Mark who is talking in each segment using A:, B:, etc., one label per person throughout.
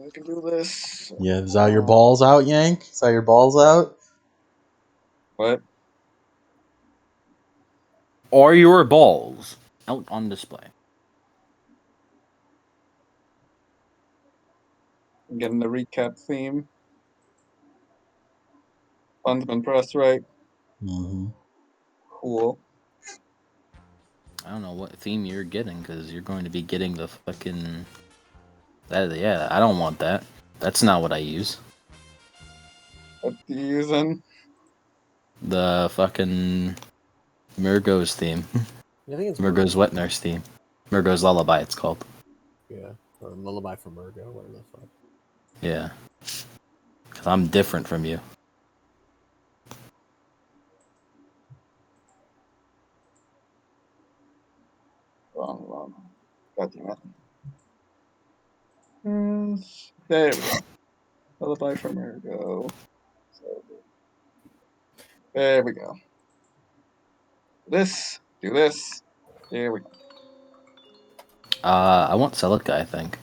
A: I can do this.
B: Yeah, is that your balls out, Yank? Is that your balls out?
A: What?
C: Are your balls out on display?
A: I'm getting the recap theme. Buttons been pressed right.
B: Mm-hmm.
A: Cool.
C: I don't know what theme you're getting, because you're going to be getting the fucking... Yeah, I don't want that. That's not what I use.
A: What are you using?
C: The fucking Markos theme.
D: I think it's
C: Markos Wet Nurse theme. Markos Lullaby, it's called.
D: Yeah, or Lullaby from Murgo, whatever the fuck.
C: Yeah. Because I'm different from you.
A: Wrong. God damn it. There we go. Lullaby from Ergo. So, there we go. Do this. There we go.
C: I want Celica, I think.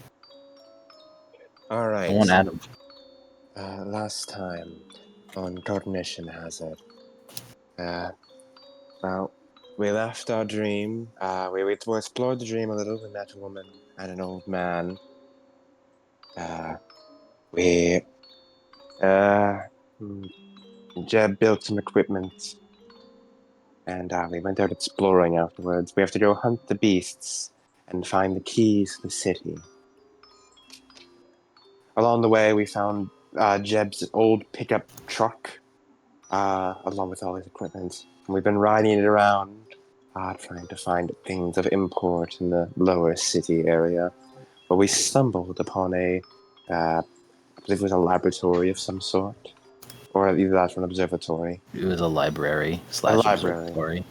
E: All right.
C: I want Adam.
E: Last time on Cognition has it. Well, we left our dream. We explored the dream a little. We met a woman and an old man. We Jeb built some equipment, and we went out exploring afterwards. We have to go hunt the beasts and find the keys to the city. Along the way, we found Jeb's old pickup truck, along with all his equipment. And we've been riding it around, trying to find things of import in the lower city area. But we stumbled upon I believe it was a laboratory of some sort. Or either that or an observatory.
C: It was a library /
E: library.
C: observatory.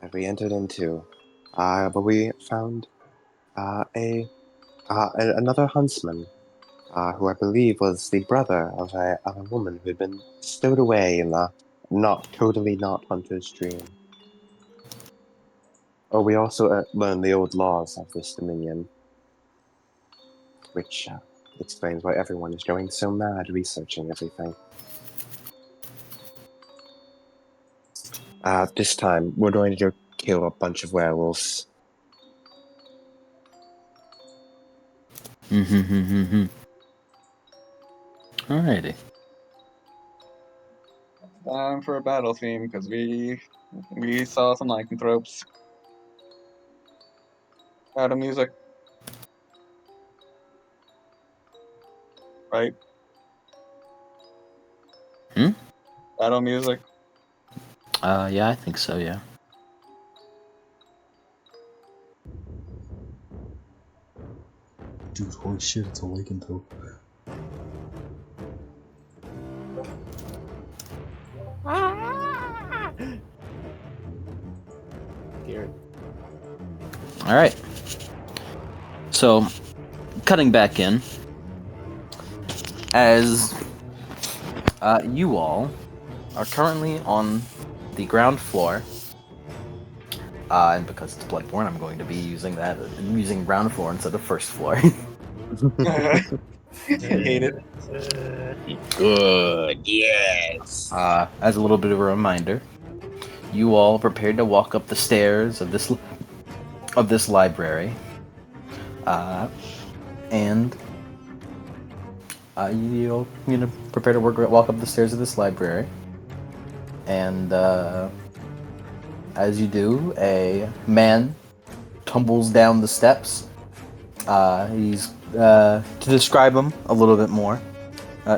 E: That we entered into. But we found another huntsman, who I believe was the brother of a woman who had been stowed away in the not hunter's dream. Oh, we also learned the old laws of this dominion, which explains why everyone is going so mad researching everything. This time, we're going to go kill a bunch of werewolves.
C: Alrighty.
A: Time for a battle theme because we saw some lycanthropes. Battle music. Right? Battle music.
C: Yeah, I think so, yeah.
B: Dude, holy shit, it's a lycanthrope.
D: Here.
C: Alright. So, cutting back in. As you all are currently on the ground floor. And because it's Bloodborne, I'm going to be using ground floor instead of first floor.
A: I hate it.
E: Good, yes.
C: As a little bit of a reminder, you all prepared to walk up the stairs of this library, and you prepare to walk up the stairs of this library, and as you do, a man tumbles down the steps. He's to describe him a little bit more.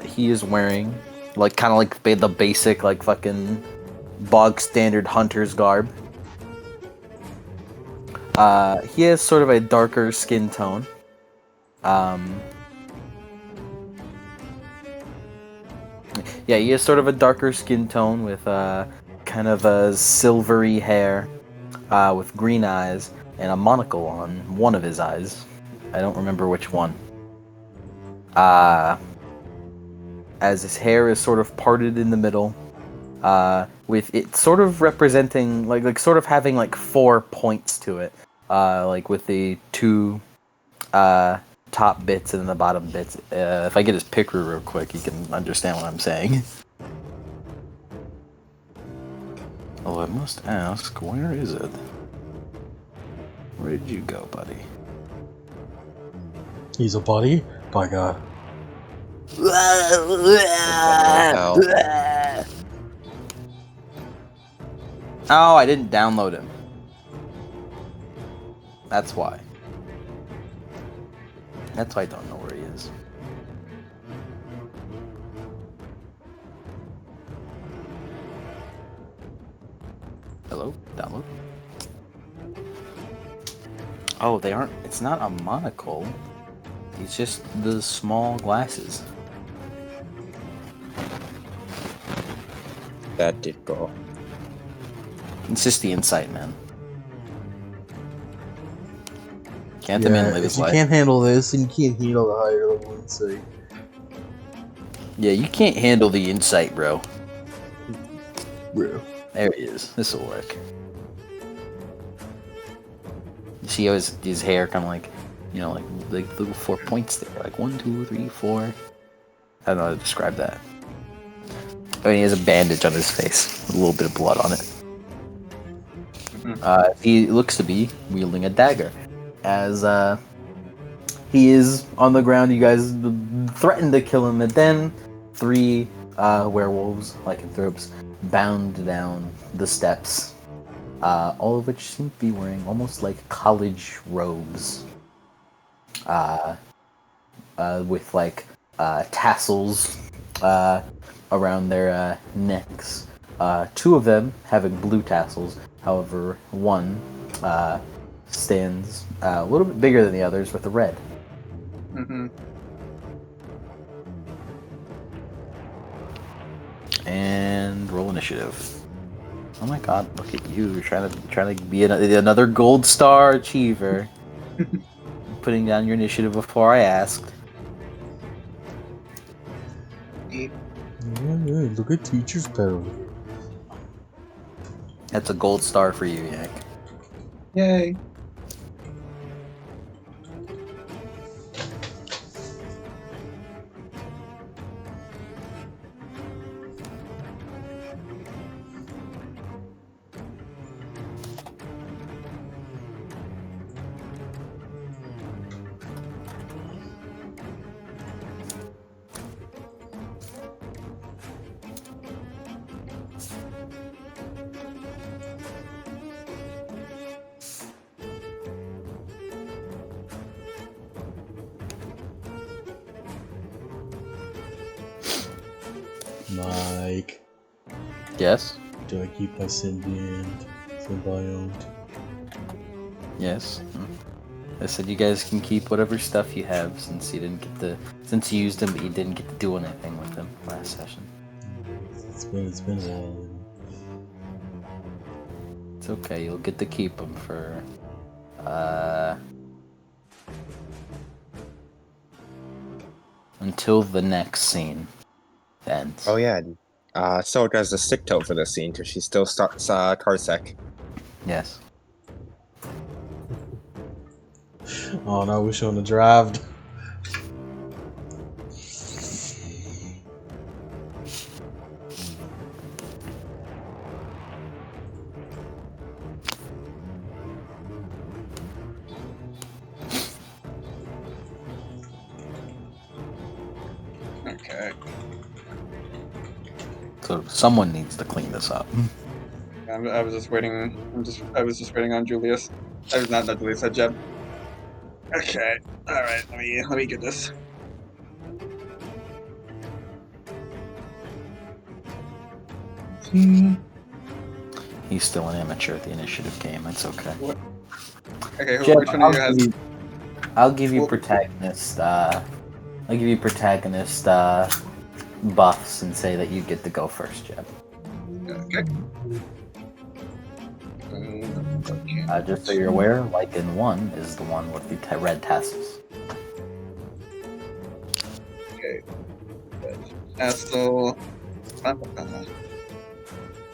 C: He is wearing kind of the basic fucking bog standard hunter's garb. He has sort of a darker skin tone. He has sort of a darker skin tone with kind of a silvery hair, with green eyes and a monocle on one of his eyes. I don't remember which one. As his hair is sort of parted in the middle, with it sort of representing sort of having 4 points to it, with the two top bits and then the bottom bits. If I get his picture real quick, you can understand what I'm saying. Oh, I must ask, where is it? Where did you go, buddy?
B: He's a buddy? By God.
C: Oh, I didn't download him. That's why. That's why I don't know where he is. Hello? Download? Oh, they aren't. It's not a monocle. It's just the small glasses.
E: That did go.
C: It's just the insight, man. Can't the man live
B: if
C: his
B: you
C: life?
B: can't handle this, and you can't handle the higher level insight.
C: Yeah, you can't handle the insight, bro.
B: Bro.
C: There he is. This will work. You see how his hair kind of like, you know, like little 4 points there, like 1, 2, 3, 4. I don't know how to describe that. Oh, and he has a bandage on his face, with a little bit of blood on it. He looks to be wielding a dagger, as he is on the ground. You guys threaten to kill him, and then 3 werewolves, lycanthropes, bound down the steps, all of which seem to be wearing almost like college robes, with like tassels around their necks. 2 of them having blue tassels, however, one stands a little bit bigger than the others with a red.
A: Mm-hmm.
C: And roll initiative. Oh my god, look at you. You're trying to be another gold star achiever. Putting down your initiative before I asked.
B: Yeah, look at teacher's pedal.
C: That's a gold star for you, Yank.
A: Yay.
B: Mike,
C: Yes?
B: do I keep my symbiote?
C: Yes. I said you guys can keep whatever stuff you have since you since you used them but you didn't get to do anything with them last session.
B: It's been a while.
C: It's okay, you'll get to keep them for until the next scene ends.
E: Oh yeah. So does the stick toe for this scene because she still starts Tarsec.
C: Yes.
B: Oh no, we showing the draft.
A: Okay.
C: So someone needs to clean this up.
A: I was just waiting. I was just waiting on Julius. I was not Julius. Jeb. Okay. All right. Let me get this.
C: He's still an amateur at the initiative game. It's okay.
A: Okay.
C: Jeb,
A: Which one of you has?
C: I'll give you
A: Well-
C: protagonist. I'll give you protagonist buffs and say that you get to go first, Jeb.
A: Okay.
C: Just so you're aware, Lycan 1 is the one with the red tassels.
A: Okay. Astel.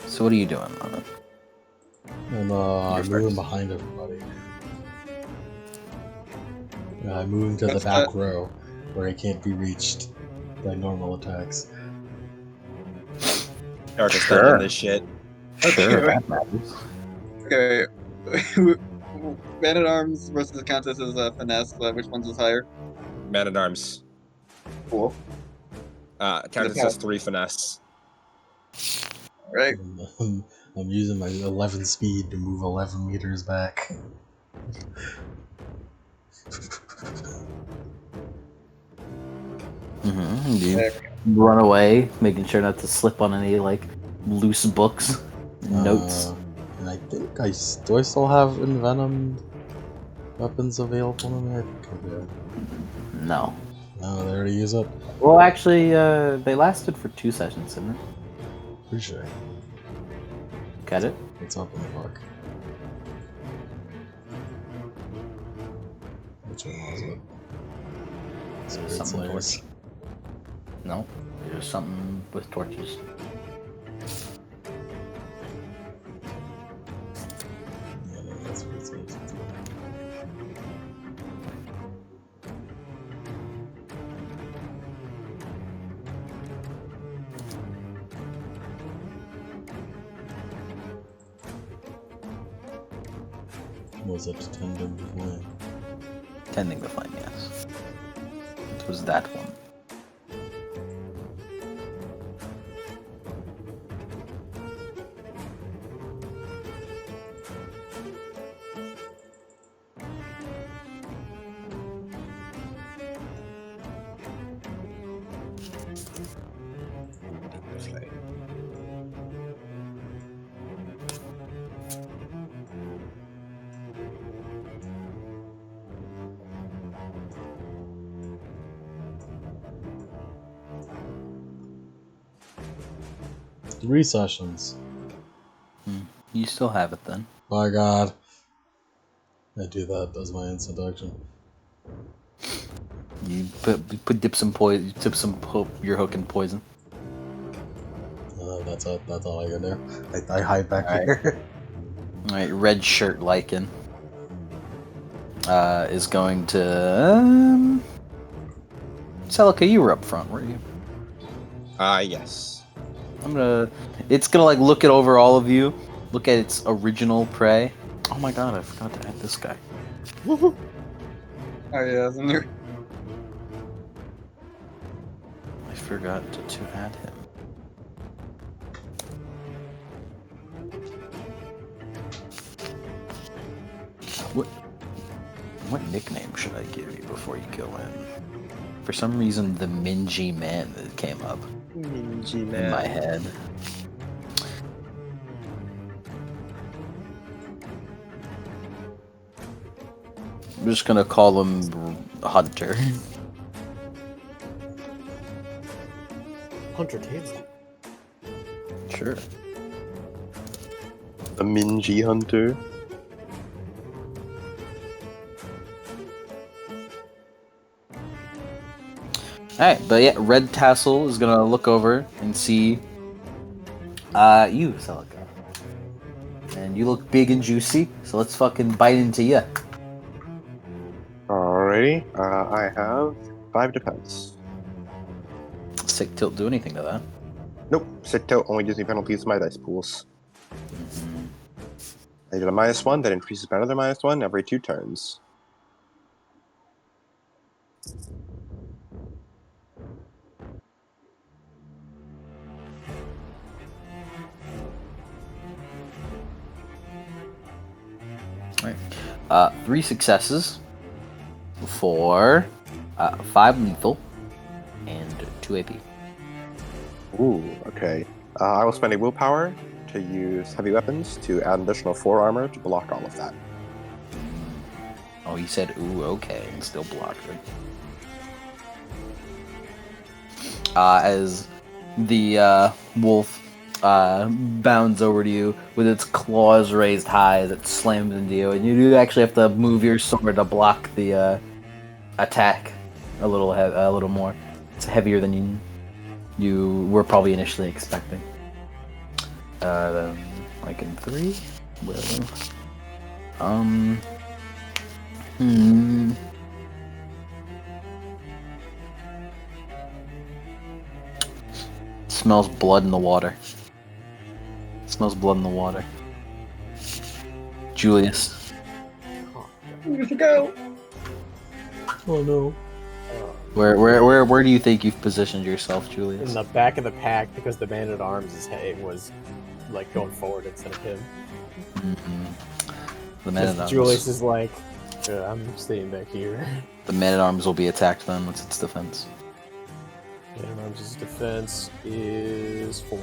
C: So what are you doing, Lana?
B: And
C: You're
B: I'm moving
C: first.
B: behind everybody. I move him to the
A: What's
B: back
A: that?
B: row, where he can't be reached by normal attacks.
F: Markos
C: Sure.
F: studying this shit.
C: Sure,
A: Okay,
C: that matters.
A: okay. Man at Arms versus Countess is Finesse. Which one's is higher?
F: Man at Arms.
A: Cool.
F: Countess has 3 finesse.
A: Right.
B: I'm using my 11 speed to move 11 meters back.
C: You
A: There
C: run away, making sure not to slip on any like loose books, notes.
B: And I think do I still have envenomed weapons available to me? I think I do.
C: No.
B: No, they already use it?
C: Well, actually, they lasted for 2 sessions, didn't they?
B: Pretty sure.
C: Got it?
B: What's up in the book? Which one was it? Spirit
C: Something with
B: Slayers.
C: torch. No, there's something with torches.
B: Yeah, no, that's Spirit Slayers. Was it Tending the Flame?
C: Tending the flame, yes. It was that one.
B: Three sessions.
C: You still have it then.
B: By God. I do that as my instant action.
C: You dip your hook in poison.
B: That's it. That's all I can do. I hide back
C: Alright.
B: here.
C: Alright, red shirt Lycan is going to. Celica, you were up front, weren't you?
F: Yes.
C: It's gonna like look it over all of you, look at its original prey. Oh my god, I forgot to add this guy.
A: Oh yeah, isn't there?
C: I forgot to add him. What nickname should I give you before you go in? For some reason, the Minji Man that came up
F: Minji
C: in my head. I'm just gonna call him Hunter.
D: Hunter Taylor.
C: Sure.
E: The Minji Hunter.
C: Alright, but yeah, Red Tassel is gonna look over and see you, Celica. And you look big and juicy, so let's fucking bite into you.
E: Alrighty. I have 5 defense.
C: Sick tilt do anything to that.
E: Nope. Sick tilt only gives me penalties to my dice pools. I get a -1 that increases by another -1 every 2 turns.
C: Right. 3 successes for 5 lethal and 2 AP.
E: Ooh, okay. I will spend a willpower to use heavy weapons to add an additional 4 armor to block all of that.
C: Oh, he said, ooh, okay, and still blocked it. As the wolf bounds over to you with its claws raised high as it slams into you, and you do actually have to move your sword to block the attack a little more. It's heavier than you were probably initially expecting. Like in 3, well, Smells blood in the water. Smells blood in the water. Julius.
D: Oh,
A: Where'd you go?
B: Oh no.
C: Where do you think you've positioned yourself,
D: in
C: Julius?
D: the back of the pack because the man at arms was like going forward instead of him.
C: Mm-hmm. The man at
D: Julius
C: arms.
D: is like, I'm staying back here.
C: The man at arms will be attacked then. What's its defense?
D: Man at arms' defense is 4.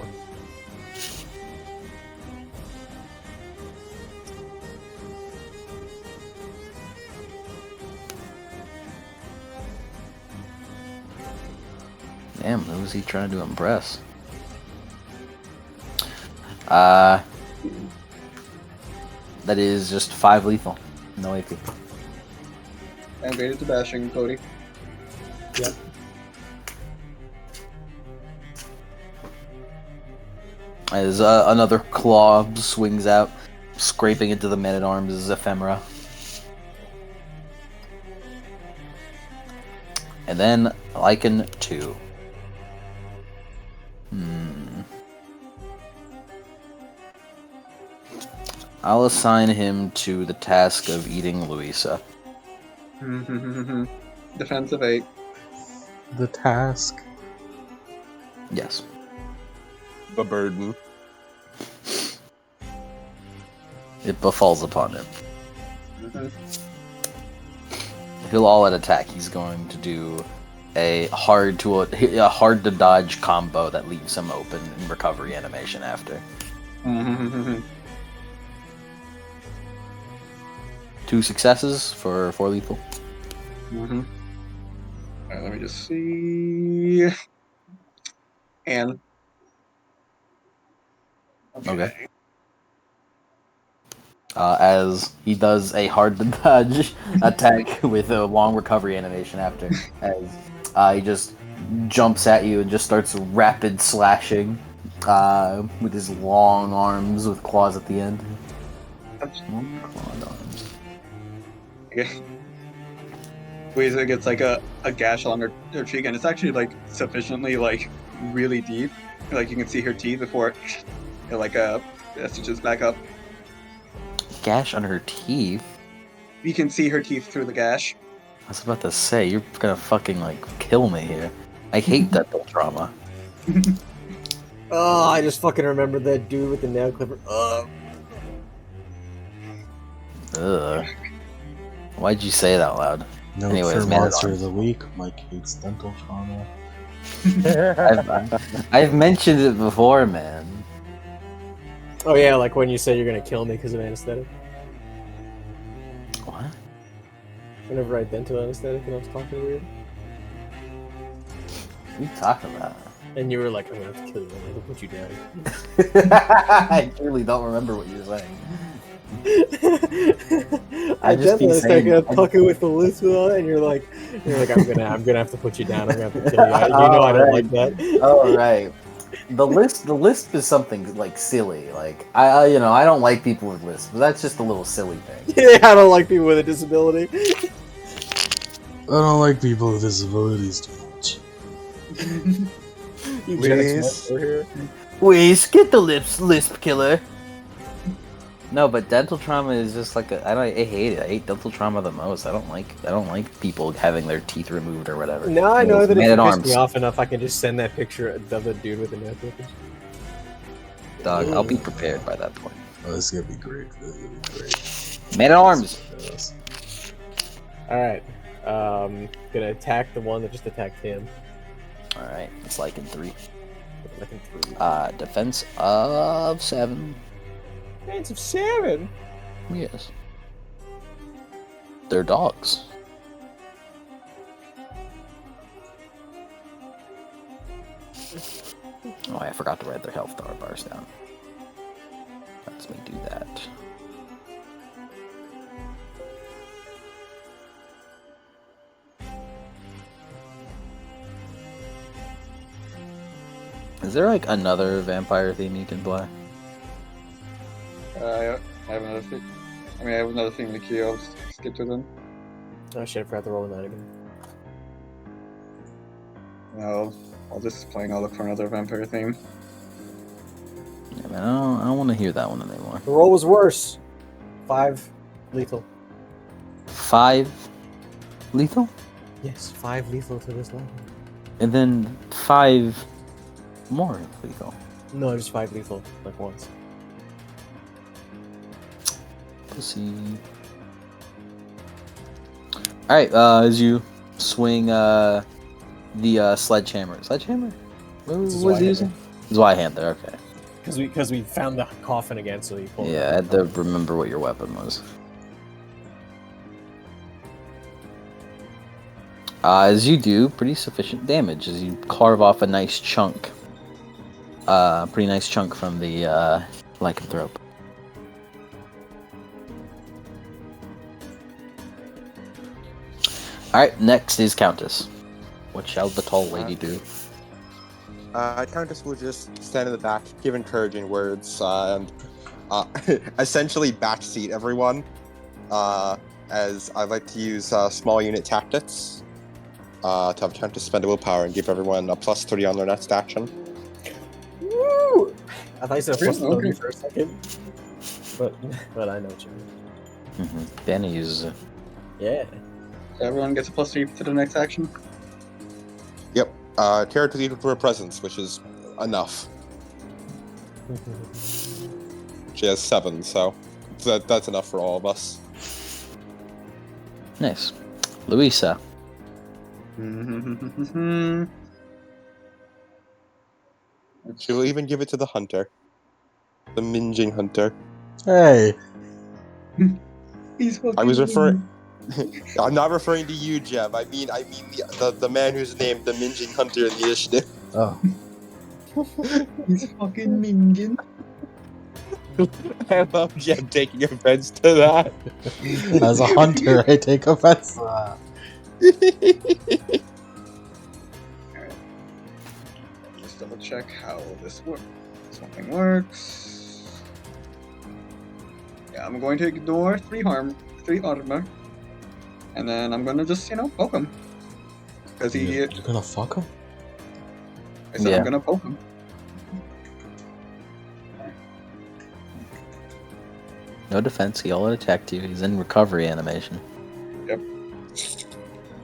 C: Damn, who's he trying to impress? That is just 5 lethal. No AP.
A: And baited to bashing, Cody.
D: Yep.
C: As another claw swings out, scraping into the man-at-arms' ephemera. And then Lycan 2. I'll assign him to the task of eating Louisa.
A: Defensive 8.
B: The task.
C: Yes.
F: The burden.
C: It befalls upon him.
A: Mhm.
C: He'll all out attack. He's going to do a hard to dodge combo that leaves him open in recovery animation after. 2 successes for 4 lethal.
A: Alright, let me just see. And.
C: Okay. As he does a hard to dodge attack with a long recovery animation after, as he just jumps at you and just starts rapid slashing with his long arms with claws at the end. Long clawed arms.
A: Okay. Louisa gets like a gash along her cheek, and it's actually like sufficiently like really deep. Like you can see her teeth before it like stitches back up.
C: Gash on her teeth?
A: You can see her teeth through the gash.
C: I was about to say, you're gonna fucking like kill me here. I hate dental trauma.
D: Oh, I just fucking remembered that dude with the nail clipper.
C: Ugh. Why'd you say it out loud?
B: Note
C: Anyways,
B: for
C: man at
B: Monster of
C: arms.
B: the Week, Mike hates dental trauma.
C: I've mentioned it before, man.
D: Oh yeah, like when you say you're gonna kill me because of anesthetic.
C: What?
D: Whenever I dental anesthetic and I was talking weird,
C: What are you talking about?
D: and you were like, "I'm gonna have to kill you. I'm gonna put you down."
C: I truly don't remember what you were saying.
D: I
C: just be
D: dental anesthetic
C: saying-
D: and I'm talking with the list and you're like, I'm gonna have to put you down. I'm gonna have to kill you. You know I don't like that.
C: Oh right. The lisp is something like silly. Like I don't like people with lisps, but that's just a little silly thing.
D: Yeah, I don't like people with a disability.
B: I don't like people with disabilities too much.
D: Eugenics over here.
C: Whiz, get the lisp killer. No, but dental trauma is just like I hate it. I hate dental trauma the most. I don't like people having their teeth removed or whatever.
D: Now I know that if
C: Man
D: you
C: at
D: piss
C: arms.
D: me off enough, I can just send that picture of the dude with the nail clippers.
C: Dog, I'll be prepared by that point.
B: Oh, this is gonna be great. This is gonna be great.
C: Man at arms.
B: Yes.
D: Alright. Gonna attack the one that just attacked him.
C: All right, it's like in 3.
D: Like in 3.
C: Defense of 7.
D: Defense of 7?
C: Yes. They're dogs. Oh, I forgot to write their health bars down. Let's me do that. Is there like another vampire theme you can play?
A: I have another thing. I have another thing in the queue. I'll just skip to them.
D: Oh shit, I forgot to roll him out again.
A: No, I'll just playing. I'll look for another vampire theme.
C: Yeah, man, I don't want to hear that one anymore.
D: The roll was worse. 5 lethal.
C: 5 lethal?
D: Yes, 5 lethal to this level.
C: And then 5 more lethal.
D: No, just 5 lethal, like once.
C: Pussy. Alright, as you swing the sledgehammer. Sledgehammer? What
D: This is
C: was he
D: Zweihander.
C: using? Zweihander, okay.
D: Because we found the coffin again, so he pulled it
C: Yeah, I
D: out.
C: had to remember what your weapon was. As you do, pretty sufficient damage as you carve off a nice chunk. Pretty nice chunk from the lycanthrope. Alright, next is Countess. What shall the tall lady do?
F: Countess will just stand in the back, give encouraging words, and essentially backseat everyone. As I like to use small unit tactics to have time to spend a willpower and give everyone a +3 on their next action.
D: Woo! I thought you said plus
A: Okay.
D: 30 for a second. But I know what you mean.
C: Danny uses it.
D: Yeah.
A: So everyone gets a +3 to the next action.
F: Yep. Characters equal to her presence, which is enough. She has 7, so that's enough for all of us.
C: Nice. Louisa.
F: She will even give it to the hunter. The minging hunter.
B: Hey,
A: He's
F: I was
A: fucking
F: referring. I'm not referring to you, Jeb. I mean the man who's named the minging hunter in the initiative.
B: oh,
A: He's fucking minging.
F: I love Jeb taking offense to that.
B: as a hunter, I take offense to that.
A: Just double check how this works. Something works. Yeah, I'm going to ignore 3 armor, and then I'm gonna just poke him because
B: You're gonna fuck him?
A: I said
C: Yeah.
A: I'm gonna poke him.
C: No defense, he all attacked you. He's in recovery animation.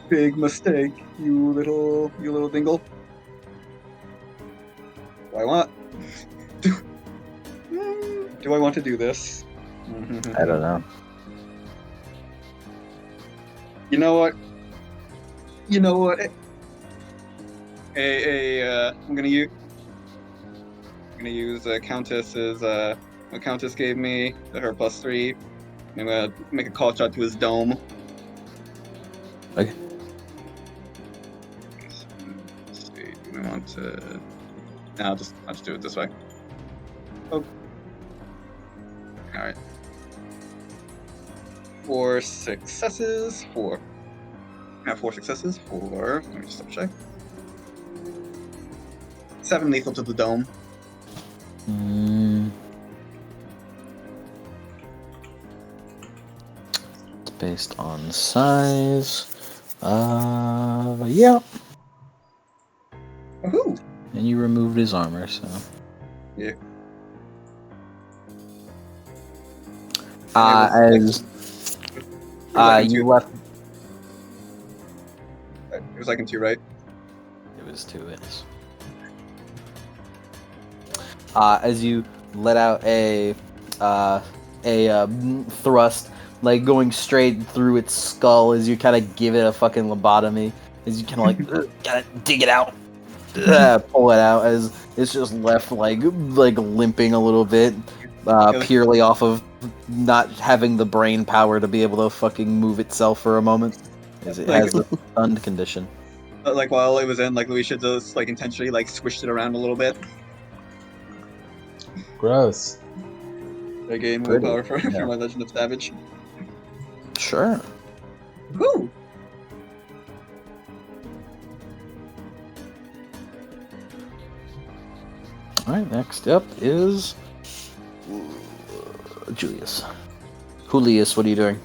A: Big mistake, you little dingle. Do I want? Do I want to do this?
C: I don't know.
A: You know what? I'm gonna use Countess's what Countess gave me, her +3. I'm gonna make a call shot to his dome.
C: Okay.
A: Let's see. Do we want to? No, I'll just do it this way. Oh. All right. 4 successes. 4. I have 4 successes. 4. Let me just double check. 7 lethal to the dome.
C: It's based on size. Yeah.
A: Woohoo!
C: And you removed his armor, so.
A: Yeah.
C: As you left.
A: It was like in 2, right?
C: It was 2 hits. As you let out a thrust, like going straight through its skull, as you kind of give it a fucking lobotomy, as you kind of like gotta dig it out, pull it out, as it's just left like limping a little bit, purely off of not having the brain power to be able to fucking move itself for a moment, as it has the stunned condition.
A: Like while it was in, like Luisha just like intentionally like swished it around a little bit.
B: Gross.
A: I gain
C: Pretty,
A: willpower for
C: yeah.
A: my Legend of Savage.
C: Sure.
A: Woo!
C: Alright, next up is Julius. Julius, what are you doing?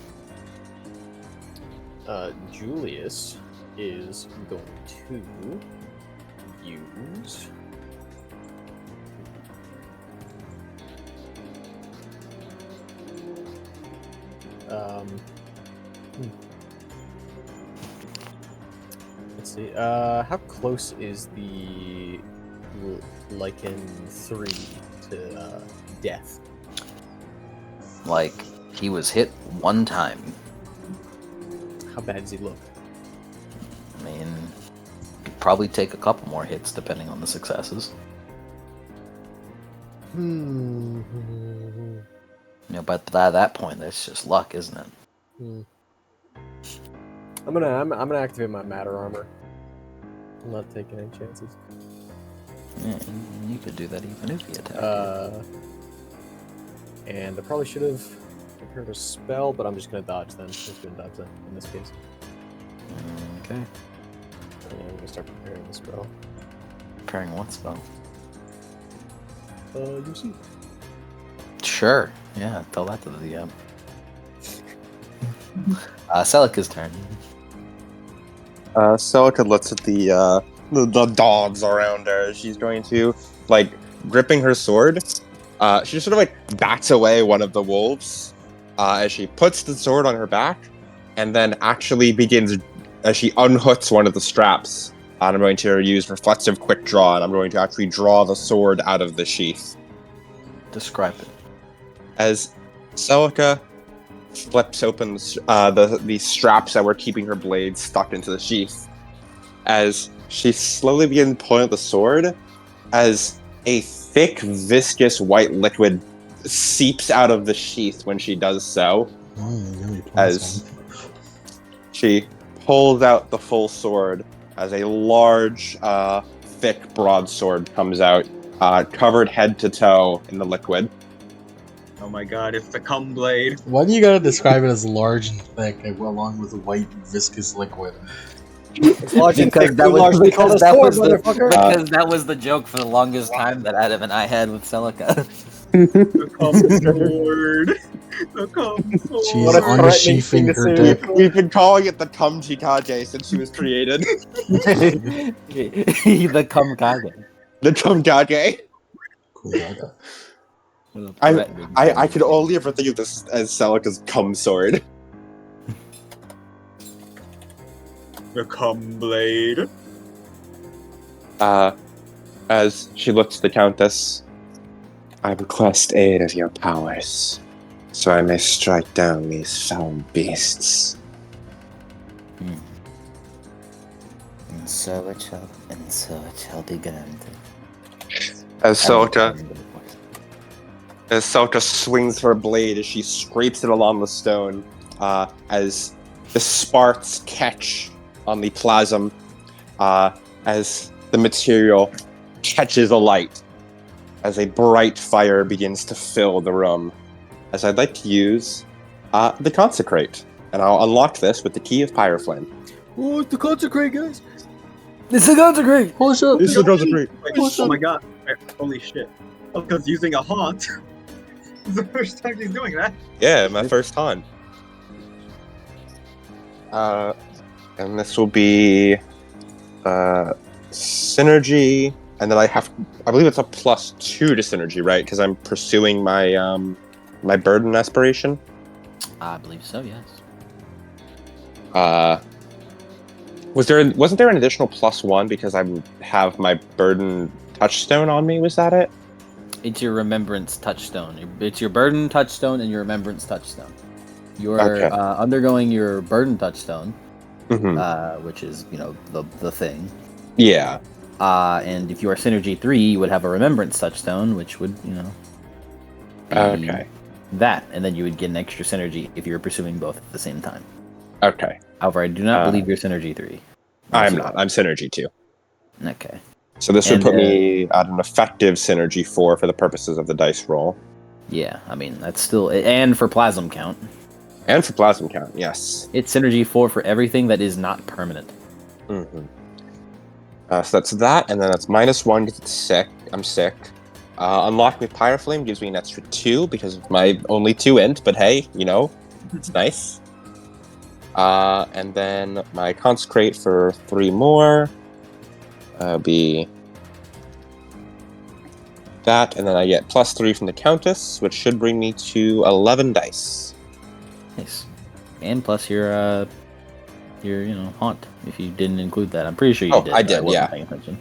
D: Julius is going to use. Let's see. How close is the Lycan 3 to death?
C: Like, he was hit one time.
D: How bad does he look?
C: I mean, could probably take a couple more hits depending on the successes. You know, but by that point, that's just luck, isn't it?
D: I'm gonna activate my matter armor. I'm not taking any chances.
C: Yeah, you could do that even if he attacked.
D: And I probably should have prepared a spell, but I'm just gonna dodge then. I'm just gonna dodge that in this case.
C: Okay.
D: And I'm gonna start preparing the spell.
C: Preparing what spell?
D: You see.
C: Sure. Yeah, tell that to the DM. Celica's turn.
F: Celica looks at the dogs around her. She's going to, like, gripping her sword. She just sort of, like, bats away one of the wolves as she puts the sword on her back and then actually begins, as she unhooks one of the straps. And I'm going to use Reflexive Quick Draw, and I'm going to actually draw the sword out of the sheath.
C: Describe it.
F: As Celica flips open the straps that were keeping her blade stuck into the sheath, as she slowly begins pulling out the sword, as a thick, viscous white liquid seeps out of the sheath when she does so, as she pulls out the full sword, as a large, thick broadsword comes out, covered head to toe in the liquid.
A: Oh my god, it's the cum blade.
B: Why do you gotta describe it as large and thick, along with white viscous liquid?
D: It's large and thick,
C: that
D: too
C: was,
D: large to call
C: because,
D: a
C: that
D: sword,
C: was the,
D: motherfucker!
C: because that was the joke for the longest time that Adam and I had with Celica.
A: The cum sword. The cum sword.
B: She's
D: What a threatening
B: unsheathing
D: thing to
B: her
D: say.
B: dick.
F: We've been calling it the Cum Chikage since she was created.
C: The cum kage.
F: The Cum Kage.
B: Cool gaga.
F: I could only ever think of this as Celica's cum sword.
A: The cum blade.
F: As she looks at the Countess, I request aid of your powers, so I may strike down these foul beasts.
C: And so it shall be granted.
F: As Celica swings her blade as she scrapes it along the stone, as the sparks catch on the plasm, as the material catches alight, as a bright fire begins to fill the room. As I'd like to use the Consecrate, and I'll unlock this with the key of Pyroflame.
D: Oh, it's the consecrate, guys!
C: It's the consecrate!
B: Holy shit!
F: This is the Consecrate.
A: Oh my god. Holy shit. Because using a haunt. It's the first time he's doing that.
F: Yeah, my first time. And this will be synergy, and then I believe it's a +2 to synergy, right? Because I'm pursuing my my burden aspiration.
C: I believe so, yes.
F: Wasn't there an additional +1 because I have my burden touchstone on me? Was that it?
C: It's your remembrance touchstone. It's your burden touchstone and your remembrance touchstone. You're
F: Okay.
C: Undergoing your burden touchstone,
F: Mm-hmm.
C: which is, you know, the thing.
F: Yeah.
C: And if you are synergy 3, you would have a remembrance touchstone, which would, you know, be
F: Okay.
C: that, and then you would get an extra synergy if you were pursuing both at the same time.
F: Okay.
C: However, I do not believe you're synergy 3.
F: I'm not. I'm synergy 2.
C: Okay.
F: So this would
C: And,
F: put me at an effective synergy 4 for the purposes of the dice roll.
C: Yeah, I mean, that's still... And for plasm count.
F: And for plasma count, yes.
C: It's synergy 4 for everything that is not permanent.
F: Mm-hmm. So that's that, and then that's -1 because it's sick. I'm sick. Unlock with Pyroflame gives me an extra 2 because of my only 2 int, but hey, you know, it's nice. And then my Consecrate for 3 more. Be that, and then I get +3 from the Countess, which should bring me to 11 dice.
C: Nice. And plus your haunt. If you didn't include that, I'm pretty sure you
F: Oh,
C: did.
F: I
C: but
F: did,
C: wasn't
F: yeah.
C: paying attention.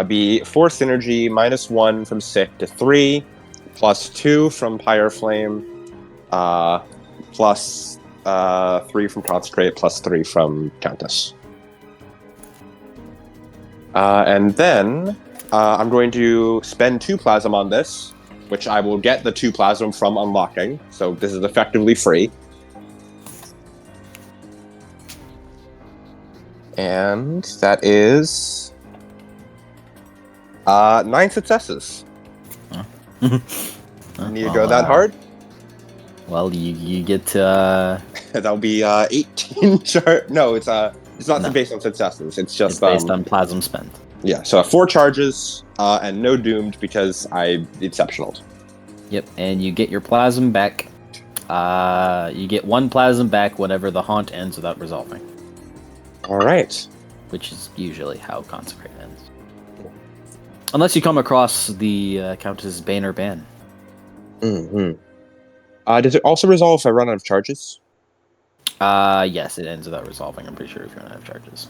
F: Be Force Energy -1 from Sick to 3, +2 from Pyre Flame, plus 3 from Consecrate, +3 from Countess. And then I'm going to spend 2 Plasm on this, which I will get the 2 Plasm from unlocking, so this is effectively free. And that is 9 successes. Need to go that hard?
C: Well, you get to.
F: That'll be 18 charge. No, it's not
C: No.
F: based on successes. It's just
C: It's based on plasm spent.
F: yeah. So 4 charges and no doomed because I exceptional.
C: Yep, and you get your plasm back. You get 1 plasm back whenever the haunt ends without resolving,
F: All right.
C: which is usually how Consecrate ends. Unless you come across the Countess Bane or Ban.
F: Mm-hmm. Does it also resolve if I run out of charges?
C: Yes, it ends without resolving. I'm pretty sure if you run out of charges.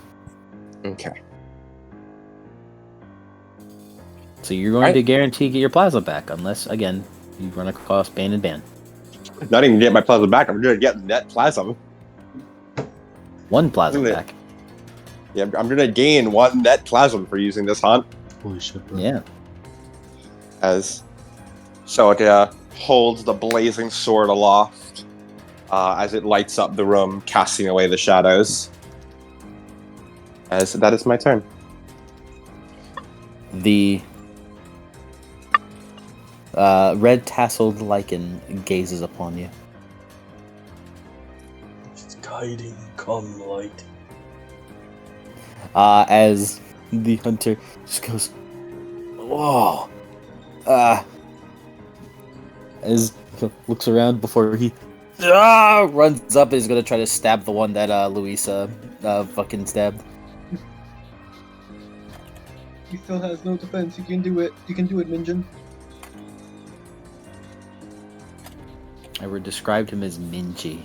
F: Okay.
C: So you're going to guarantee get your plasma back, unless again you run across Bane and Ban.
F: Not even get my plasma back. I'm gonna get net plasma.
C: 1 plasma
F: Isn't it?
C: back.
F: Yeah, I'm gonna gain 1 net plasma for using this haunt.
B: Holy shit, bro.
C: Yeah.
F: So it holds the blazing sword aloft as it lights up the room, casting away the shadows. As that is my turn.
C: The red tasseled lichen gazes upon you.
B: It's guiding, come light.
C: As the hunter just goes, whoa. As he looks around before he runs up and is going to try to stab the one that Luisa fucking stabbed.
A: He still has no defense. You can do it. You can do it, Minjin.
C: I would describe him as Minji.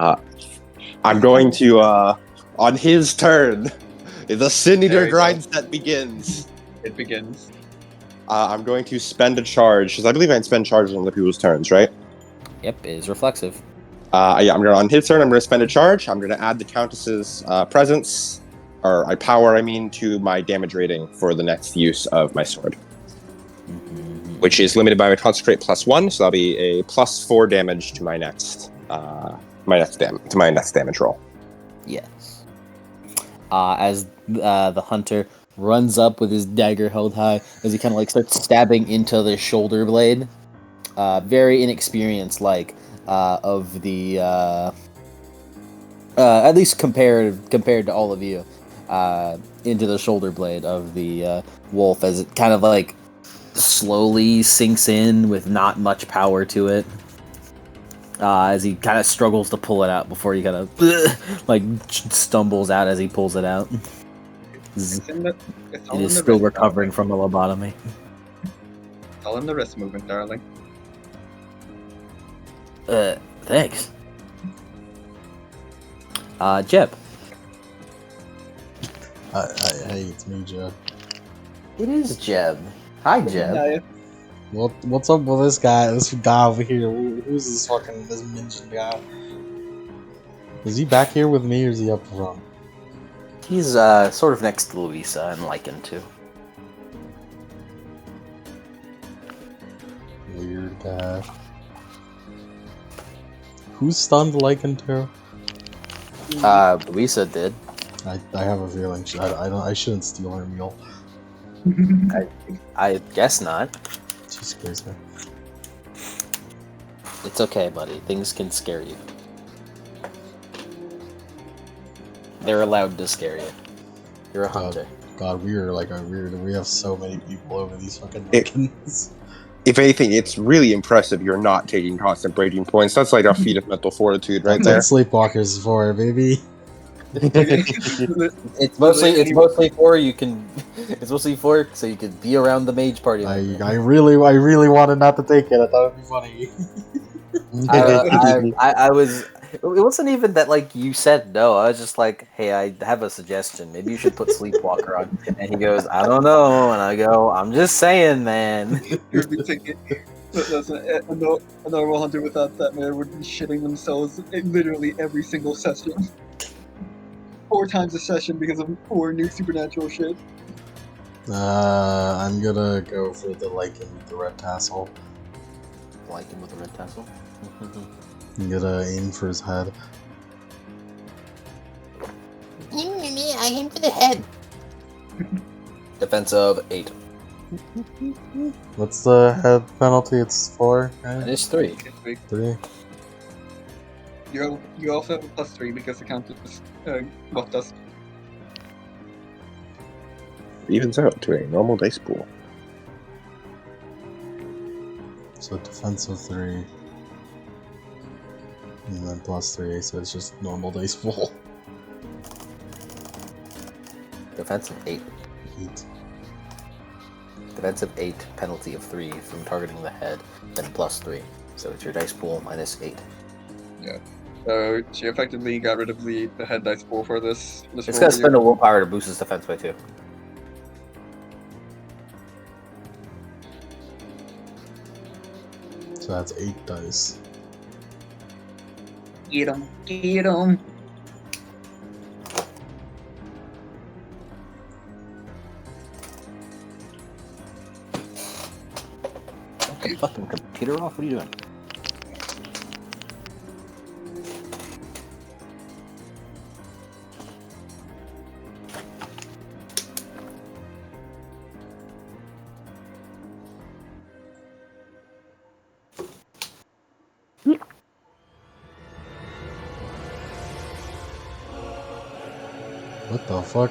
F: I'm going to, on his turn, the Sin Eater
A: There you go.
F: grind set begins.
A: It begins.
F: I'm going to spend a charge, because I believe I can spend charges on other people's turns, right?
C: Yep, it is reflexive.
F: Yeah, on his turn, I'm going to spend a charge. I'm going to add the Countess's presence, or power, to my damage rating for the next use of my sword, which is limited by my Consecrate +1, so that'll be a +4 damage to my next damage roll.
C: Yes. As the hunter runs up with his dagger held high, as he kind of starts stabbing into the shoulder blade. Very inexperienced, of the at least compared to all of you, into the shoulder blade of the wolf, as it kind of slowly sinks in with not much power to it. As he kind of struggles to pull it out before he kind of stumbles out as he pulls it out. It is still recovering from the lobotomy.
A: It's all in the wrist movement, darling.
C: Thanks. Jeb.
B: Hey, it's me, Jeb.
C: It is Jeb. Hi, Jeb.
B: What's up with this guy over here? Who's this Minjin guy? Is he back here with me, or is he up front?
C: He's sort of next to Luisa and Lycan too.
B: Weird guy. Who stunned Lycan too?
C: Luisa did.
B: I have a feeling I shouldn't steal her meal.
C: I guess not.
B: She's crazy.
C: It's okay, buddy. Things can scare you. They're allowed to scare you. You're a hunter.
B: God, we have so many people over these fucking Lycans.
F: If anything, it's really impressive you're not taking constant breaking points. That's like a feat of mental fortitude right there.
B: That's Sleepwalkers for, baby.
C: It's mostly for you can. It's mostly for so you can be around the mage party.
B: I really wanted not to take it. I thought it'd be funny.
C: I was. It wasn't even that like you said no. I was just like, hey, I have a suggestion. Maybe you should put Sleepwalker on. And he goes, I don't know. And I go, I'm just saying, man.
A: You'd be thinking, a normal hunter without that man would be shitting themselves in literally every single session. 4 times a session because of 4 new supernatural shit.
B: I'm gonna go for the lichen with the red tassel.
C: Lichen with the red tassel.
B: I'm gonna aim for his head.
C: I aim for the head. Defensive 8.
B: What's the head penalty? It's 4.
C: It
B: Right?
C: is 3.
B: 3.
A: You also have a +3 because the count is what does.
E: Evens out to a normal dice pool.
B: So defensive 3. And then +3, so it's just normal dice pool.
C: Defensive 8.
B: 8.
C: Defensive 8, penalty of 3 from targeting the head, then +3. So it's your dice pool minus 8.
A: So she effectively got rid of the head dice pool for this.
C: It's
A: roll
C: gonna
A: here.
C: spend a willpower to boost his defense by 2.
B: So that's 8 dice.
A: Get him, get him.
C: Okay, fucking computer off? What are you doing?
B: What the fuck?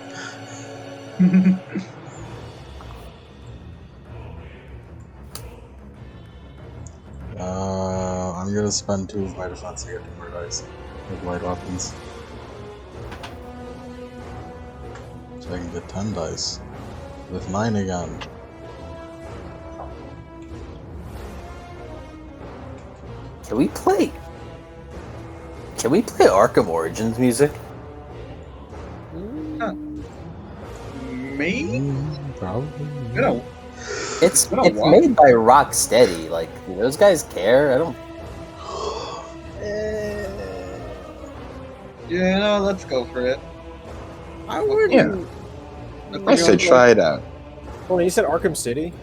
B: I'm gonna spend 2 of my defense to get 2 more dice with light weapons. So I can get 10 dice. With 9 again.
C: Can we play Arkham Origins music?
A: Me?
B: Probably.
A: I don't.
C: It's
A: been a while.
C: made by Rocksteady. Like, do those guys care? I don't.
A: Yeah, no, let's go for it.
D: I would.
E: Yeah. I said try it out.
D: Hold on, you said Arkham City?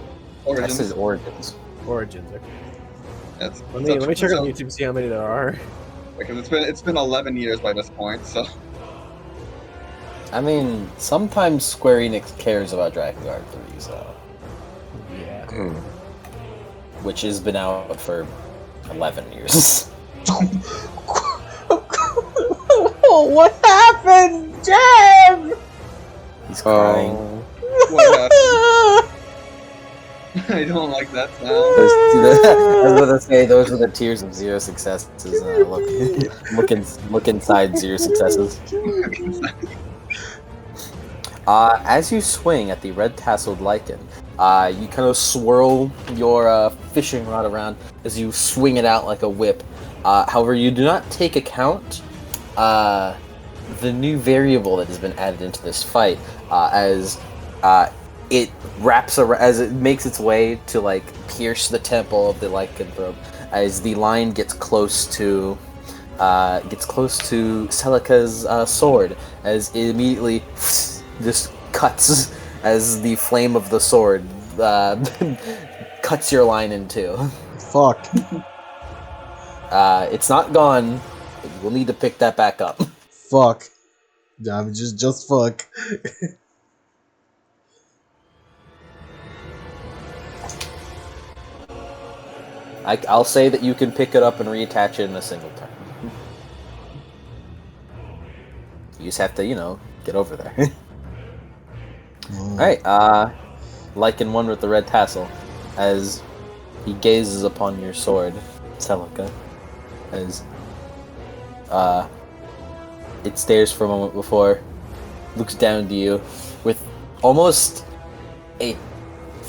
C: That's his Origins.
D: Origins. Okay.
A: That's,
D: Let me check on YouTube to see how many there are.
A: Because it's been 11 years by this point, so.
C: I mean, sometimes Square Enix cares about Dragon Guard 3, so.
D: Yeah.
C: Which has been out for 11 years.
B: What happened, Jam?
C: He's crying.
A: What happened? I don't like that sound.
C: I was gonna say those are the tears of 0 successes. Look inside 0 successes. As you swing at the red-tasseled lichen, you kind of swirl your fishing rod around as you swing it out like a whip. However, you do not take account the new variable that has been added into this fight as it wraps around, as it makes its way to like pierce the temple of the lycanthrope. As the line gets close to Celica's sword, as it immediately just cuts as the flame of the sword cuts your line in two.
B: Fuck.
C: It's not gone, but you will need to pick that back up.
B: Fuck. I'm just fuck.
C: I'll say that you can pick it up and reattach it in a single turn. You just have to, get over there. Alright, Lycan 1 with the red tassel, as he gazes upon your sword, Celica, as, It stares for a moment before looks down to you with almost a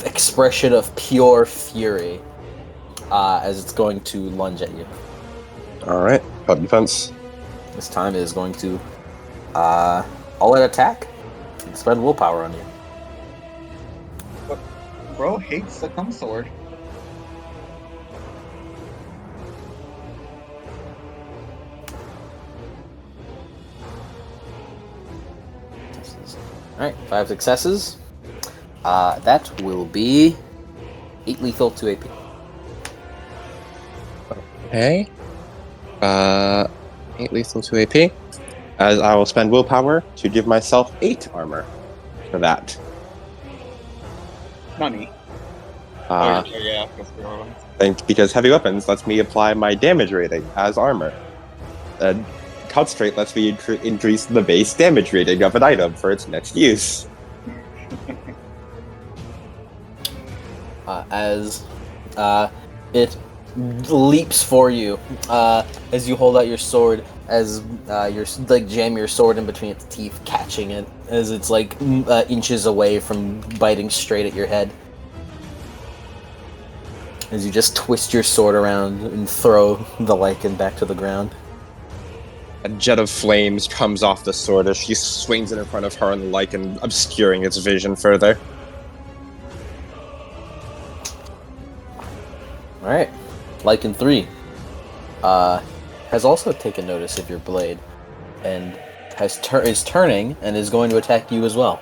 C: expression of pure fury as it's going to lunge at you.
F: All right, pub defense.
C: This time it is going to all out attack and spend willpower on you.
A: Bro hates the cum sword.
C: Alright, 5 successes. That will be 8 lethal to AP.
F: Okay. 8 lethal to AP. As I will spend willpower to give myself 8 armor for that.
A: Money.
F: Yeah. Because heavy weapons lets me apply my damage rating as armor. And cut straight lets me increase the base damage rating of an item for its next use.
C: As it leaps for you as you hold out your sword, as you jam your sword in between its teeth, catching it as it's inches away from biting straight at your head. As you just twist your sword around and throw the lichen back to the ground.
F: A jet of flames comes off the sword as she swings it in front of her and the lichen, obscuring its vision further.
C: Alright. Lichen 3 has also taken notice of your blade and is turning and is going to attack you as well.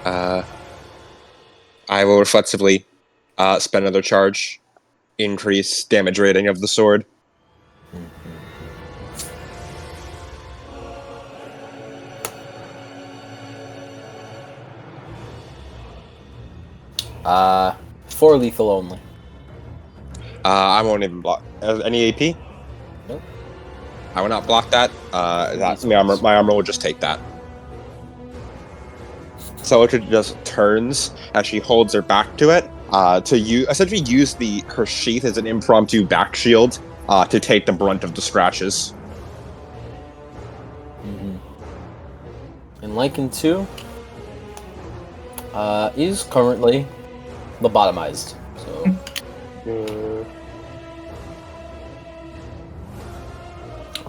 F: I will reflexively spend another charge, increase damage rating of the sword.
C: Mm-hmm. 4 lethal only.
F: I won't even block. Any AP?
C: Nope.
F: I will not block that. My armor will just take that. So it just turns as she holds her back to it to essentially use her sheath as an impromptu back shield to take the brunt of the scratches.
C: Mm-hmm. And Lichen 2 is currently lobotomized. So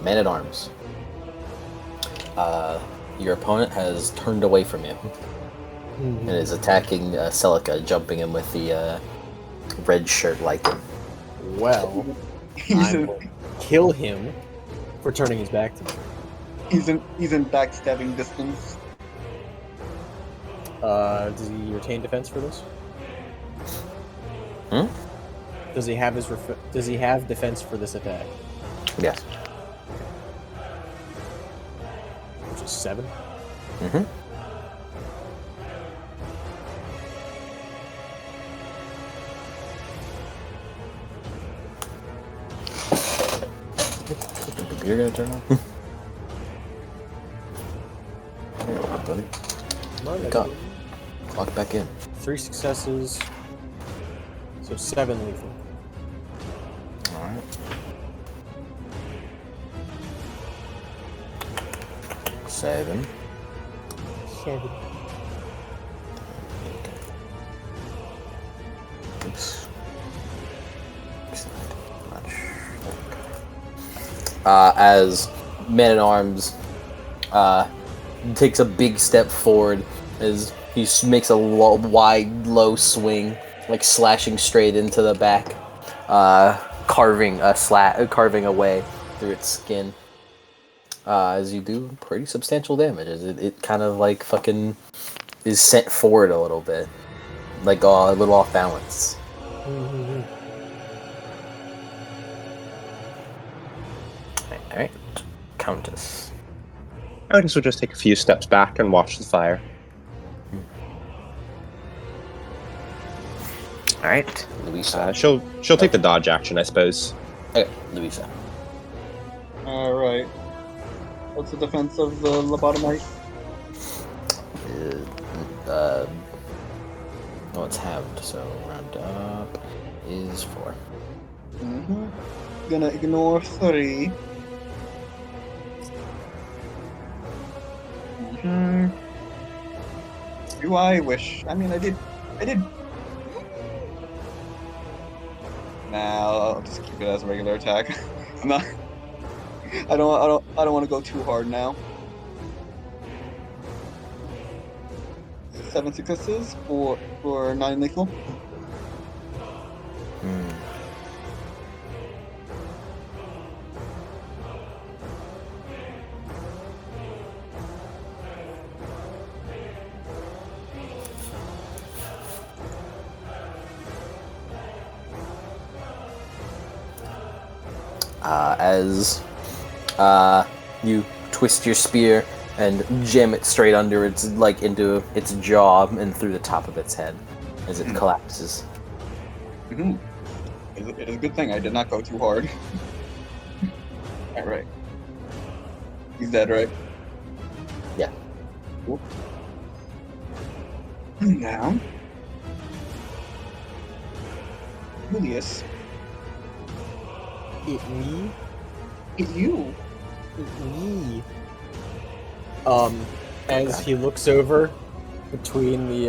C: Man-at-Arms. Your opponent has turned away from you and is attacking Celica, jumping him with the red shirt lichen.
D: Well, I will kill him for turning his back to me.
A: He's in backstabbing distance.
D: Does he retain defense for this? Does he have Does he have defense for this attack?
C: Yes.
D: Which is 7.
C: Mm-hmm. Is the computer gonna turn on? There you go, buddy. Wake up. Clock back in.
D: 3 successes. So 7 lethal.
C: Alright. Seven. Oops. As Man-at-Arms takes a big step forward as he makes a wide, low swing, slashing straight into the back, carving away through its skin. As you do pretty substantial damage, as it kind of fucking is sent forward a little bit, a little off balance. Alright, Countess.
F: Countess will just take a few steps back and watch the fire.
C: Alright, Louisa.
F: She'll take the dodge action, I suppose.
C: Okay, Louisa.
A: Alright. What's the defense of the lobotomite?
C: It's halved, so round up is 4.
A: Gonna ignore 3. Hmm. Do I wish? I mean, I did. Nah, I'll just keep it as a regular attack. I'm not. I don't want to go too hard now. 7 successes for 9 lethal.
C: Hmm. As you twist your spear and jam it straight under its into its jaw and through the top of its head as it collapses.
A: Mm-hmm. It is a good thing I did not go too hard. Alright. He's dead, right?
C: Yeah.
A: Cool. Now, Julius,
D: It me?
A: you.
D: It me. As he looks over between the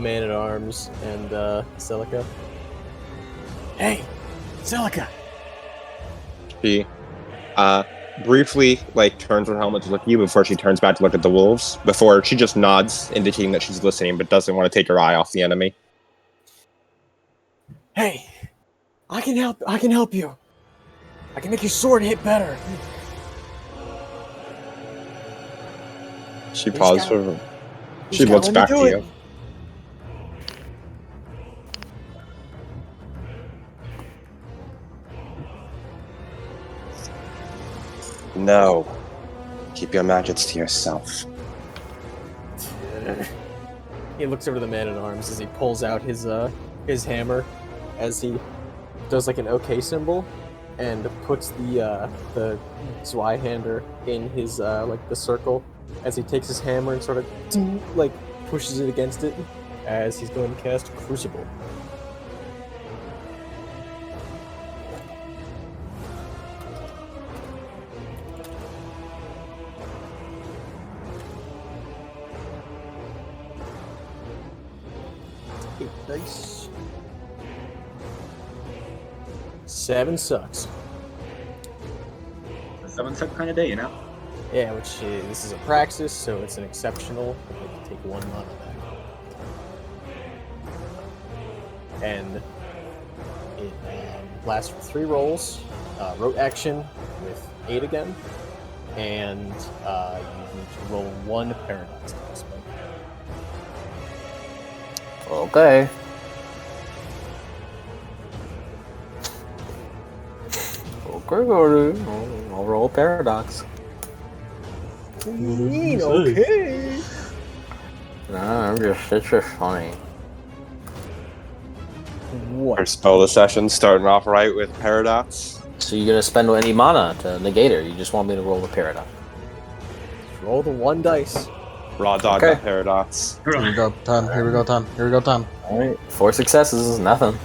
D: man at arms and Celica. Hey, Celica.
F: She briefly turns her helmet to look at you before she turns back to look at the wolves. Before she just nods, indicating that she's listening, but doesn't want to take her eye off the enemy.
D: Hey, I can help you. I can make your sword hit better.
F: She pauses for. She
D: gotta
F: looks
D: let me
F: back
D: do
F: to
D: it.
F: you. No. Keep your maggots to yourself.
D: He looks over the man at arms as he pulls out his hammer, as he does an OK symbol, and puts the Zweihander in his the circle, as he takes his hammer and sort of pushes it against it, as he's going to cast Crucible. Dice. 7 sucks.
A: 7 suck kind of day, you know?
D: Yeah, this is a praxis, so it's an exceptional. I can take 1 mana back. And it lasts for 3 rolls. Rote action with 8 again. And you need to roll 1 paradox dice.
C: Okay. Okay, I'll roll paradox.
D: Okay.
C: Nah, it's just funny.
D: What?
F: Her spell of session starting off right with Paradox.
C: So you're gonna spend any mana to negate her? You just want me to roll the paradox?
D: Roll the 1 dice.
F: Raw dog
C: Okay.
F: that Paradox.
B: Here we go, time. Here we go, time. Here we go, time.
C: Alright, 4 successes is nothing.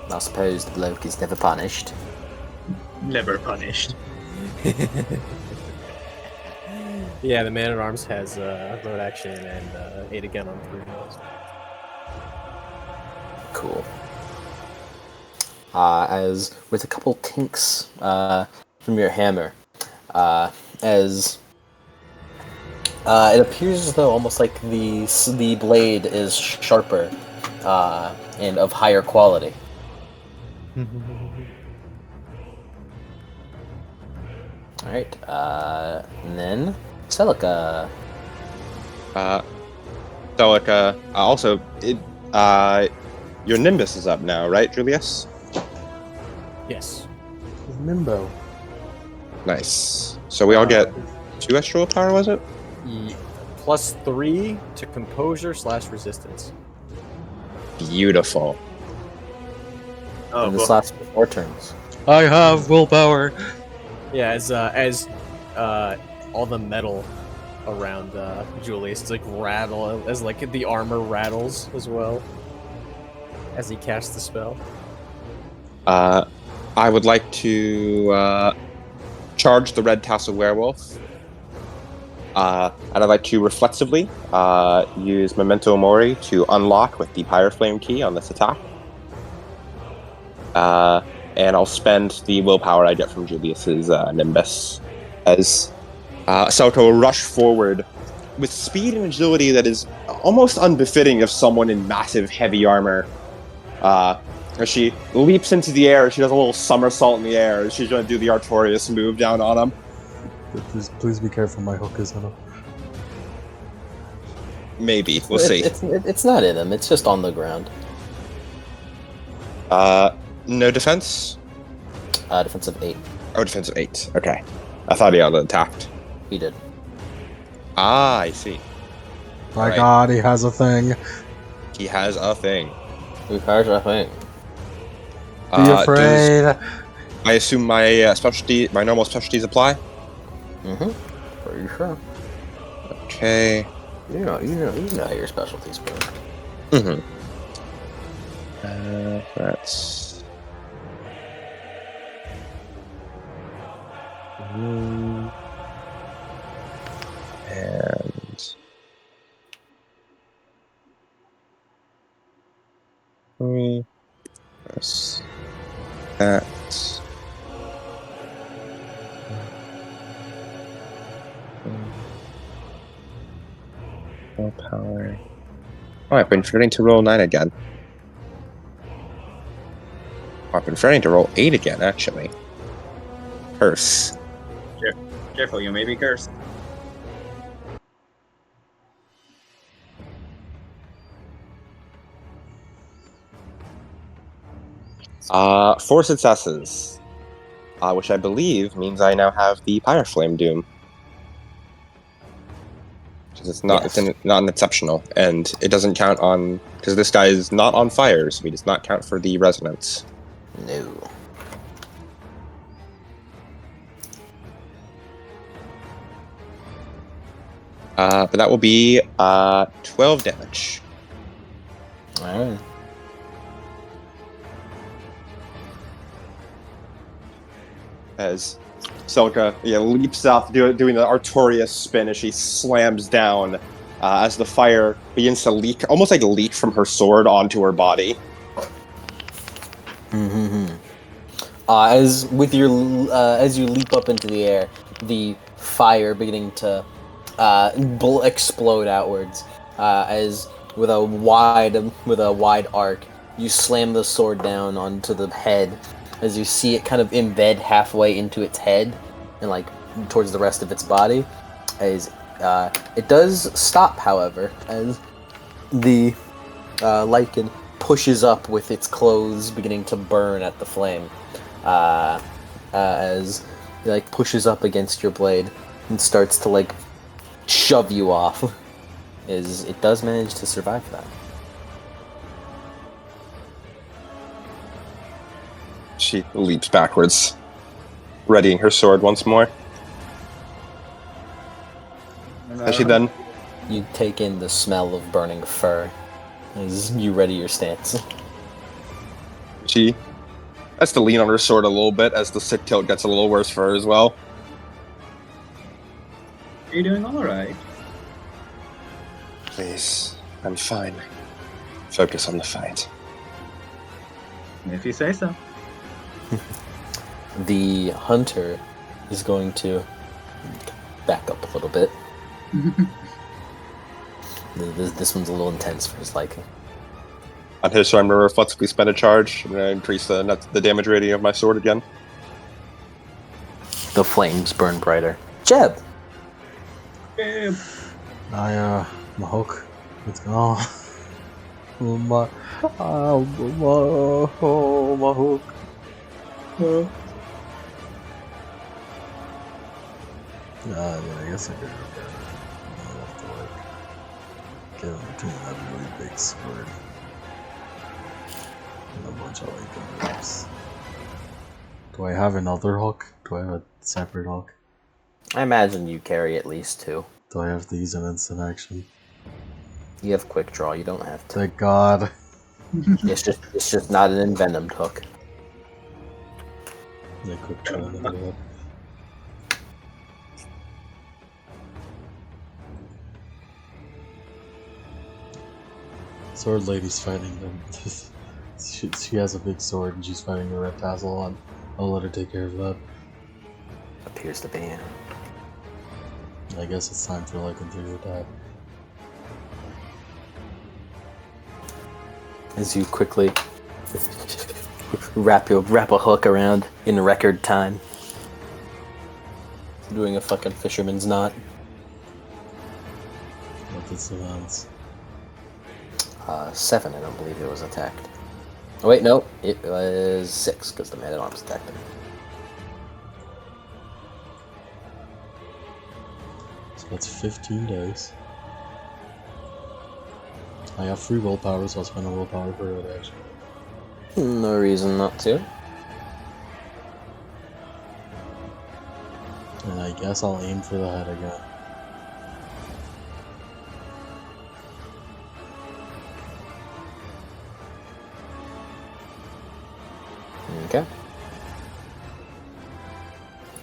C: I suppose the bloke is never punished.
A: Never punished.
D: Yeah, the man at arms has road action and 8 again on 3 rolls.
C: Cool. As with a couple tinks from your hammer, as it appears as though almost like the blade is sharper and of higher quality. All right, and then Celica.
F: Celica. Also, your Nimbus is up now, right, Julius?
D: Yes.
B: Nimbo.
F: Nice. So we all get 2 extra willpower, was it?
D: Plus 3 to composure / resistance.
F: Beautiful.
A: Oh,
C: And this
A: well,
C: lasts for 4 turns.
B: I have willpower.
D: Yeah, as all the metal around Julius is rattle, as the armor rattles as well as he casts the spell.
F: I would like to charge the red tassel werewolf. And I'd like to reflexively use Memento Mori to unlock with the Pyre Flame key on this attack. And I'll spend the willpower I get from Julius's Nimbus as Salto will rush forward with speed and agility that is almost unbefitting of someone in massive, heavy armor. As she leaps into the air, she does a little somersault in the air. She's going to do the Artorias move down on him.
B: Please be careful, my hook is in him.
F: Maybe. We'll see.
C: It's not in him. It's just on the ground.
F: No defense?
C: Defensive 8.
F: Oh, defensive 8. Okay. I thought he had attacked.
C: He did.
F: Ah, I see.
B: My
F: Right.
B: God, he has a thing.
F: He has a thing.
C: Who cards I think?
B: Be afraid.
F: I assume my my normal specialties apply?
C: Mm-hmm. Pretty sure.
F: Okay.
C: You know how your specialties work.
F: Mm-hmm. That's... And... 3 plus that. More power. Oh, I've been forgetting to roll 9 again. Oh, I've been forgetting to roll 8 again, actually. Curse.
A: Careful, you may be cursed.
F: Four successes. Which I believe means I now have the Pyre Flame Doom. It's not.
C: Yes.
F: It's not an exceptional, and it doesn't count on because this guy is not on fire, so he does not count for the resonance.
C: No.
F: But that will be 12 damage.
C: Alright.
F: As Selka leaps up, doing the Artorias spin as she slams down as the fire begins to leak, almost like leak from her sword onto her body.
C: Mm-hmm. As you leap up into the air, the fire beginning to explode outwards. As with a wide arc, you slam the sword down onto the head. As you see it kind of embed halfway into its head and like towards the rest of its body. As it does stop, however, as the lichen pushes up with its clothes beginning to burn at the flame. As it like pushes up against your blade and starts to like shove you off. Is it does manage to survive that.
F: She leaps backwards, readying her sword once more. As she then
C: You take in the smell of burning fur as you ready your stance.
F: she has to lean on her sword a little bit as the sick tilt gets a little worse for her as well.
A: Are you doing all right?
F: Please, I'm fine. Focus on the fight.
A: If you say so.
C: The hunter is going to back up a little bit. This one's a little intense for his liking.
F: On his turn, I'm going to reflexively spend a charge. I'm going to increase the damage rating of my sword again.
C: The flames burn brighter. Jeb!
B: My hook. It's gone. My hook. Yeah, I guess I could repair that. I'll have to like get in between that really big sword and a bunch of like ropes. Do I have another hook? Do I have a separate hook?
C: I imagine you carry at least 2.
B: Do I have to use an instant action?
C: You have quick draw, you don't have to.
B: Thank God.
C: It's just not an envenomed hook.
B: Yeah, quick try and do that. Sword lady's fighting them. she has a big sword and she's fighting the red tassel on. I'll let her take care of that.
C: Appears to be.
B: I guess it's time for Lycan to attack.
C: As you quickly wrap a hook around in record time. Doing a fucking fisherman's knot.
B: What this amounts.
C: 7, I don't believe it was attacked. Oh wait, no, it was 6 because the man-at-arms attacked him.
B: So that's 15 days. I have free willpower, so I'll spend a willpower for red action.
C: No reason not to.
B: And I guess I'll aim for the head again.
C: Okay.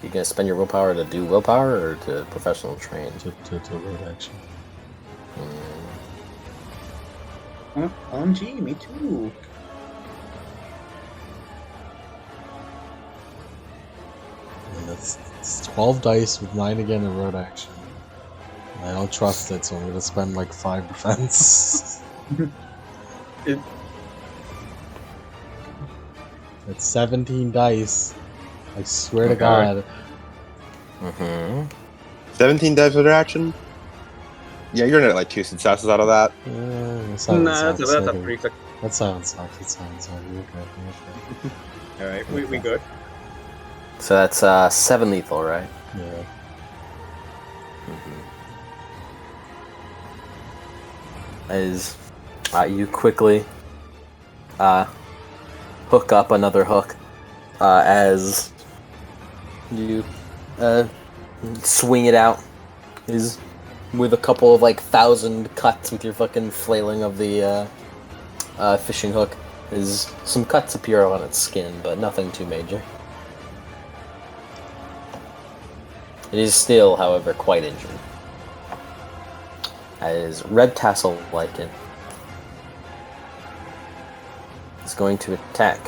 C: You gonna spend your willpower to do willpower or to professional train?
B: To red action.
A: OMG, me too.
B: And it's 12 dice with 9 again in road action. And I don't trust it, so I'm gonna spend like 5 defense. It's 17 dice. I swear to God.
C: Mm-hmm.
F: 17 dice with action? Yeah, you're gonna get like 2 successes out of that.
A: Nah, that's a pretty quick.
B: That sounds sucks. That sounds sucks. Okay.
A: Alright, we good.
C: So that's 7 lethal, right?
B: Yeah.
C: As you quickly hook up another hook as you swing it out is with a couple of like 1,000 cuts with your fucking flailing of the fishing hook. Is some cuts appear on its skin, but nothing too major. It is still, however, quite injured. As Red Tassel Lycan is going to attack.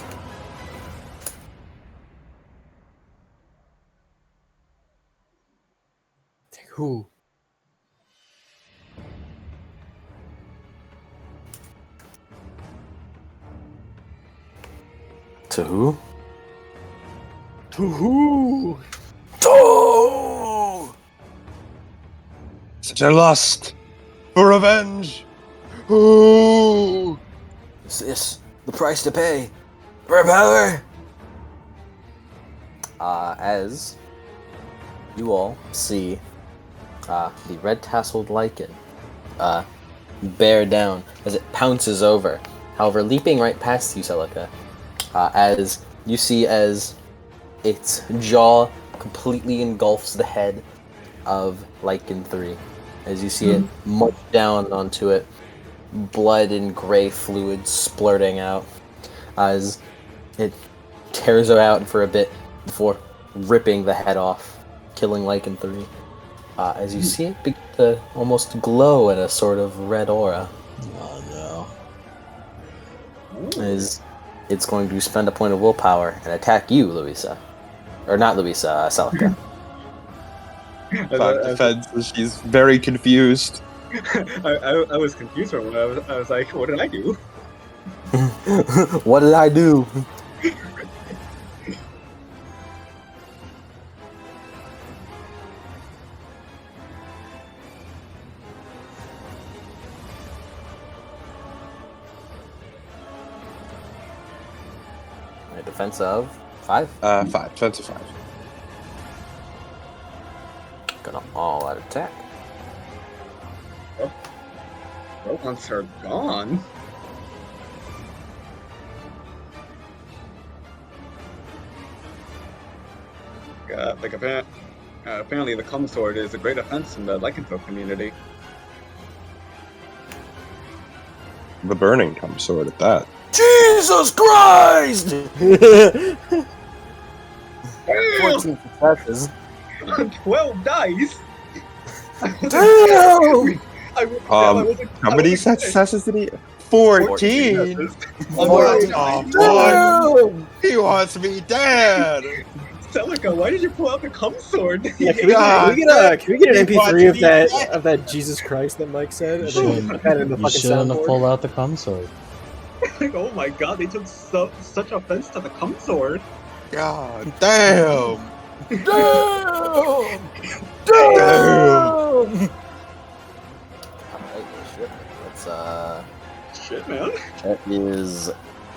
D: Who?
C: To who?
D: To who?
C: To!
F: Such a lust for revenge. Ooh.
C: Is this the price to pay for power? As you all see the red-tasseled lichen bear down as it pounces over. However, leaping right past you, Celica, as you see as its jaw completely engulfs the head of Lycan 3. As you see it munch down onto it, blood and gray fluid splurting out as it tears her out for a bit before ripping the head off, killing Lycan 3. As you see it begin to almost glow in a sort of red aura.
B: Oh
C: As it's going to spend a point of willpower and attack you, Louisa. Or not Louisa, Celica.
F: 5 defense, and she's very confused.
A: I was confused for a moment. I was like, what did I do?
C: What did I do? A defense of 5?
F: 5, defense of 5.
C: Gonna all out attack.
A: Once are gone. Like apparently the cum sword is a great offense in the lycanthrope community.
F: The burning comes sword at that.
C: Jesus Christ! 13 successes.
A: On 12 dice.
C: Damn!
F: How many successes did he? 14.
A: Oh,
F: Oh, he wants me dead.
A: Celica, why did you pull out the cum sword?
D: Yeah, can
F: God,
D: we get an
F: he wants
D: MP3 of
F: me
D: that
F: dead.
D: Jesus Christ that Mike said?
B: You
D: And then
B: shouldn't,
D: put that in the
B: you
D: fucking
B: shouldn't have
D: soundboard?
B: pulled out the cum sword.
A: Oh my god, they took such offense to the cum sword.
F: God damn.
C: Damn!
F: Damn.
C: Alright, shit. That's
A: Shit, man.
C: that is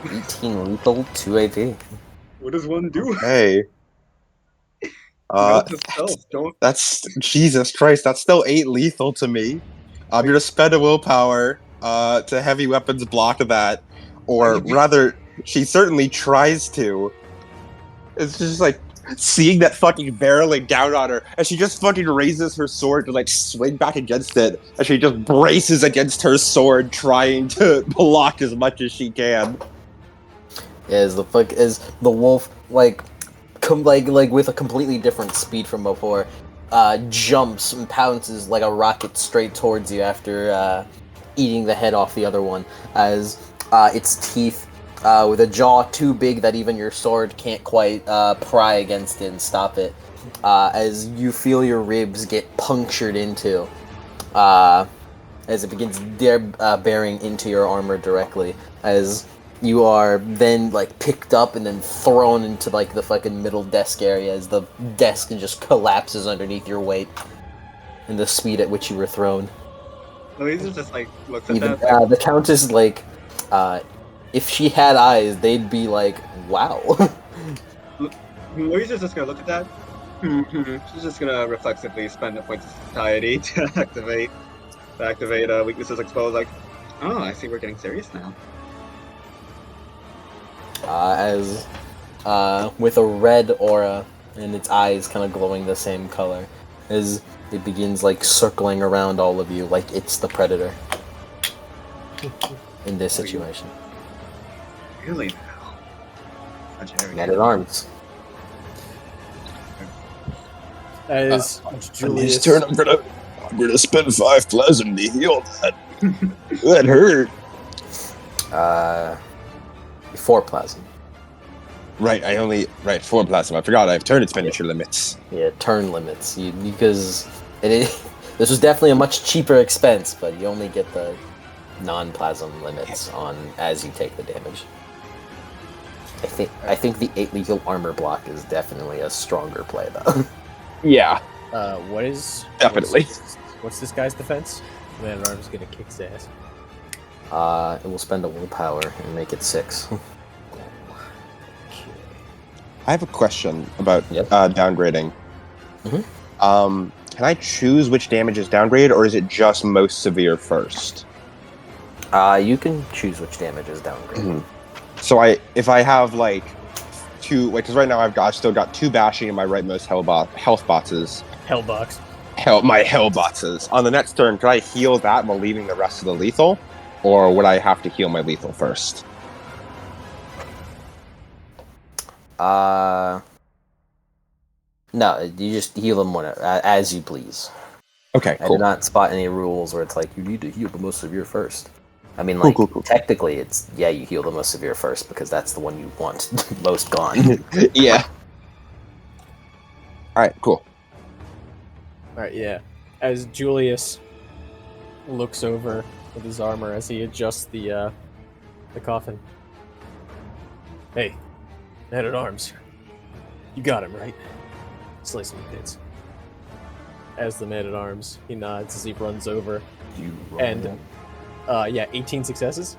C: 18 lethal, 2 AP.
A: What does one do?
F: Hey.
A: Note to self, don't.
F: That's Jesus Christ. That's still 8 lethal to me. You're gonna spend a willpower to heavy weapons block that, or rather, she certainly tries to. It's just like seeing that fucking barreling down on her, and she just fucking raises her sword to like swing back against it, and she just braces against her sword, trying to block as much as she can.
C: Is the wolf like like with a completely different speed from before, jumps and pounces like a rocket straight towards you after eating the head off the other one, as its teeth, with a jaw too big that even your sword can't quite pry against it and stop it, as you feel your ribs get punctured into, as it begins bearing into your armor directly, as you are then like picked up and then thrown into like the fucking middle desk area as the desk just collapses underneath your weight and the speed at which you were thrown.
A: Louisa just like looks at
C: Even
A: that. Like,
C: the Countess, like, if she had eyes, they'd be like, wow.
A: Louisa's just gonna look at that. She's just gonna reflexively spend a point of society to activate weaknesses exposed. Like, oh, I see we're getting serious now.
C: As with a red aura and its eyes kind of glowing the same color, as it begins like circling around all of you like it's the predator in this situation.
A: Really now? Such area.
C: Man at arms.
D: As
G: On
D: Julius,
G: his turn, I'm gonna spend 5 plasm to heal that. That hurt.
C: 4 plasm.
F: Right, 4 plasma. I forgot I have turn expenditure limits.
C: Yeah, turn limits. Because this was definitely a much cheaper expense, but you only get the non-plasm limits on as you take the damage. I think the 8 lethal armor block is definitely a stronger play though.
F: Yeah,
D: what is
F: definitely.
D: What's this guy's defense? Man at arms gonna kick his ass.
C: It will spend a willpower and make it 6.
F: I have a question about
C: Yep.
F: downgrading.
C: Mhm.
F: Can I choose which damage is downgraded, or is it just most severe first?
C: You can choose which damage is downgraded.
F: So if I have like 2, like, because right now I've still got 2 bashing in my rightmost health boxes.
D: Hellbox.
F: My hell boxes. On the next turn, could I heal that while leaving the rest of the lethal, or would I have to heal my lethal first?
C: No, you just heal them as you please.
F: Okay,
C: I
F: cool.
C: did not spot any rules where it's like you need to heal the most severe first. I mean,
F: Cool,
C: like,
F: cool, cool.
C: technically, it's you heal the most severe first because that's the one you want most gone.
F: Yeah. All right, cool.
D: Alright, yeah. As Julius looks over with his armor as he adjusts the coffin. Hey, man at arms. You got him, right? Slice him to bits. As the man at arms, he nods as he runs over. And, 18 successes.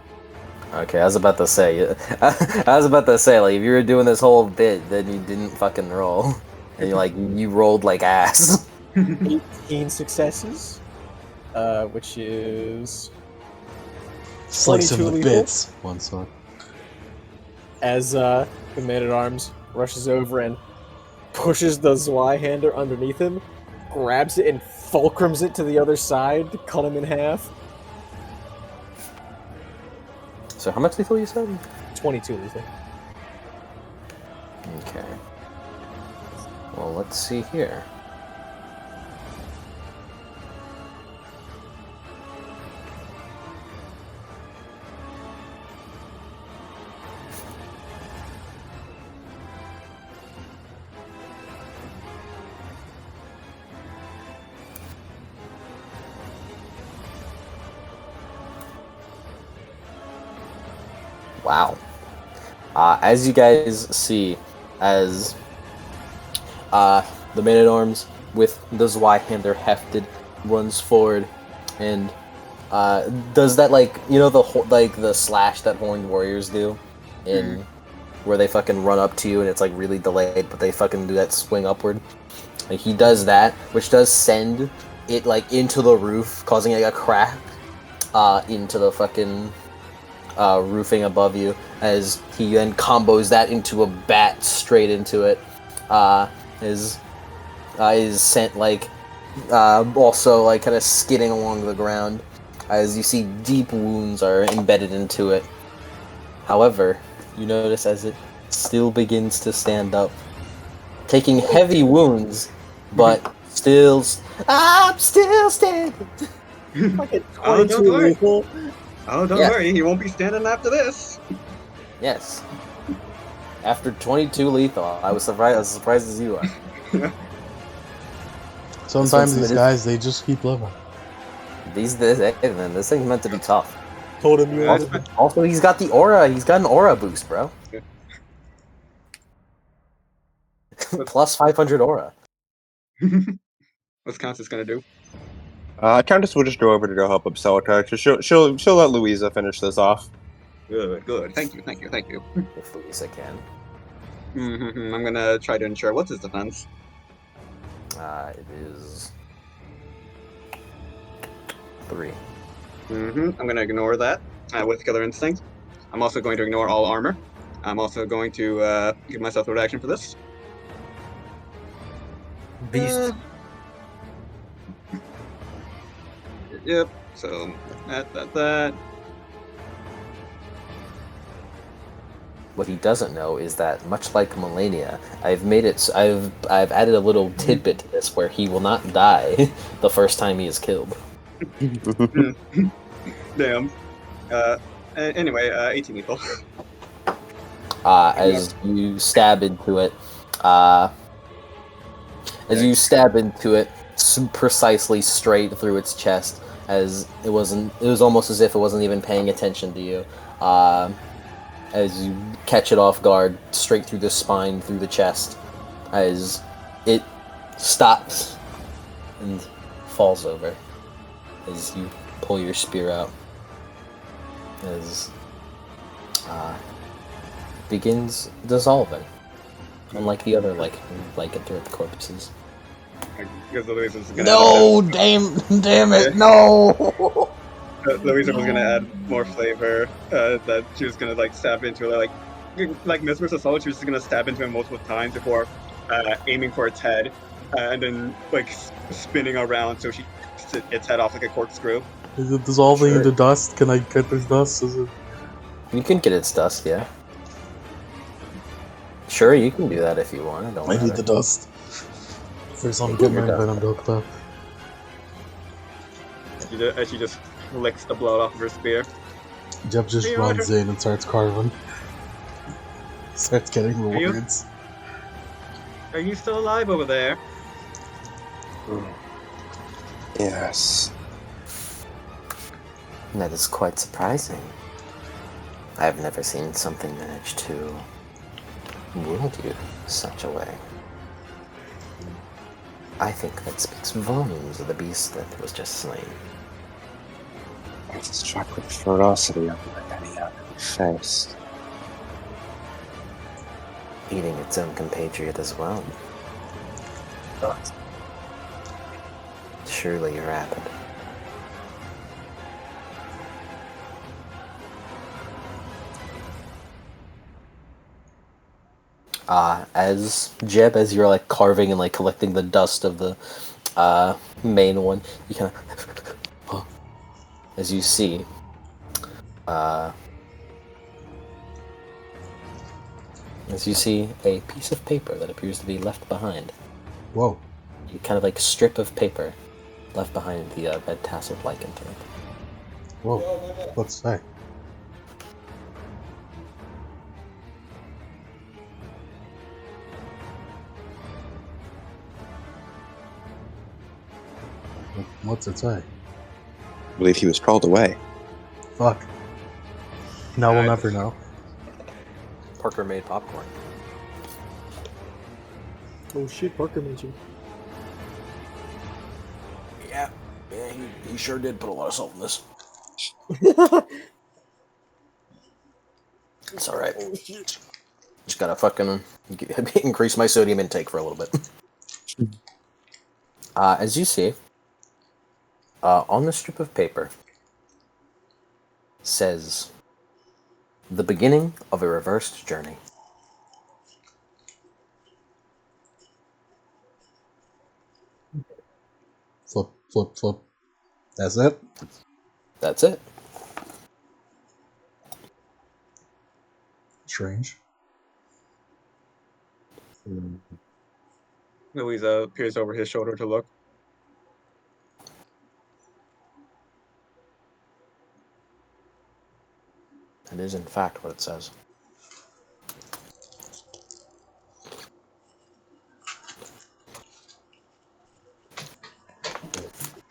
C: Okay, I was about to say, like, if you were doing this whole bit, then you didn't fucking roll, and you rolled like ass.
D: 18 successes, which is
B: Slice him
D: 22
B: to
D: lethal?
B: bits. One sword.
D: as the man at arms rushes over and pushes the Zweihander underneath him, grabs it and fulcrums it to the other side to cut him in half.
C: So how much lethal you said?
D: 22 lethal.
C: Okay. Well, let's see here. Wow. As you guys see, as the man-at-arms with the Zweihander hefted runs forward and does that, like, you know, the slash that horned warriors do in where they fucking run up to you and it's like really delayed, but they fucking do that swing upward. Like, he does that, which does send it like into the roof, causing like a crack into the fucking roofing above you, as he then combos that into a bat straight into it. Is sent like also like kind of skidding along the ground, as you see deep wounds are embedded into it. However, you notice as it still begins to stand up, taking heavy wounds, but still, I'm still standing. Fucking
A: Oh, don't
C: 22
A: worry.
C: lethal.
A: Oh, don't
C: Yeah.
A: worry, he won't be standing after this.
C: Yes. After 22 lethal, I was surprised as you are.
B: Sometimes these
C: submitted.
B: guys, they just keep living.
C: This thing's meant to be tough.
D: Told him you
A: Yeah,
D: wanted.
C: Also, he's got the aura. He's got an aura boost, bro. Plus 500 aura.
A: What's Countess gonna do?
F: Countess will just go over to go help Upselka. She'll let Louisa finish this off.
A: Good, good. Thank you, thank you, thank you.
C: If Louisa can.
A: I'm gonna try to ensure. What's his defense?
C: It is 3.
A: I'm gonna ignore that with Killer Instinct. I'm also going to ignore all armor. I'm also going to give myself a reaction for this.
D: Beast.
A: Yep. So that.
C: What he doesn't know is that, much like Melania, I've added a little tidbit to this where he will not die the first time he is killed.
A: Damn. Anyway, 18 lethal.
C: As you stab into it, precisely straight through its chest, as it was almost as if it wasn't even paying attention to you. As you catch it off guard, straight through the spine, through the chest, as it stops and falls over, as you pull your spear out, as begins dissolving, unlike the other lycanthrope corpses.
A: Because Louisa's gonna
B: No, damn it, no!
A: Louisa was gonna add more flavor. That she was gonna like stab into it, like Miss vs. Soul. She was just gonna stab into it multiple times before aiming for its head, and then like spinning around so she gets its head off like a corkscrew.
B: Is it dissolving
C: Sure.
B: into dust? Can I get this dust? Is it?
C: You can get its dust, yeah. Sure, you can do that if you want. It don't
B: I need
C: matter.
B: the dust. First, I'm
C: Take
B: getting
C: your
B: my
C: dust.
B: venom built up.
A: She just licks the blood off of her spear.
B: Jeb just
A: Hey,
B: runs in and starts carving. Starts getting
A: you-
B: rewards.
A: Are you still alive over there?
F: Yes.
C: That is quite surprising. I've never seen something manage to wound you such a way. I think that speaks volumes of the beast that was just slain.
E: It's struck with ferocity unlike any other face.
C: Eating its own compatriot as well. Surely rapid. As Jeb, as you're like carving and like collecting the dust of the main one, you kind of as you see a piece of paper that appears to be left behind.
B: Whoa.
C: a kind of like strip of paper left behind the bed tasseled lycanthrope.
B: Whoa. What's say? What's it say?
F: I believe he was called away.
B: Fuck. No, we'll never know.
C: Parker made popcorn.
D: Oh shit, Parker mentioned.
C: Yeah, he sure did put a lot of salt in this. It's alright.
D: Oh shit.
C: Just gotta fucking increase my sodium intake for a little bit. As you see, on the strip of paper says, "The beginning of a reversed journey."
B: Flip, flip, flip. That's it?
C: That's it.
B: Strange.
A: Louisa peers over his shoulder to look.
C: That is, in fact, what it says.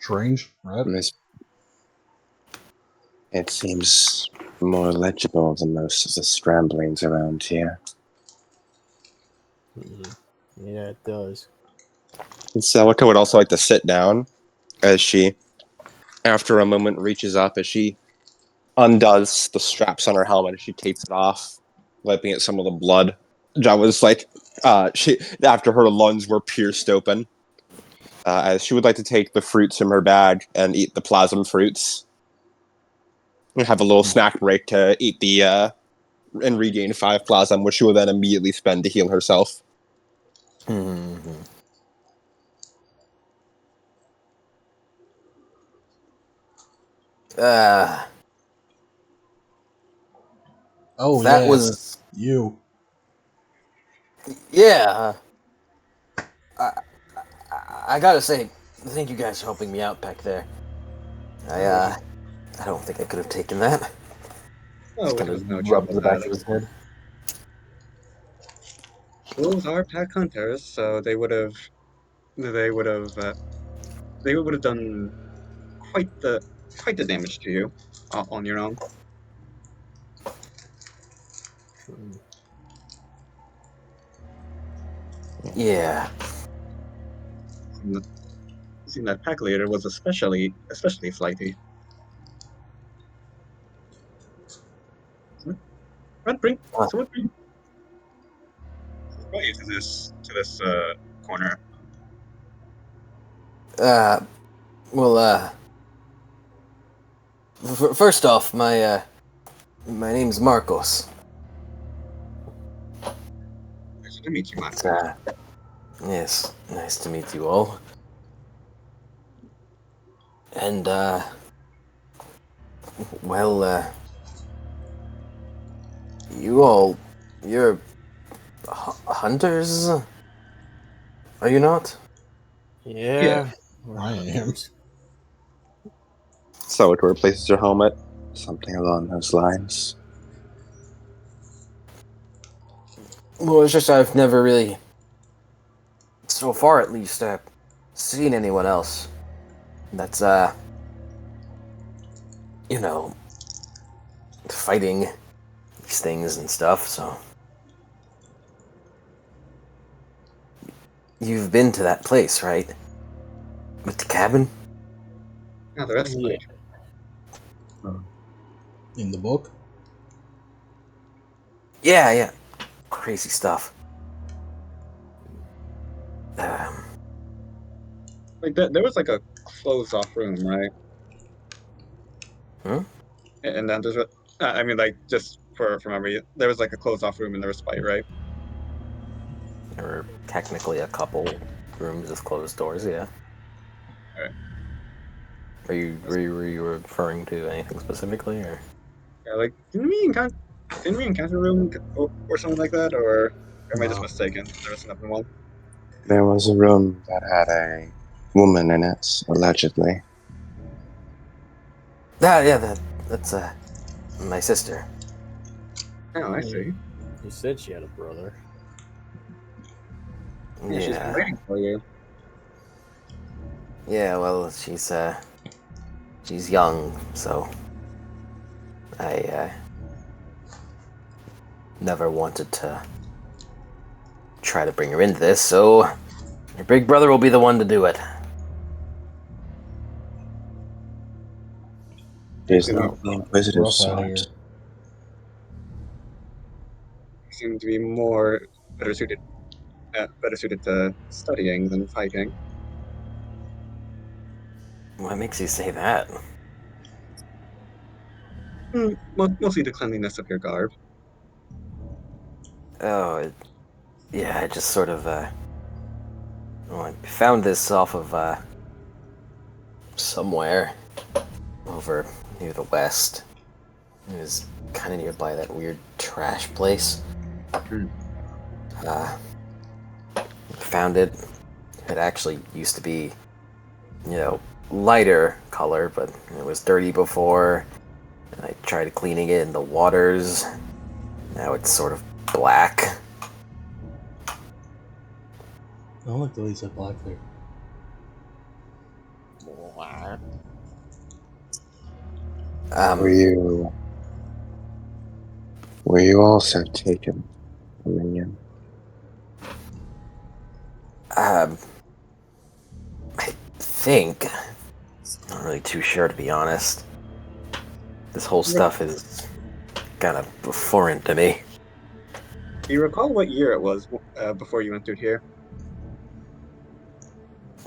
B: Strange, right?
E: It seems more legible than most of the scramblings around here.
D: Yeah, it does.
F: Celica would also like to sit down as she, after a moment, reaches up as she undoes the straps on her helmet as she takes it off, wiping at some of the blood. That was like, she after her lungs were pierced open. As she would like to take the fruits from her bag and eat the plasm fruits, and have a little snack break to eat the and regain 5 plasm, which she will then immediately spend to heal herself.
C: Mm-hmm.
B: Oh,
C: That
B: yeah.
C: was...
B: You.
C: Yeah. I gotta say, thank you guys for helping me out back there. I don't think I could have taken that.
A: Oh,
C: Just
A: it
C: kind
A: was no
C: of rubs
A: trouble,
C: the back
A: that.
C: of his head.
A: Wolves are pack hunters, so they would have done quite the quite the damage to you on your own.
C: Yeah.
A: Seeing that pack leader was especially flighty. Run, bring someone bring you to this corner.
C: Well, first off, my name's Markos.
A: Nice to meet you,
C: It's,
A: Markos.
C: yes, nice to meet you all. And, well, you're hunters? Are you not?
D: Yeah.
B: I am.
F: Celica replaces her helmet. Something along those lines.
C: Well, it's just I've never really, so far at least, seen anyone else that's, you know, fighting these things and stuff, so. You've been to that place, right? With the cabin?
A: Now the rest
D: Yeah.
B: In the book?
C: Yeah. Crazy stuff.
A: like there was like a closed off room, right?
C: Hmm?
A: And then there's I mean, like, just for memory, there was like a closed off room in the respite, right?
C: There were technically a couple rooms with closed doors, yeah.
A: Alright.
C: Were you referring to anything specifically, or?
A: Yeah, like didn't we encounter a room or something like that, or am I just
B: No.
A: mistaken? There was another one.
E: There was a room that had a woman in it, allegedly.
C: That's my sister.
A: Oh, I see.
D: You said she had a brother.
A: Yeah, she's been waiting for you.
C: Yeah, well, she's young, so I never wanted to try to bring her into this, so your big brother will be the one to do it.
E: Is
A: You
E: not
A: know,
E: the inquisitive
B: Rough out here.
E: sort.
A: seem to be better suited to studying than fighting.
C: What makes you say that?
A: Mostly the cleanliness of your garb.
C: Oh, yeah, I just sort of, well, I found this off of, somewhere over near the west. It was kind of nearby that weird trash place.
A: Hmm.
C: Found it. It actually used to be, lighter color, but it was dirty before. And I tried cleaning it in the waters. Now it's sort of black.
B: I don't like the way you said black there.
E: Were you also taken, minion?
C: Um, I think. Not really too sure, to be honest. This whole stuff is kind of foreign to me.
A: Do you recall what year it was before you entered here?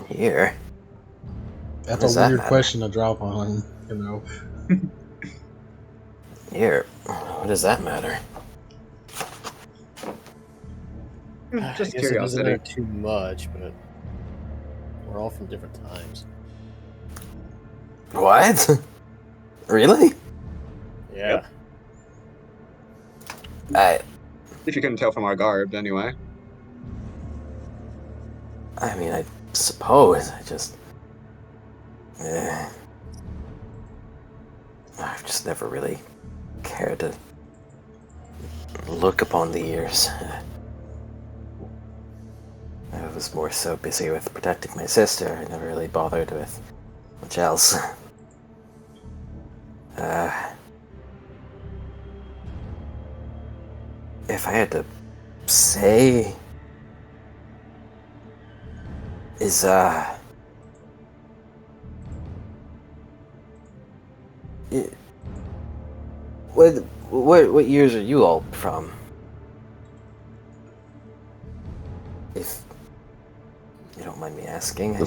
C: Here.
B: That's
C: does
B: a
C: that
B: weird
C: matter?
B: question to drop on, you know.
C: Here. What does that matter?
D: I
A: Just
D: guess it doesn't
A: curiosity.
D: matter too much, but we're all from different times.
C: What? Really?
D: Yeah.
A: If you couldn't tell from our garb, anyway.
C: I mean, I suppose. I just. I've just never really cared to look upon the years. I was more so busy with protecting my sister. I never really bothered with much else. If I had to say, is what years are you all from? If you don't mind me asking.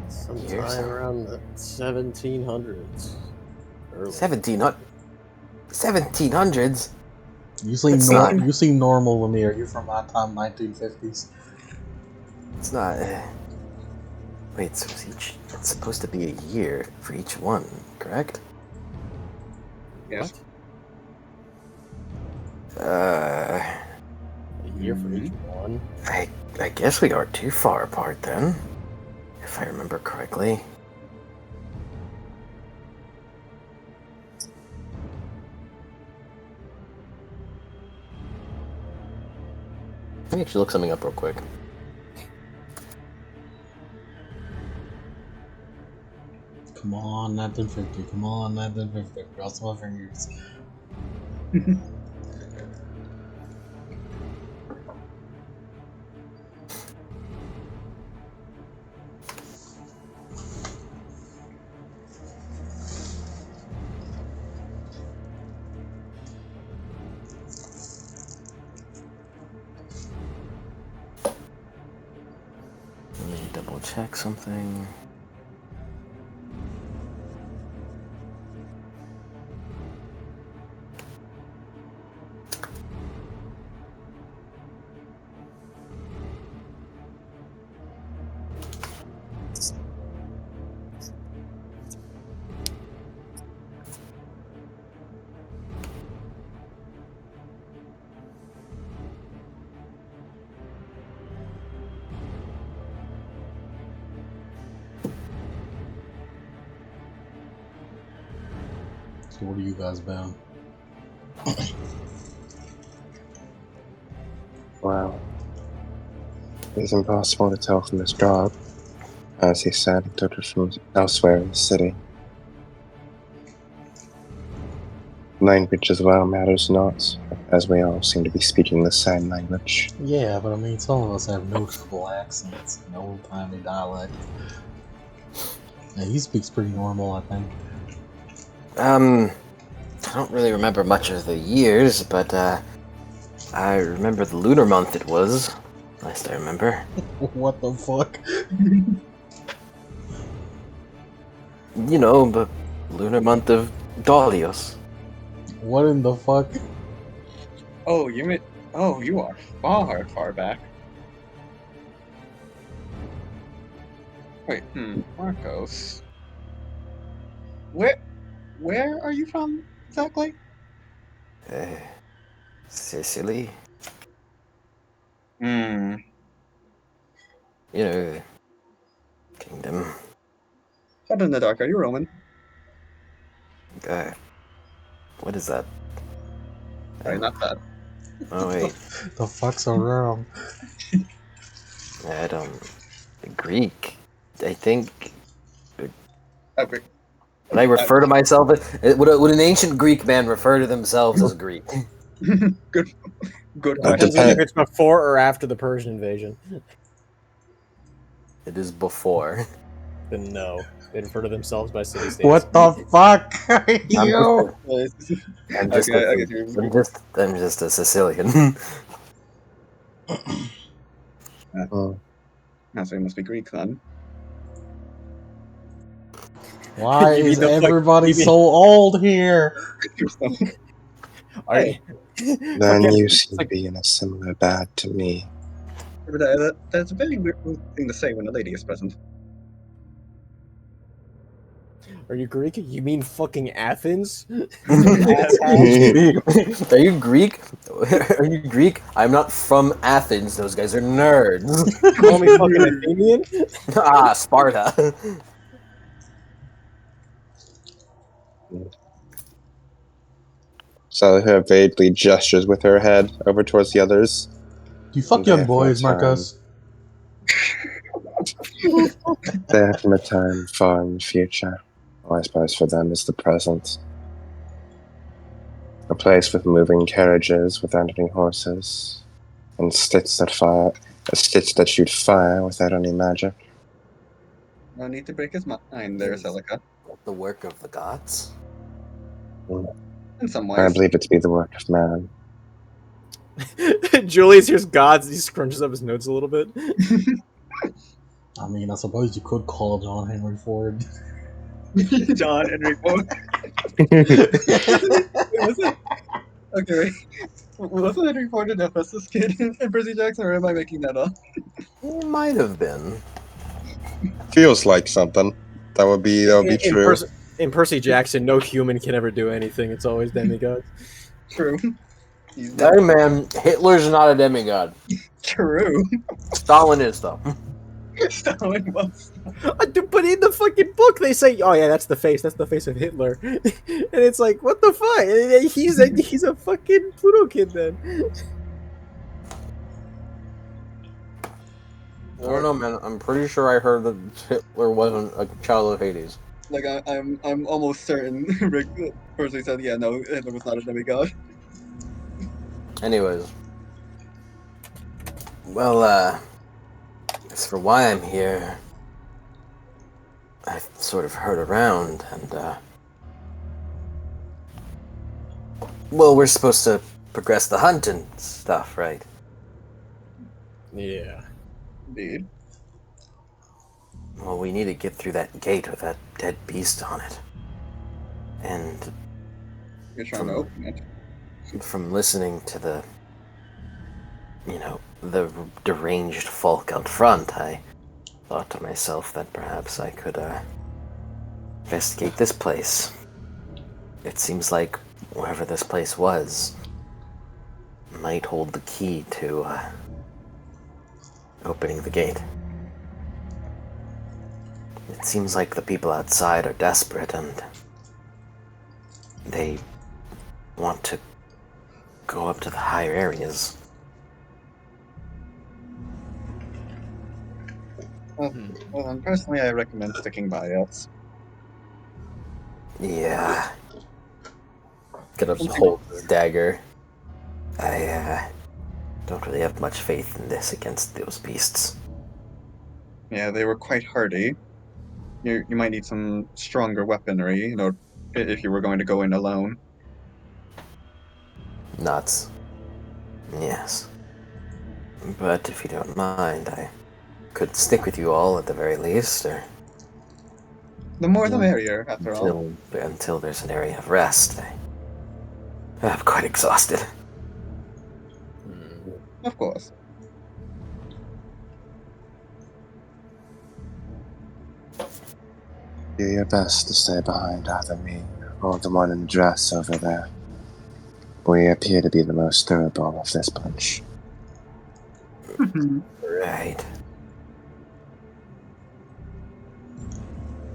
D: Sometime
C: Years?
D: around the 1700s. Early.
C: 1700s?
B: You seem
C: It's not.
B: you seem normal to me. Are you from that time, 1950s?
C: It's not. Wait, so it's supposed to be a year for each one, correct?
A: Yes.
D: What? A year for each one?
C: I guess we aren't too far apart then, if I remember correctly. Let me actually look something up real quick.
B: Come on, 1950. Come on, 1950. Cross my fingers.
C: Let me double check something.
B: So what are you guys been?
E: Well, it's impossible to tell from this dog, as he said, he took it from elsewhere in the city. Language as well matters not, as we all seem to be speaking the same language.
B: Yeah, but I mean, some of us have noticeable accents and old-timey dialect. Yeah, he speaks pretty normal, I think.
H: I don't really remember much of the years, but I remember the lunar month it was. Last I remember.
B: What the fuck?
H: You know, the lunar month of Dolios.
B: What in the fuck?
A: Oh, you are far, far back. Wait, Markos. Where are you from exactly?
H: Sicily?
A: Hmm.
H: You know, the kingdom.
A: Shut in the dark. Are you Roman?
H: What is that?
A: Sorry, not that.
H: Oh wait,
B: The fuck's so wrong?
H: I don't. Greek. I think.
A: Okay.
H: When I refer to myself, would an ancient Greek man refer to themselves as Greek?
A: Good. Good.
D: Depends on
E: depend-
D: if it's before or after the Persian invasion.
H: It is before.
D: Then no, they refer to themselves by city states.
B: What the fuck?
H: I'm
B: Yo!
H: just
A: Okay, I get you.
H: I'm just a Sicilian.
E: Oh,
A: So you must be Greek then.
B: Why
D: You mean
B: is
D: the fuck-
B: everybody
D: you mean-
B: so old here?
A: Hey.
E: then
D: Okay,
E: you
D: it's
E: seem
D: like-
E: to be in a similar bad to me.
A: That's a very weird thing to say when a lady is present.
D: Are you Greek? You mean fucking Athens?
H: Are you Greek? Are you Greek? I'm not from Athens. Those guys are nerds.
D: Call me fucking Athenian?
H: Ah, Sparta.
E: Salihar vaguely gestures with her head over towards the others.
B: Do you fuck
E: They
B: young
E: have no
B: boys,
E: time.
B: Marcos?
E: They're from a time far in the future. Well, I suppose for them is the present. A place with moving carriages without any horses, and sticks that shoot fire without any magic.
A: No need to break his mind there, Celica.
H: The work of the gods.
A: In some
E: I
A: ways.
E: believe it to be the work of man.
D: Julius hears gods, he scrunches up his notes a little bit.
B: I mean, I suppose you could call John Henry Ford.
A: John Henry Ford. Wait, was it? Okay, wait. Wasn't Henry Ford an Ephesus kid in Percy Jackson, or am I making that up?
H: It might have been.
E: Feels like something. That would be true.
D: In Percy Jackson, no human can ever do anything. It's always demigods.
A: True. He's
H: Hey man, Hitler's not a demigod.
A: true.
H: Stalin is though.
A: Stalin was.
D: But in the fucking book, they say, "Oh yeah, that's the face. That's the face of Hitler," and it's like, what the fuck? He's a fucking Pluto kid then.
H: I don't know, man. I'm pretty sure I heard that Hitler wasn't a child of Hades.
A: Like I'm almost certain Rick Percy said, yeah, no, Hitler was not a demigod.
H: Anyways. Well, as for why I'm here, I've sort of heard around, and, well, we're supposed to progress the hunt and stuff, right?
D: Yeah.
A: Indeed.
H: Well, we need to get through that gate with that dead beast on it. And
A: You're trying to open it.
H: from listening to the deranged folk out front, I thought to myself that perhaps I could investigate this place. It seems like wherever this place was might hold the key to opening the gate. It seems like the people outside are desperate, and they want to go up to the higher areas.
A: Well, personally, I recommend sticking by us.
H: Yeah. Gonna hold his dagger. I don't really have much faith in this against those beasts.
A: Yeah, they were quite hardy. You might need some stronger weaponry, if you were going to go in alone.
H: Nuts. Yes. But if you don't mind, I could stick with you all at the very least, or
A: The more the merrier, after all.
H: until there's an area of rest. I'm quite exhausted.
A: Of course.
E: Do your best to stay behind either me or the one in the dress over there. We appear to be the most durable of this bunch.
H: Right.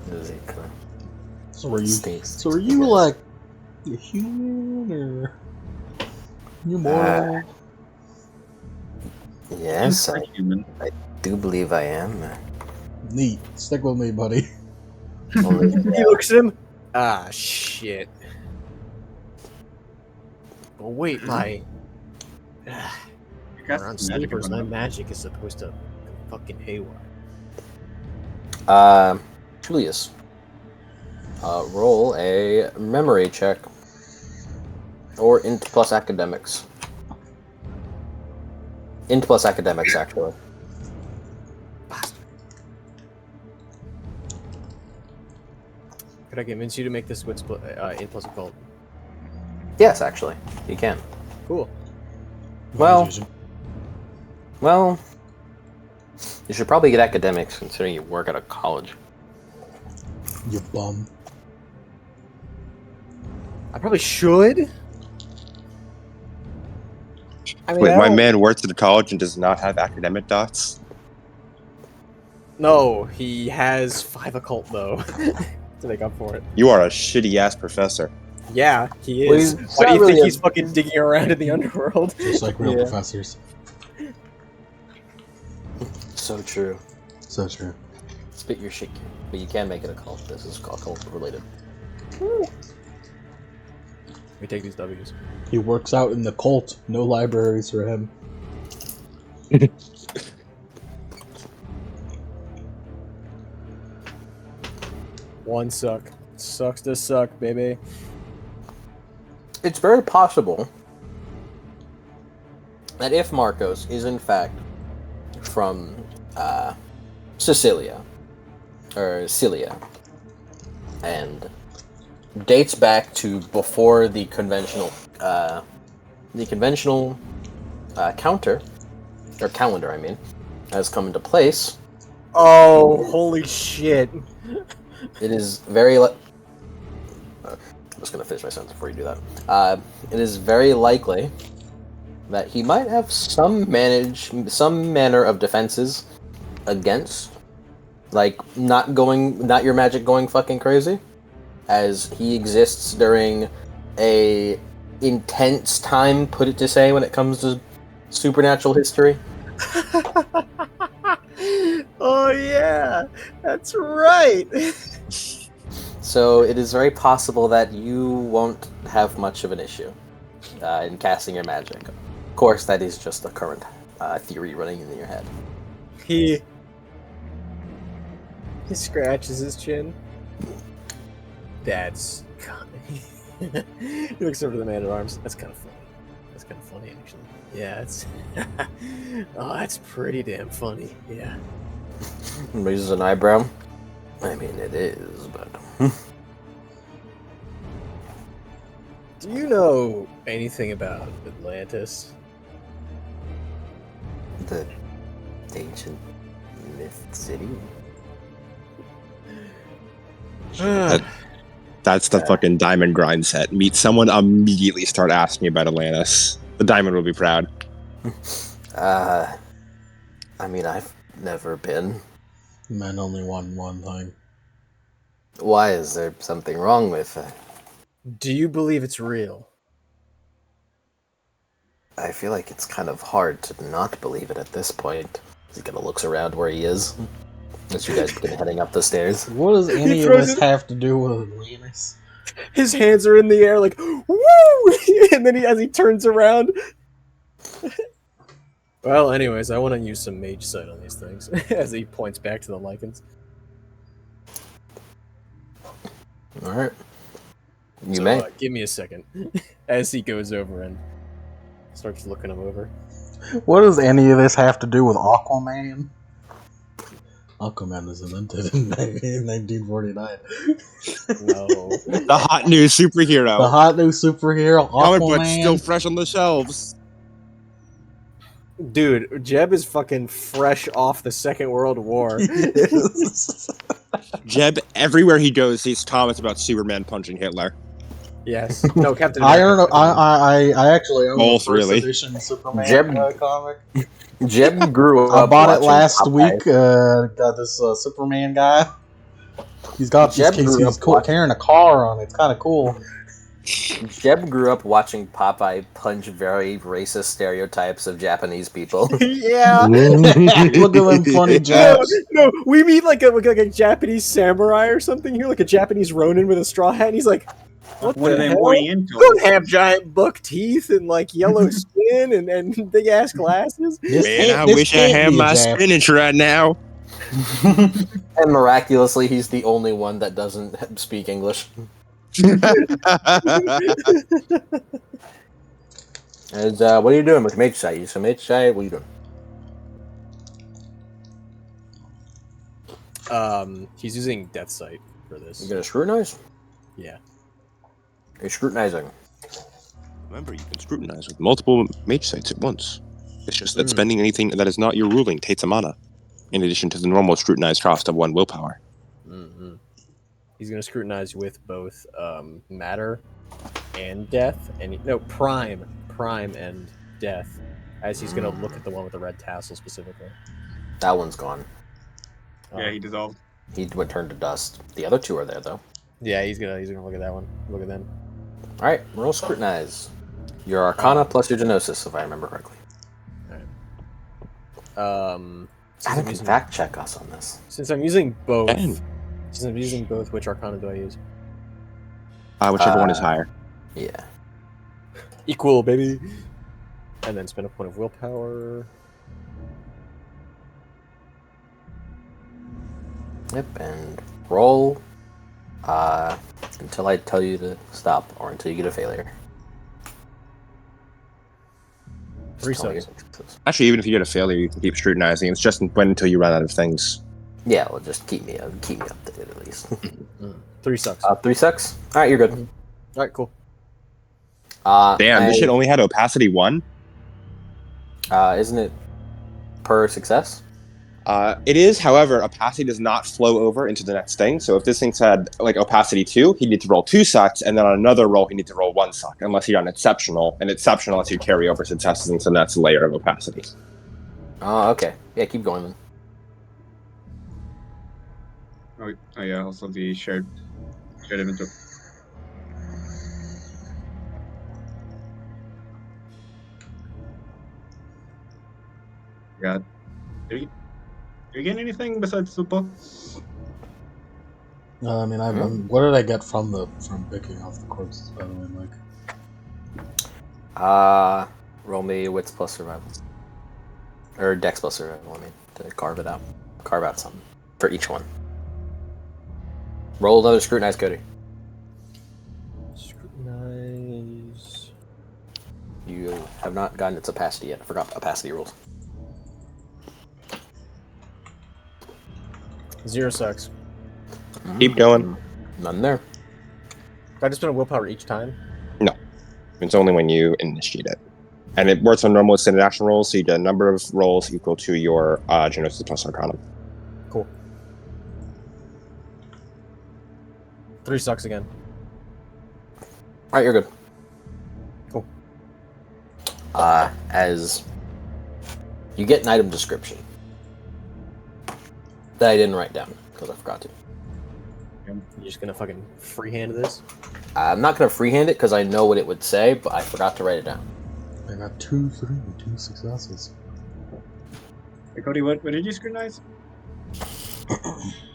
H: Does it kind of
B: So are you?
H: stinks?
B: So are you like a human or you mortal?
H: Yes,
A: Quite human.
H: I do believe I am.
B: Neat. Stick with me, buddy.
H: Only,
D: He looks at him. Ah, shit. But wait, my.
A: You
D: We're
A: cast
D: on
A: magic
D: sleepers.
A: on
D: My
A: them.
D: magic is supposed to go fucking haywire.
C: Julius, roll a memory check. Or int plus academics. Int plus academics, actually.
D: Could I convince you to make this wit in plus occult?
C: Yes, actually. You can.
D: Cool.
C: Well, you should probably get academics considering you work at a college.
B: You bum.
D: I probably should. I mean,
F: Wait,
D: I
F: my
D: don't-
F: man works at a college and does not have academic dots?
D: No, he has 5 occult though to make up for it.
F: You are a shitty ass professor.
D: Yeah, he
C: Well,
D: is.
C: he's
D: Why do
C: not
D: you
C: really
D: think
C: a-
D: he's fucking digging around in the underworld?
B: Just like real
C: Yeah.
B: professors.
C: So true.
B: So true.
C: Spit your shit, but you can make it a cult. This is occult related.
D: We take these W's.
B: He works out in the cult. No libraries for him.
D: One suck. Sucks to suck, baby.
C: It's very possible that if Markos is in fact from Sicilia or Cilia and dates back to before the conventional counter or calendar, I mean, has come into place,
D: Oh, holy shit.
C: it is very. I'm just gonna finish my sentence before you do that. It is very likely that he might have some manner of defenses against, like not your magic going fucking crazy, as he exists during a intense time, put it to say, when it comes to supernatural history.
D: Oh yeah, that's right.
C: So it is very possible that you won't have much of an issue in casting your magic. Of course, that is just a current theory running in your head.
D: He scratches his chin. That's he looks over to the man at arms. That's kind of funny. That's kind of funny, actually. Yeah, it's oh, that's pretty damn funny. Yeah.
C: Raises an eyebrow. I mean, it is, but
D: Do you know anything about Atlantis?
H: The ancient myth city.
F: That's the fucking diamond grind set. Meet someone, immediately start asking me about Atlantis. The diamond will be proud.
H: I mean, I've never been.
B: Men only want one thing.
H: Why is there something wrong with
D: Do you believe it's real?
H: I feel like it's kind of hard to not believe it at this point. He kind of looks around where he is as you guys begin heading up the stairs.
B: What does any of
D: throws
B: this
D: it-
B: have to do with Atlantis?
D: His hands are in the air like, woo! And then as he turns around... Well, anyways, I want to use some mage sight on these things, as he points back to the lichens.
H: Alright. You
D: So,
H: may.
D: give me a second, as he goes over and starts looking them over.
B: What does any of this have to do with Aquaman? Aquaman was invented in 1949.
D: No.
F: The hot new superhero.
B: The hot new superhero,
F: Comic books still
B: Aquaman.
F: fresh on the shelves.
D: Dude, Jeb is fucking fresh off the Second World War.
F: Jeb, everywhere he goes, sees comments about Superman punching Hitler.
D: Yes. No, Captain
B: I
D: America.
B: don't know. I actually own the
F: Both,
B: first
F: really.
B: edition Superman
H: Jeb-
B: comic.
H: Jeb grew
B: I
H: up
B: bought it
H: watching
B: last
H: Popeye.
B: week. Got this Superman guy. He's got
H: Jeb
B: these.
H: grew
B: He's
H: up
B: cool,
H: watching-
B: carrying a car on it. It's kind of cool.
H: Jeb grew up watching Popeye punch very racist stereotypes of Japanese people.
D: Yeah.
B: Look at them funny
D: No,
B: jabs.
D: no, we meet like a Japanese samurai or something here, like a Japanese Ronin with a straw hat, and he's like, what
A: What
D: the
A: are they
D: hell?
A: pointing into?
D: You don't have giant buck teeth and like yellow skin and big ass glasses.
B: This
F: Man,
B: can't-
F: I
B: this
F: wish I
B: can't
F: had
B: be a
F: my
B: jab.
F: spinach right now.
H: And miraculously, he's the only one that doesn't speak English. And what are you doing with mage sight? You some mage sight? What are you doing?
D: He's using death sight for this.
H: You gonna scrutinize?
D: Yeah.
H: You're scrutinizing.
F: Remember, you can scrutinize with multiple mage sites at once. It's just that spending anything that is not your ruling takes a mana, in addition to the normal scrutinized cost of 1 willpower.
D: Mm-hmm. He's gonna scrutinize with both matter and death, and no prime and death. As he's gonna look at the one with the red tassel specifically.
H: That one's gone.
A: Yeah, he dissolved.
H: He would turn to dust. The other two are there though.
D: Yeah, he's gonna look at that one. Look at them.
H: All right, roll scrutinize. Your Arcana plus your Genosis, if I remember correctly.
D: Since
H: Adam
D: I'm
H: can
D: using-
H: fact check us on this.
D: Since I'm using both,
F: Damn.
D: which Arcana do I use?
F: Whichever one is higher.
H: Yeah.
D: Equal, baby. And then spend a point of willpower.
H: Yep, and roll until I tell you to stop or until you get a failure.
D: 3
H: Just tell me
D: sucks.
H: your successes.
F: Actually, even if you get a failure, you can keep scrutinizing. It's just when until you run out of things.
H: Yeah, well, just keep me updated at least.
D: 3 sucks.
H: 3 sucks. All right, you're good.
D: All right, cool.
F: Damn, this
H: I-
F: shit only had opacity 1?
H: Isn't it per success?
F: It is, however, opacity does not flow over into the next thing. So if this thing's had like opacity 2, he'd need to roll 2 sucks, and then on another roll he'd need to roll 1 suck, unless he got an exceptional. And exceptional lets you carry over successes into the next layer of opacity.
H: Oh, okay. Yeah, keep going then.
A: Oh yeah, also the shared inventory. Yeah. Did you get anything besides the book?
B: I mean, what did I get from picking off the corpses? By the way, Mike.
H: Roll me wits plus survival. Or dex plus survival, I mean, to carve it out. Carve out something for each one. Roll another scrutinize, Cody.
D: Scrutinize.
H: You have not gotten its opacity yet. I forgot opacity rules.
D: 0 sucks.
F: Keep going.
H: None there.
D: Do I just spend a willpower each time?
F: It's only when you initiate it. And it works on normal extended action rolls, so you get a number of rolls equal to your Genosis plus Arcanum.
D: Cool. 3 sucks again.
H: Alright, you're good.
D: Cool.
H: As you get an item description that I didn't write down because I forgot to.
D: You're just gonna fucking freehand this?
H: I'm not gonna freehand it because I know what it would say, but I forgot to write it down.
B: I got 2, 3, 2 successes.
A: Hey, Cody, what did you scrutinize?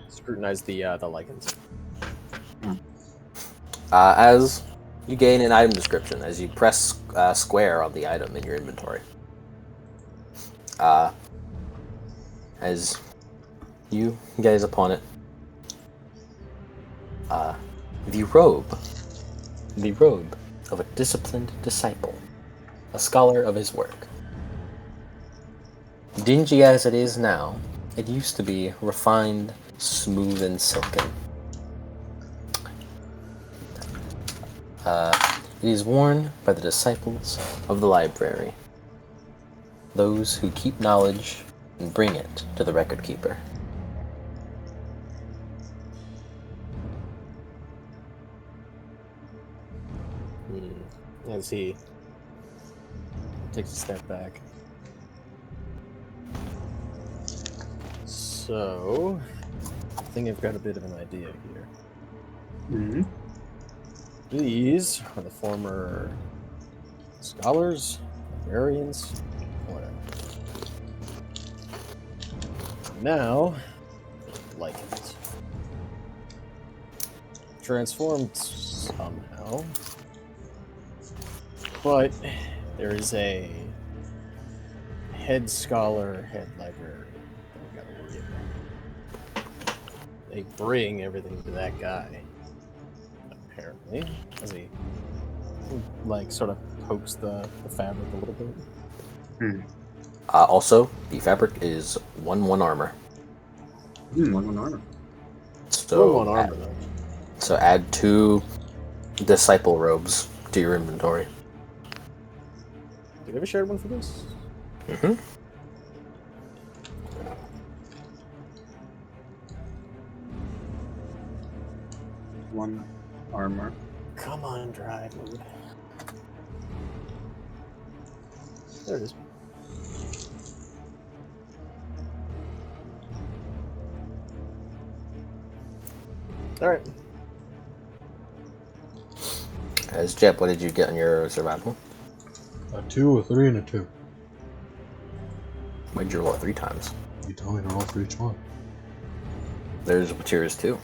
D: Scrutinize the lichens.
H: As you gain an item description, as you press square on the item in your inventory. As you gaze upon it, the robe of a disciplined disciple, a scholar of his work. Dingy as it is now, it used to be refined, smooth, and silken. It is worn by the disciples of the library, those who keep knowledge and bring it to the record keeper.
D: As he takes a step back. So, I think I've got a bit of an idea here.
A: Mm-hmm.
D: These are the former scholars, librarians, whatever. Now, lichens. Transformed somehow. But there is a head scholar, head librarian that we gotta worry about. They bring everything to that guy. Apparently, as he sort of pokes the fabric a little bit.
H: Also, the fabric is 1/1 armor.
A: 1/1 armor.
H: So,
D: One armor though.
H: so add 2 disciple robes to your inventory.
D: Did you ever share one for this?
H: Mm-hmm.
A: One armor.
D: Come on, drive mode. There it is. Alright.
H: As Jep, what did you get on your survival?
B: A 2, a 3, and a 2.
H: Why'd you roll it 3 times?
B: You told me to roll for each one.
H: There's materials too.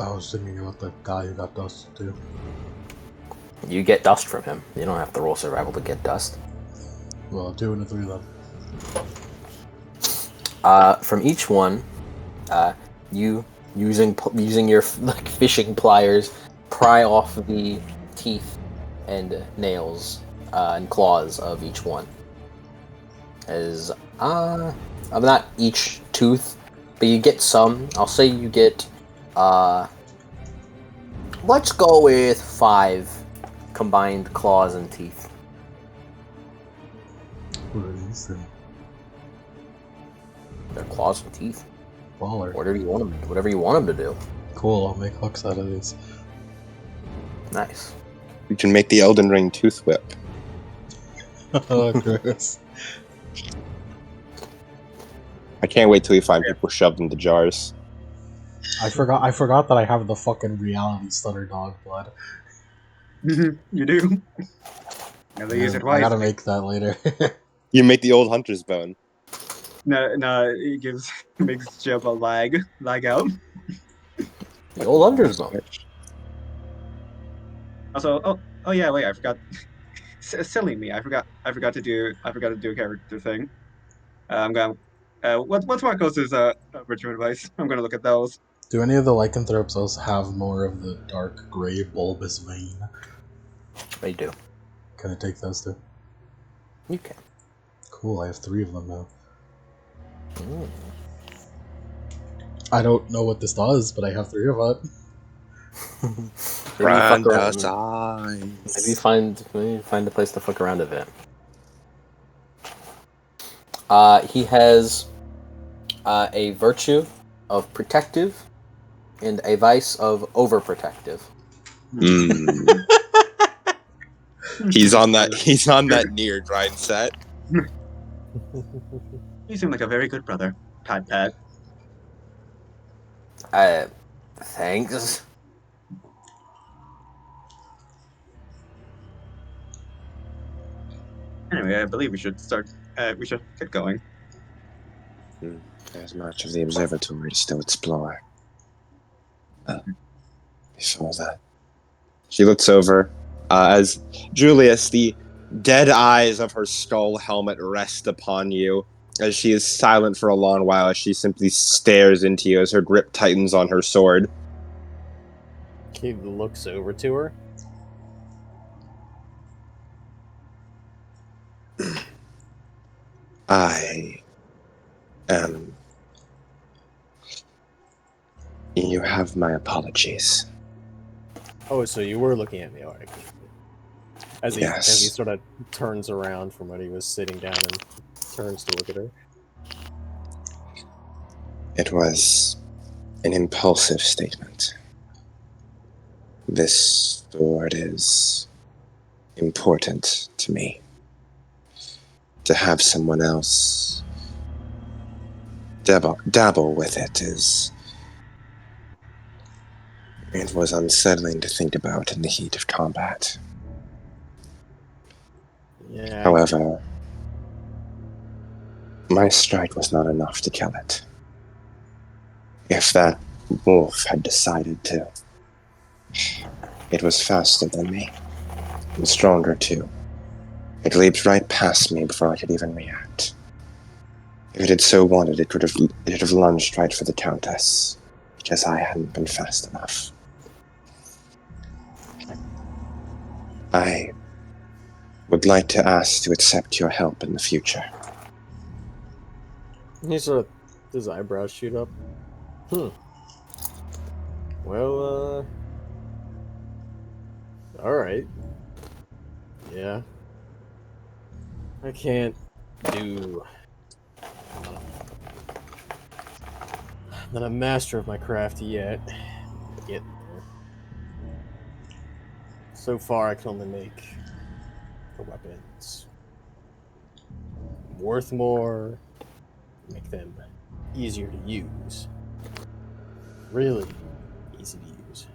B: I was thinking about the guy who got dusted too.
H: You get dust from him. You don't have to roll survival to get dust.
B: Well, a 2 and a 3 then.
H: From each one, you using your fishing pliers pry off the teeth and nails and claws of each one. As I'm not each tooth, but you get some. I'll say you get let's go with 5 combined claws and teeth.
B: What are these then?
H: They're claws and teeth.
B: Baller.
H: Whatever you want them to do.
B: Cool, I'll make hooks out of these.
H: Nice.
F: You can make the Elden Ring tooth whip.
B: Oh, gross.
F: I can't wait till we find people shoved into jars.
B: I forgot that I have the fucking reality stutter dog blood.
A: You do. Never use it
B: I gotta
A: wisely.
B: make that later.
F: You make the old hunter's bone.
A: No, it makes Jeb a lag out.
H: The old underzone.
A: Also, oh yeah, wait, I forgot. Silly me, I forgot to do a character thing. I'm gonna. What's Markos' ritual advice? I'm gonna look at those.
B: Do any of the lycanthropes also have more of the dark gray bulbous vein?
H: They do.
B: Can I take those too?
H: You can.
B: Cool, I have 3 of them now.
H: Mm.
B: I don't know what this does, but I have 3 of it.
H: Maybe find a place to fuck around a bit. He has a virtue of protective and a vice of overprotective.
F: He's on that near grind set.
A: You seem like a very good brother, Pat.
H: Thanks.
A: Anyway, I believe we should start. We should get going.
E: There's much of the observatory to still explore. Before that, she looks over as Julius, the dead eyes of her skull helmet rest upon you. As she is silent for a long while, as she simply stares into you as her grip tightens on her sword.
D: He looks over to her.
E: I am. You have my apologies.
D: Oh, so you were looking at me, alright. As he
E: Yes.
D: sort of turns around from when he was sitting down and turns to look at her.
E: It was an impulsive statement. This sword is important to me. To have someone else dabble with it is... It was unsettling to think about in the heat of combat.
D: Yeah.
E: However, my strike was not enough to kill it. If that wolf had decided to, it was faster than me, and stronger too. It leaped right past me before I could even react. If it had so wanted, it would have lunged right for the Countess, because I hadn't been fast enough. I would like to ask to accept your help in the future.
D: He sort of, his eyebrows shoot up. Well, alright. Yeah. I can't do... I'm not a master of my craft yet. Get there. So far, I can only make the weapons worth more, make them easier to use. Really easy to use.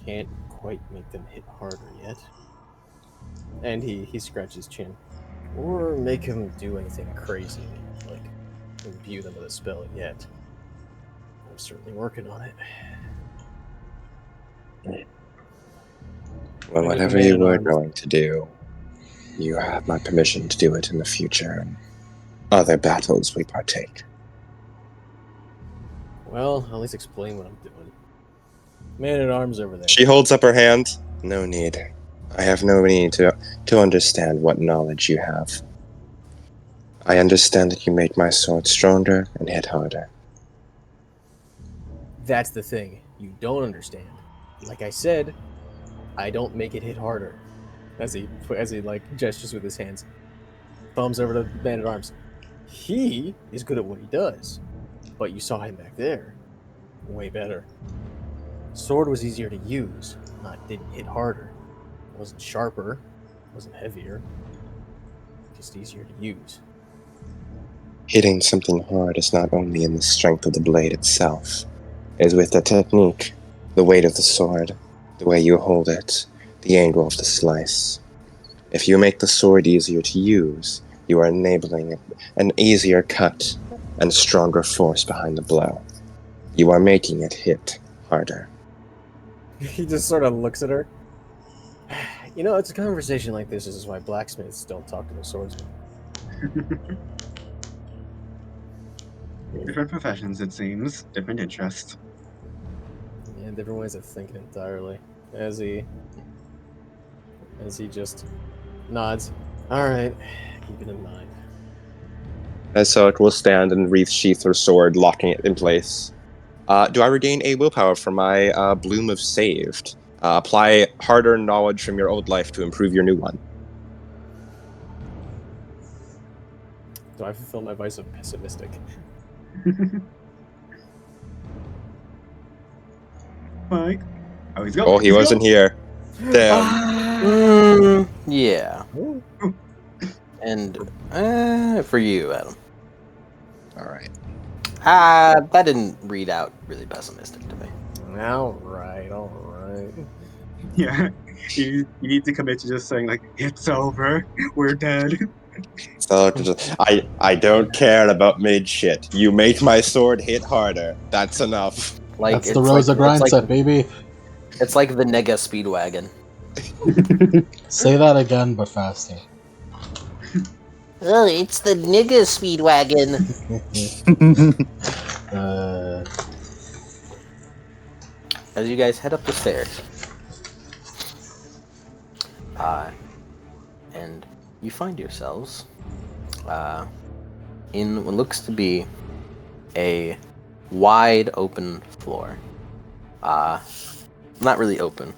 D: Can't quite make them hit harder yet. And he scratches his chin. Or make him do anything crazy, like imbue them with a spell yet. I'm certainly working on it.
E: Well,
D: I get the
E: whatever
D: man
E: you
D: in
E: were
D: arms.
E: going to do, you have my permission to do it in the future and other battles we partake.
D: Well, at least explain what I'm doing. Man at arms over there.
E: She holds up her hand. No need. I have no need to understand what knowledge you have. I understand that you make my sword stronger and hit harder.
D: That's the thing. You don't understand. Like I said, I don't make it hit harder. As he like gestures with his hands. Thumbs over to Man at Arms. He is good at what he does. But you saw him back there. Way better. Sword was easier to use, didn't hit harder. It wasn't sharper, it wasn't heavier. Just easier to use.
E: Hitting something hard is not only in the strength of the blade itself. It is with the technique, the weight of the sword, the way you hold it, the angle of the slice. If you make the sword easier to use, you are enabling an easier cut and stronger force behind the blow. You are making it hit harder.
D: He just sort of looks at her. You know, it's a conversation like this is why blacksmiths don't talk to their swordsmen.
A: Different professions, it seems. Different interests.
D: Yeah, different ways of thinking entirely. As he just nods. Alright, keep it in mind.
E: As Selleck will stand and sheath her sword, locking it in place. Do I regain a willpower from my Bloom of Saved? Apply hard-earned knowledge from your old life to improve your new one.
D: Do I fulfill my vice of pessimistic?
A: Mike. Oh, he's going.
E: Oh, he
A: He's
E: wasn't
A: going.
E: here. Damn.
H: Yeah. And for you, Adam.
E: Alright.
C: That didn't read out really pessimistic to me.
D: All right, all right.
A: Yeah, you need to commit to just saying like, it's over, we're dead.
F: So I don't care about mid shit. You make my sword hit harder. That's enough.
C: Like
B: That's the Rosa grind set, baby.
C: it's like the Nega Speedwagon.
B: Say that again, but faster.
C: Oh, it's the Nigga Speedwagon. As you guys head up the stairs, and you find yourselves in what looks to be a wide open floor. Not really open.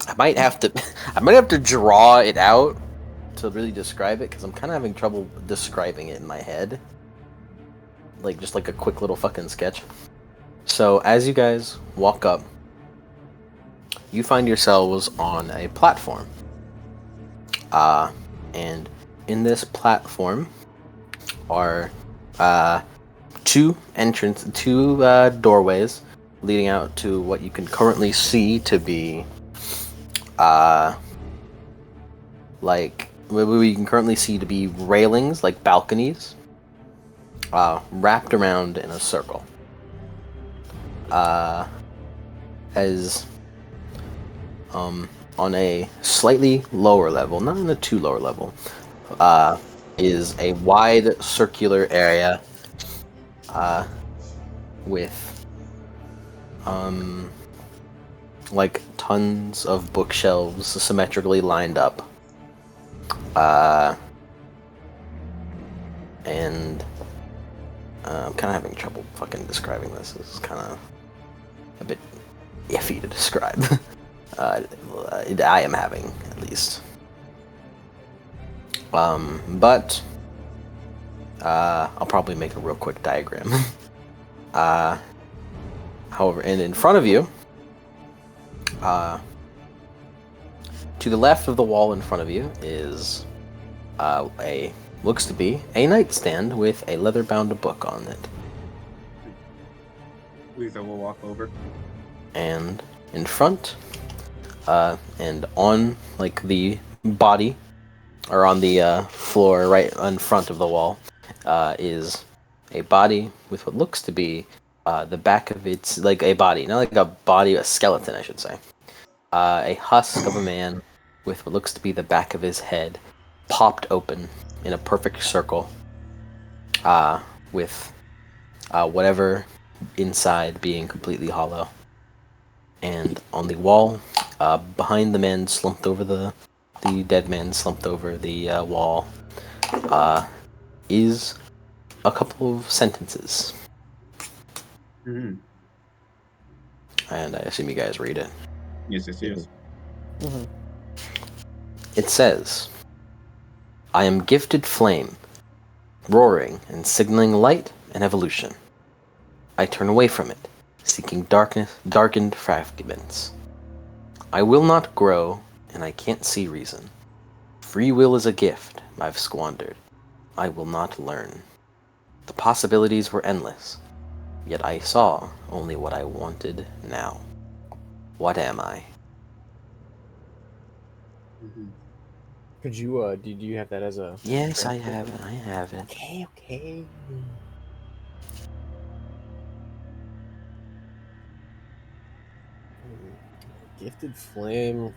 C: I might have to draw it out to really describe it, because I'm kind of having trouble describing it in my head. Like, just like a quick little fucking sketch. So, as you guys walk up, you find yourselves on a platform. And in this platform are two doorways leading out to what you can currently see to be like what we can currently see to be railings, like balconies, wrapped around in a circle. As on a slightly lower level, not on a too lower level, is a wide circular area with like tons of bookshelves symmetrically lined up. And I'm kind of having trouble fucking describing this. This is kind of a bit iffy to describe. I am having, at least. But I'll probably make a real quick diagram. However, and in front of you, to the left of the wall in front of you is looks to be a nightstand with a leather-bound book on it.
A: Lisa will walk over.
C: And in front, and on like the body, or on the floor right in front of the wall, is a body with what looks to be the back of its, like a body, not like a body, a skeleton, I should say. A husk of a man with what looks to be the back of his head popped open in a perfect circle, with whatever inside being completely hollow. And on the wall, behind the man slumped over the dead man slumped over the wall, is a couple of sentences.
A: Mm-hmm.
C: And I assume you guys read it.
A: Yes.
D: Mm-hmm.
C: It says, "I am gifted flame, roaring and signaling light and evolution. I turn away from it, seeking darkened fragments. I will not grow, and I can't see reason. Free will is a gift I've squandered. I will not learn. The possibilities were endless, yet I saw only what I wanted now. What am I?"
A: Mm-hmm.
D: Could you did you have that as a?
C: Yes, I have it. I have it.
D: Okay. Gifted flame,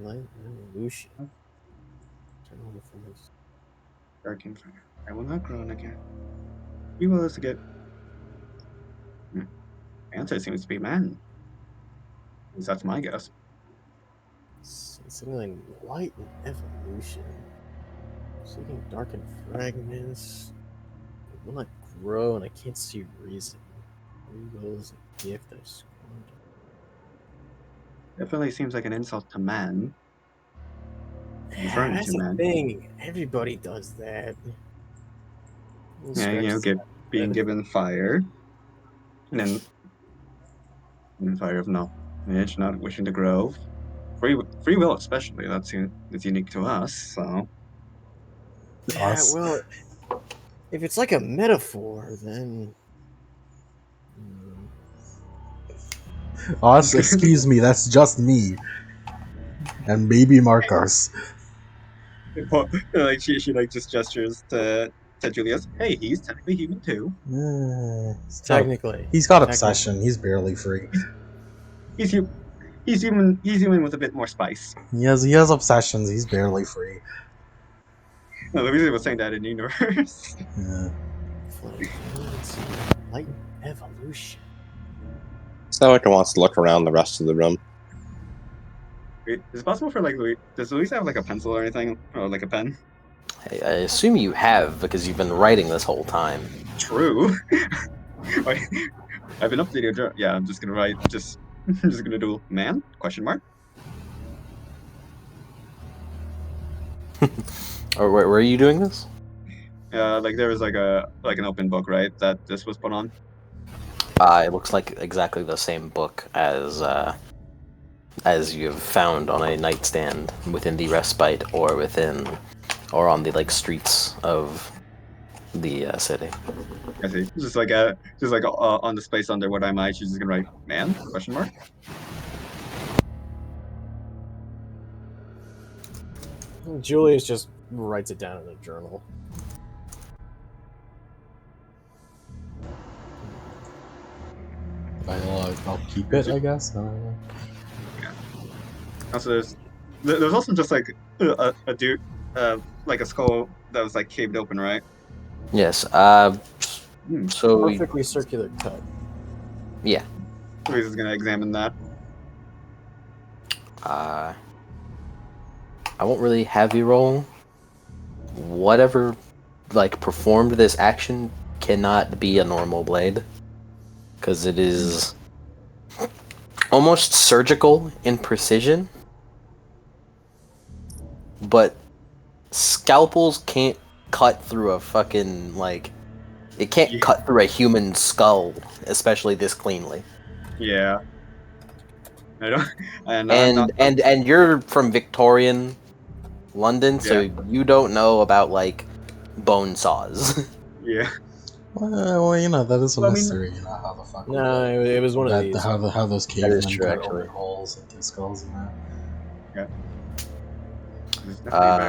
D: light revolution. Turn on the flames.
A: Dark and fire. I will not groan again. We will also get. The answer seems to be man. At least that's my guess.
D: Signaling light and evolution. Seeking darkened fragments. It will not grow, and I can't see reason. Free will is a gift I squandered.
A: Definitely seems like an insult to man. Referring
D: That's
A: to
D: the
A: man.
D: thing. Everybody does that.
A: Yeah, being given fire, and then fire of knowledge, not wishing to grow. Free will, especially, that's unique to us. So
D: Yeah,
B: Us.
D: well, If it's like a metaphor, then
B: Oh, excuse me, that's just me. And maybe Markos.
A: Like she like just gestures to Julius. Hey, he's technically human too.
D: technically,
B: He's got
D: technically.
B: obsession. He's barely free.
A: He's hu- he's human. He's human with a bit more spice.
B: He has obsessions. He's barely free.
A: No, Louisa was saying that in universe.
B: Yeah.
D: Light evolution.
F: Celica wants to look around the rest of the room.
A: Wait, is it possible for like Louis? Does Louisa have like a pencil or anything, or like a pen?
H: I assume you have because you've been writing this whole time.
A: True. Wait, I've been updating your journal. Yeah, I'm just gonna write. I'm just gonna do man? Question mark.
H: Or where are you doing this?
A: Like there was like an open book, right? That this was put on.
H: It looks like exactly the same book as you've found on a nightstand within the respite, or on the like streets of the city.
A: I see. Just like on the space under what am I? She's just gonna write man? Question mark.
D: Julius just writes it down in a journal.
B: I'll keep it, I guess. I don't know.
A: Also, there's also just like a dude, like a skull that was like caved open, right?
H: Yes. So
D: Perfectly circular cut.
H: yeah.
A: Louisa's gonna examine that.
H: I won't really have you roll. Whatever, like, performed this action cannot be a normal blade, because it is almost surgical in precision. But scalpels can't cut through a fucking, like, it can't cut through a human skull, especially this cleanly.
A: Yeah. I don't.
H: And you're from Victorian London, so you don't know about like bone saws.
A: Yeah.
B: Well, you know, that is a
A: Well, I mean-
B: mystery. You know how the fuck.
D: No, it was one of these.
B: How those
H: That
B: cavemen
H: is true,
B: cut
H: actually.
B: open holes into skulls and that.
A: It's definitely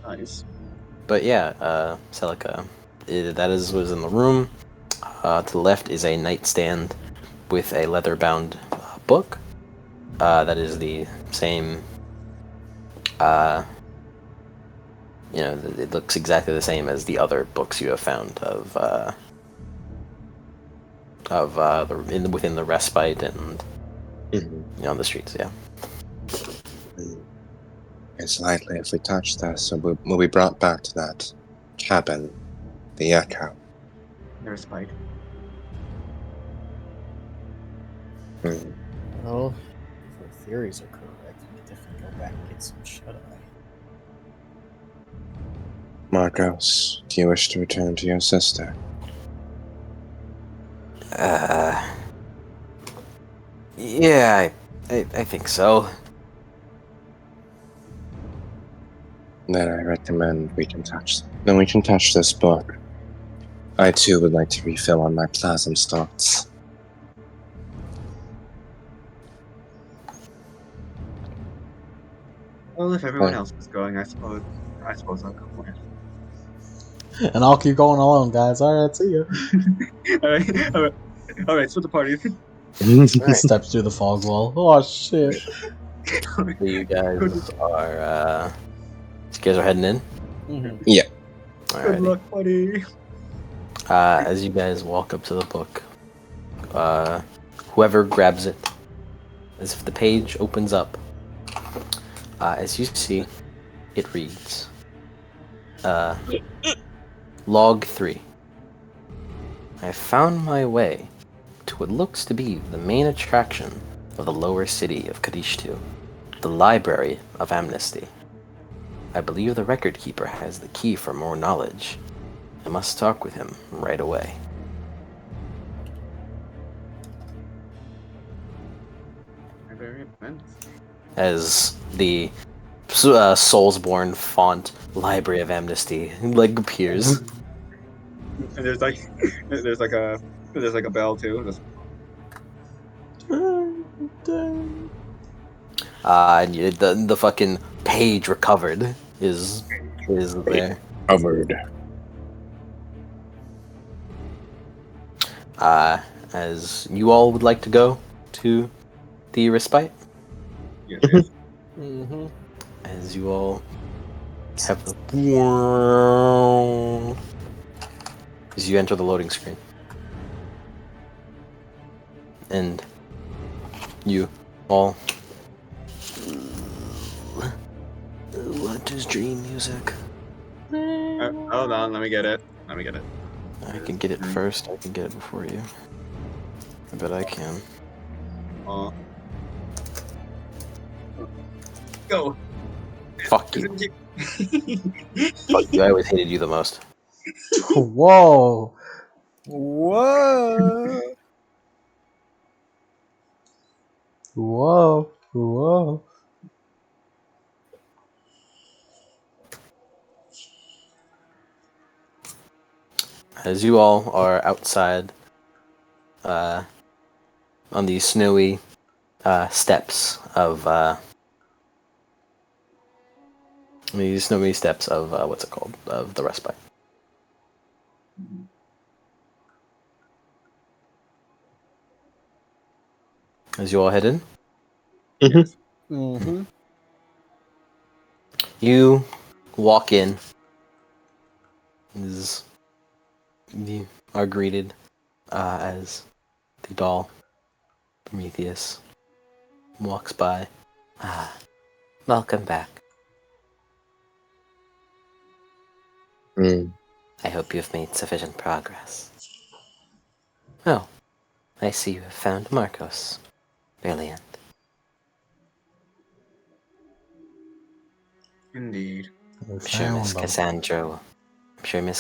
A: very nice.
H: But yeah, Celica, was in the room. To the left is a nightstand with a leather-bound book. That is the same. It looks exactly the same as the other books you have found within the respite and on the streets. Yeah.
F: It's likely if we touch this, we'll be brought back to that cabin, the Echo.
A: There's Spike.
D: Well, if our theories are correct, we can definitely go back and get some shut-eye.
F: Markos, do you wish to return to your sister?
H: Yeah, I think so.
F: Then I recommend we can touch this book. I too would like to refill on my plasm stocks.
A: Well, if everyone else is going, I suppose I'll go with.
B: And I'll keep going alone, guys. Alright, see ya.
A: all right. So the party.
B: Steps through the fog wall. Oh shit.
H: So you guys are heading in.
D: Mm-hmm.
F: Yeah.
A: Good luck, buddy.
H: As you guys walk up to the book, whoever grabs it, as if the page opens up, as you see, it reads, Log 3. I found my way to what looks to be the main attraction of the lower city of Cognition, the Library of Amnesty. I believe the record keeper has the key for more knowledge. I must talk with him right away.
A: Very immense.
H: As the Soulsborne font Library of Amnesty like appears.
A: And there's like there's like a bell too. Just,
H: And the fucking page recovered is there.
G: Covered.
H: As you all would like to go to the respite,
A: yeah.
D: Mm-hmm.
H: as you all have the as you enter the loading screen, and you all. What is dream music?
A: Hold on, let me get it. Let me get it.
H: I can get it first. I can get it before you. I bet I can.
A: Go.
H: Fuck you. Fuck you. I always hated you the most.
B: Whoa.
D: Whoa!
B: Whoa. Whoa.
H: As you all are outside, on these snowy steps of what's it called? Of the respite. As you all head in,
D: Mm-hmm.
H: you walk in. As you are greeted as the doll Prometheus walks by. Welcome back.
G: Mm.
H: I hope you've made sufficient progress. Oh, I see you have found Markos. Brilliant.
A: Indeed.
H: I'm sure Miss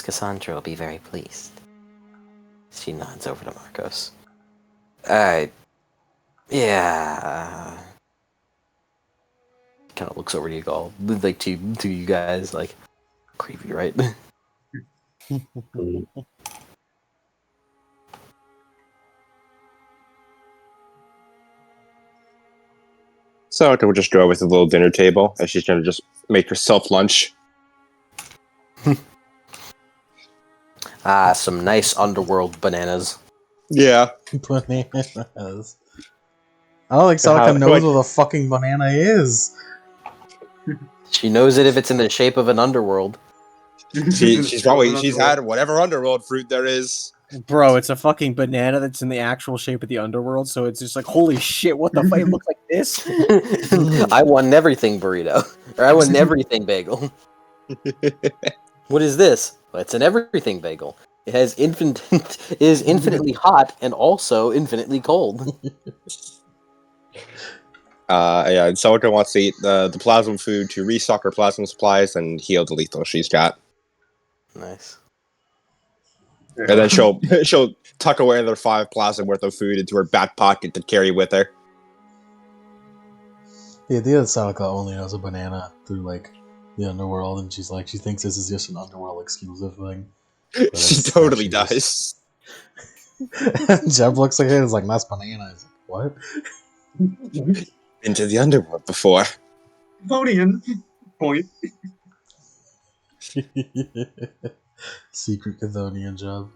H: Cassandra will be very pleased. She nods over to Markos. Yeah. Kind of looks over to you all, like to you guys, like creepy, right?
F: So we'll just go with a little dinner table as she's gonna just make herself lunch.
H: Some nice underworld bananas.
F: Yeah.
B: Bananas. I don't think Celica knows what a fucking banana is.
H: She knows it if it's in the shape of an underworld.
F: She's had whatever underworld fruit there is.
D: Bro, it's a fucking banana that's in the actual shape of the underworld, so it's just like, holy shit, what the fuck? It looks like this?
H: I won everything burrito. Or I won everything bagel. What is this? Well, it's an everything bagel. It has is infinitely hot and also infinitely cold.
F: Yeah, and Celica wants to eat the plasma food to restock her plasma supplies and heal the lethal she's got.
H: Nice.
F: And then she'll tuck away another 5 plasma worth of food into her back pocket to carry with her.
B: The idea that Celica only knows a banana through like the underworld, and she thinks this is just an underworld exclusive thing.
F: She totally does.
B: Jeb looks like it and is like, that's banana. He's like, what?
F: Into the underworld before.
A: Podium. Point.
B: Secret Chthonian Jeb.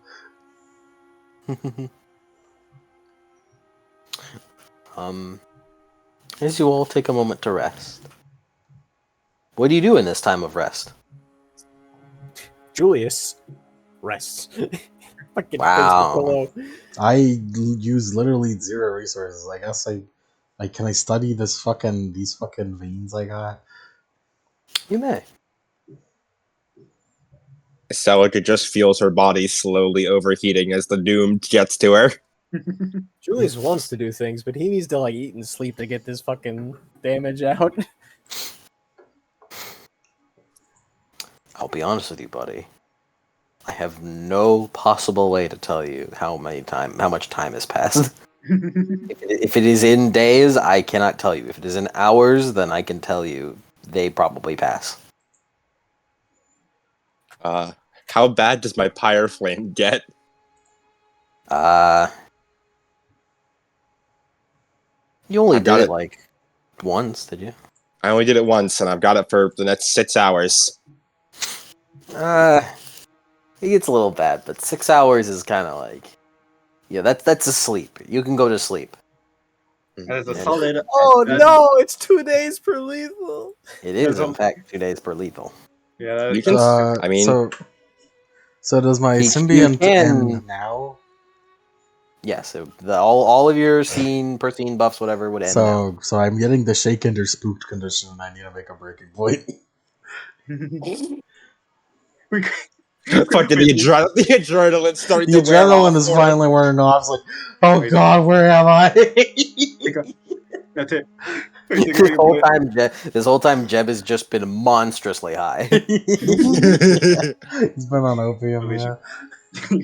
H: As you all take a moment to rest. What do you do in this time of rest?
D: Julius rests. Fucking
H: Wow.
B: I use literally 0 resources. I guess can I study these fucking veins I got?
H: You may.
F: Celica just feels her body slowly overheating as the doom gets to her.
D: Julius wants to do things, but he needs to like eat and sleep to get this fucking damage out.
H: I'll be honest with you, buddy. I have no possible way to tell you how much time has passed. If it is in days, I cannot tell you. If it is in hours, then I can tell you they probably pass.
F: How bad does my pyre flame get?
H: You only
F: I've got
H: did it
F: it.
H: like once, did you?
F: I only did it once, and I've got it for the next 6 hours.
H: It gets a little bad, but 6 hours is kind of like, yeah, that's a sleep. You can go to sleep.
A: That is a
H: Yeah.
A: solid.
D: Oh
A: that-
D: no! It's 2 days per lethal.
H: It is,
A: There's
H: in fact, 2 days per lethal.
A: Yeah,
F: You can. I mean,
B: So does my
H: You
B: symbiont
H: can-
B: end now?
H: Yeah, so all of your per scene buffs, whatever, would end now.
B: So I'm getting the shaken or spooked condition, and I need to make a breaking point.
A: we,
F: fucking the adrenaline starting
B: The
F: to wear off.
B: adrenaline is
F: for
B: finally wearing off. It's like, oh
A: Wait.
B: god, where am I?
A: That's it. Wait, take a break.
H: This whole time, Jeb has just been monstrously high.
F: it.
B: He's been on opium,
A: Alicia.
B: yeah.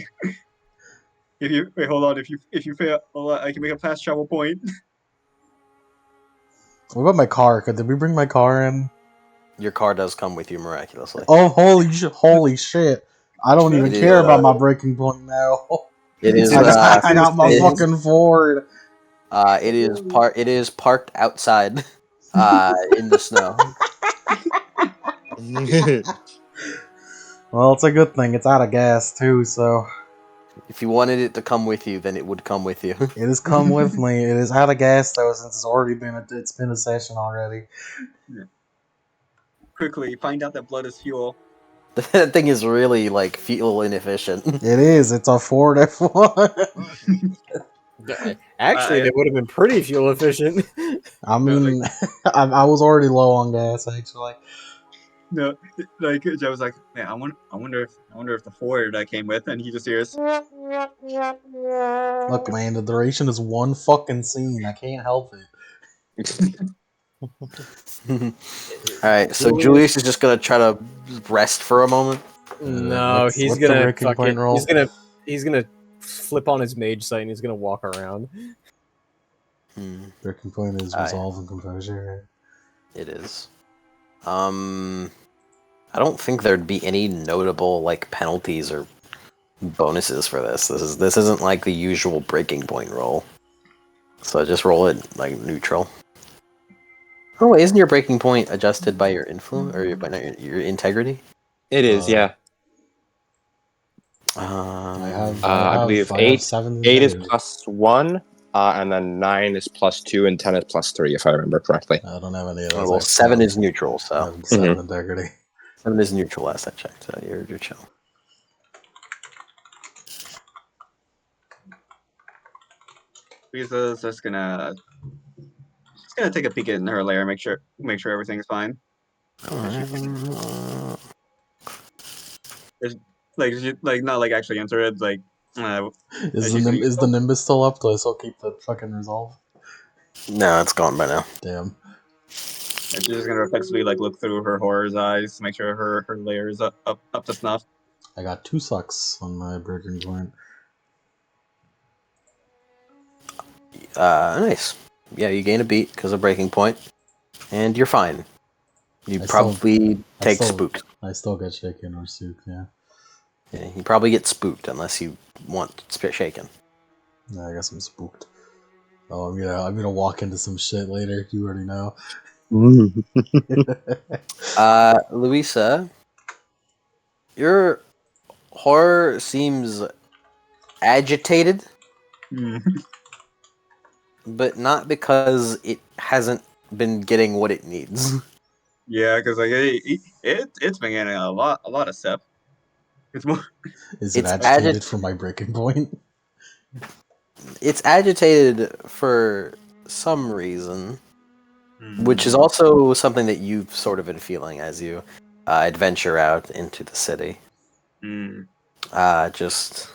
A: If you wait, hold on. If you fail, I can make a fast travel point.
B: What about my car? Did we bring my car in?
H: Your car does come with you miraculously.
B: Oh, holy shit! I don't even
H: It
B: care
H: is,
B: about my breaking point now.
H: It is.
B: I got my
H: it is-
B: fucking Ford.
H: It is parked outside, in the snow.
B: Well, it's a good thing. It's out of gas too, so
H: If you wanted it to come with you, then it would come with you.
B: it has come with me. It is out of gas though, since it's been a session already.
A: Quickly find out that blood is fuel.
H: That thing is really like fuel inefficient.
B: It is. It's a Ford F1.
D: Actually, they would have been pretty fuel efficient.
B: I mean, I was already low on gas actually.
A: No, like Joe was like, man, I wonder if the Ford I came with, and he just hears.
B: Look, man, the duration is one fucking scene. I can't help it.
H: Alright, so Julius is just gonna try to rest for a moment.
D: No,
B: what's
D: he's
B: the
D: gonna
B: breaking point
D: fucking.
B: roll?
D: He's gonna flip on his mage sight and he's gonna walk around.
B: Breaking point is resolve and composure.
H: It is. I don't think there'd be any notable like penalties or bonuses for this. This isn't like the usual breaking point roll. So just roll it like neutral. Oh, wait, isn't your breaking point adjusted by your influence or your integrity?
F: It is, yeah. I believe
B: I have
F: 8.
B: 7
F: 8 is
B: integrity.
F: +1, and then 9 is +2, and 10 is +3, if I remember correctly.
B: I don't have any of those.
H: Oh, well, 7 is neutral,
B: I
H: so
B: have 7 integrity.
H: 7 is neutral. Last I checked, so you're chill.
A: Lisa's just gonna take a peek in her lair, make sure everything's fine. Like not like actually answer it. Like
B: Is the Nimbus still up? Do I still keep the fucking resolve?
H: No, it's gone by now.
B: Damn.
A: and she's just gonna reflexively like look through her horror's eyes, make sure her lair is up to snuff.
B: I got 2 sucks on my breaking point.
H: Nice. Yeah, you gain a beat because of breaking point, and you're fine. You probably take spooked.
B: I still get shaken or spooked, yeah.
H: Yeah, you probably get spooked unless you want shaken.
B: Yeah, I guess I'm spooked. Oh, I'm gonna walk into some shit later. You already know.
H: Louisa, your horror seems agitated, but not because it hasn't been getting what it needs.
A: Yeah, because like it's been getting a lot of stuff. It's more.
B: Is it
H: It's
B: agitated for my breaking point?
H: It's agitated for some reason, which is also something that you've sort of been feeling as you adventure out into the city. Just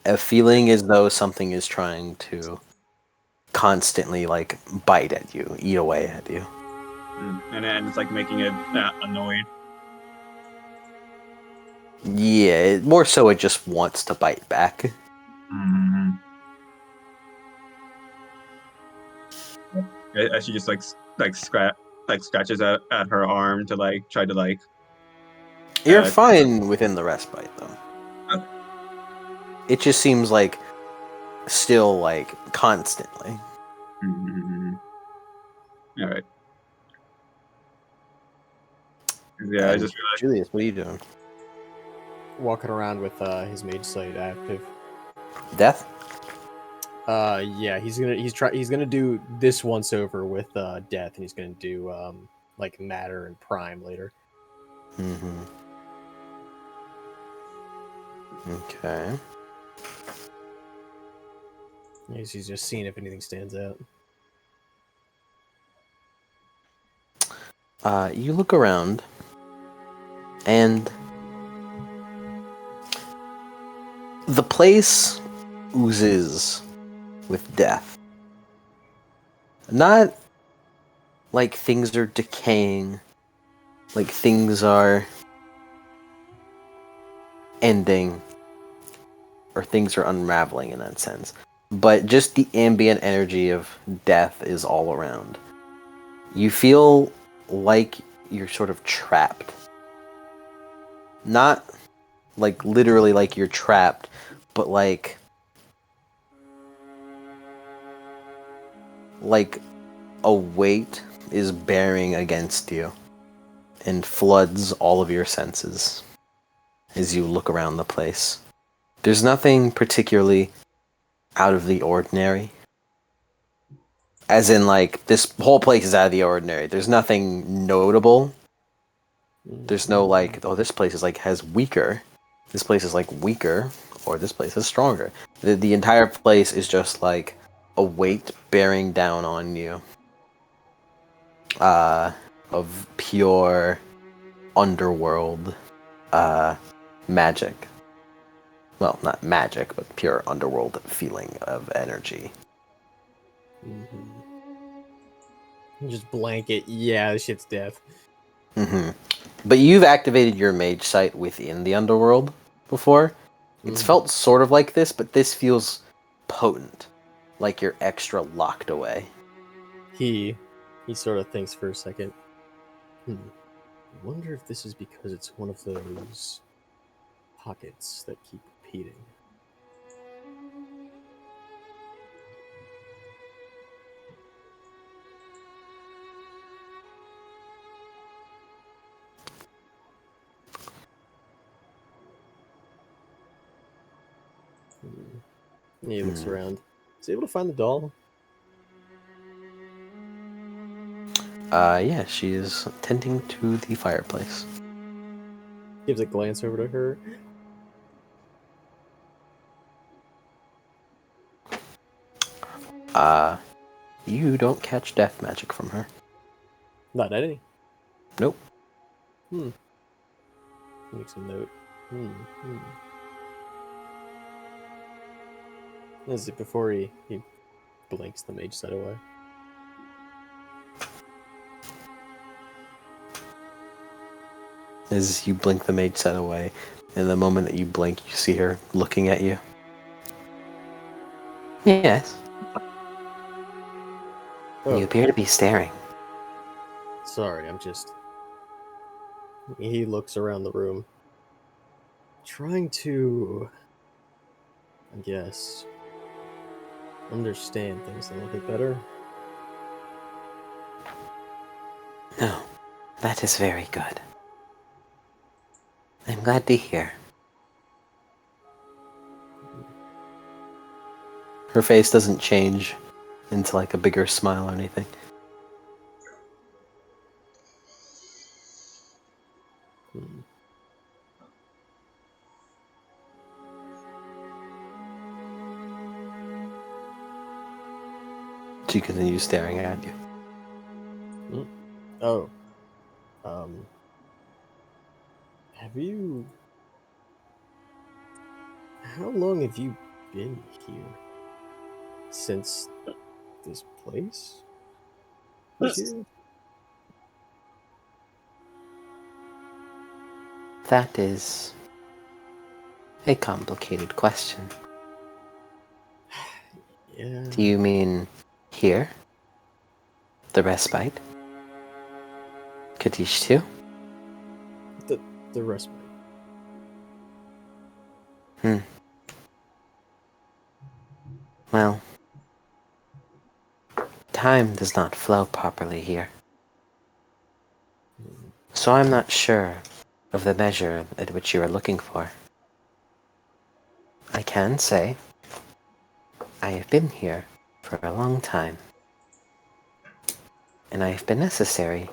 H: a feeling as though something is trying to constantly like bite at you, eat away at you.
A: And it's like making it annoyed.
H: Yeah, more so it just wants to bite back.
A: As she just like scratches at her arm to like try to like
H: You're fine within the respite, though.
A: Okay.
H: It just seems like still like constantly.
A: Mm-hmm. All right. Yeah, I
H: And
A: just realized.
H: Julius, what are you doing?
D: Walking around with his mage sight active.
H: Death?
D: Yeah, he's gonna do this once over with death, and he's gonna do like matter and prime later.
H: Mm-hmm. Okay.
D: He's just seeing if anything stands out.
H: You look around, and the place oozes with death. Not like things are decaying, like things are ending, or things are unraveling in that sense. But just the ambient energy of death is all around. You feel like you're sort of trapped. Not like literally like you're trapped, but like a weight is bearing against you and floods all of your senses as you look around the place. There's nothing particularly out of the ordinary. As in, like, this whole place is out of the ordinary. There's nothing notable. There's no, like, oh, this place is, like, has weaker. This place is, like, weaker. Or this place is stronger. The entire place is just, like, a weight bearing down on you. Of pure underworld magic. Well, not magic, but pure underworld feeling of energy.
D: Just blanket. Yeah, this shit's death.
H: Mm-hmm. But you've activated your mage sight within the underworld before. It's felt sort of like this, but this feels potent. Like you're extra locked away.
D: He sort of thinks for a second. I wonder if this is because it's one of those pockets that keep repeating. He looks around. Is he able to find the doll?
H: Yeah, she is tending to the fireplace.
D: Gives a glance over to her.
H: You don't catch death magic from her.
D: Not any.
H: Nope.
D: Makes a note. Is it before he blinks the mage sight away?
H: As you blink the mage sight away, in the moment that you blink, you see her looking at you. Yes.
D: Oh,
H: You appear to be staring.
D: sorry, I'm just. He looks around the room, trying to, I guess, understand things a little bit better.
H: No, that is very good. I'm glad to hear. Her face doesn't change into like a bigger smile or anything. She continues staring at you.
D: Oh, have you? How long have you been here? Since this place was here?
H: That is a complicated question.
D: Yeah.
H: Do you mean here? The respite? Katish too?
D: the respite.
H: Well, time does not flow properly here. So I'm not sure of the measure at which you are looking for. I can say I have been here for a long time, and I have been necessary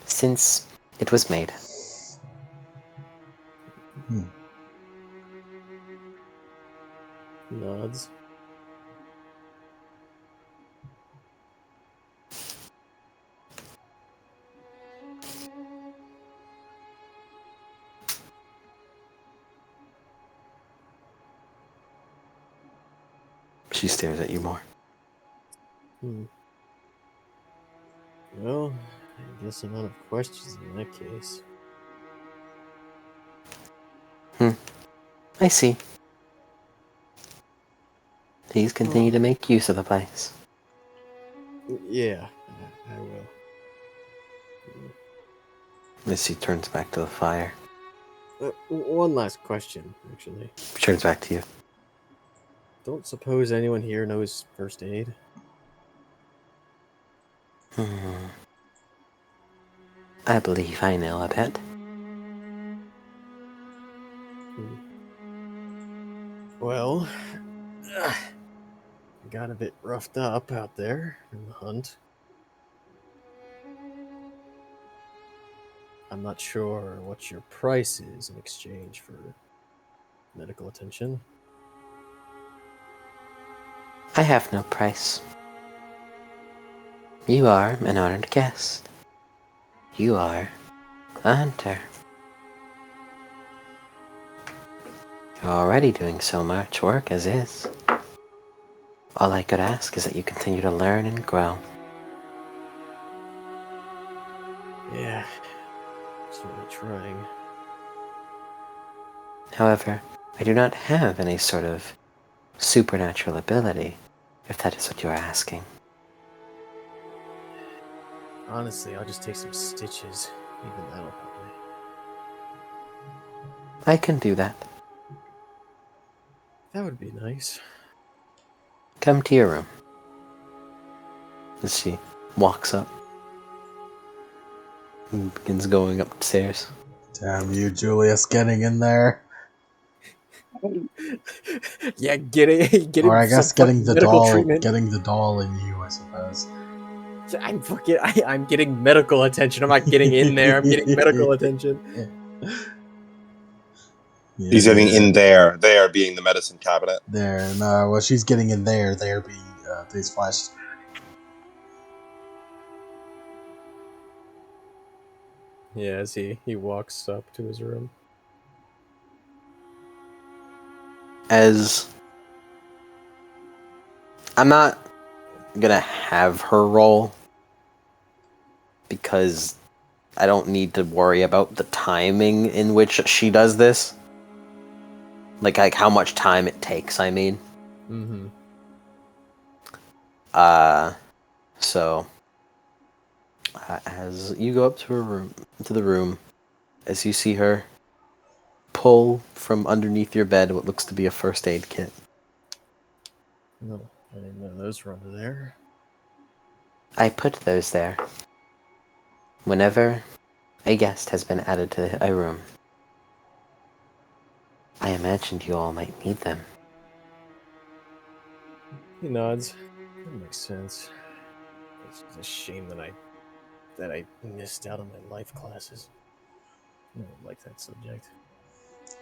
H: since it was made.
D: Nods.
H: She stares at you more.
D: Well, I guess I'm out of questions in that case.
H: I see. Please continue to make use of the place.
D: Yeah, I will.
H: Missy turns back to the fire.
D: One last question, actually.
H: Turns back to you.
D: Don't suppose anyone here knows first aid?
H: I believe I know a bit.
D: Well, got a bit roughed up out there in the hunt. I'm not sure what your price is in exchange for medical attention.
H: I have no price. You are an honored guest. You are a hunter. You're already doing so much work as is. All I could ask is that you continue to learn and grow.
D: Yeah, certainly trying.
H: However, I do not have any sort of supernatural ability, if that is what you are asking.
D: Honestly, I'll just take some stitches. Even that'll help me.
H: I can do that.
D: That would be nice.
H: Come to your room. As she walks up and begins going upstairs.
B: Damn you, Julius, getting in there.
D: Yeah, getting
B: Or I guess
D: some
B: getting
D: fucking
B: the
D: medical
B: doll,
D: treatment.
B: getting the doll in you, I suppose.
D: I'm getting medical attention. I'm not getting in there. I'm getting medical attention.
F: He's getting
B: Yeah.
F: in there, there being the medicine cabinet.
B: There, no, well, she's getting in there, there being his flesh.
D: Yeah, as he walks up to his room.
H: As I'm not gonna have her roll because I don't need to worry about the timing in which she does this. Like how much time it takes, I mean.
D: Mm-hmm.
H: So as you go up to her room, to the room, as you see her pull from underneath your bed what looks to be a first aid kit.
D: No, I didn't know those were under there.
H: I put those there whenever a guest has been added to a room. I imagined you all might need them.
D: He nods. That makes sense. It's just a shame that I missed out on my life classes. I don't like that subject.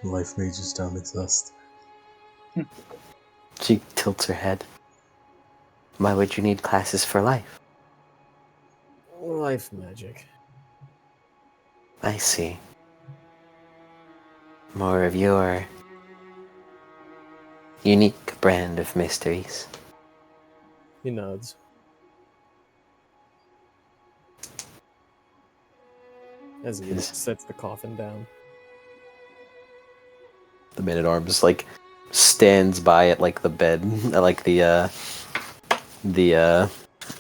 B: Life mages don't exist.
H: She tilts her head. Why would you need classes for life?
D: Life magic.
H: I see. More of your unique brand of mysteries.
D: He nods. As he sets the coffin down.
H: The man-at-arms stands by at the bed, like the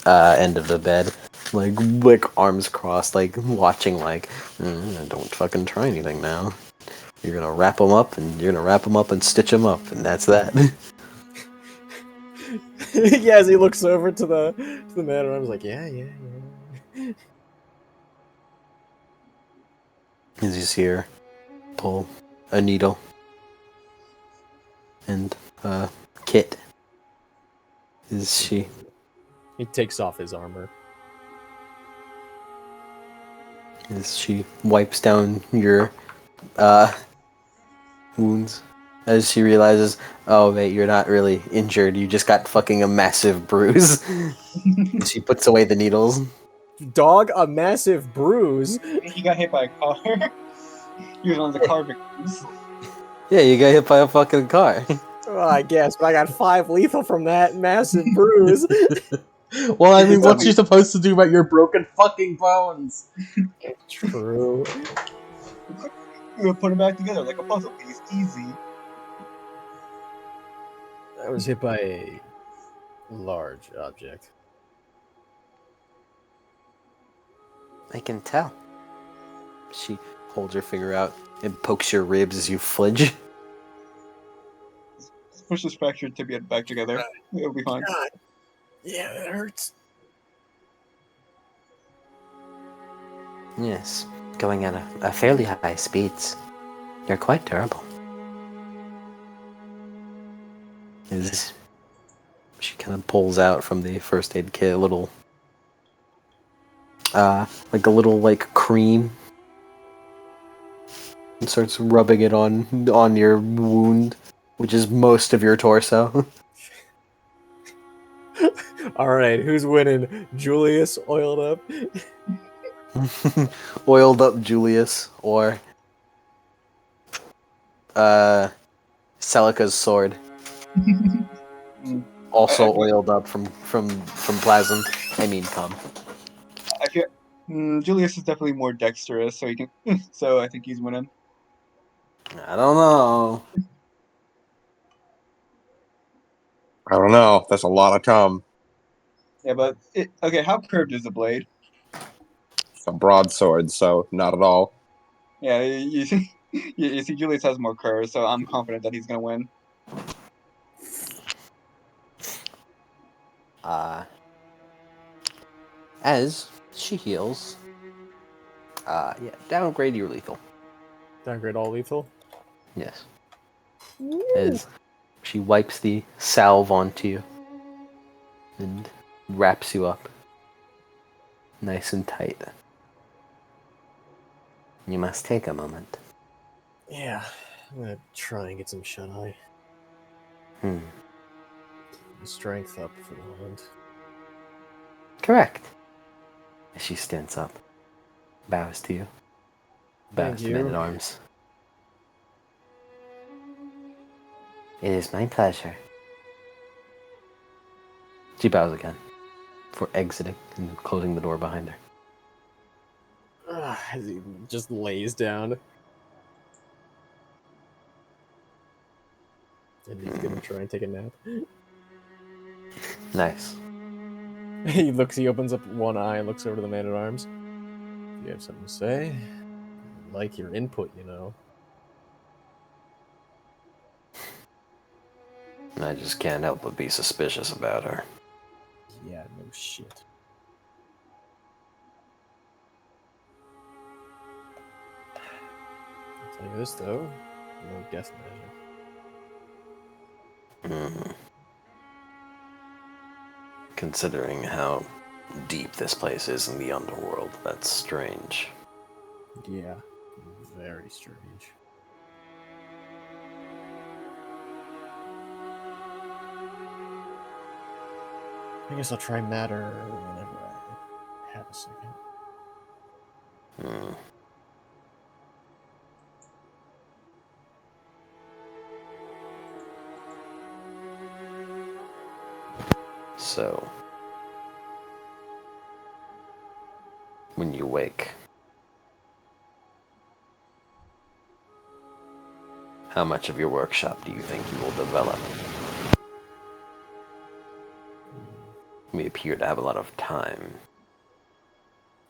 H: end of the bed,
C: like arms crossed, like watching, like don't fucking try anything now. You're gonna wrap them up, and you're gonna wrap them up and stitch them up, and that's that.
D: Yeah, as he looks over to the man, and I was like, yeah.
C: As you see her pull a needle, and Kit, is she?
D: He takes off his armor.
C: As she wipes down your wounds, as she realizes, oh mate, you're not really injured. You just got fucking a massive bruise. And she puts away the needles.
D: Dog, a massive bruise.
A: He got hit by a car. He was on the car victims.
C: Yeah, you got hit by a fucking car.
D: Well, I guess, but I got 5 lethal from that massive bruise.
B: Well, I mean, what's you supposed to do about your broken fucking bones?
D: True.
A: We'll put him back together like a puzzle piece. Easy.
D: I was hit by a large object.
C: I can tell. She holds her finger out and pokes your ribs as you flinch.
A: Let's push this fractured tibia back together. It'll be fine.
D: God. Yeah, that hurts.
H: Yes, going at a fairly high speeds. You're quite durable.
C: She kind of pulls out from the first aid kit a little, like a little like cream, and starts rubbing it on your wound, which is most of your torso.
D: All right, who's winning? Julius, oiled up.
C: Oiled up Julius, or Celica's sword, also oiled up from plasm. I mean, cum.
A: I feel Julius is definitely more dexterous, so he can. So I think he's winning.
C: I don't know.
F: I don't know. That's a lot of cum.
A: Yeah, but okay. How curved is the blade?
F: It's a broadsword, so not at all.
A: Yeah, you see, you see, Julius has more curve, so I'm confident that he's gonna win.
C: As she heals, yeah, downgrade your lethal.
D: Downgrade all lethal.
C: Yes. As she wipes the salve onto you and wraps you up nice and tight.
H: You must take a moment.
D: Yeah, I'm gonna try and get some shut-eye. Strength up for the moment.
H: Correct. She stands up, bows to you,
D: Thank
H: bows to
D: you.
H: Man-at-Arms. It is my pleasure.
C: She bows again before exiting and closing the door behind her.
D: As he just lays down. And he's gonna try and take a nap.
C: Nice.
D: He opens up one eye and looks over to the Man-at-Arms. If you have something to say, I'd like your input, you know.
C: I just can't help but be suspicious about her.
D: Yeah, no shit. I'll tell you this though, no death magic.
C: Considering how deep this place is in the underworld, that's strange.
D: Yeah, very strange. I guess I'll try matter whenever I have a second.
C: So, when you wake, how much of your workshop do you think you will develop? We appear to have a lot of time.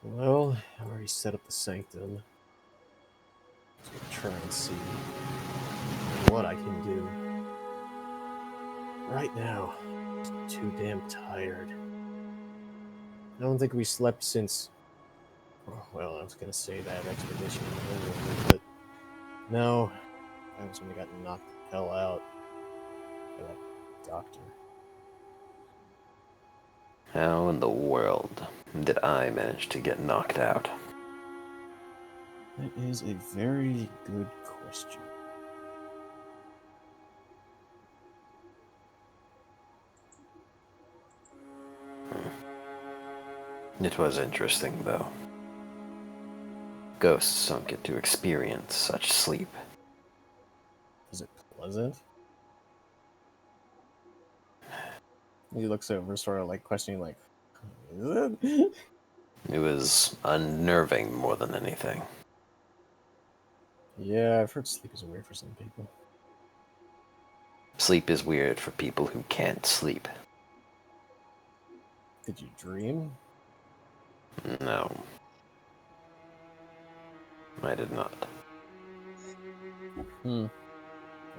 D: Well, I already set up the sanctum. So I'll try and see what I can do. Right now, I'm too damn tired. I don't think we slept since. Oh, well, I was gonna say that expedition, but no, that was when we got knocked the hell out by that doctor.
H: How in the world did I manage to get knocked out?
D: That is a very good question.
H: It was interesting, though. Ghosts don't get to experience such sleep.
D: Is it pleasant? He looks over, sort of like questioning, like, is it?
H: It was unnerving more than anything.
D: Yeah, I've heard sleep is weird for some people.
H: Sleep is weird for people who can't sleep.
D: Did you dream?
H: No. I did not.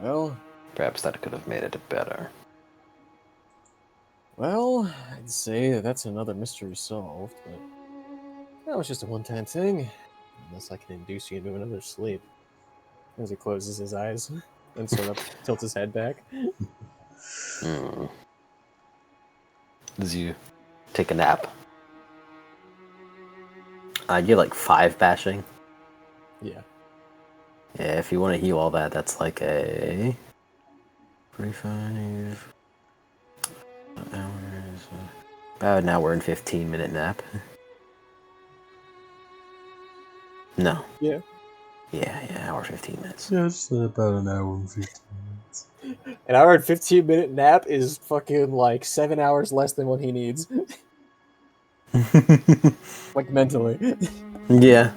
D: Well,
H: Perhaps that could have made it better.
D: I'd say that's another mystery solved, but that was just a one-time thing. Unless I can induce you into another sleep. As he closes his eyes and sort of tilts his head back.
H: Hmm. As you take a nap. You get like 5 bashing.
D: Yeah.
H: Yeah, if you want to heal all that, that's like a 45 hours. About an hour and 15-minute nap. No.
D: Yeah.
H: Yeah, hour 15 minutes.
B: Yeah, it's about an hour and 15 minutes.
D: An hour and 15-minute nap is fucking like 7 hours less than what he needs. Like mentally.
H: Yeah.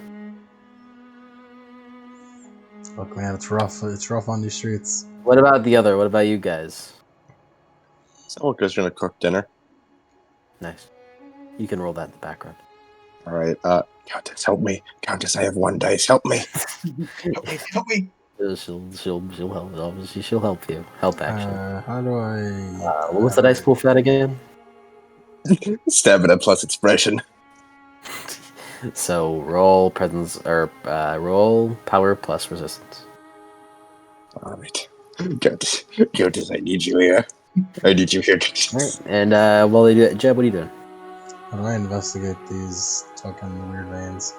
B: Look, man, it's rough. It's rough on these streets.
H: What about you guys?
F: Celica's gonna cook dinner.
H: Nice. You can roll that in the background.
F: All right. Countess, help me. Countess, I have 1 dice. Help me.
A: Help me! Help me!
H: She'll help. Obviously, she'll help you. Help action.
B: How do I?
H: What was the dice pool for that again?
F: Stamina plus expression.
H: So roll presence or roll power plus resistance.
F: All right. Countess, I need you here. I need you here, Countess.
H: All right. And while they do that, Jeb, what are you doing?
B: How do I investigate these fucking weird veins?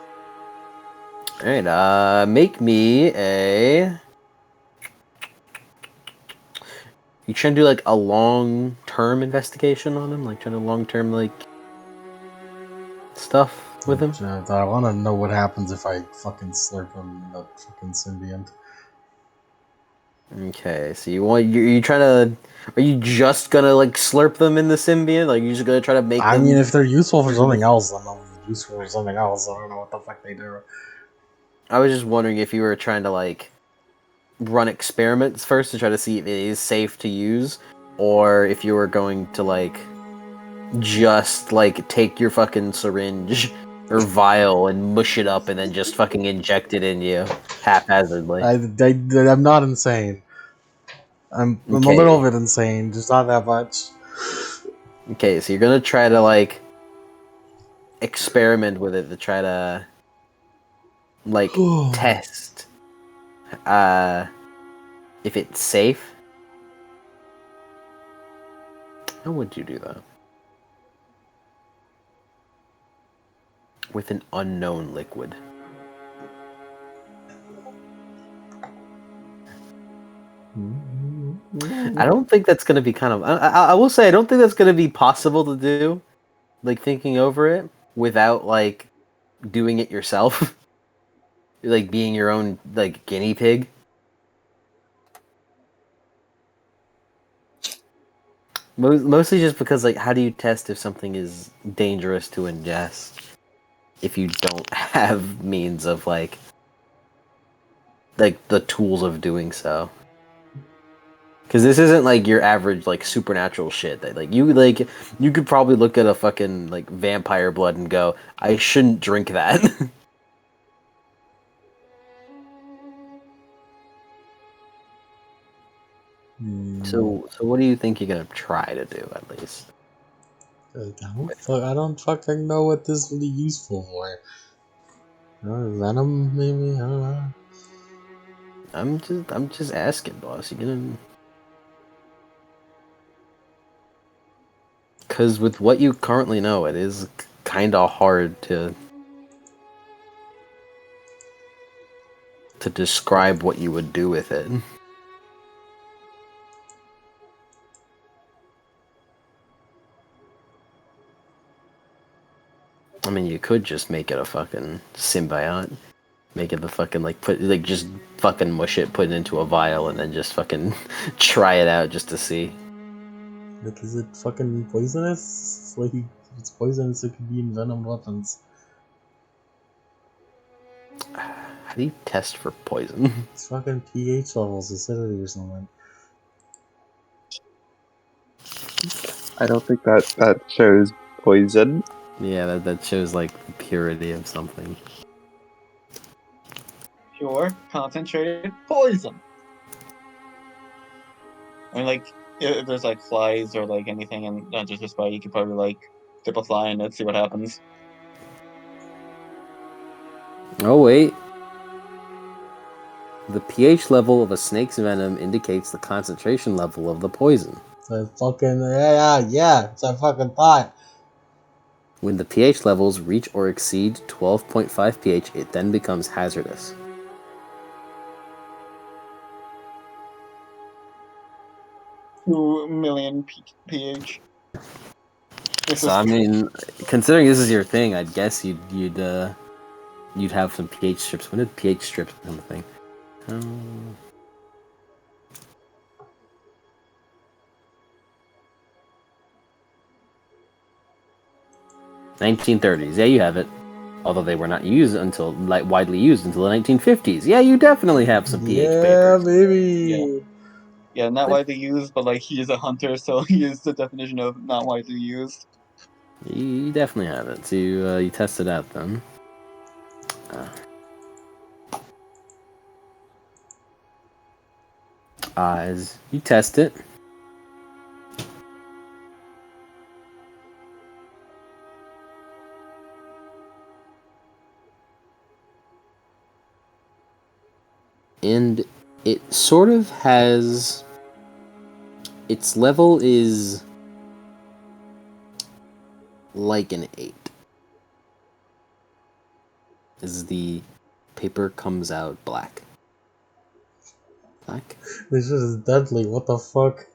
H: All right. Make me a. You trying to do like a long-term investigation on him, like trying to long-term like stuff with him.
B: I want to know what happens if I fucking slurp him in the fucking symbiont.
H: Okay, so you trying to? Are you just gonna like slurp them in the symbiont? Like you just gonna try to make?
B: I
H: them...
B: mean, if they're useful for something else, then they'll be useful for something else. I don't know what the fuck they do.
H: I was just wondering if you were trying to like run experiments first to try to see if it is safe to use, or if you were going to like just like take your fucking syringe or vial and mush it up and then just fucking inject it in you haphazardly.
B: I'm not insane. I'm a
H: Okay.
B: little bit insane, just not that much.
H: Okay, so you're gonna try to like experiment with it to try to like test if it's safe. How would you do that? With an unknown liquid. I don't think that's gonna be kind of. I will say I don't think that's gonna be possible to do. Like thinking over it without like doing it yourself, like being your own like guinea pig. Mostly just because like how do you test if something is dangerous to ingest if you don't have means of like the tools of doing so. Because this isn't like your average like supernatural shit that you could probably look at a fucking like vampire blood and go, I shouldn't drink that. So what do you think you're gonna try to do at least?
B: I don't fucking know what this would be useful for. Venom, maybe? I don't know.
H: I'm just asking, boss. You gonna? Because with what you currently know, it is kind of hard to describe what you would do with it. I mean, you could just make it a fucking symbiote. Make it the fucking, just fucking mush it, put it into a vial, and then just fucking try it out just to see.
B: Like, is it fucking poisonous? It's like, if it's poisonous, it could be in venom weapons.
H: How do you test for poison?
B: It's fucking pH levels, acidity or something.
F: I don't think that shows poison.
H: Yeah, that shows, like, the purity of something.
A: Pure, concentrated poison. I mean, like, if there's like flies or like anything and not just a spy, you could probably like dip a fly in it, see what happens.
H: Oh, wait. The pH level of a snake's venom indicates the concentration level of the poison.
B: So fucking, yeah, it's a fucking thought.
H: When the pH levels reach or exceed 12.5 pH, it then becomes hazardous.
A: $2 million pH.
H: So I mean, considering this is your thing, I'd guess you'd have some pH strips. When did pH strips become a thing? 1930s. Yeah, you have it. Although they were not used until widely used until the 1950s. Yeah, you definitely have some pH
B: Yeah,
H: papers.
B: baby.
A: Yeah, not widely used, but like he is a hunter, so he is the definition of not widely used.
H: You definitely have it. So you test it out then. As you test it, and it sort of has, its level is like an 8 as the paper comes out black.
B: This shit is deadly, what the fuck?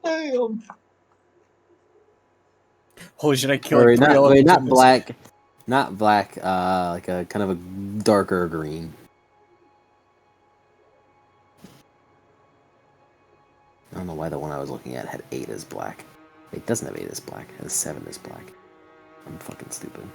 A: Damn.
D: Holy shit! I killed
H: Or
D: like 3 elephants.
H: not
D: with
H: black, not black. Like a kind of a darker green. I don't know why the one I was looking at had 8 as black. It doesn't have 8 as black. It has 7 as black. I'm fucking stupid.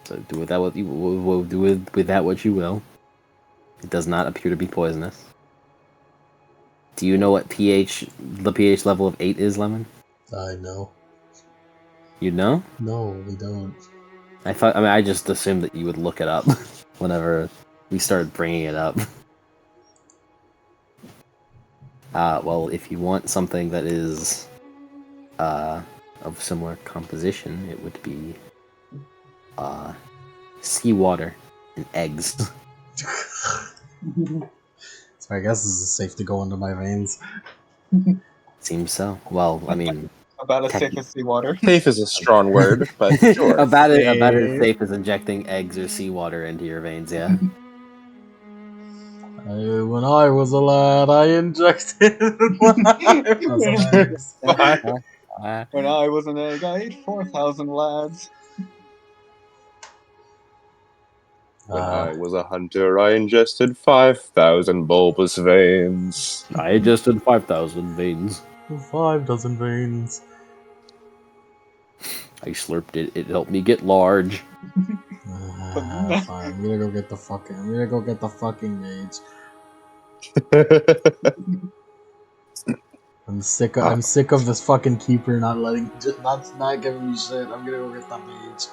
H: So do with that what you will do with that what you will. It does not appear to be poisonous. Do you know what the pH level of 8 is, Lemon?
B: I know.
H: You know?
B: No, we don't.
H: I just assumed that you would look it up whenever we started bringing it up. Well, if you want something that is of similar composition, it would be seawater and eggs.
B: So I guess this is safe to go into my veins.
H: Seems so. Well, I mean,
A: About as safe as seawater.
F: Safe is a strong word, but sure.
H: about as safe as injecting eggs or seawater into your veins. Yeah.
B: When I was a lad, I injected when I was an egg.
A: When I was an egg, I ate 4,000 lads.
F: When I was a hunter, I ingested 5,000 bulbous veins.
H: I ingested 5,000 veins.
B: 5 dozen veins.
C: I slurped it. It helped me get large.
B: Fine. I'm gonna go get the fucking mage. I'm sick of this fucking keeper not giving me shit. I'm gonna go get the mage.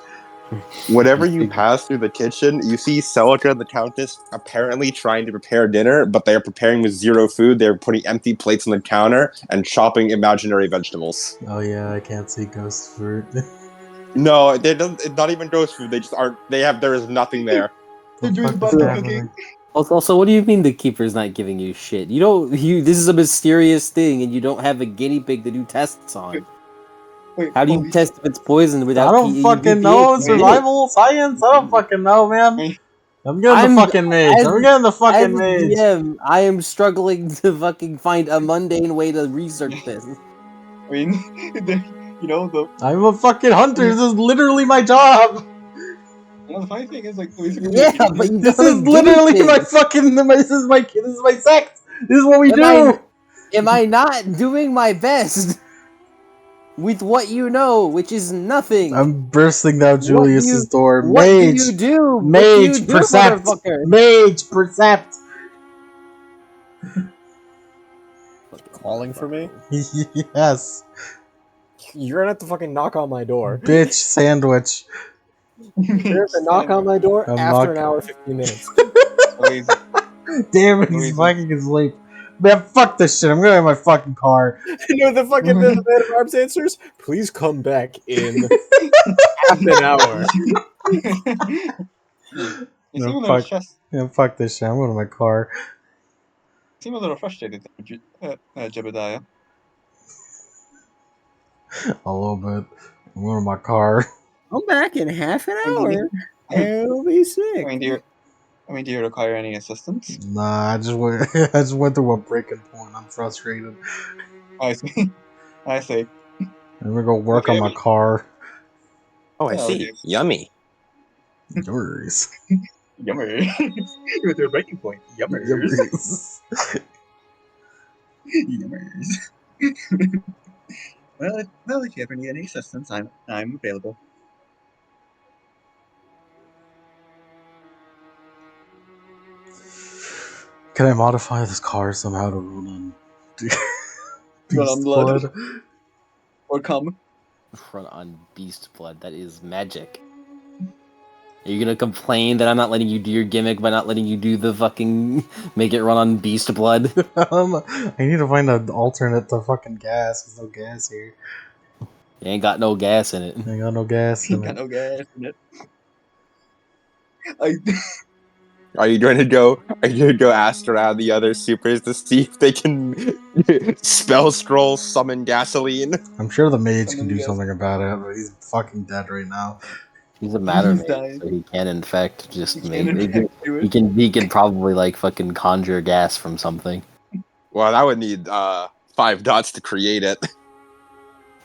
F: Whenever you pass through the kitchen, you see Celica and the Countess apparently trying to prepare dinner, but they are preparing with zero food. They're putting empty plates on the counter and chopping imaginary vegetables.
B: Oh yeah, I can't see ghost fruit.
F: No, they don't. It's not even ghost food. They just aren't. There is nothing there.
A: They're doing
B: What the
A: butter
B: fuck is
A: cooking.
B: happening?
C: Also, what do you mean the keeper's not giving you shit? This is a mysterious thing, and you don't have a guinea pig to do tests on.
A: Wait,
C: How do you
A: holy
C: test if it's poisoned without?
B: I don't fucking know. Survival science. I don't fucking know, man.
A: Wait.
B: I'm getting the fucking mage. I'm getting the fucking
C: As
B: mage.
C: DM, I am struggling to fucking find a mundane way to research this.
A: I mean, you know the
B: I'm a fucking hunter. This is literally my job.
A: the funny thing is like basically
C: Yeah, but you
B: This
C: don't
B: is
C: have
B: literally
C: guinea
B: my
C: pigs.
B: fucking. This is my sect. This is what we do.
C: Am I not doing my best with what you know, which is nothing?
B: I'm bursting down Julius's door.
C: What do
B: Mage.
C: you do?
B: Mage,
C: What do you do,
B: percept.
C: motherfucker?
B: Mage, percept.
D: Calling for me?
B: Yes.
D: You're gonna have to fucking knock on my door.
B: Bitch sandwich.
D: You're gonna have to knock on my door
B: I'm
D: after
B: knock-
D: an hour 15 minutes.
B: Damn it, he's fucking asleep. Man, fuck this shit. I'm going to my fucking car.
D: You know the fucking man of arms answers? Please come back in half an hour.
A: You seem a little
B: fuck.
A: stressed.
B: Yeah, fuck this shit. I'm going to my car.
A: You seem a little frustrated, Jebediah.
B: A little bit. I'm going to my car.
C: Come back in half an
A: hour,
C: and it'll be sick.
A: Do you require any assistance?
B: Nah, I just went through a breaking point. I'm frustrated.
A: I see. I see.
B: I'm going to go work on my car.
F: Oh, I
A: Oh,
F: see.
A: okay.
F: Yummy.
B: Yours.
A: Yummer. You went through a breaking point. Yummers. Yummers. Well, if you ever need any assistance, I'm available.
B: Can I modify this car somehow to run on
A: Run on
B: beast
A: blood.
B: blood?
A: Or come.
C: Run on beast blood. That is magic. Are you gonna complain that I'm not letting you do your gimmick by not letting you do the fucking make it run on beast blood?
B: I need to find an alternate to fucking gas. There's no gas here.
C: You ain't got no gas in it.
B: I ain't got no gas in
A: Got
B: it.
A: no gas in it.
F: Are you going to go ask around the other supers to see if they can spell scroll summon gasoline?
B: I'm sure the mage can
A: Summon
B: do
A: gas.
B: something about it, but he's fucking dead right now.
C: He's a matter
A: He's
C: mage,
A: dying.
C: so he can in fact just
A: He
C: make
A: can, in fact, do it.
C: he can probably like fucking conjure gas from something.
F: Well, that would need 5 dots to create it.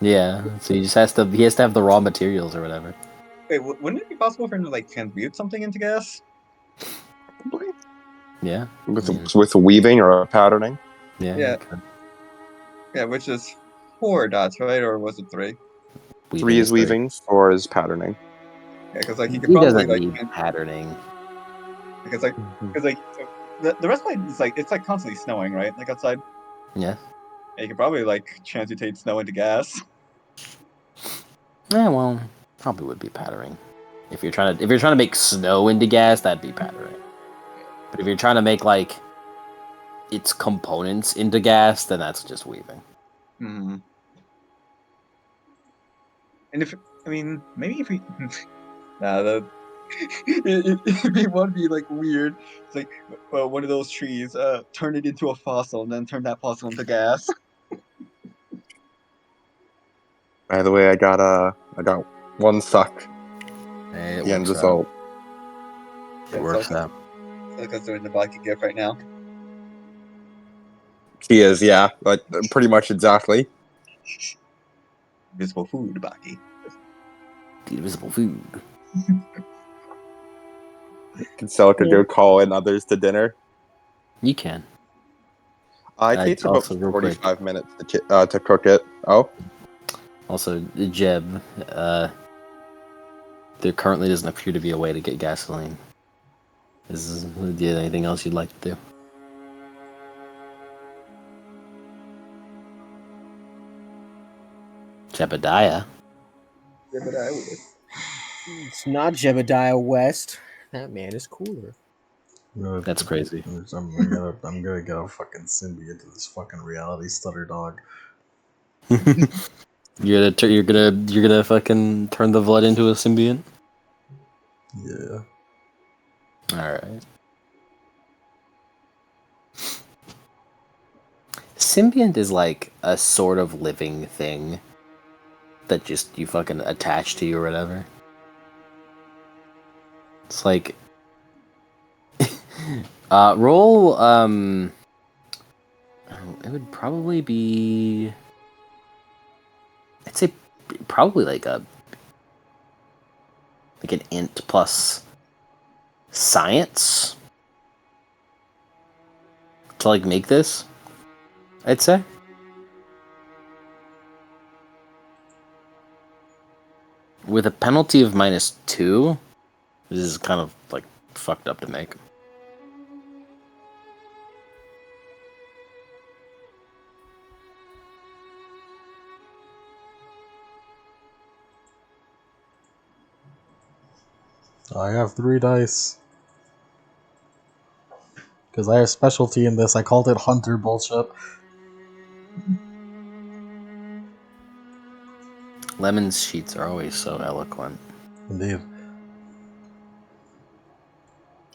C: Yeah, so he has to have the raw materials or whatever.
A: Wait, wouldn't it be possible for him to like transmute something into gas?
C: Yeah.
F: With weaving or patterning.
C: Yeah.
A: Yeah.
C: okay.
A: Yeah, which is 4 dots, right? Or was it 3?
F: 3 is weaving, 4 is patterning.
A: Yeah, because like
C: He
A: you could probably
C: doesn't
A: like
C: need patterning.
A: because the rest of it is like it's like constantly snowing, right? Like outside.
C: Yeah.
A: Yeah, you could probably like transmutate snow into gas.
C: Yeah, well, probably would be patterning. If you're trying to make snow into gas, that'd be patterning. But if you're trying to make like its components into gas, then that's just weaving.
A: Hmm. And maybe if we it would be like weird. It's like one of those trees, turn it into a fossil and then turn that fossil into gas.
F: By the way, I got 1 suck.
C: It
F: The end
C: works
F: result.
C: out. It works out.
A: Because they're in the black gift right now.
F: He is, yeah, like pretty much exactly.
A: Visible food, Baki.
C: The invisible food.
F: Can Celica go call in others to dinner?
C: You can.
F: It takes about
C: also, real quick.
F: 45 minutes to cook it. Oh,
H: Also, Jeb, there currently doesn't appear to be a way to get gasoline. Do you have anything else you'd like to do? Jebediah?
D: It's not Jebediah West. That man is cooler.
H: That's crazy.
B: I'm gonna get a fucking symbiote to this fucking reality stutter dog.
H: You're gonna fucking turn the Vlad into a symbiont?
B: Yeah.
H: Alright. Symbiont is like a sort of living thing that just you fucking attach to or whatever. It's like roll it would probably be, I'd say probably like an int plus science to like make this, I'd say. With a penalty of -2, this is kind of like fucked up to make.
B: I have 3 dice. Because I have specialty in this. I called it hunter bullshit.
H: Lemon's sheets are always so eloquent.
B: Indeed.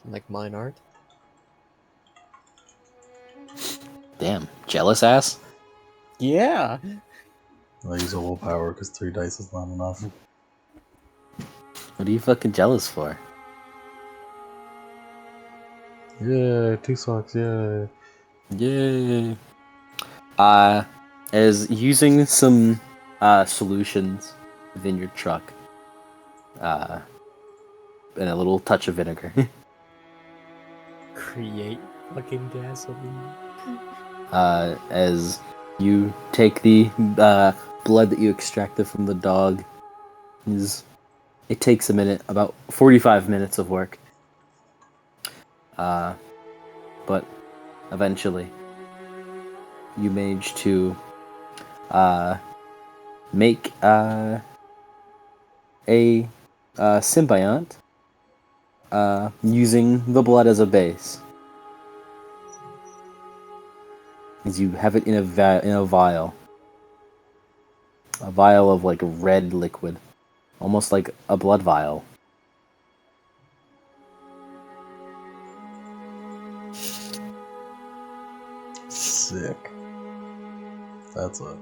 D: Like mine aren't.
H: Damn, jealous ass?
D: Yeah.
B: I use a willpower because 3 dice is not enough.
H: What are you fucking jealous for?
B: Yeah, 2 socks, yeah.
H: Yay. As using some solutions within your truck, and a little touch of vinegar.
D: Create fucking gasoline.
H: As you take the blood that you extracted from the dog, it takes a minute, about 45 minutes of work. But eventually, you manage to make a symbiont using the blood as a base. As you have it in a vial. A vial of like red liquid. Almost like a blood vial.
B: Sick. That's it.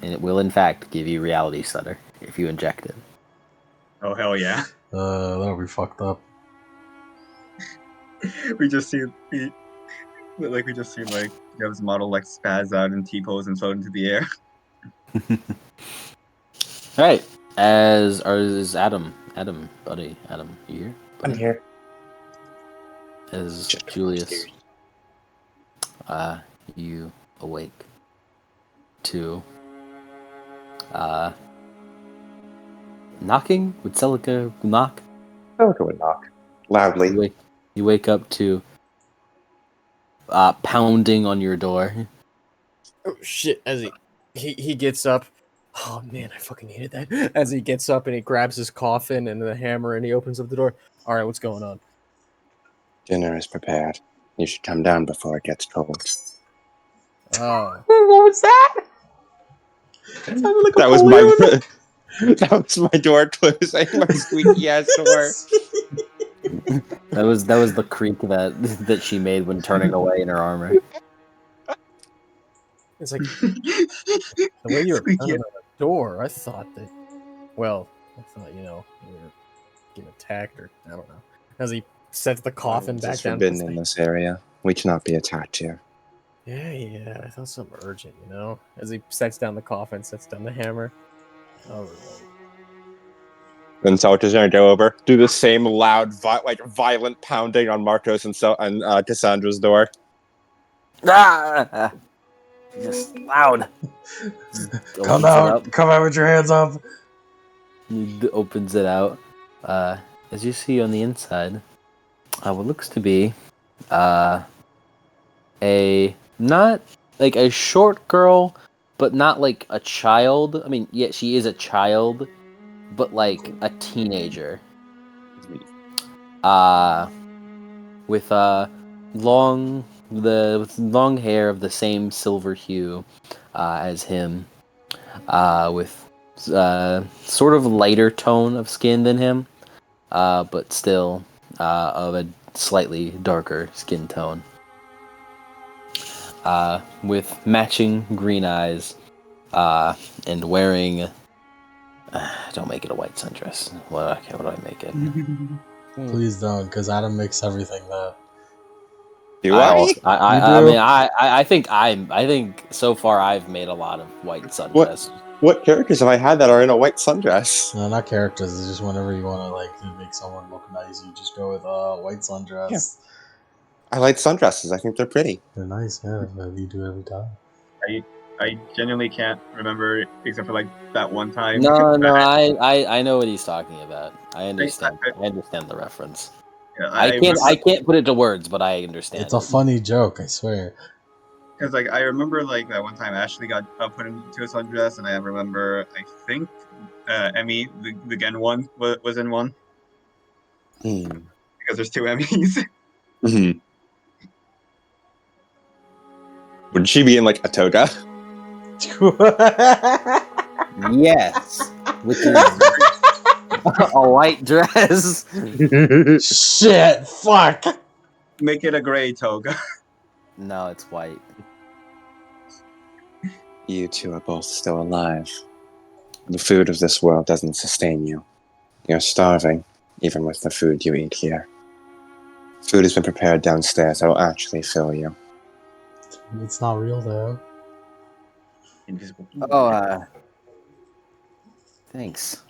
H: And it will in fact give you reality stutter if you inject it.
A: Oh hell yeah!
B: That'll be fucked up.
A: We just see like Jeb's model like spaz out and T-pose and float into the air.
H: Alright. Is Adam, buddy, Adam, you here?
E: I'm
H: Buddy?
E: here.
H: As
E: Check the
H: Julius, you awake to knocking? Would Celica knock?
E: Celica would knock loudly.
H: You wake up to pounding on your door.
D: Oh shit! As he gets up. Oh man, I fucking hated that. As he gets up and he grabs his coffin and the hammer and he opens up the door. All right, what's going on?
E: Dinner is prepared. You should come down before it gets cold.
D: Oh,
B: What was that?
F: That was my that was my door closing. My squeaky ass door.
H: That was the creak that she made when turning away in her armor.
D: it's like the way you were
A: Squeaky.
D: pounding on the door. I thought that. Well, I thought you were getting attacked or I don't know. As he sets the coffin back
E: It's
D: down.
E: forbidden in this area. We cannot be attacked here.
D: Yeah. I thought something urgent, As he sets down the coffin, sets down the hammer. All right.
F: Then Celtica's gonna go over, do the same loud, violent pounding on Markos and Cassandra's door.
H: Ah! Just loud.
B: Come
H: Opens it up.
B: out with your hands up.
H: He opens it out. As you see on the inside, what looks to be a not like a short girl, but not like a child. I mean, yeah, she is a child, but like a teenager. With with long hair of the same silver hue as him, with sort of lighter tone of skin than him, but still of a slightly darker skin tone. With matching green eyes, and wearing. Don't make it a white sundress. What do I make it?
B: Please don't, because Adam makes everything that.
F: Do I?
H: I mean, I think so far I've made a lot of white sundress.
F: What characters have I had that are in a white sundress?
B: No, not characters. It's just whenever you want to like to make someone look nice, you just go with white sundress.
F: Yeah. I like sundresses. I think they're pretty.
B: They're nice, yeah. You do every time.
A: I genuinely can't remember except for like that one time.
H: No, I know what he's talking about. I understand. I understand the reference.
A: Yeah,
H: I can't put it to words, but I understand.
B: It's a funny joke, I swear.
A: Because like I remember like that one time Ashley got put into a sundress, and I remember I think Emmy the Gen one was in one because there's two Emmys.
F: Mm-hmm. Would she be in like a toga?
H: Yes, which is a white dress.
B: Shit! Fuck!
A: Make it a gray toga.
H: No, it's white.
E: You two are both still alive. The food of this world doesn't sustain you. You're starving, even with the food you eat here. Food has been prepared downstairs that will actually fill you.
B: It's not real though.
A: Invisible.
H: Oh, thanks.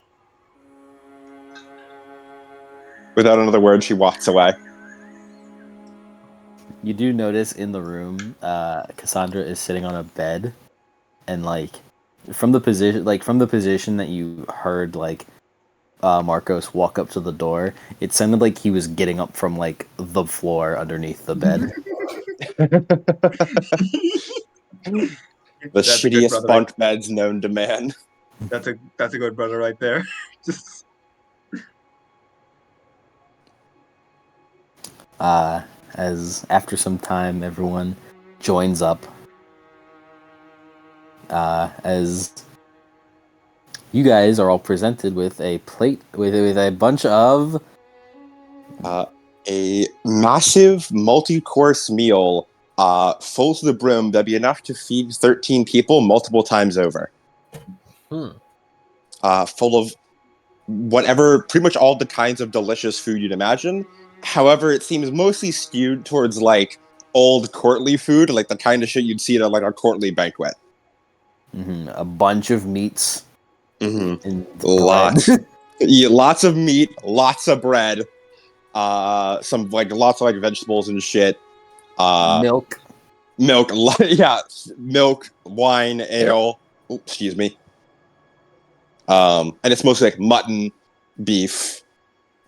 F: Without another word, she walks away.
H: You do notice in the room, Cassandra is sitting on a bed, and like from the position that you heard like Markos walk up to the door, it sounded like he was getting up from like the floor underneath the bed.
F: The shittiest bunk beds known to man.
A: That's a good brother right there. Just
H: As after some time, everyone joins up. As you guys are all presented with a plate with a bunch of
F: A massive multi-course meal, full to the brim, that'd be enough to feed 13 people multiple times over. Full of whatever, pretty much all the kinds of delicious food you'd imagine. However, it seems mostly skewed towards like old courtly food, like the kind of shit you'd see at like a courtly banquet.
H: A bunch of meats. And
F: Lots, yeah, lots of meat, lots of bread, some like lots of like vegetables and shit.
H: Milk,
F: yeah, milk, wine, ale. Oops, excuse me. And it's mostly like mutton, beef,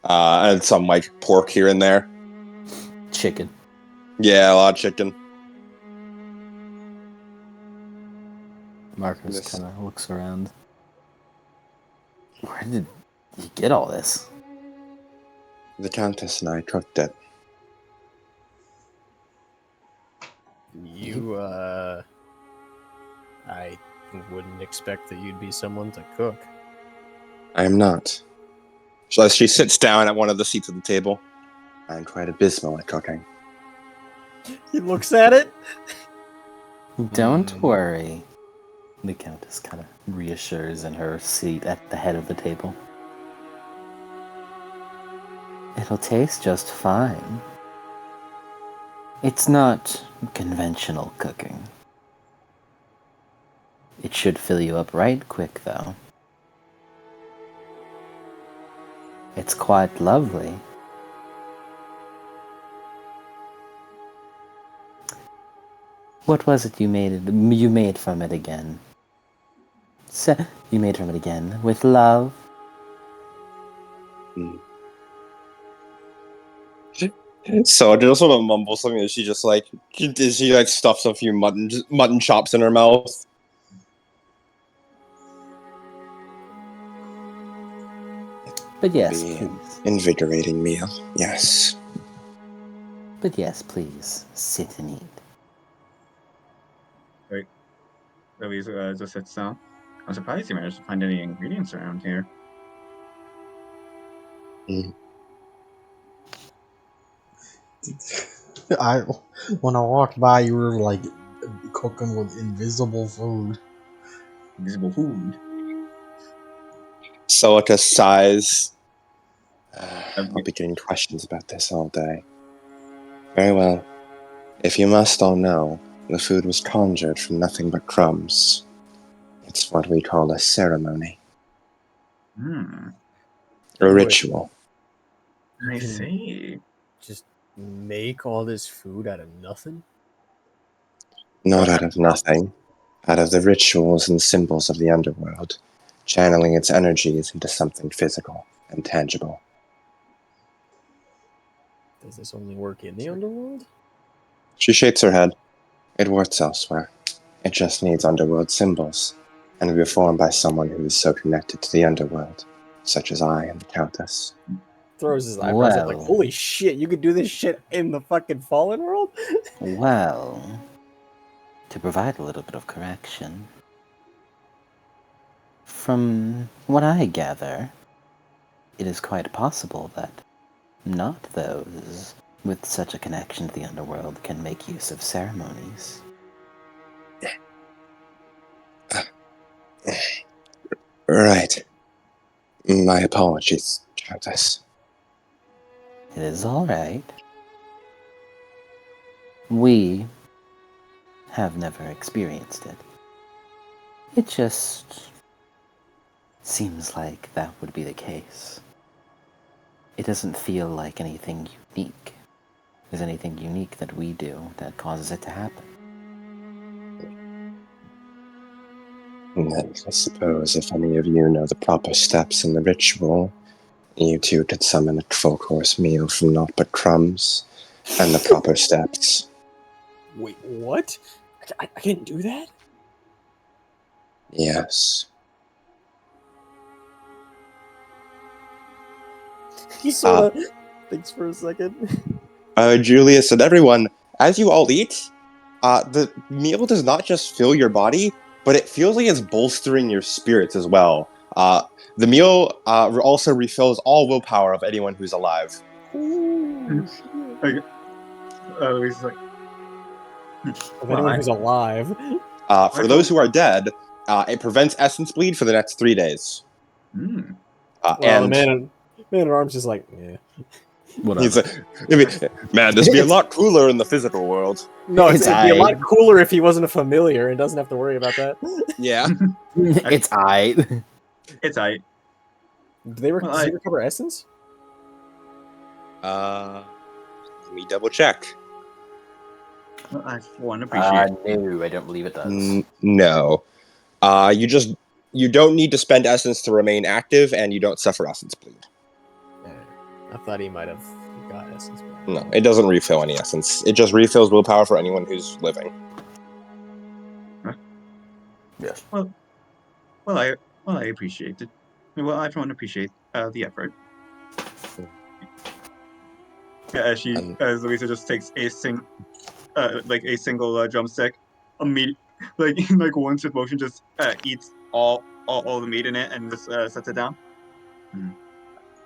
F: and some like pork here and there.
H: chicken.
F: Yeah, a lot of chicken.
H: Marcus kind of looks around. Where did you get all this?
E: The Countess and I cooked it.
D: You, I wouldn't expect that you'd be someone to cook.
E: I am not.
F: So as she sits down at one of the seats at the table.
E: I'm quite abysmal at cooking.
D: He looks at it.
H: Don't worry. The Countess kind of reassures in her seat at the head of the table. It'll taste just fine. It's not conventional cooking. It should fill you up right quick, though. It's quite lovely. What was it you made from it again? You made from it again with love?
F: So just sort of mumbles something that she just like stuffs a few mutton chops in her mouth.
H: But yes,
E: Be an
H: please.
E: invigorating meal. Yes.
H: But yes, please. Sit and eat.
A: Louise just sits down. I'm surprised you managed to find any ingredients around here.
B: I when I walked by, you were like cooking with invisible food.
A: Invisible food.
F: So it just sighs.
E: I'll be getting questions about this all day. Very well. If you must all know, the food was conjured from nothing but crumbs. It's what we call a ceremony.
A: Hmm.
E: A
D: Wait.
E: ritual.
A: I
D: can-
A: see.
D: Just make all this food out of nothing?
E: Not out of nothing. Out of the rituals and symbols of the underworld. Channeling its energies into something physical and tangible.
D: Does this only work in the underworld?
E: She shakes her head. It works elsewhere. It just needs underworld symbols, and we were formed by someone who is so connected to the underworld, such as I and the Countess.
D: Throws his eyebrows up like,
H: Well.
D: holy shit, you could do this shit in the fucking fallen world?
H: Well, to provide a little bit of correction, from what I gather, it is quite possible that not those with such a connection to the underworld can make use of ceremonies.
E: Right. My apologies, Countess.
H: It is alright. We have never experienced it. It just seems like that would be the case. It doesn't feel like anything unique. There's anything unique that we do that causes it to happen.
E: And then I suppose if any of you know the proper steps in the ritual, you too could summon a full course meal from naught but crumbs and the proper steps.
D: Wait, what? I can't do that?
E: Yes.
D: He sort of thinks for a second.
F: Julius and everyone, as you all eat, the meal does not just fill your body, but it feels like it's bolstering your spirits as well. The meal also refills all willpower of anyone who's alive.
D: Ooh, shit.
A: Louise is like,
D: Of
A: well,
D: anyone who's alive.
F: For those who are dead, it prevents essence bleed for the next 3 days.
A: Hmm.
D: Well,
F: And
D: the man at arms is like, yeah.
F: he's like, man, this would be a lot cooler in the physical world.
D: No,
H: It's
D: it'd be a lot
H: aight.
D: cooler if he wasn't a familiar and doesn't have to worry about that.
F: Yeah.
H: It's aight.
A: It's I.
D: Does he recover essence?
F: Let me double check.
A: Well, I for one appreciate.
H: No, I don't believe it does.
F: No. You don't need to spend essence to remain active, and you don't suffer essence bleed.
D: I thought he might have got essence.
F: No, it doesn't refill any essence. It just refills willpower for anyone who's living.
H: Yes.
A: Well, I appreciate it. Well, I for one appreciate the effort. Yeah, as Louisa just takes a single drumstick, immediately, like one swift motion, just eats all the meat in it and just sets it down.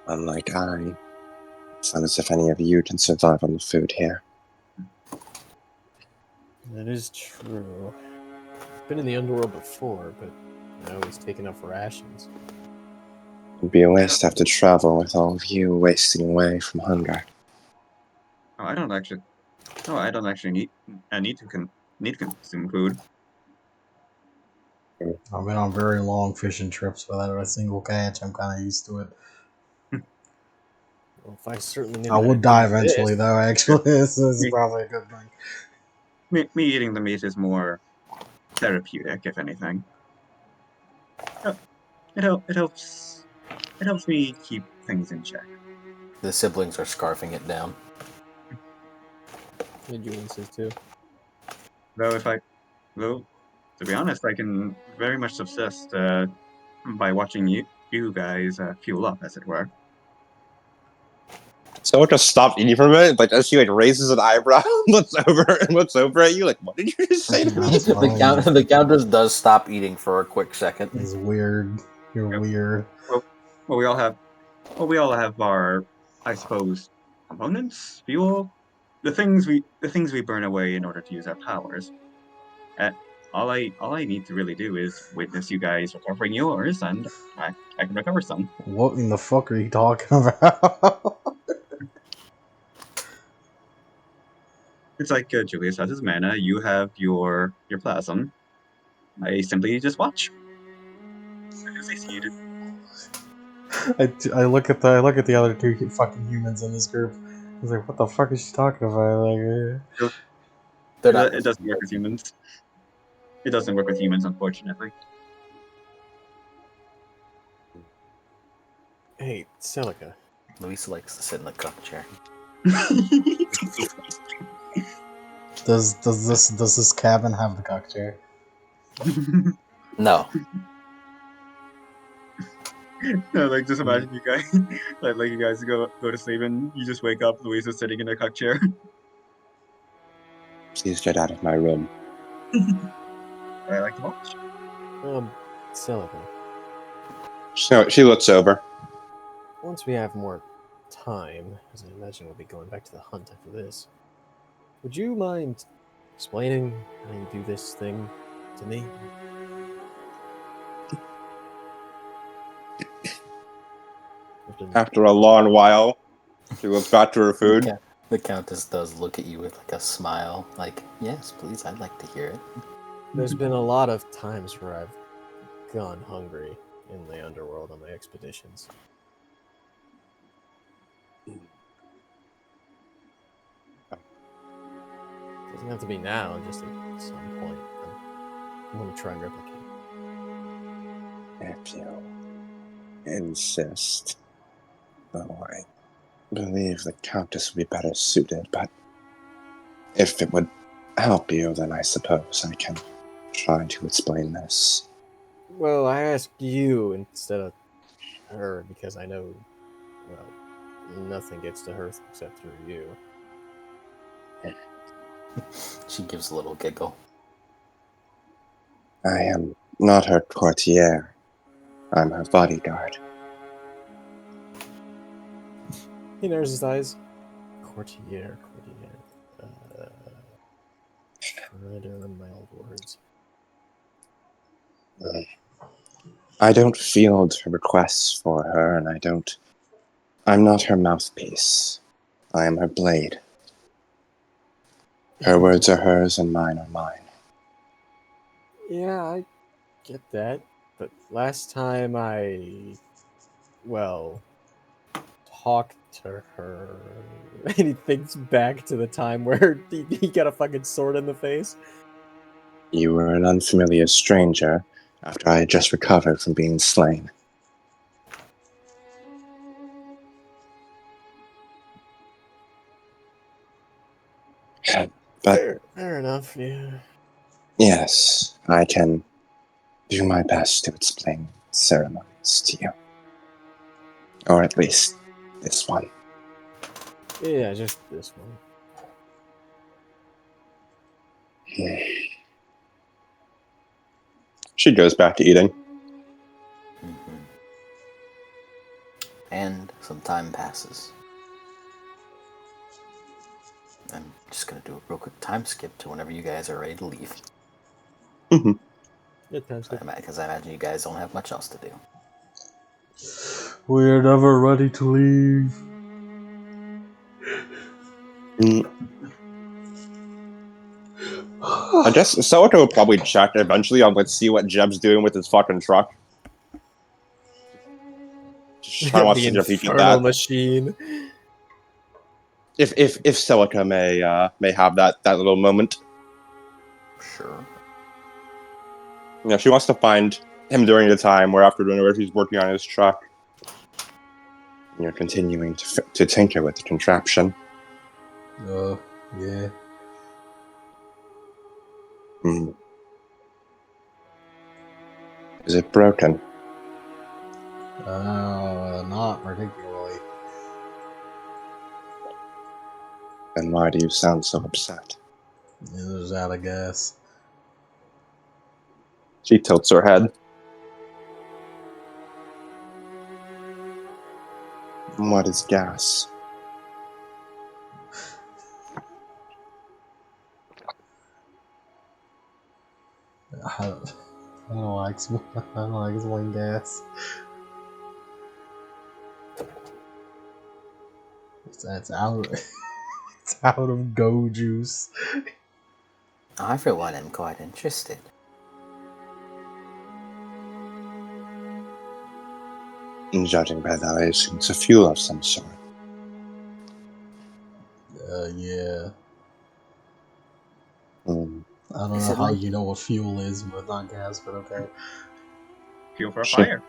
E: Unlike I, it's not as if any of you can survive on the food here.
D: That is true. Been in the underworld before, but I always take enough rations.
E: It'd be a waste to have to travel with all of you wasting away from hunger.
A: Oh, I don't actually need to consume food.
B: I've been on very long fishing trips without a single catch. I'm kind of used to it.
D: Well, if I certainly
B: I would die eventually, though. Actually, this is probably a good thing.
A: me eating the meat is more therapeutic, if anything. Uh, it helps me keep things in check.
H: The siblings are scarfing it down.
D: Yeah, Julian says too.
A: Though to be honest, I can very much subsist by watching you guys fuel up, as it were.
F: So just stopped eating for a minute, like as she like raises an eyebrow, looks over at you, like, what did you just say to me?
B: That's fine.
H: The countess does stop eating for a quick second.
B: It's weird. You're
A: Yep.
B: weird.
A: Well, we all have our, I suppose, components, fuel, the things we burn away in order to use our powers. Uh, all I need to really do is witness you guys recovering yours, and I can recover some.
B: What in the fuck are you talking about?
A: It's like Julius has his mana, you have your plasm. I simply just watch. As I see it.
B: I look at the other two fucking humans in this group. I was like, what the fuck is she talking about? Like,
H: They're not.
A: It doesn't work with humans. It doesn't work with humans, unfortunately.
D: Hey, Celica.
H: Luisa likes to sit in the cup chair.
B: does this cabin have the cock chair?
H: No.
A: No, like just imagine you guys, like you guys go to sleep and you just wake up, Louisa's sitting in a cuck chair.
E: Please get out of my room.
A: I like to watch.
D: Celica.
F: So she looks over.
D: Once we have more time, as I imagine we'll be going back to the hunt after this, would you mind explaining how you do this thing to me?
F: After a long while, she looks back to her food.
H: Yeah. The countess does look at you with like a smile, like, yes, please, I'd like to hear it.
D: There's been a lot of times where I've gone hungry in the underworld on my expeditions. Doesn't have to be now, just at some point. I'm going to try and replicate.
E: If you insist. Though I believe the Countess would be better suited, but if it would help you, then I suppose I can try to explain this.
D: Well, I asked you instead of her because I know, well, nothing gets to her except through you.
H: She gives a little giggle.
E: I am not her courtier. I'm her bodyguard.
D: He narrows his eyes. Courtier. Try to remember my old words.
E: I don't field her requests for her, and I'm not her mouthpiece. I am her blade. Her words are hers, and mine are mine.
D: Yeah, I get that. But last time I, well, talked to her, and he thinks back to the time where he got a fucking sword in the face.
E: You were an unfamiliar stranger after I had just recovered from being slain. But
D: Fair enough, yeah.
E: yes, I can do my best to explain ceremonies to you. Or at least this one.
D: Yeah, just this one.
F: She goes back to eating.
H: Mm-hmm. And some time passes. I'm just gonna do a real quick time skip to whenever you guys are ready to leave.
F: Mm-hmm.
D: Good times.
H: Because I imagine you guys don't have much else to do.
B: We're never ready to leave.
F: I guess Celica will probably check eventually on let's see what Jeb's doing with his fucking truck. Just kind of wants
D: The
F: to repeat
D: infernal
F: that.
D: machine.
F: If Celica may have that little moment.
C: Sure.
F: You know, she wants to find him during the time where after dinner he's working on his truck. You're continuing to tinker with the contraption.
B: Yeah.
F: Hmm. Is it broken?
B: Not particularly.
F: Then why do you sound so upset?
B: There's out of gas.
F: She tilts her head. What is gas?
B: I don't like I don't like explain gas. It's out. It's out of go juice.
H: I, for one, am quite interested.
F: Judging by that, I assume it's a fuel of some sort.
B: Yeah.
F: Hmm.
B: I don't
H: Is
B: know
H: it
B: how
H: like-
B: you know what fuel is, but not gas. But okay.
A: Fuel for a
F: Sure.
A: fire.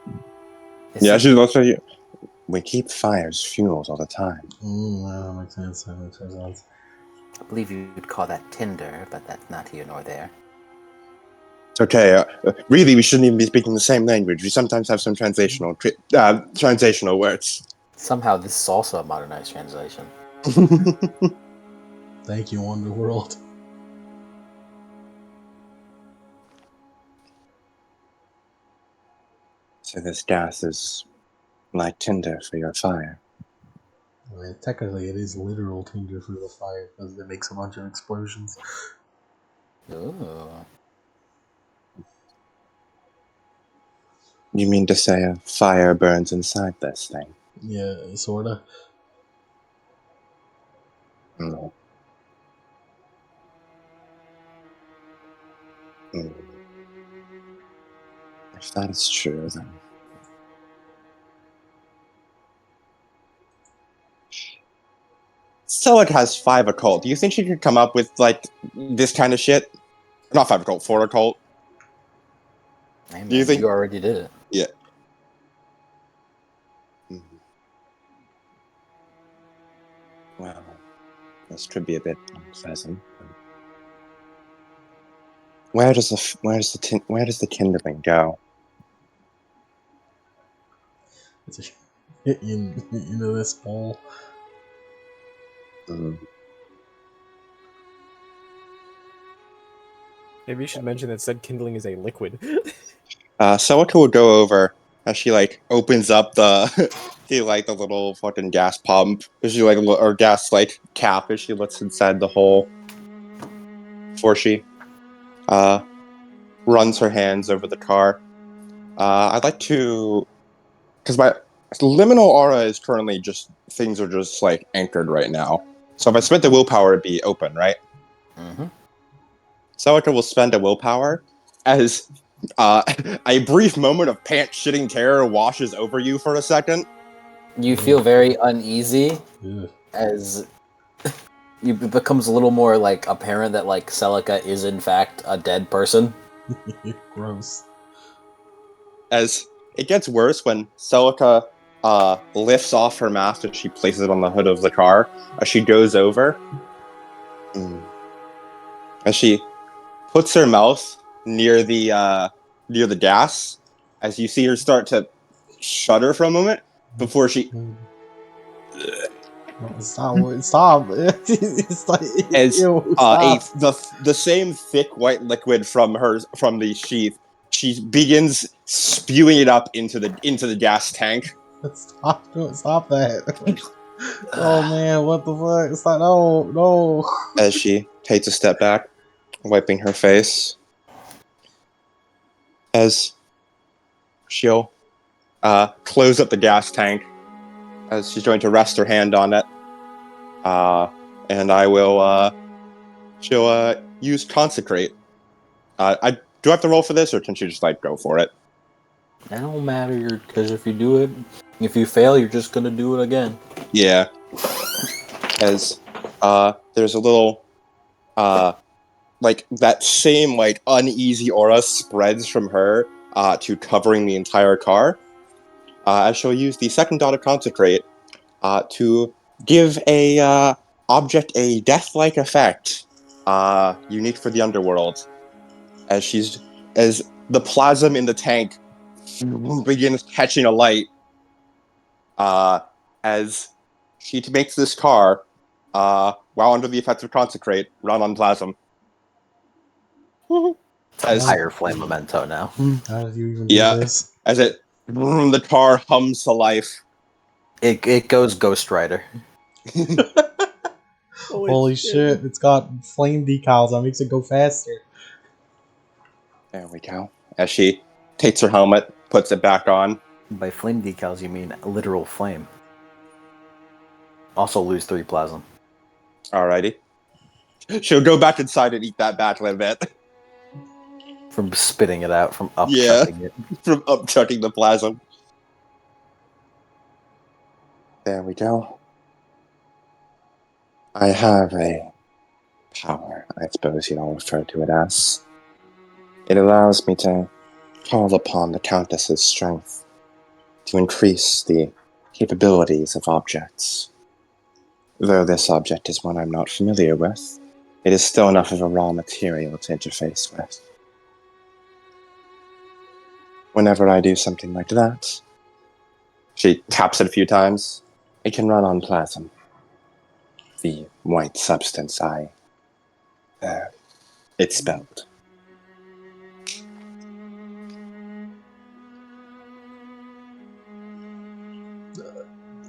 H: Is
F: Yeah,
H: it-
F: she's also. We keep fires fuels all the time.
B: That makes sense. That makes sense.
H: I believe you'd call that tinder, but that's not here nor there.
F: It's okay. Really, we shouldn't even be speaking the same language. We sometimes have some translational words.
H: Somehow, this is also a modernized translation.
B: Thank you, Underworld.
F: So this gas is like tinder for your fire.
B: I mean, technically, it is literal tinder for the fire because it makes a bunch of explosions.
H: Ooh.
F: You mean to say a fire burns inside this thing?
B: Yeah, sorta.
F: No. Hmm. If that is true, then Selic has 5 occult. Do you think she could come up with like this kind of shit? Not 5 occult, 4 occult.
H: Hey,
F: Do you
H: man,
F: think?
H: you already did it?
F: Yeah. Mhm. Well, this could be a bit unpleasant. Where does the kindling go?
B: It's into this bowl.
F: Mm.
D: Maybe you should mention that said kindling is a liquid.
F: Celica will go over as she like opens up the the little fucking gas pump. As she or gas cap as she looks inside the hole. Before she runs her hands over the car. I'd like to, because my liminal aura is currently just things are just like anchored right now. So if I spent the willpower, it'd be open, right?
H: Mm-hmm.
F: Celica will spend a willpower as a brief moment of pants-shitting terror washes over you for a second.
H: You feel very uneasy
B: Ugh.
H: as it becomes a little more like apparent that like Celica is in fact a dead person.
B: Gross.
F: As it gets worse when Celica lifts off her mask and she places it on the hood of the car as she goes over. As she puts her mouth near the gas, as you see her start to shudder for a moment before she
B: No, stop. It's like,
F: as
B: ew, stop.
F: the same thick white liquid from the sheath, she begins spewing it up into the gas tank.
B: Stop that. Oh man, what the fuck? Stop. No.
F: As she takes a step back, wiping her face, as she'll close up the gas tank, as she's going to rest her hand on it, and I will. She'll use consecrate. I do I have to roll for this, or can she just like go for it?
H: It don't matter, because if you do it, if you fail, you're just gonna do it again.
F: Yeah. As there's a little like that same like uneasy aura spreads from her to covering the entire car. As she'll use the second dot of consecrate to give a object a death-like effect, unique for the underworld. As the plasm in the tank begins catching a light, as she makes this car, while under the effects of consecrate, run on plasm.
C: It's a
F: As
C: higher flame memento now.
B: How did you even do
F: yeah,
B: this?
F: as the car hums to life.
C: It goes Ghost Rider.
B: Holy shit! It's got flame decals. That makes it go faster.
F: There we go. As she takes her helmet, puts it back on.
C: By flame decals, you mean literal flame. Also lose 3 plasm.
F: Alrighty. She'll go back inside and eat that back a little bit.
C: From spitting it out, from
F: Yeah.
C: upchucking it.
F: From upchucking the plasm. There we go. I have a power, I suppose you'd all refer to it as. It allows me to call upon the Countess's strength to increase the capabilities of objects. Though this object is one I'm not familiar with, it is still enough of a raw material to interface with. Whenever I do something like that, she taps it a few times, it can run on plasm. The white substance it's spelled.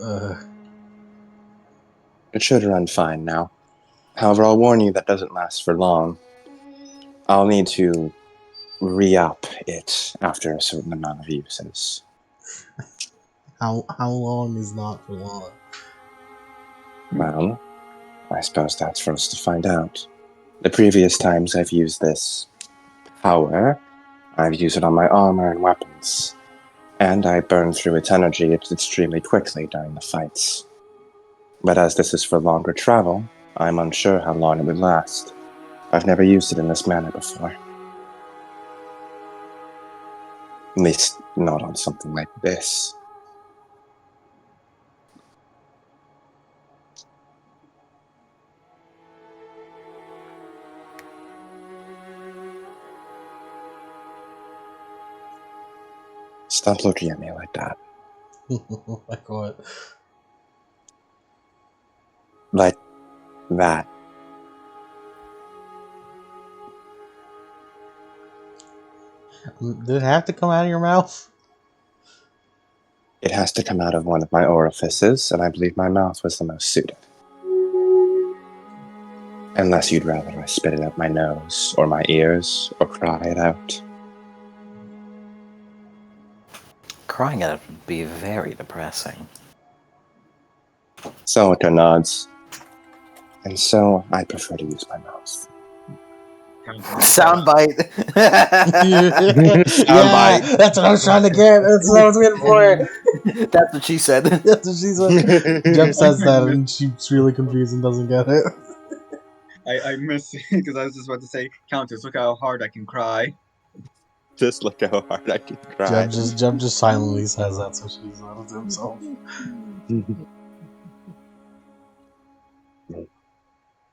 B: Uh,
F: It should run fine now. However, I'll warn you that doesn't last for long. I'll need to re-up it after a certain amount of uses.
B: how long is not for long?
F: Well, I suppose that's for us to find out. The previous times I've used this power, I've used it on my armor and weapons, and I burn through its energy extremely quickly during the fights. But as this is for longer travel, I'm unsure how long it would last. I've never used it in this manner before. At least, not on something like this. Stop looking at me like that.
B: Oh my god.
F: Like that.
B: Did it have to come out of your mouth?
F: It has to come out of one of my orifices, and I believe my mouth was the most suited. Unless you'd rather I spit it out my nose, or my ears, or cry it out.
C: Crying it out would be very depressing.
F: Celica nods. And so, I prefer to use my mouth.
C: Soundbite.
B: Yeah, that's what I was trying to get. That's what I was waiting for.
C: That's what she said.
B: That's what she said. Jem says that, and she's really confused and doesn't get it.
A: I missed because I was just about to say, Countess, look how hard I can cry.
F: Just look how hard I can cry.
B: Jem just silently says that, so she's not to himself.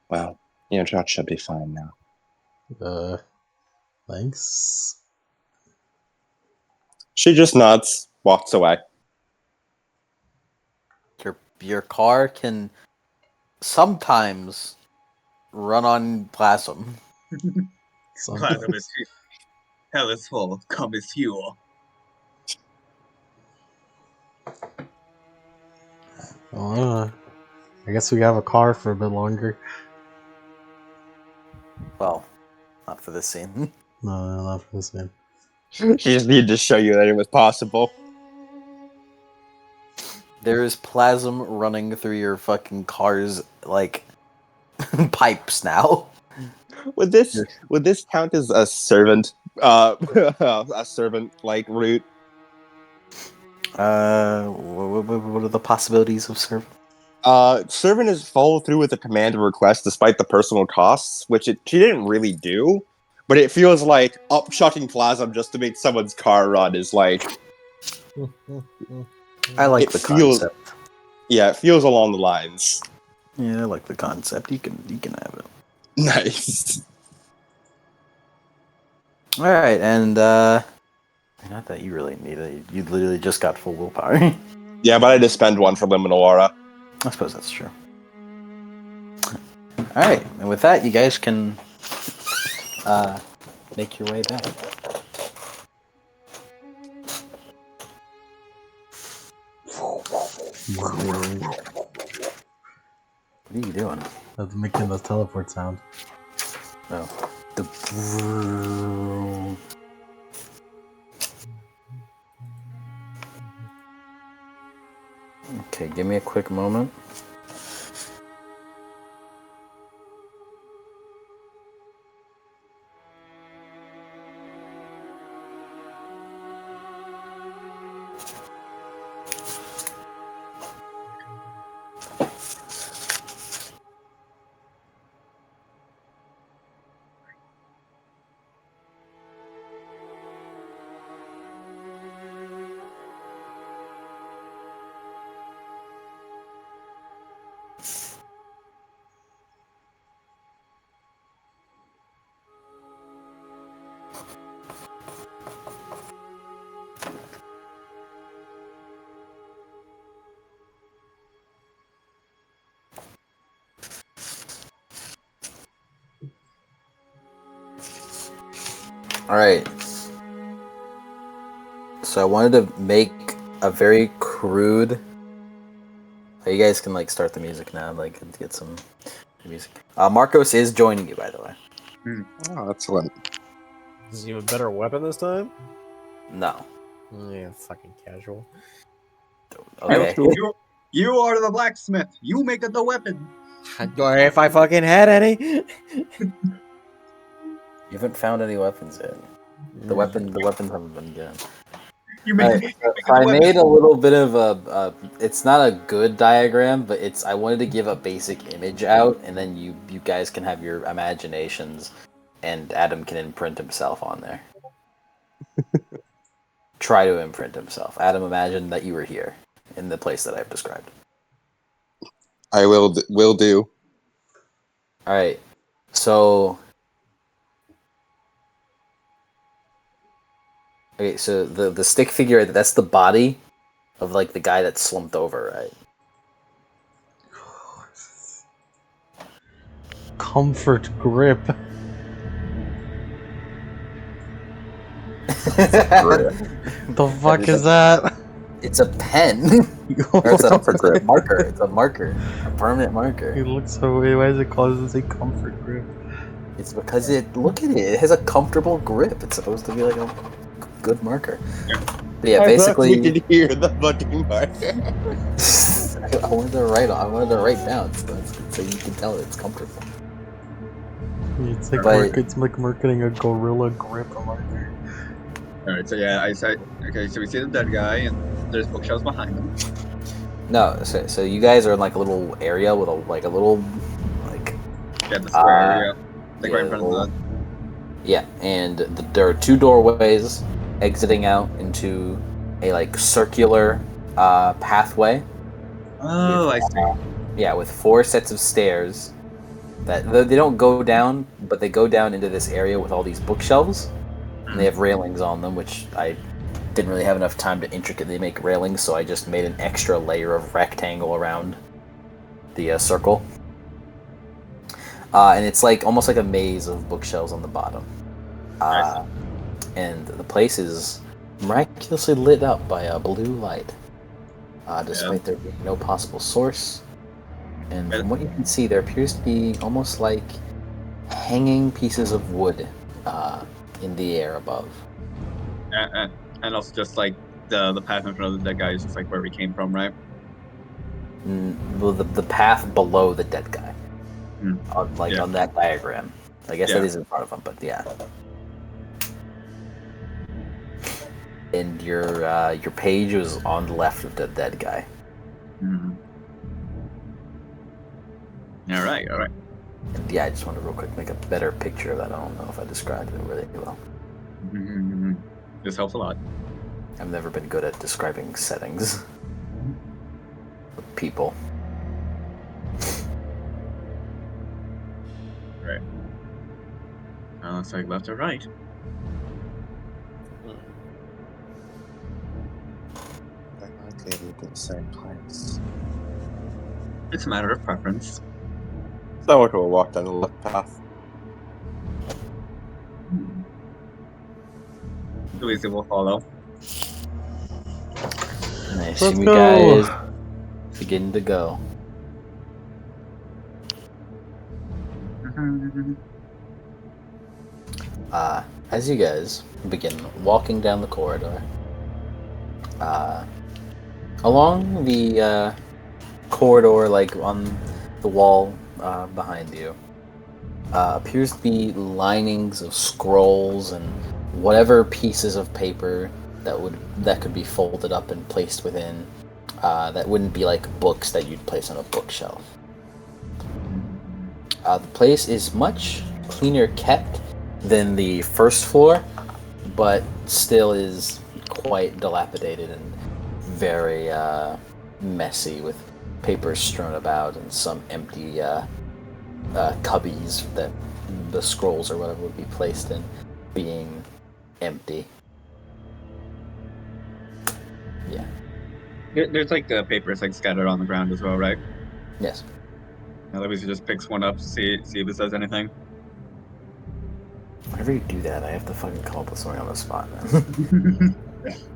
F: Well, your shot should be fine now.
B: Thanks.
F: She just nods, walks away.
C: Your car can sometimes run on plasm.
A: Plasm is fuel. Hell is full. Come is fuel.
B: I guess we have a car for a bit longer.
C: Well, not for this scene.
B: No, not for this man.
F: She just needed to show you that it was possible.
C: There is plasm running through your fucking car's like pipes now.
F: Would this count as a servant? A servant like route?
C: What are the possibilities of servant?
F: Servant has followed through with the command request despite the personal costs, which she didn't really do. But it feels like upchucking plasm just to make someone's car run is like
C: I like
F: it
C: the
F: feels.
C: concept.
F: Yeah, it feels along the lines.
C: Yeah, I like the concept. You can have it.
F: Nice.
C: All right, and not that you really need it. You literally just got full willpower.
F: Yeah, but I just spend one for liminal aura.
C: I suppose that's true. All right, and with that, you guys can make your way back. What are you doing?
B: That's making the teleport sound.
C: Oh, the. Okay, give me a quick moment. All right. So I wanted to make a very crude. You guys can like start the music now, like get some music. Markos is joining you, by the way.
F: Oh, excellent.
D: Does he have a better weapon this time?
C: No.
D: Yeah, fucking casual.
C: Okay.
A: You are the blacksmith. You make it the weapon.
D: If I fucking had any.
C: You haven't found any weapons yet. The weapons haven't been good.
A: You make,
C: Right,
A: make
C: so
A: it
C: I
A: the weapon.
C: made a little bit of a. It's not a good diagram, but it's. I wanted to give a basic image out, and then you guys can have your imaginations, and Adam can imprint himself on there. Try to imprint himself. Adam, imagine that you were here in the place that I've described.
F: I will do.
C: All right, so. Okay, so the stick figure, that's the body of like the guy that's slumped over, right?
B: Comfort grip. The fuck is that?
C: It's a pen. Or it's a marker. It's a marker. A permanent marker.
B: It looks so weird. Why is it called as a comfort grip?
C: It's because look at it. It has a comfortable grip. It's supposed to be like a good marker. But yeah, basically.
F: You can hear the fucking marker.
C: I wanted to write down so you can tell it's comfortable.
B: It's like
C: But-
B: it's like marketing a gorilla grip marker.
A: Alright, so yeah, I said, okay, so we see the dead guy, and there's bookshelves behind him.
C: No, so you guys are in like a little area with a little like.
A: Yeah, the square area. Like
C: yeah,
A: right in front of the...
C: Yeah, and there are two doorways exiting out into a like circular pathway.
A: Oh, I see.
C: Yeah, with 4 sets of stairs that they don't go down, but they go down into this area with all these bookshelves, and they have railings on them, which I didn't really have enough time to intricately make railings, so I just made an extra layer of rectangle around the circle. And it's like almost like a maze of bookshelves on the bottom. And the place is miraculously lit up by a blue light, despite there being no possible source. And from what you can see, there appears to be almost like hanging pieces of wood in the air above.
A: And also just like the path in front of the dead guy is just like where we came from, right?
C: Well, the path below the dead guy.
A: Yeah.
C: On that diagram. I guess
A: Yeah.
C: that is in front of him, but yeah. And your page was on the left of the dead guy.
A: All right.
H: And yeah, I just want to real quick make a better picture of that. I don't know if I described it really well.
A: Mm-hmm. This helps a lot.
H: I've never been good at describing settings. People.
A: Right. Looks like left or right.
E: They're likely to be the same place.
A: It's a matter of preference.
F: Someone will walk down the left path.
A: Louisa will follow.
H: And I
B: Let's
H: assume you
B: go.
H: guys begin to go. As you guys begin walking down the corridor, along the corridor, like on the wall behind you, appears to be linings of scrolls and whatever pieces of paper that could be folded up and placed within. That wouldn't be like books that you'd place on a bookshelf. The place is much cleaner kept than the first floor, but still is quite dilapidated and very messy, with papers strewn about and some empty cubbies that the scrolls or whatever would be placed in being empty. Yeah.
A: There's like papers like scattered on the ground as well, right?
H: Yes.
A: Now Louisa just picks one up, see if it says anything.
H: Whenever you do that, I have to fucking come up with something on the spot, man.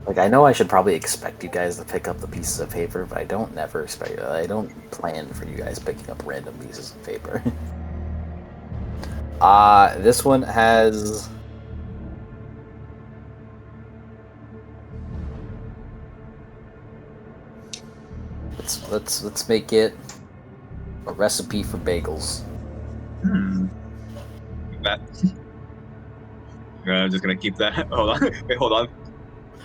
H: Like, I know I should probably expect you guys to pick up the pieces of paper, but I don't plan for you guys picking up random pieces of paper. This one has... Let's make it a recipe for bagels.
A: That. I'm just gonna keep that. Hold on. Wait, hold on.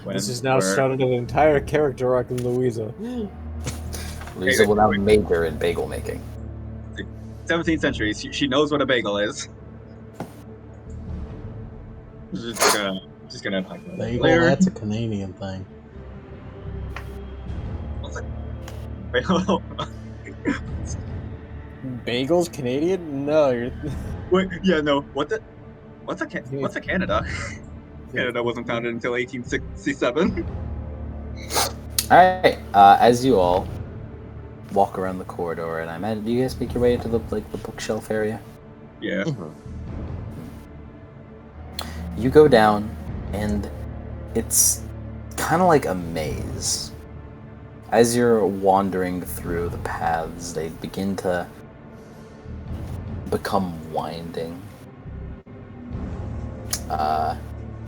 D: This has now started an entire character arc in Louisa.
H: Lisa will now major in bagel making.
A: 17th century. She knows what a bagel is. Just gonna talk about
B: Bagel,
A: later.
B: that's a Canadian thing.
A: Wait, hold on.
D: Bagels Canadian? No, you're.
A: Wait, yeah, no. What's a Canada? Canada wasn't founded until 1867.
H: Alright, as you all walk around the corridor, and I imagine, do you guys make your way into the bookshelf area?
A: Yeah.
H: You go down, and it's kind of like a maze. As you're wandering through the paths, they begin to become winding.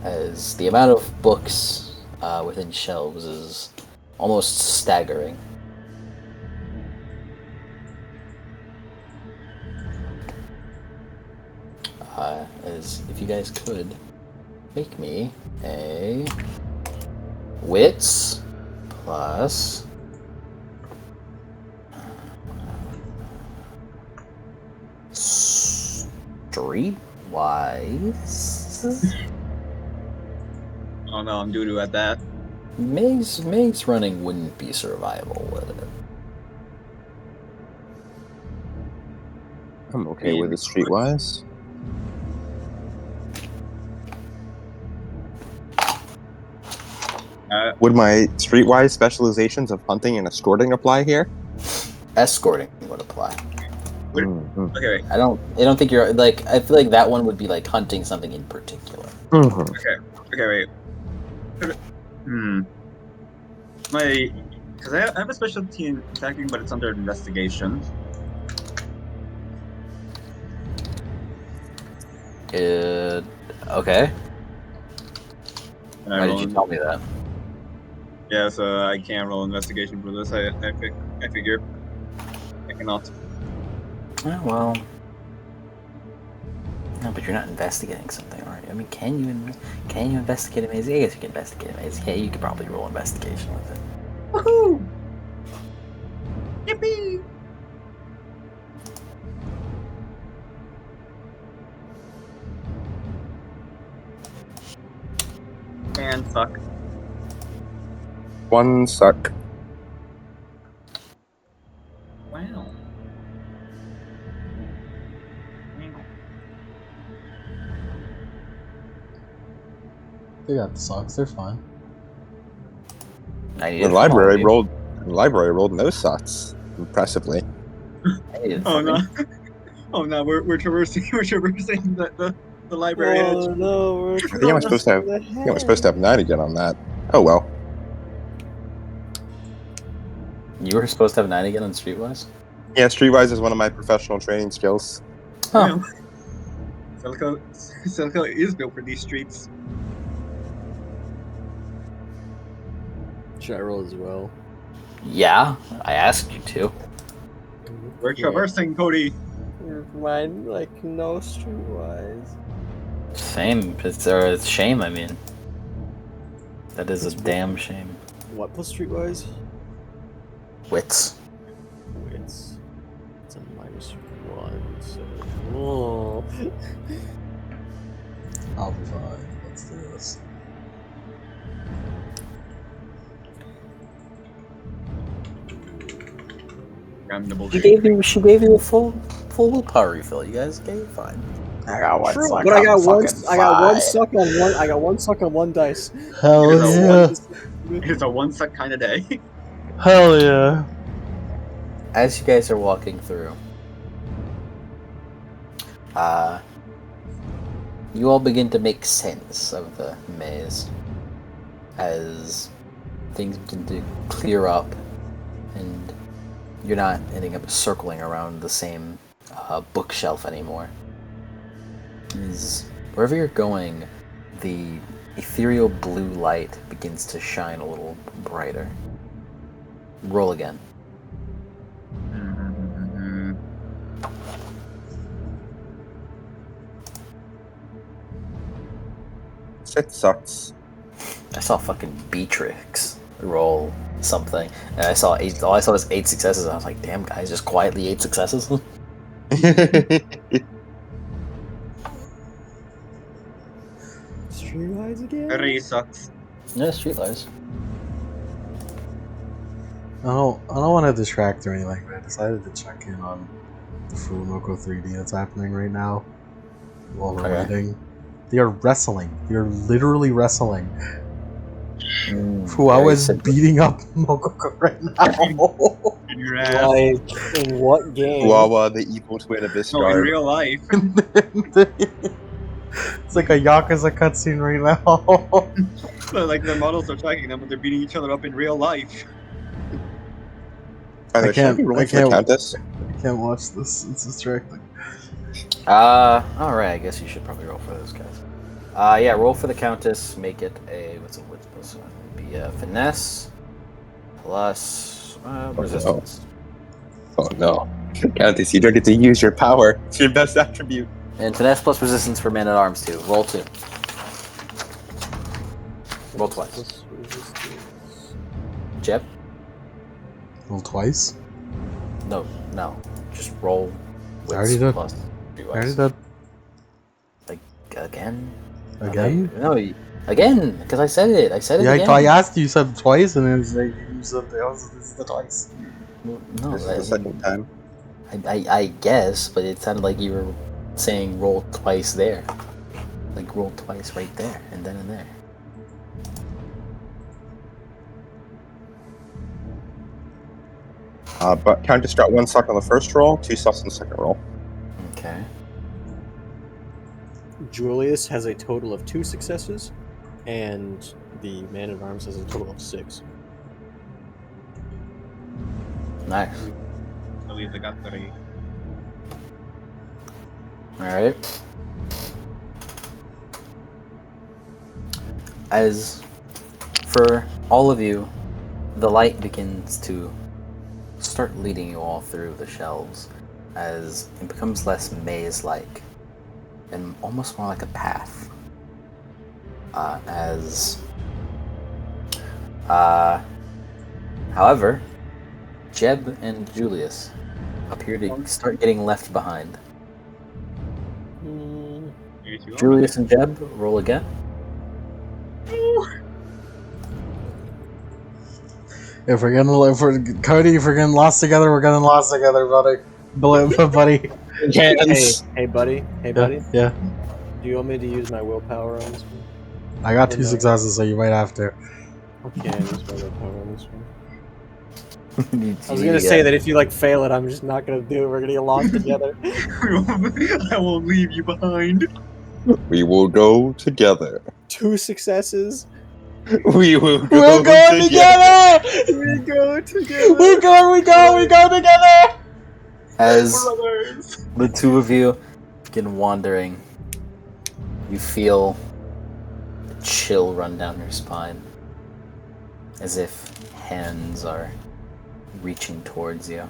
H: As the amount of books within shelves is almost staggering. As if you guys could make me a wits plus streetwise.
A: Oh no, I'm doo-doo at that.
H: Maze running wouldn't be survival, would it?
E: I'm okay with it streetwise. Would my streetwise specializations of hunting and escorting apply here?
H: Escorting would apply.
E: Mm-hmm.
A: Okay, wait.
H: I don't think you're like. I feel like that one would be like hunting something in particular.
E: Mm-hmm.
A: Okay, wait. Because I have a specialty in attacking, but it's under investigation.
H: Okay.
A: And
H: Why did you tell me that?
A: Yeah, so I can't roll investigation for this. I figure I cannot.
H: Oh, well. No, but you're not investigating something, right? I mean, can you investigate a maze? I guess you can investigate a maze. Yeah, you could probably roll investigation with it.
A: Woohoo! Yippee! suck.
F: One suck.
A: Wow.
B: They got the socks. They're fine.
C: I need
F: The
C: it from all of
F: library
C: you.
F: rolled. The library rolled no sucks. Impressively.
C: I need it
A: Oh
C: from
A: no!
C: me.
A: Oh no! We're traversing the library edge.
D: Oh no, we're
F: I think I'm supposed to have. I think I'm supposed to have 9 again on that. Oh well.
C: You were supposed to have 9 again on Streetwise?
F: Yeah, Streetwise is one of my professional training skills.
C: Huh.
A: Wow. Celica is built for these streets.
D: Should I roll as well?
C: Yeah, I asked you to.
A: We're traversing, Cody.
D: Mine, like, no streetwise.
C: Same. It's a shame, I mean. That is a damn shame.
D: What plus streetwise?
C: Wits.
D: It's a -1, so. Oh.
B: I'll be fine. Let's do this.
A: Grab the
C: She gave you a full willpower refill. You guys okay? Fine.
B: I got one
D: True,
B: suck.
D: but I got
B: I'm
D: one.
B: fucking
D: I got one
B: fine.
D: suck on one. I got one suck on one dice.
B: Hell
A: Here's a
B: yeah!
A: It's a one suck kind of day.
B: Hell yeah!
C: As you guys are walking through, you all begin to make sense of the maze as things begin to clear up, and you're not ending up circling around the same bookshelf anymore. Wherever you're going, the ethereal blue light begins to shine a little brighter. Roll again.
F: Shit sucks.
C: I saw fucking Beatrix roll something, and I saw 8. All I saw was 8 successes. I was like, "Damn, guys, just quietly 8 successes."
D: Streetwise again?
A: Very sucks.
C: Yeah, streetlights.
B: I don't want to distract or anything, but I decided to check in on the Furonoko 3D that's happening right now while we're
C: Okay.
B: waiting. They are wrestling. They are literally wrestling.
C: Very
B: Fuwa is
C: simple.
B: beating up Mokoka right now.
A: In your ass.
D: Like, in what game?
F: Wawa, the evil twin of
A: No, in
F: Vistar.
A: real life.
B: It's like a Yakuza cutscene right now.
A: So, like the models are tracking them, but they're beating each other up in real life.
F: By the way, should I
B: can't-
F: be rolling
B: I
F: for the
B: can't-
F: Countess?
B: I can't watch this. It's distracting.
C: Alright, I guess you should probably roll for those guys. Yeah, roll for the Countess, make it a, what's a wit plus 1? Be a finesse plus resistance.
F: Oh no. Countess, you don't get to use your power. It's your best attribute.
C: And finesse plus resistance for man at arms too. Roll 2. Roll twice.
D: Plus resistance.
C: Jeb?
B: Roll twice.
C: No. Just roll
B: I already did.
C: plus
B: I already did.
C: Again?
B: Again?
C: No, again, because I said it. I said it
B: Yeah,
C: again.
B: I asked you, you said twice, and then it's like, you said this is the twice.
C: No,
F: This is the second time.
C: I guess, but it sounded like you were saying roll twice there. Like roll twice right there, and then and there.
F: But Countess got 1 suck on the first roll, 2 sucks on the second roll.
C: Okay.
D: Julius has a total of 2 successes, and the man at arms has a total of 6.
C: Nice.
A: I believe they got 3.
C: Alright. As for all of you, the light begins to start leading you all through the shelves as it becomes less maze-like and almost more like a path. However, Jeb and Julius appear to start getting left behind. Julius and Jeb, roll again.
B: If we're Cody, if we're getting lost together, we're getting lost together, brother. Buddy.
D: Hey, buddy. Hey, buddy.
B: Yeah.
D: Do you want me to use my willpower on this one?
B: I got
D: Or
B: 2
D: no?
B: successes, so you might have to.
D: Okay, I use my willpower on this one.
C: You
D: I was
C: need
D: gonna
C: to
D: say
C: get-
D: that if you like fail it, I'm just not gonna do it. We're gonna get lost together.
A: I won't leave you behind.
F: We will go together.
D: 2 successes.
F: We will go
B: We're going together!
D: We go together.
B: We go together!
C: As
A: Brothers.
C: the two of you begin wandering, you feel a chill run down your spine, as if hands are reaching towards you,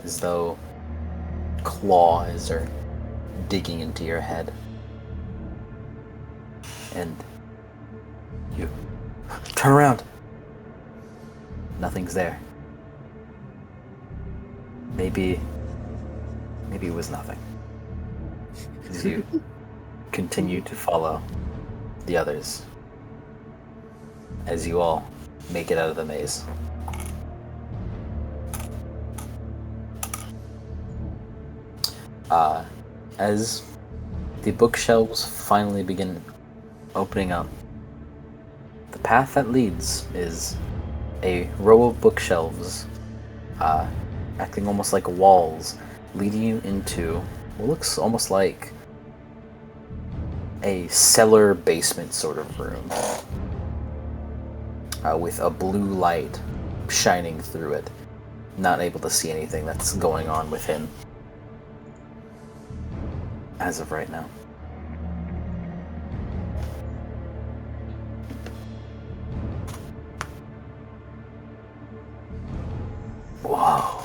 C: as though claws are digging into your head. And you turn around. Nothing's there. Maybe it was nothing. As you continue to follow the others, as you all make it out of the maze. As the bookshelves finally begin opening up, the path that leads is a row of bookshelves, acting almost like walls, leading you into what looks almost like a cellar basement sort of room, with a blue light shining through it, not able to see anything that's going on within as of right now. Whoa.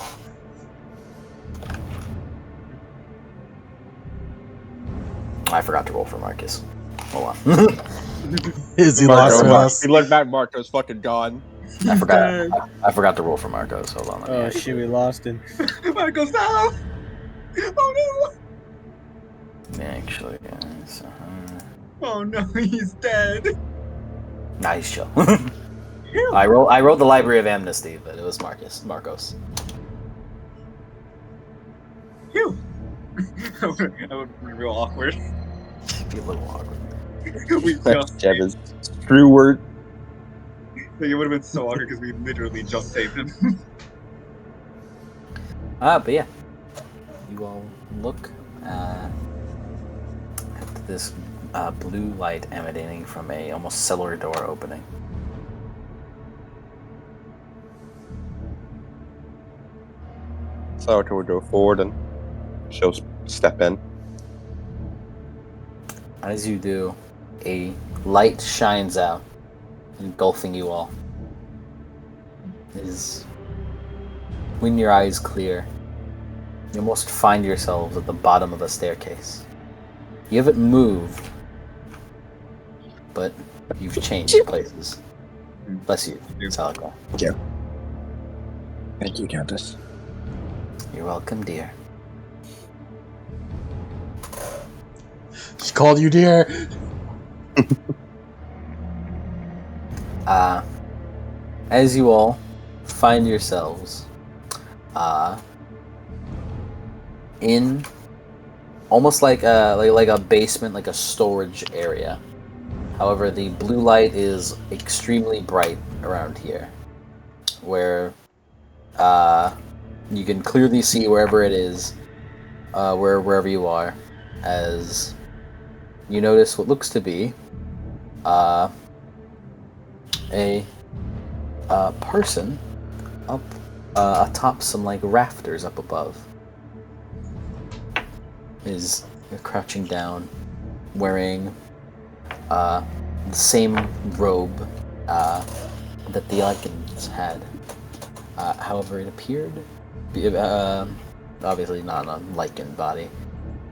C: I forgot to roll for Marcus. Hold on.
B: Is he lost with us?
F: He looked back, Marco's fucking gone.
C: I forgot to roll for Marcos. Hold on. Let me
D: Oh
C: actually-
D: shit, we lost him.
A: Markos, no! Oh
C: Actually, yes.
A: no! Oh no, he's dead.
C: Nice chill. I rolled the Library of Amnesty, but it was Marcos.
A: Phew. That would be real awkward.
C: It'd be a little awkward.
A: We
F: That's
A: just
F: Jeb's true word.
A: like, it would have been so awkward because we literally just saved him.
C: But yeah, you all look at this blue light emanating from a almost cellar door opening.
F: So we'll go forward and she'll step in.
C: As you do, a light shines out, engulfing you all. When your eyes clear, you almost find yourselves at the bottom of a staircase. You haven't moved, but you've changed places. Bless you, Salako.
E: Thank you, Countess.
C: You're welcome, dear.
B: She called you dear.
C: As you all find yourselves in almost like a basement, like a storage area. However, the blue light is extremely bright around here, where you can clearly see wherever it is, wherever you are, as you notice what looks to be a person up atop some like rafters up above. Is crouching down, wearing the same robe that the Lycans had. However, it appeared, obviously not a Lycan body.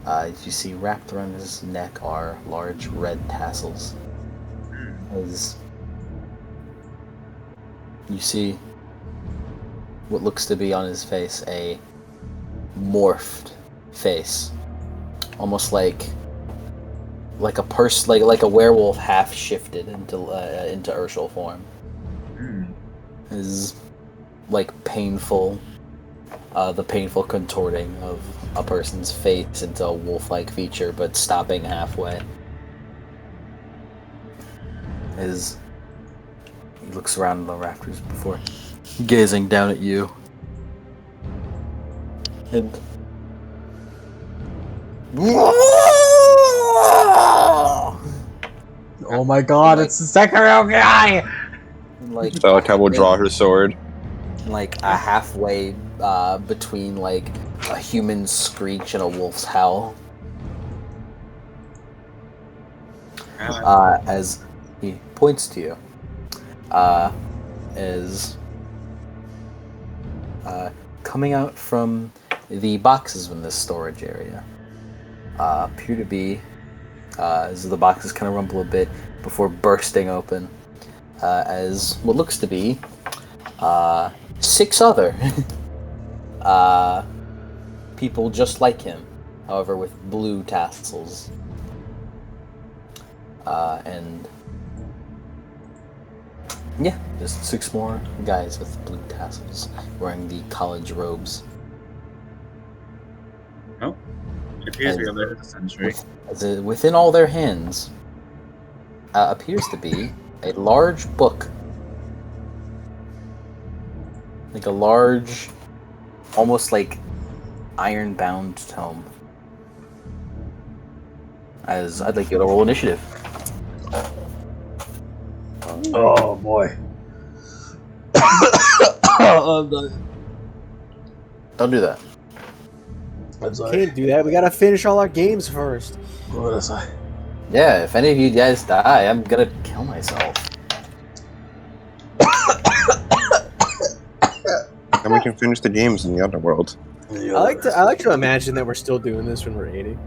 C: As you see, wrapped around his neck are large red tassels. As you see what looks to be on his face a morphed face, almost like a person, like a werewolf half shifted into Urshel form. is like painful, the painful contorting of a person's face into a wolf-like feature, but stopping halfway. He looks around the rafters before gazing down at you. And
B: Oh my god, it's the Sekiro guy!
C: and like
F: Celica will draw her sword.
C: like a halfway between like a human screech and a wolf's howl. As he points to you, is coming out from the boxes in this storage area. Appear to be, as the boxes kind of rumble a bit before bursting open, as what looks to be 6 other people just like him, however with blue tassels. And yeah, just 6 more guys with blue tassels wearing the college robes.
A: It appears we have there a century.
C: Within all their hands appears to be a large book. Like a large, almost like iron-bound tome. As I'd like you to roll initiative.
B: Oh boy.
C: Don't do that.
B: I'm sorry.
D: Can't do that. We gotta finish all our games first.
B: What did I say?
C: Yeah, if any of you guys die, I'm gonna kill myself.
F: And we can finish the games in the underworld.
D: I like to imagine that we're still doing this when we're 80,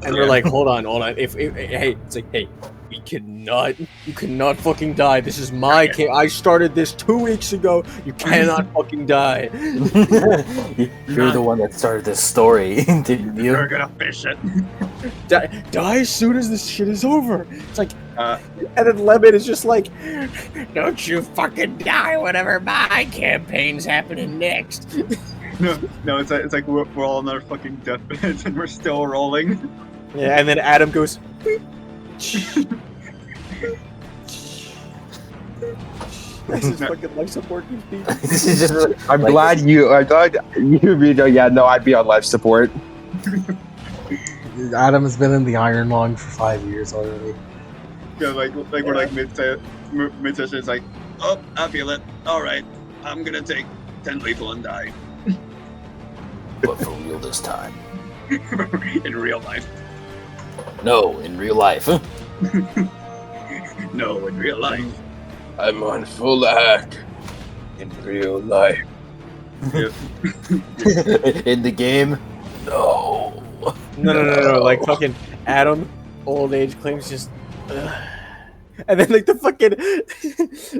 D: and we're like, hold on. If hey, it's like, hey, you cannot fucking die. This is my game. I started this 2 weeks ago. You cannot fucking die.
C: You're the one that started this story, didn't you?
A: You're gonna finish it.
D: Die as soon as this shit is over. It's like, and then Lemon is just like, don't you fucking die whenever my campaign's happening next.
A: No, it's like we're all on our fucking deathbeds and we're still rolling.
D: Yeah, and then Adam goes. This is fucking life support, you people.
C: This is just
F: I'm
C: like-
F: glad you yeah, no, I'd be on life support.
B: Adam has been in the Iron Lung for 5 years already.
A: Yeah, like we're like mid session. It's like, oh, I feel it. All right, I'm gonna take 10 lethal and die
C: But for real this time.
A: in real life.
C: No, in real life.
A: No, in real life.
G: I'm on full hack in real life.
C: In the game? No.
D: No. Like fucking Adam, old age claims just. And then like the fucking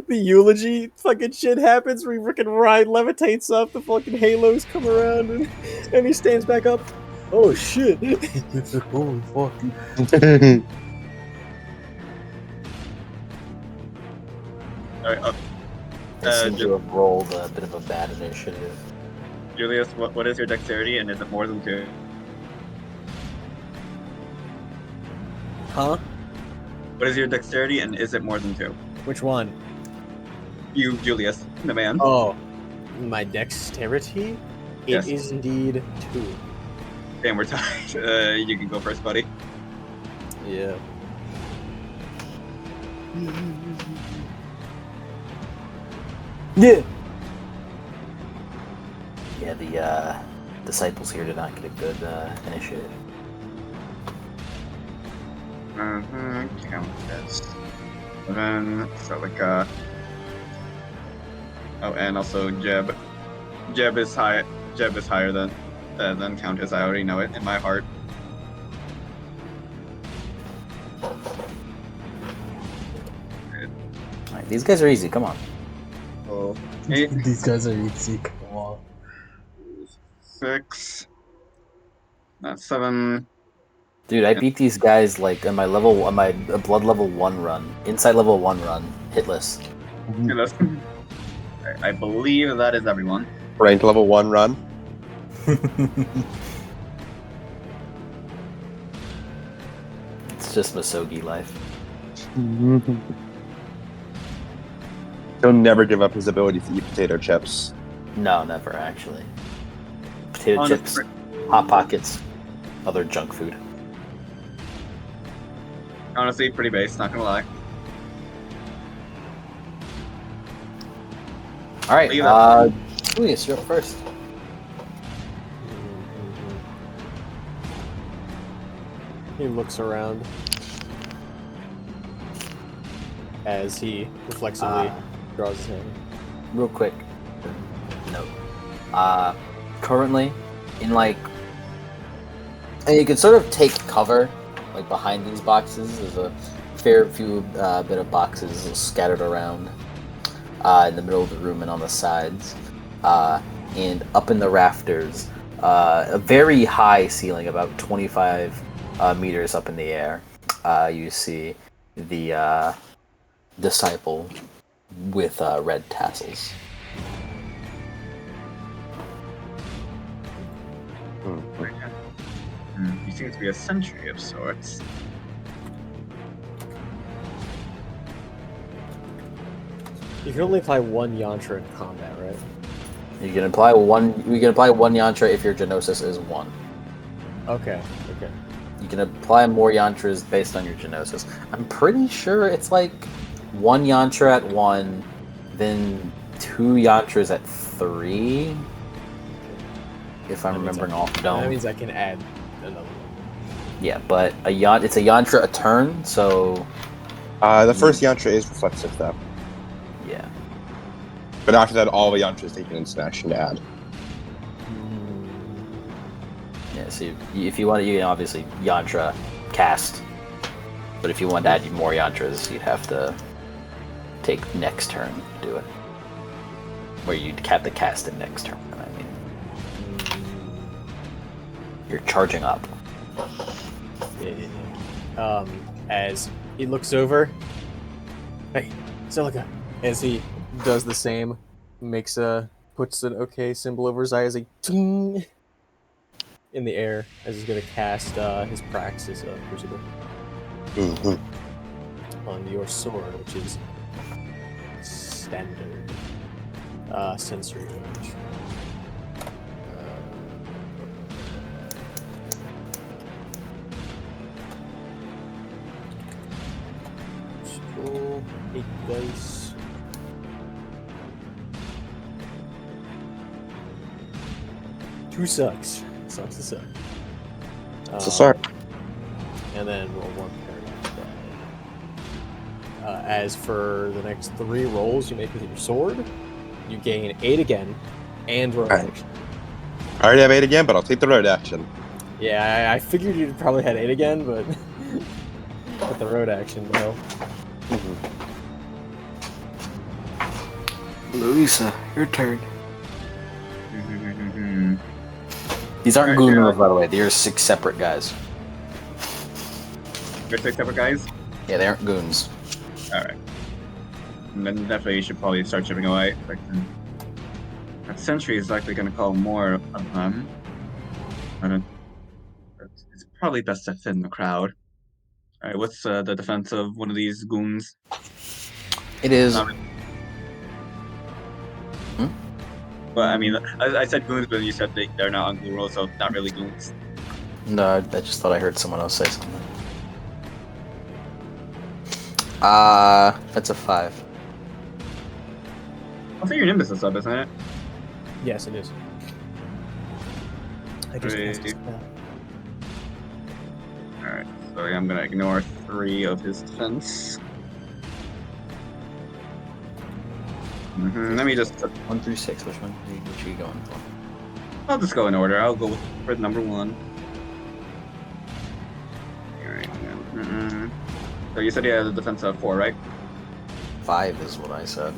D: the eulogy fucking shit happens where he freaking Ryan levitates up, the fucking halos come around and he stands back up. Oh shit.
B: Holy fuck.
A: All right,
C: I seem to have rolled a bit of a bad initiative.
A: Julius, what is your dexterity, and is it more than 2?
D: Huh?
A: What is your dexterity, and is it more than 2?
D: Which one?
A: You, Julius, the man.
D: Oh, my dexterity?
A: Yes.
D: It is indeed 2.
A: Damn, we're tied. You can go first, buddy.
D: Yeah.
C: Yeah. Yeah, the disciples here did not get a good initiative.
A: Count this. 7. So like oh, and also Jeb. Jeb is higher than Countess. I already know it in my heart.
C: Alright, these guys are easy, come on.
A: Oh, 8,
B: These guys are easy. Come on.
A: 6. That's 7.
C: Dude, I beat these guys like on my blood level 1 run, inside level 1 run, hitless.
A: Yeah, that's I believe that is everyone.
F: Rank level 1 run.
C: It's just Masogi life.
F: He'll never give up his ability to eat potato chips.
C: No, never actually. Potato
A: Honestly,
C: chips, Hot Pockets, other junk food.
A: Honestly, pretty base, not gonna lie.
C: All right,
A: Leave it.
C: Julius, you're up first.
D: He looks around as he reflexively draws his hand.
C: Real quick note. Currently, in like, and you can sort of take cover, like behind these boxes. There's a fair few bit of boxes scattered around in the middle of the room and on the sides, and up in the rafters, a very high ceiling, about 25 meters up in the air. You see the disciple with red tassels.
A: He seems to be a sentry of sorts.
D: You can only apply one yantra in combat, right?
C: You can apply one. You can apply one yantra if your genosis is 1.
D: Okay.
C: You can apply more yantras based on your genosis. I'm pretty sure it's like 1 yantra at 1, then 2 yantras at 3. If I'm remembering off the
D: That
C: dome.
D: means I can add another one.
C: Yeah, but it's a yantra a turn, so
F: The first yantra is reflexive though.
C: yeah.
F: But after that, all the yantras take an instant action to add.
C: Yeah, so if you want to, you can obviously yantra cast. But if you want to add more yantras, you'd have to take next turn to do it. Where you'd have to cast it next turn, I mean. You're charging up.
D: Yeah. As he looks over, hey, Celica. As he does the same, puts an OK symbol over his eye as a ting in the air as he's gonna cast his Praxis Crucible on your sword, which is standard sensory range. Roll 8 dice. Two sucks. Sucks to suck.
F: So sorry.
D: And then roll 1 paradox die. As for the next 3 rolls you make with your sword, you gain 8 again, and road
F: Alright.
D: action.
F: I already have 8 again, but I'll take the road action.
D: Yeah, I figured you'd probably had 8 again, but with the road action, though.
C: Louisa, your turn.
A: Mm-hmm.
C: These aren't
A: Alright,
C: Gooners, by the way. They're 6 separate guys.
A: You're 6 separate guys?
C: Yeah, they aren't goons.
A: Alright. And then definitely you should probably start chipping away. That sentry is likely going to call more of them. It's probably best to thin the crowd. Alright, what's the defense of one of these goons?
C: It is.
A: Not- Well, I mean, I said goons, but you said they're not on goon roll, so not really goons.
C: No, I just thought I heard someone else say something. That's a 5.
A: I think your Nimbus is up, isn't it?
D: Yes, it is. I just
A: Three.
D: cast a spell.
A: Alright, so I'm gonna ignore 3 of his defense. Let me just...
C: 1 through 6. Which one? Which are you going for?
A: I'll just go in order. I'll go for number 1. Alright. So you said you had a defense of 4, right?
C: 5 is what I said.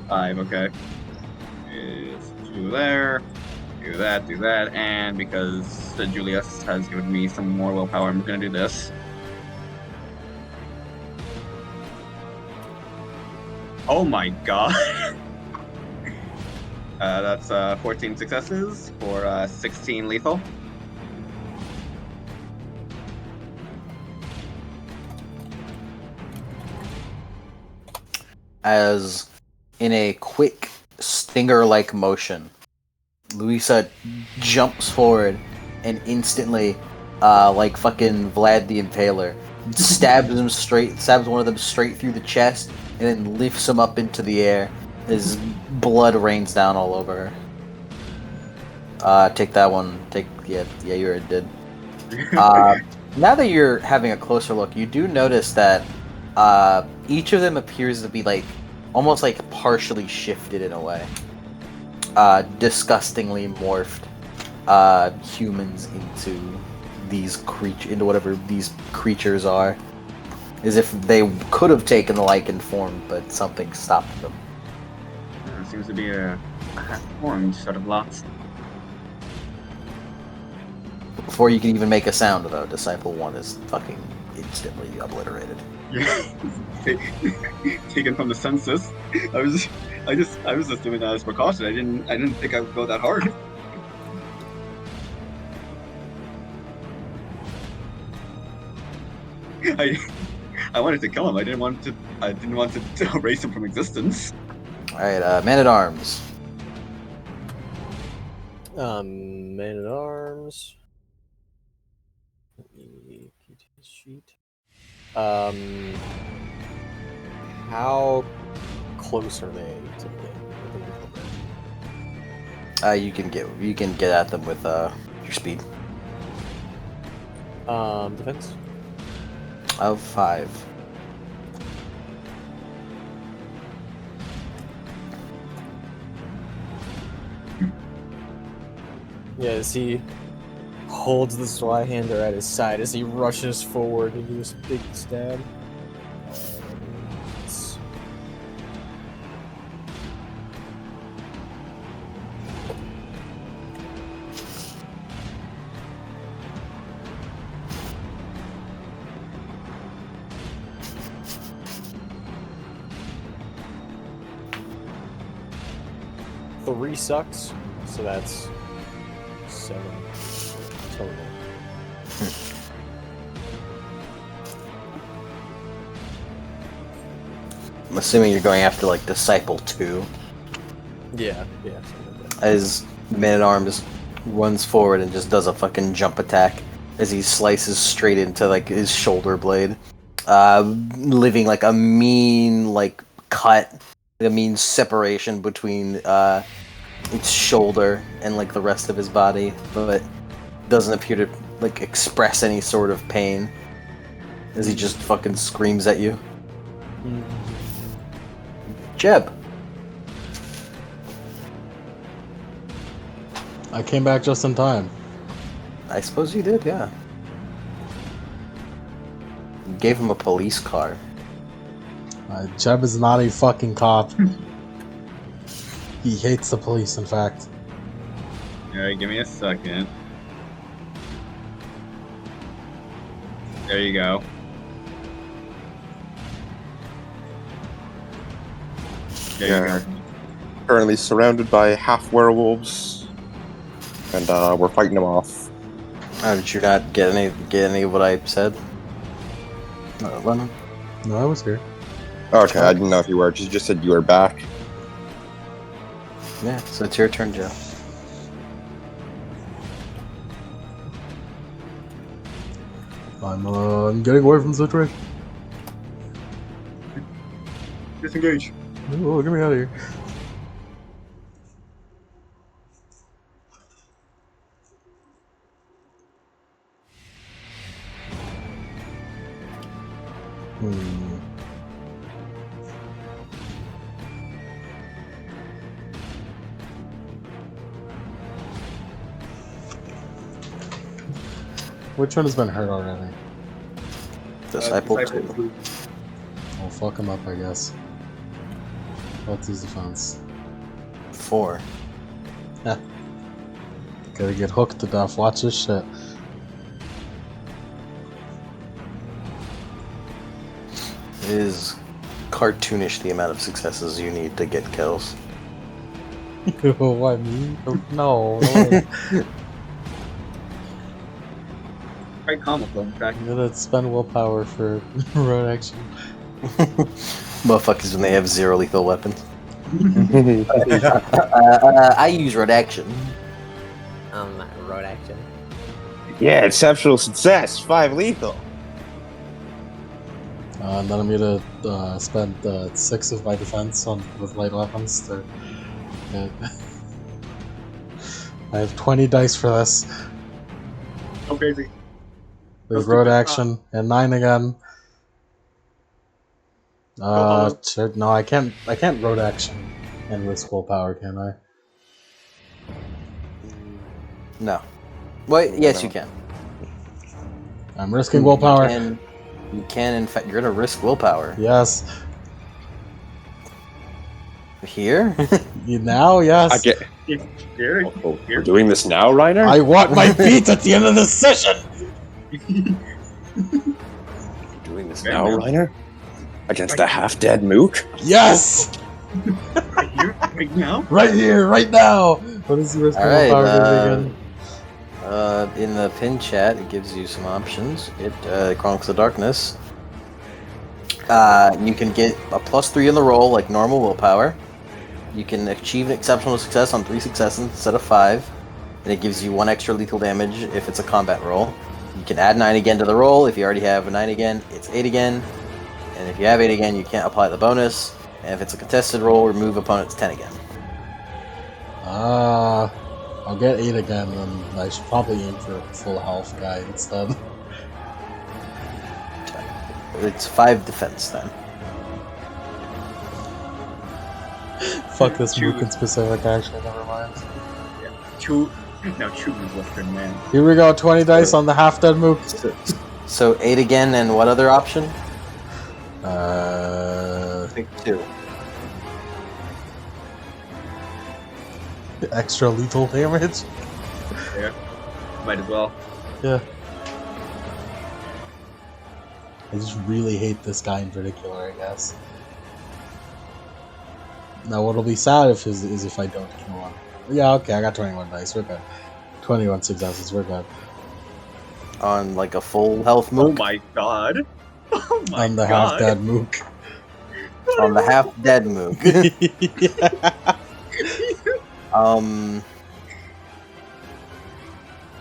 A: 5, okay. Is 2 there. Do that, and because the Julius has given me some more willpower, I'm gonna do this. Oh my god. That's 14 successes for 16 lethal.
C: As in a quick stinger-like motion, Luisa jumps forward and instantly, like fucking Vlad the Impaler, stabs one of them straight through the chest, and then lifts him up into the air as blood rains down all over her. Take that one. Yeah, you already did. Now that you're having a closer look, you do notice that each of them appears to be like almost like partially shifted in a way. Disgustingly morphed humans into whatever these creatures are, as if they could have taken the lichen form, but something stopped them.
A: Seems to be a half-formed sort of lot.
C: Before you can even make a sound, though, Disciple 1 is fucking instantly obliterated.
A: Yeah. Taken from the census. I was just doing that as precaution. I didn't think I would go that hard. I wanted to kill him. I didn't want to erase him from existence.
C: Alright, Man at Arms.
D: Man at Arms. Let me get his sheet. How close are they to me?
C: You can get at them with your speed
D: Defense?
C: of 5.
D: Yeah, as he holds the Zweihander at his side as he rushes forward to do this big stab. It's- Three sucks, so that's 7 total.
C: I'm assuming you're going after like Disciple 2.
D: Yeah, something like that.
C: As Man at Arms runs forward and just does a fucking jump attack as he slices straight into like his shoulder blade, leaving like a mean like cut, a mean separation between its shoulder and like the rest of his body, but doesn't appear to like express any sort of pain as he just fucking screams at you. Jeb.
B: I came back just in time.
C: I suppose you did, yeah. You gave him a police car.
B: Jeb is not a fucking cop. He hates the police, in fact.
A: Alright, give me a second. There you go. There you go.
F: Currently surrounded by half werewolves, and we're fighting them off.
C: Did you not get any of what I said? Lennon?
B: No, I was here.
F: Okay, I didn't know if you were. You just said you were back.
C: Yeah, so it's your turn, Joe.
B: I'm getting away from the situation.
A: Disengage.
B: Oh, get me out of here. Which one has been hurt already?
C: Disciple 2.
B: I'll fuck him up, I guess. What's his defense?
C: 4.
B: Gotta get hooked to death. Watch this shit.
C: It is cartoonish the amount of successes you need to get kills.
B: Why me? No, no.
A: Quite comical, in fact.
B: I'm gonna spend willpower for road action.
H: Motherfuckers when they have 0 lethal weapons. I use road action.
D: Road action.
F: Yeah, exceptional success. 5 lethal.
B: And then I'm gonna spend 6 of my defense on with light weapons to get. I have 20 dice for this.
A: So crazy.
B: With
A: Let's
B: road
A: do it.
B: action and 9 again.
A: Hello.
B: Shit, no, I can't road action and risk willpower, can I?
H: No. Wait, yes,
F: No.
H: you can.
B: I'm risking willpower.
H: You can, in fact, you're gonna risk willpower.
B: Yes.
H: Here?
B: Now, yes.
F: I get.
A: Here.
F: Oh, we're doing this now, Reiner?
B: I want my feet at the end of this session!
F: We're doing this
A: Okay,
F: now,
A: man.
F: Reiner? Against a half-dead mook?
B: Yes!
A: Right here, right now.
B: Right here, right now! What is the risk
H: Alright,
B: willpower again?
H: in the pin chat, it gives you some options. It Chronicles of Darkness. You can get a +3 in the roll, like normal willpower. You can achieve an exceptional success on 3 successes instead of 5, and it gives you 1 extra lethal damage if it's a combat roll. You can add 9 again to the roll. If you already have a 9 again, it's 8 again. And if you have 8 again, you can't apply the bonus. And if it's a contested roll, remove opponent's 10 again.
B: I'll get 8 again, and I should probably aim for a full health guy instead.
H: It's 5 defense then.
B: Fuck this mook in specific, actually, never mind.
A: Choose Western man.
B: Here we go, 20 dice on the half-dead mook.
H: So 8 again, and what other option?
B: Uh,
H: I think 2.
B: extra lethal damage?
A: Yeah. Might as well.
B: Yeah. I just really hate this guy in particular, I guess. Now, what'll be sad is if I don't kill him. Yeah, okay, I got 21 dice, we're good. 21 successes, we're good.
H: On like a full health
A: Oh
H: mook?
A: my god. Oh my
B: On the
A: god.
B: half-dead mook.
H: On the half dead mook.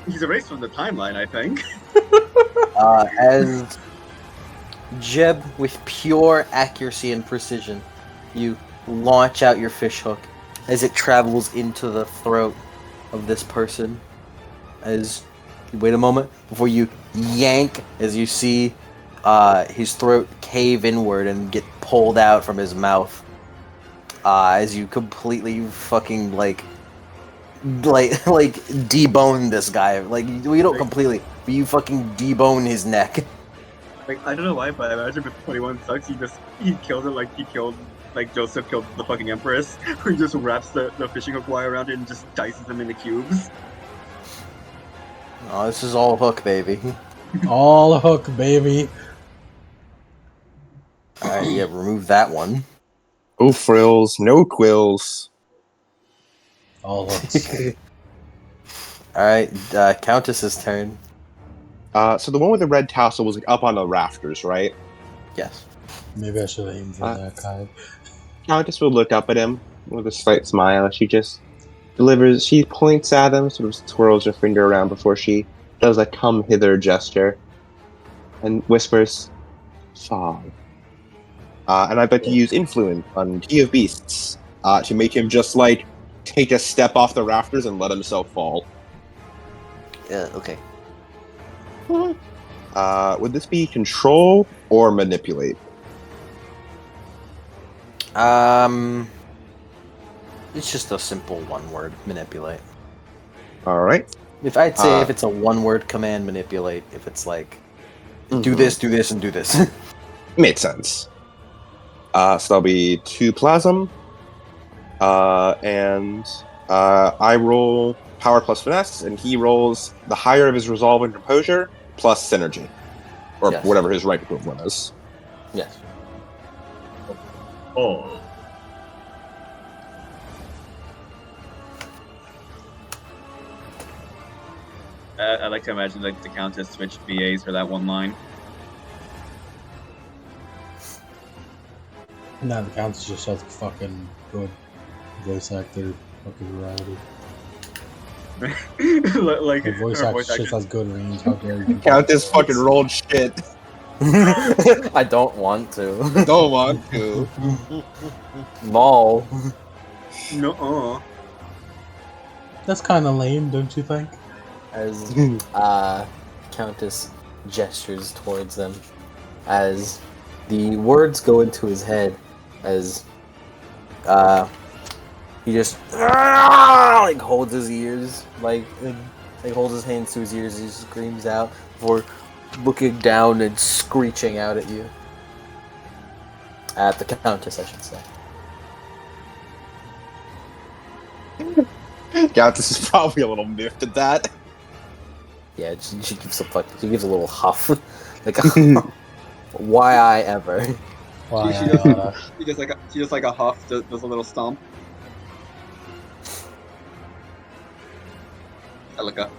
A: He's erased from the timeline, I think.
H: As Jeb, with pure accuracy and precision, you launch out your fishhook as it travels into the throat of this person. As you wait a moment before you yank, as you see his throat cave inward and get pulled out from his mouth. As you completely fucking like debone this guy. Like, you don't completely, but you fucking debone his neck.
A: Like, I don't know why, but I imagine if 21 sucks, he kills it like he killed, like Joseph killed the fucking Empress, where he just wraps the fishing hook wire around it and just dices them into cubes.
H: Oh, this is all hook, baby.
B: All hook, baby.
H: Alright, yeah, remove that one.
F: No frills, no quills.
B: All hooks.
H: Alright, Countess's turn.
F: So the one with the red tassel was like up on the rafters, right?
H: Yes.
B: Maybe I should aim for that guy.
F: Countess will look up at him with a slight smile. She points at him, sort of twirls her finger around before she does a come hither gesture, and whispers, "Fog." And I'd like to use influence on Key of Beasts to make him just like take a step off the rafters and let himself fall.
H: Okay.
F: Would this be control or manipulate?
H: It's just a simple one word, manipulate.
F: All right.
H: If I'd say if it's a one word command, manipulate. If it's like, do this, and do this.
F: Makes sense. So that'll be 2 plasm. And I roll power plus finesse, and he rolls the higher of his resolve and composure plus synergy. Or
H: Yes.
F: whatever his right equivalent is.
H: Yes.
A: Oh. I like to imagine like the Countess switched VAs for that one line.
B: Nah, the Countess just has fucking good voice actor, fucking variety.
A: Like
B: Her voice
A: her
B: actor
A: voice
B: just
A: actor.
B: has good range. How dare you?
F: Countess fucking rolled shit.
C: I don't want to.
F: Don't want to.
C: Lol.
A: No.
B: That's kind of lame, don't you think?
C: As Countess gestures towards them, as the words go into his head, as he just like holds his ears, like holds his hands to his ears. He screams out before looking down and screeching out at you. At the Countess, I should say.
F: Countess is probably a little miffed at that.
C: Yeah, she gives she gives a little huff, like why I ever.
B: Why?
A: She just like a huff, does a little stomp. Celica.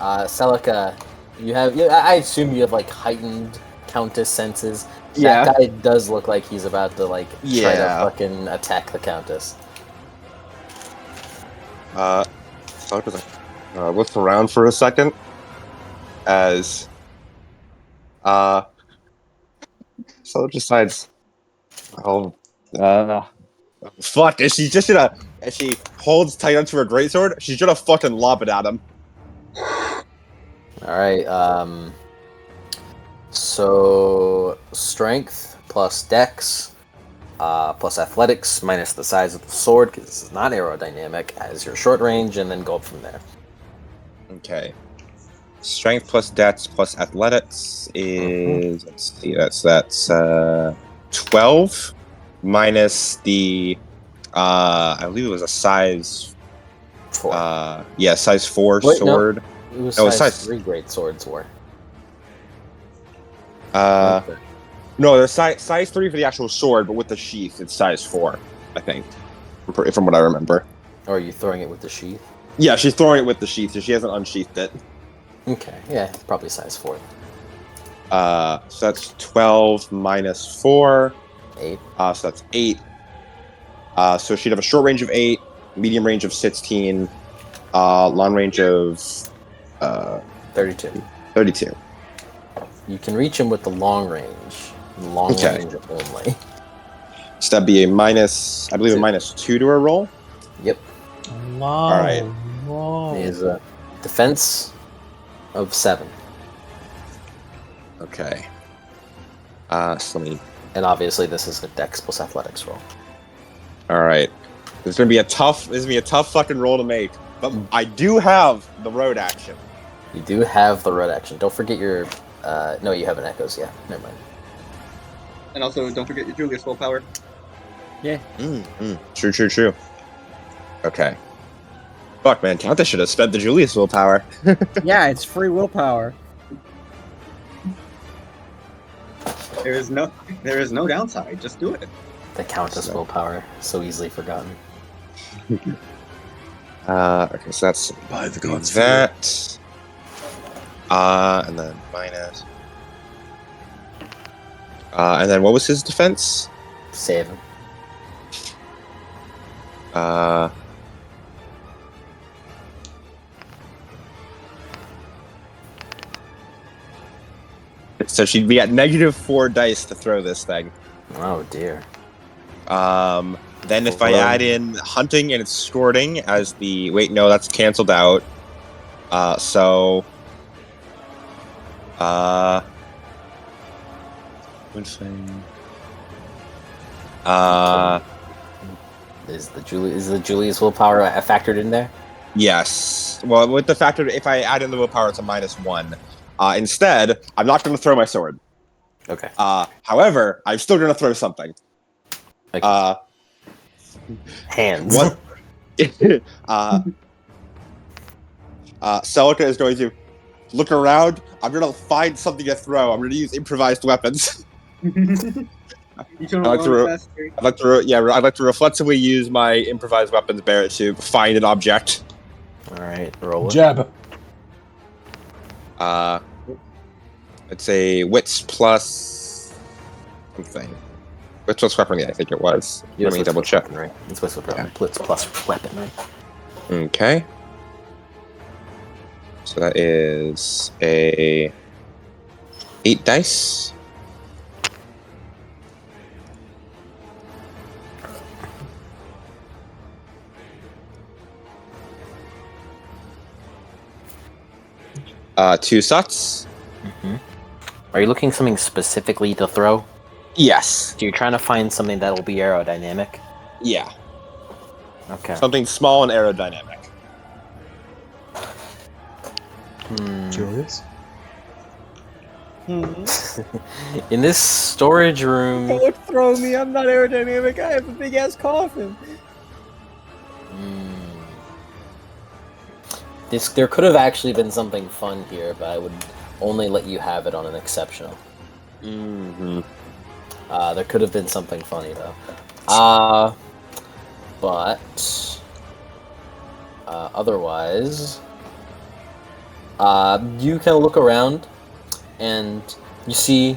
C: Celica, you have. I assume you have like heightened Countess senses.
F: Yeah.
C: That guy does look like he's about to like try to
F: Yeah.
C: fucking attack the Countess.
F: Celica's like, looks around for a second as so decides, fuck, is she just gonna, as she holds tight onto her greatsword, she's gonna fucking lob it at him.
C: Alright, so strength plus dex plus athletics minus the size of the sword, because this is not aerodynamic, as your short range, and then go up from there.
F: Okay. Strength plus dex plus athletics is, let's see, that's 12 minus the I believe it was a size
C: 4.
F: size 4
C: Wait, no.
F: sword.
C: It was
F: Oh,
C: size 3 great swords were.
F: No, there's size 3 for the actual sword, but with the sheath it's size 4, I think. From what I remember.
C: Or are you throwing it with the sheath?
F: Yeah, she's throwing it with the sheath, so she hasn't unsheathed it.
C: Okay, yeah, probably size 4.
F: So that's 12 minus 4.
C: 8.
F: So that's 8. So she'd have a short range of 8, medium range of 16, long range of
C: 32.
F: 32.
C: You can reach him with the long range. Long
F: Okay.
C: range only.
F: So that'd be a minus, I believe, a minus 2 to her roll.
C: Yep.
B: All
F: right.
C: He has a defense of 7.
F: Okay. So let me.
C: And obviously this is a dex plus athletics roll.
F: All right. This is gonna be a tough fucking roll to make. But I do have the road action.
C: You do have the red action. Don't forget your no, you have an echoes, yeah. Never mind.
A: And also, don't forget your Julius willpower.
F: True. Okay. Fuck, man. Countess should have spent the Julius willpower.
D: Yeah, it's free willpower.
A: There is no downside. Just do it.
C: The Countess willpower, so easily forgotten.
F: Okay, so that's
G: By the gods.
F: that. And then minus. And then what was his defense?
C: 7.
F: So she'd be at -4 dice to throw this thing.
C: Oh dear.
F: Then if I add in hunting and escorting as the wait, no, that's canceled out. So Is
C: the Julius willpower factored in there?
F: yes. Well, with the factor, if I add in the willpower, it's a -1. Instead, I'm not going to throw my sword.
C: Okay.
F: However, I'm still going to throw something.
C: Okay. Hands.
F: What? Celica is going to look around. I'm going to find something to throw. I'm going to use improvised weapons. I'd like to reflexively use my improvised weapons barrel to find an object.
H: All right, roll it.
B: Jab.
F: It's a wits plus something. Wits plus weaponry, I think it was. Let me double check.
H: Right. It's with
F: Yeah.
H: Blitz plus weaponry.
F: Okay. So that is a 8 dice. Two sots.
H: Mm-hmm. Are you looking something specifically to throw?
F: Yes.
H: So you're trying to find something that'll be aerodynamic?
F: Yeah.
H: Okay.
F: Something small and aerodynamic.
B: Curious.
H: In this storage room.
D: Don't throw me. I'm not aerodynamic. I have a big ass coffin.
H: There could have actually been something fun here, but I would only let you have it on an exceptional.
F: Mm-hmm.
H: There could have been something funny though. But otherwise, you kind of look around and you see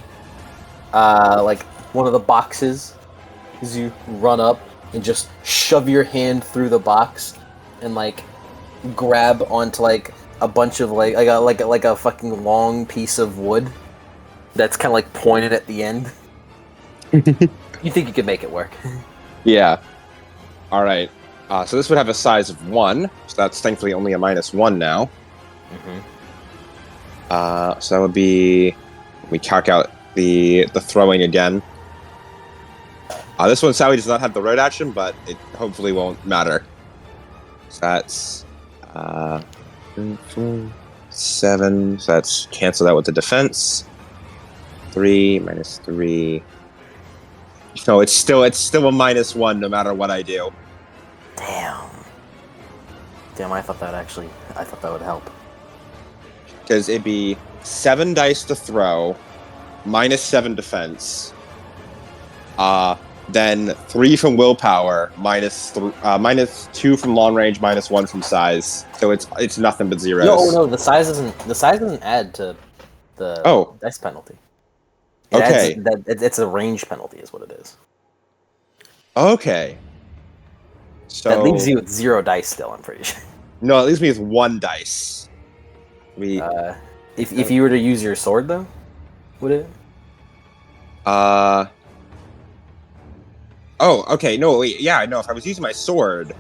H: like one of the boxes as you run up and just shove your hand through the box and like grab onto like a bunch of like a fucking long piece of wood that's kind of like pointed at the end. You think you could make it work?
F: Yeah. All right. So this would have a size of 1, so that's thankfully only a -1 now.
H: Mm-hmm.
F: So that would be. We calc out the throwing again. This one sadly does not have the road action, but it hopefully won't matter. So that's 7. So that's cancel that with the defense. 3 minus 3. No, it's still a -1 no matter what I do.
H: Damn, I thought that would help.
F: Because it'd be 7 dice to throw, -7 defense. Then 3 from willpower, -2 from long range, -1 from size. So it's nothing but zeros.
H: No, the size doesn't add to the dice penalty.
F: Okay.
H: It's a range penalty, is what it is.
F: Okay. So
H: That leaves you with 0 dice still, I'm pretty sure.
F: No, it leaves me with 1 dice.
H: If you were to use your sword, though, would it?
F: Oh, okay. No, wait. Yeah, no. If I was using my sword,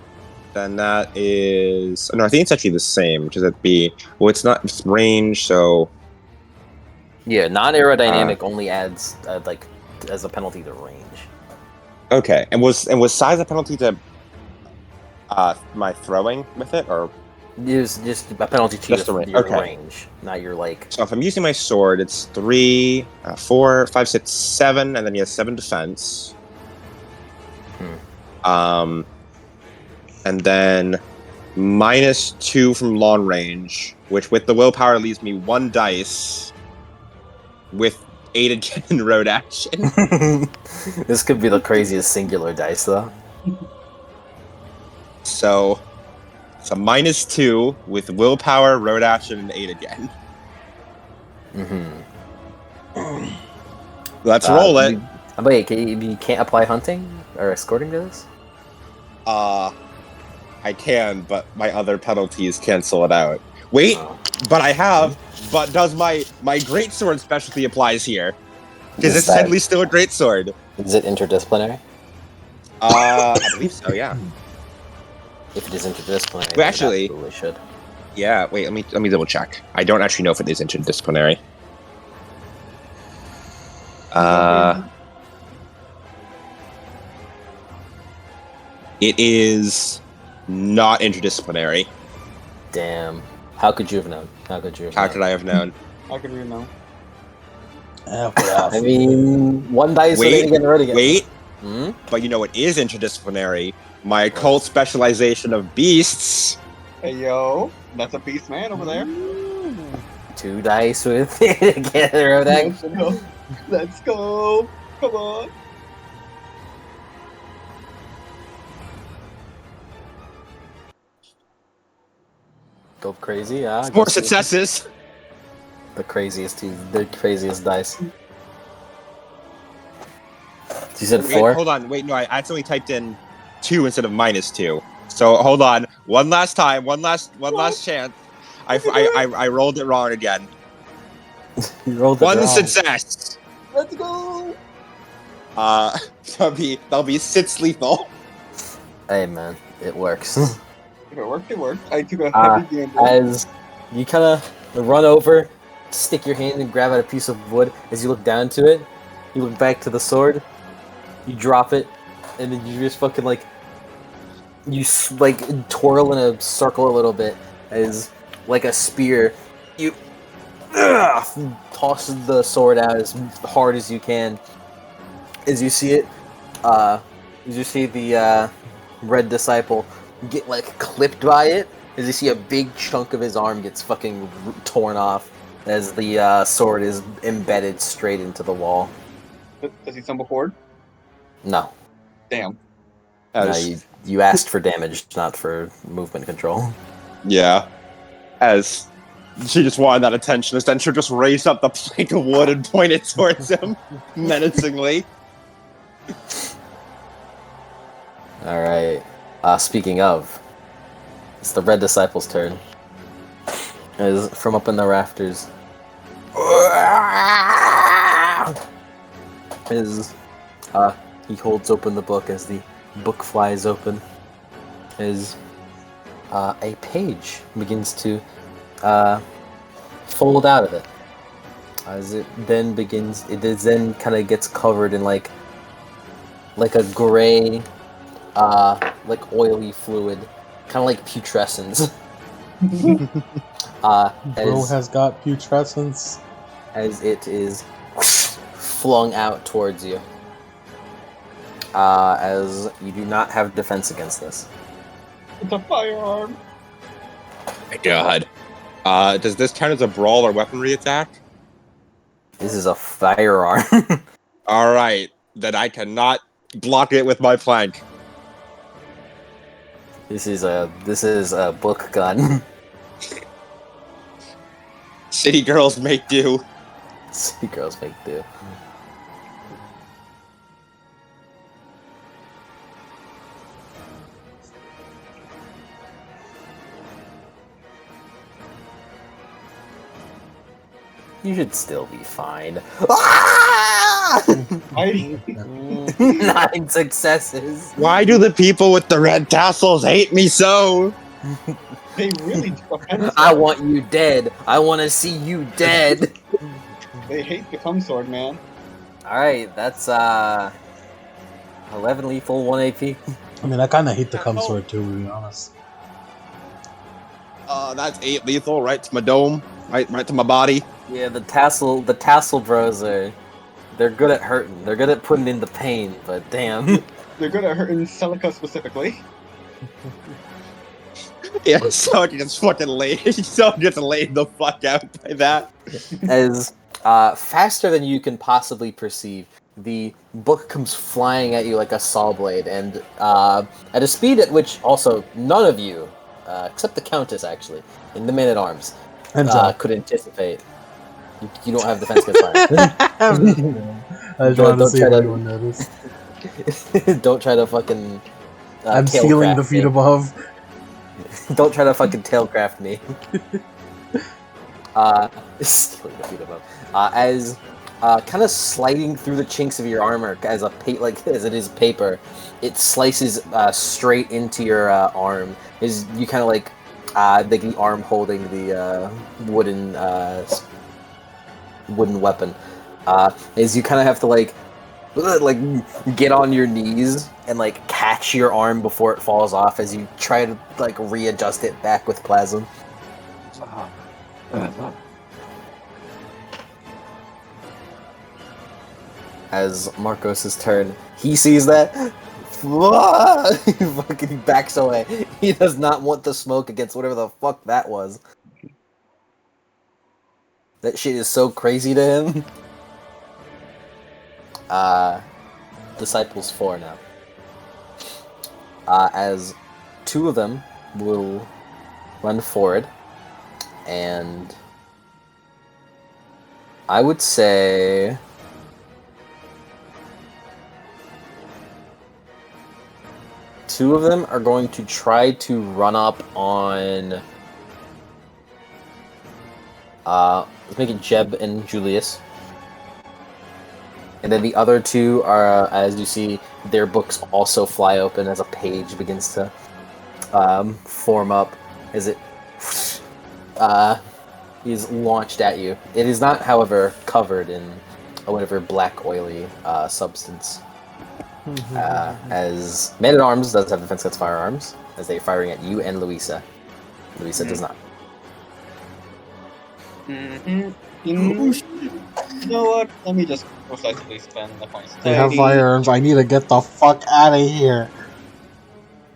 F: then that is. No, I think it's actually the same. Because it'd be. Well, it's range, so.
H: Yeah, non-aerodynamic only adds like as a penalty to range.
F: Okay, and was size a penalty to my throwing with it, or
H: It was just a penalty to
F: Just the range,
H: your
F: okay.
H: range, not your like.
F: so? If I'm using my sword, it's 3, 4, 5, 6, 7, and then he has 7 defense. And then -2 from long range, which with the willpower leaves me 1 dice. With 8 again road action.
H: This could be the craziest singular dice, though.
F: So it's a -2 with willpower, road action, and 8 again. Let's roll it.
H: Wait, you can't apply hunting or escorting to this?
F: I can, but my other penalties cancel it out. Wait, but I have. But does my greatsword specialty applies here? Because it's technically still a greatsword.
H: Is it interdisciplinary?
F: I believe so. Yeah.
H: If it is interdisciplinary,
F: Well, actually-
H: it absolutely should.
F: Yeah. Wait. Let me double check. I don't actually know if it is interdisciplinary. It is not interdisciplinary.
H: Damn. How could you have known? How could
F: I have known?
A: How could we know?
H: I mean, 1 dice with 8 again, already again.
F: Wait.
H: Hmm?
F: But you know what is interdisciplinary? My occult specialization of beasts.
A: Hey yo, that's a beast man over there.
H: 2 dice with 8 again, road action.
A: Let's go. Come on.
D: Go crazy, yeah.
F: More
D: go see
F: successes.
D: the craziest dice. You said
F: Wait,
D: 4?
F: hold on. Wait, no, I accidentally typed in 2 instead of -2. So hold on. One last time. One last chance. I rolled it wrong again.
D: You rolled it
F: One
D: wrong.
F: success.
A: Let's go.
F: That'll be 6 lethal.
D: Hey man, it works.
A: If it worked, it worked. I took a
D: Uh,
A: heavy gamble.
D: As you kind of run over, stick your hand and grab out a piece of wood. As you look down to it, you look back to the sword. You drop it, and then you just fucking like twirl in a circle a little bit as like a spear. You toss the sword out as hard as you can. As you see it, as you see the red disciple get like clipped by it, as you see a big chunk of his arm gets fucking torn off as the sword is embedded straight into the wall.
A: Does he stumble forward?
D: No,
A: Damn.
D: no,
F: As,
D: you asked for damage, not for movement control.
F: yeah. As she just wanted that attention, then she'll just raise up the plank of wood and point it towards him menacingly.
D: All right. Speaking of, it's the red disciple's turn. As from up in the rafters, as he holds open the book as the book flies open, as a page begins to fold out of it. As it then begins, it is then kind of gets covered in like a gray, like oily fluid, kind of like putrescence.
B: Bro has got putrescence.
D: As it is flung out towards you. As you do not have defense against this.
A: It's a firearm.
F: My God. Does this count as a brawl or weaponry attack?
D: This is a firearm.
F: All right, then I cannot block it with my plank.
D: This is a book gun.
F: City girls make do.
D: See, girls make do. You should still be fine.
A: I,
D: 9 successes.
F: Why do the people with the red tassels hate me so?
A: they really do offense.
D: I want you dead. I want to see you dead.
A: They hate the cum sword, man.
D: All right, that's 11 lethal, 1 AP.
B: I mean, I kind of hate the cum sword too, to be honest.
F: That's 8 lethal right to my dome, right to my body.
D: Yeah, the tassel bros they're good at hurting. They're good at putting in the pain, but damn.
A: They're good at hurting Celica specifically.
F: Yeah, so gets fucking laid. So gets laid the fuck out by that.
D: As faster than you can possibly perceive, the book comes flying at you like a saw blade, and at a speed at which also none of you, except the Countess actually, in the man-at-arms,
B: And Jack.
D: could anticipate. You don't have defense against fire.
B: I just wanted to see if anyone noticed.
D: Don't try to fucking.
B: I'm stealing the
D: tailcraft
B: feet
D: me.
B: above.
D: Don't try to fucking tailcraft me. Stealing the feet above. As kind of sliding through the chinks of your armor as as it is paper, it slices straight into your arm. As you kind of like the arm holding the wooden weapon. Is you kind of have to like get on your knees and like catch your arm before it falls off as you try to like readjust it back with plasm. As Markos' turn, he sees that. He fucking backs away. He does not want the smoke against whatever the fuck that was. That shit is so crazy to him. Disciples 4 now. As 2 of them will run forward
C: And I would say two of them are going to try to run up on let's make it Jeb and Julius. And then the other two are, as you see, their books also fly open as a page begins to form up as it is launched at you. It is not, however, covered in whatever black, oily substance. As Man-at-Arms does have defense against firearms, as they are firing at you and Louisa. Louisa does not.
A: You know what? Let me just precisely spend the points.
B: They have firearms. I need to get the fuck out of here.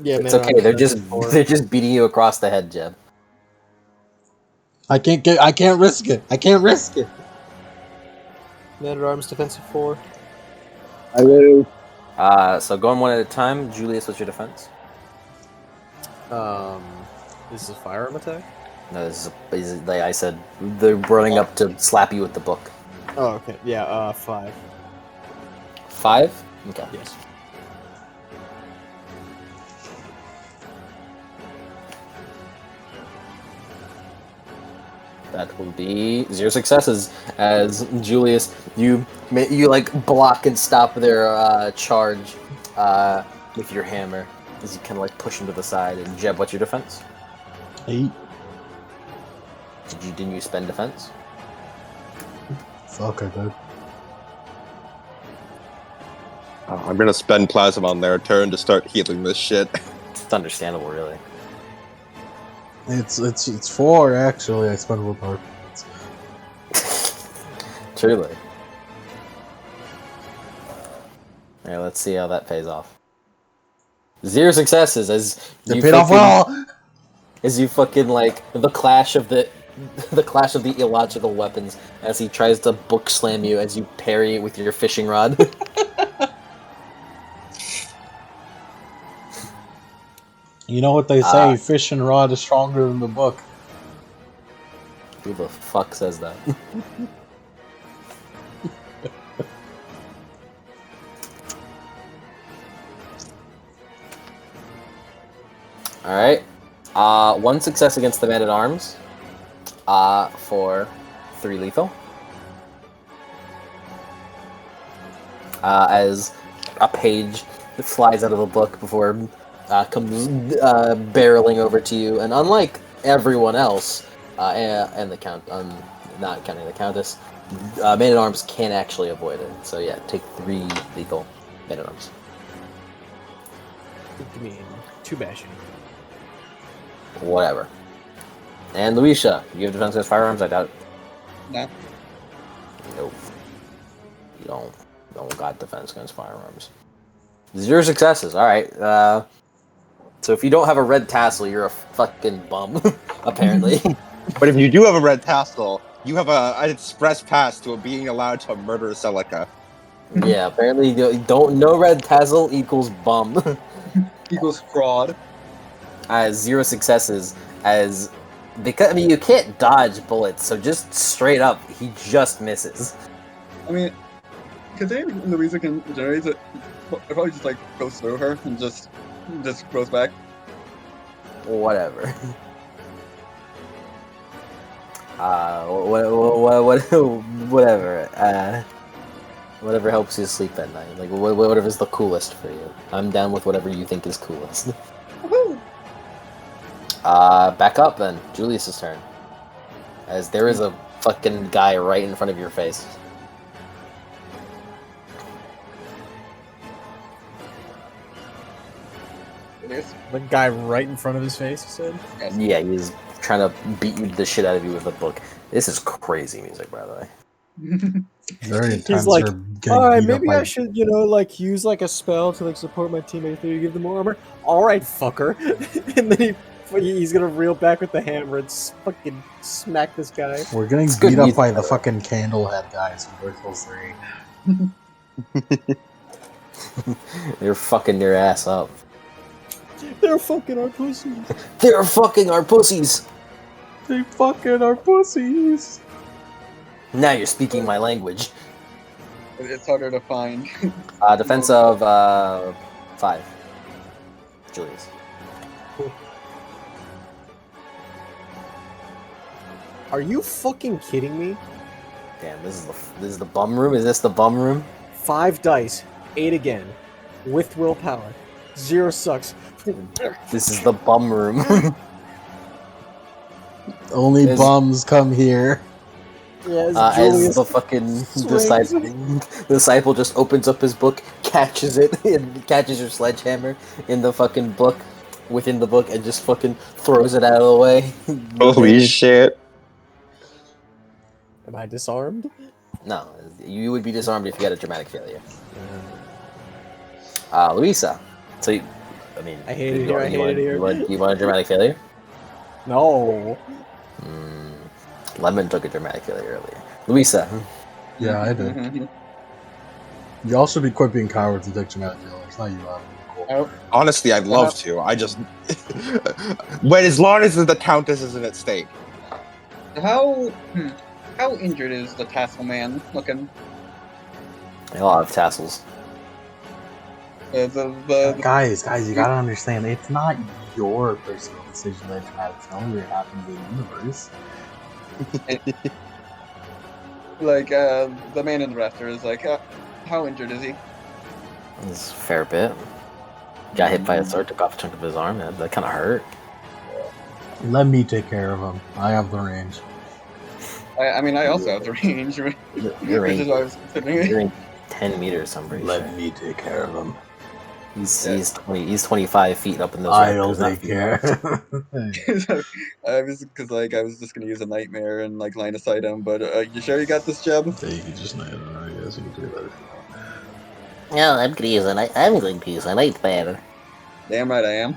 D: Yeah,
C: It's okay. They're just beating you across the head, Jeb.
B: I can't risk it. I can't risk it.
D: Man-at-Arms defensive 4.
G: I will.
C: So going one at a time. Julius, what's your defense?
D: This is a firearm attack?
C: No, this is like I said, they're running up to slap you with the book.
D: Oh, okay. Yeah, 5.
C: 5? Okay.
D: Yes.
C: That will be 0 successes. As Julius, you like block and stop their charge with your hammer as you kind of like push them to the side. And Jeb, what's your defense?
B: 8.
C: Didn't you spend defense?
B: Fuck, I did.
F: I'm gonna spend plasma on their turn to start healing this shit.
C: It's understandable, really.
B: It's 4 actually. I spent with our.
C: Truly. Alright, let's see how that pays off. 0 successes as
B: They
C: you
B: paid off well.
C: As you fucking like the clash of the illogical weapons as he tries to book slam you as you parry it with your fishing rod.
B: You know what they say? Fishing rod is stronger than the book.
C: Who the fuck says that? Alright. 1 success against the Man-at-Arms. For 3 lethal. As a page flies out of the book before comes barreling over to you, and unlike everyone else, and the count, not counting the Countess, Man-at-Arms can actually avoid it. So yeah, take 3 lethal Man-at-Arms.
D: You mean 2 bashing?
C: Whatever. And Luisha, you have defense against firearms? I doubt it.
A: No.
C: Nope. You don't got defense against firearms. 0 successes. All right. So if you don't have a red tassel, you're a fucking bum, apparently.
F: But if you do have a red tassel, you have an express pass to being allowed to murder Celica.
C: Yeah, apparently no red tassel equals bum.
A: Equals fraud.
C: 0 successes because you can't dodge bullets, so just straight up he just misses.
A: I mean, considering Louisa can generate it, it probably just like goes through her and just goes back.
C: Whatever. Whatever. Whatever helps you sleep at night. Like whatever's the coolest for you. I'm down with whatever you think is coolest.
A: Woohoo!
C: Back up then. Julius's turn. As there is a fucking guy right in front of your face.
D: The guy right in front of his face, you said?
C: Yeah, he's trying to beat the shit out of you with a book. This is crazy music, by the way.
B: Very intense.
D: He's like,
B: They're getting
D: alright,
B: beat up
D: maybe
B: by-
D: I should, like, use, like, a spell to, like, support my teammate to give them more armor. Alright, fucker. And then he's gonna reel back with the hammer and fucking smack this guy.
B: We're getting
C: It's good
B: beat up
C: music,
B: by
C: by
B: the
C: the way.
B: fucking Candlehead guys from Virtual 3.
C: They're fucking your ass up.
D: They're fucking our pussies.
C: They're fucking our pussies!
B: They fucking are pussies.
H: Now you're speaking my language.
A: It's harder to find.
H: Defense of 5. Julius.
D: Are you fucking kidding me?
H: Damn, this is the bum room. Is this the bum room?
D: 5 dice, 8 again, with willpower. 0 sucks.
H: This is the bum room.
B: Only
H: Is-
B: bums come here.
D: Yes,
H: As the fucking disciple just opens up his book, catches it, and catches your sledgehammer in the fucking book, within the book, and just fucking throws it out of the way.
E: Holy shit.
D: Am I disarmed?
H: No, you would be disarmed if you had a dramatic failure. Luisa. So, I mean,
D: I hate it
H: you
D: here,
H: want-
D: I
H: you
D: hate
H: want-
D: it here.
H: You want a dramatic failure?
D: No.
H: Lemon took a dramatic failure earlier. Luisa.
B: Yeah, I did. Y'all should be quit being cowards and take dramatic failures. Not you, Adam.
F: Honestly, I'd love to. I just. But as long as the Countess isn't at stake.
A: How injured is the tassel man looking?
H: They all have tassels.
B: Guys, you gotta understand, it's not your personal decision that dramatic failure happens in the universe.
A: Like the man in the rafter is like, how injured is he?
H: It's a fair bit. Got hit by a sword, took off a chunk of his arm. That kind of hurt.
B: Let me take care of him. I have the range.
A: I mean, I also have the range,
H: Your
A: which is
H: range,
A: why I was considering it.
H: you're in 10 meters, I'm pretty sure.
B: me take care of him.
H: He's 25 feet up in those
B: I'll
H: raptors, not
B: take
H: feet.
B: care.
A: I was because like I was just gonna use a nightmare and like line of sight him, but you sure you got this, Jeb?
B: Yeah, you can just night it. I guess you can do that if you want.
H: No, I'm going to use a nightmare.
A: Damn right I am.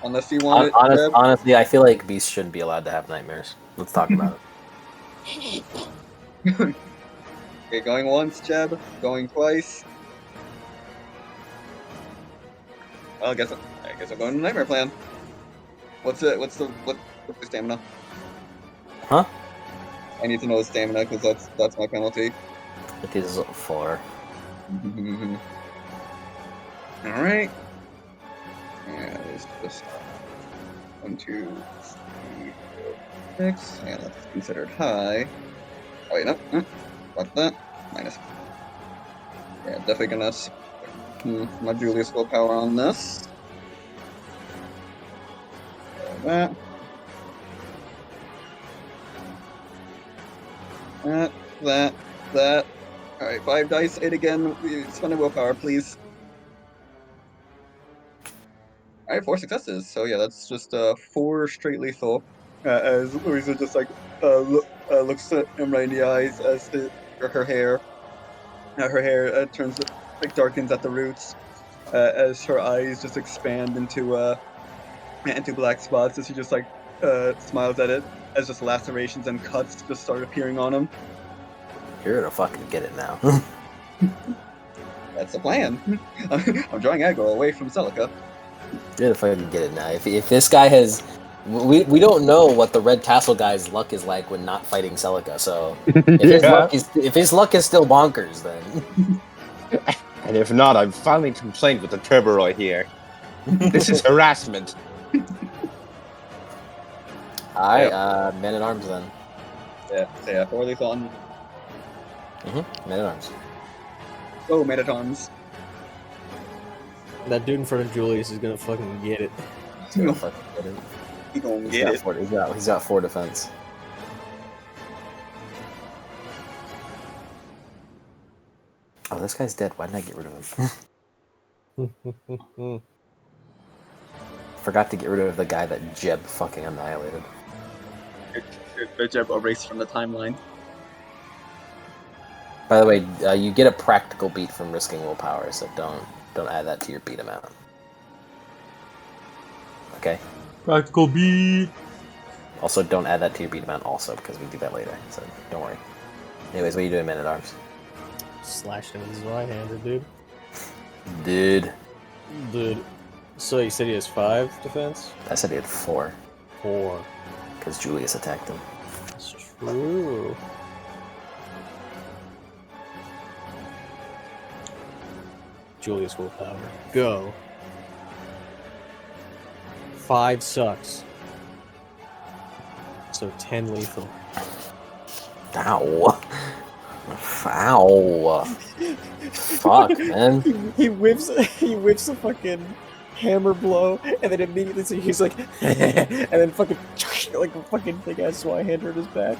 A: Unless you want it, Jeb.
H: Honestly, I feel like beasts shouldn't be allowed to have nightmares. Let's talk about it.
A: Okay, going once, Jeb. Going twice. Well, I guess I'm going to nightmare plan. What's the stamina?
H: Huh?
A: I need to know his stamina because that's my penalty.
H: It is 4.
A: All right. Yeah, it's just 1, 2, 3, 4, 6. Yeah, that's considered high. Oh wait, no. Fuck that. Minus. Yeah, definitely gonna my Julius willpower on this. That. That. Alright, 5 dice, 8 again. Spend a willpower, please. Alright, 4 successes. So yeah, that's just 4 straight lethal. As Louisa just like looks at him right in the eyes as her hair turns like darkens at the roots as her eyes just expand into black spots as she just like smiles at it as just lacerations and cuts just start appearing on him.
H: You're gonna fucking get it now.
A: That's the plan. I'm drawing aggro away from Celica.
H: You're gonna fucking get it now. If this guy has... We don't know what the red tassel guy's luck is like when not fighting Celica, so... If his luck is still bonkers, then...
F: And if not, I've finally complained with the Turboroi here. This is harassment.
H: Alright, men at arms then.
A: Yeah, 4 lethal on.
H: Men at arms.
A: Oh, man at arms.
D: That dude in front of Julius is gonna fucking get it.
H: He's gonna fucking get it.
A: He gonna get it.
H: He's got 4 defense. Oh, this guy's dead. Why didn't I get rid of him? Forgot to get rid of the guy that Jeb fucking annihilated.
A: Good job, erased from the timeline.
H: By the way, you get a practical beat from risking willpower, so don't add that to your beat amount. Okay.
B: Practical beat.
H: Also, don't add that to your beat amount also, because we do that later, so don't worry. Anyways, what are you doing, Man-at-Arms?
D: Slashed him with his right hander, dude.
H: Dude.
D: Dude. So you said he has 5 defense?
H: I said he had 4.
D: 4.
H: Because Julius attacked him.
D: That's true. Julius willpower. Go. 5 sucks. So 10 lethal.
H: Ow. Ow. Fuck, man.
D: He whips a fucking hammer blow, and then immediately so he's like, and then fucking like a fucking big ass Swihander in his back.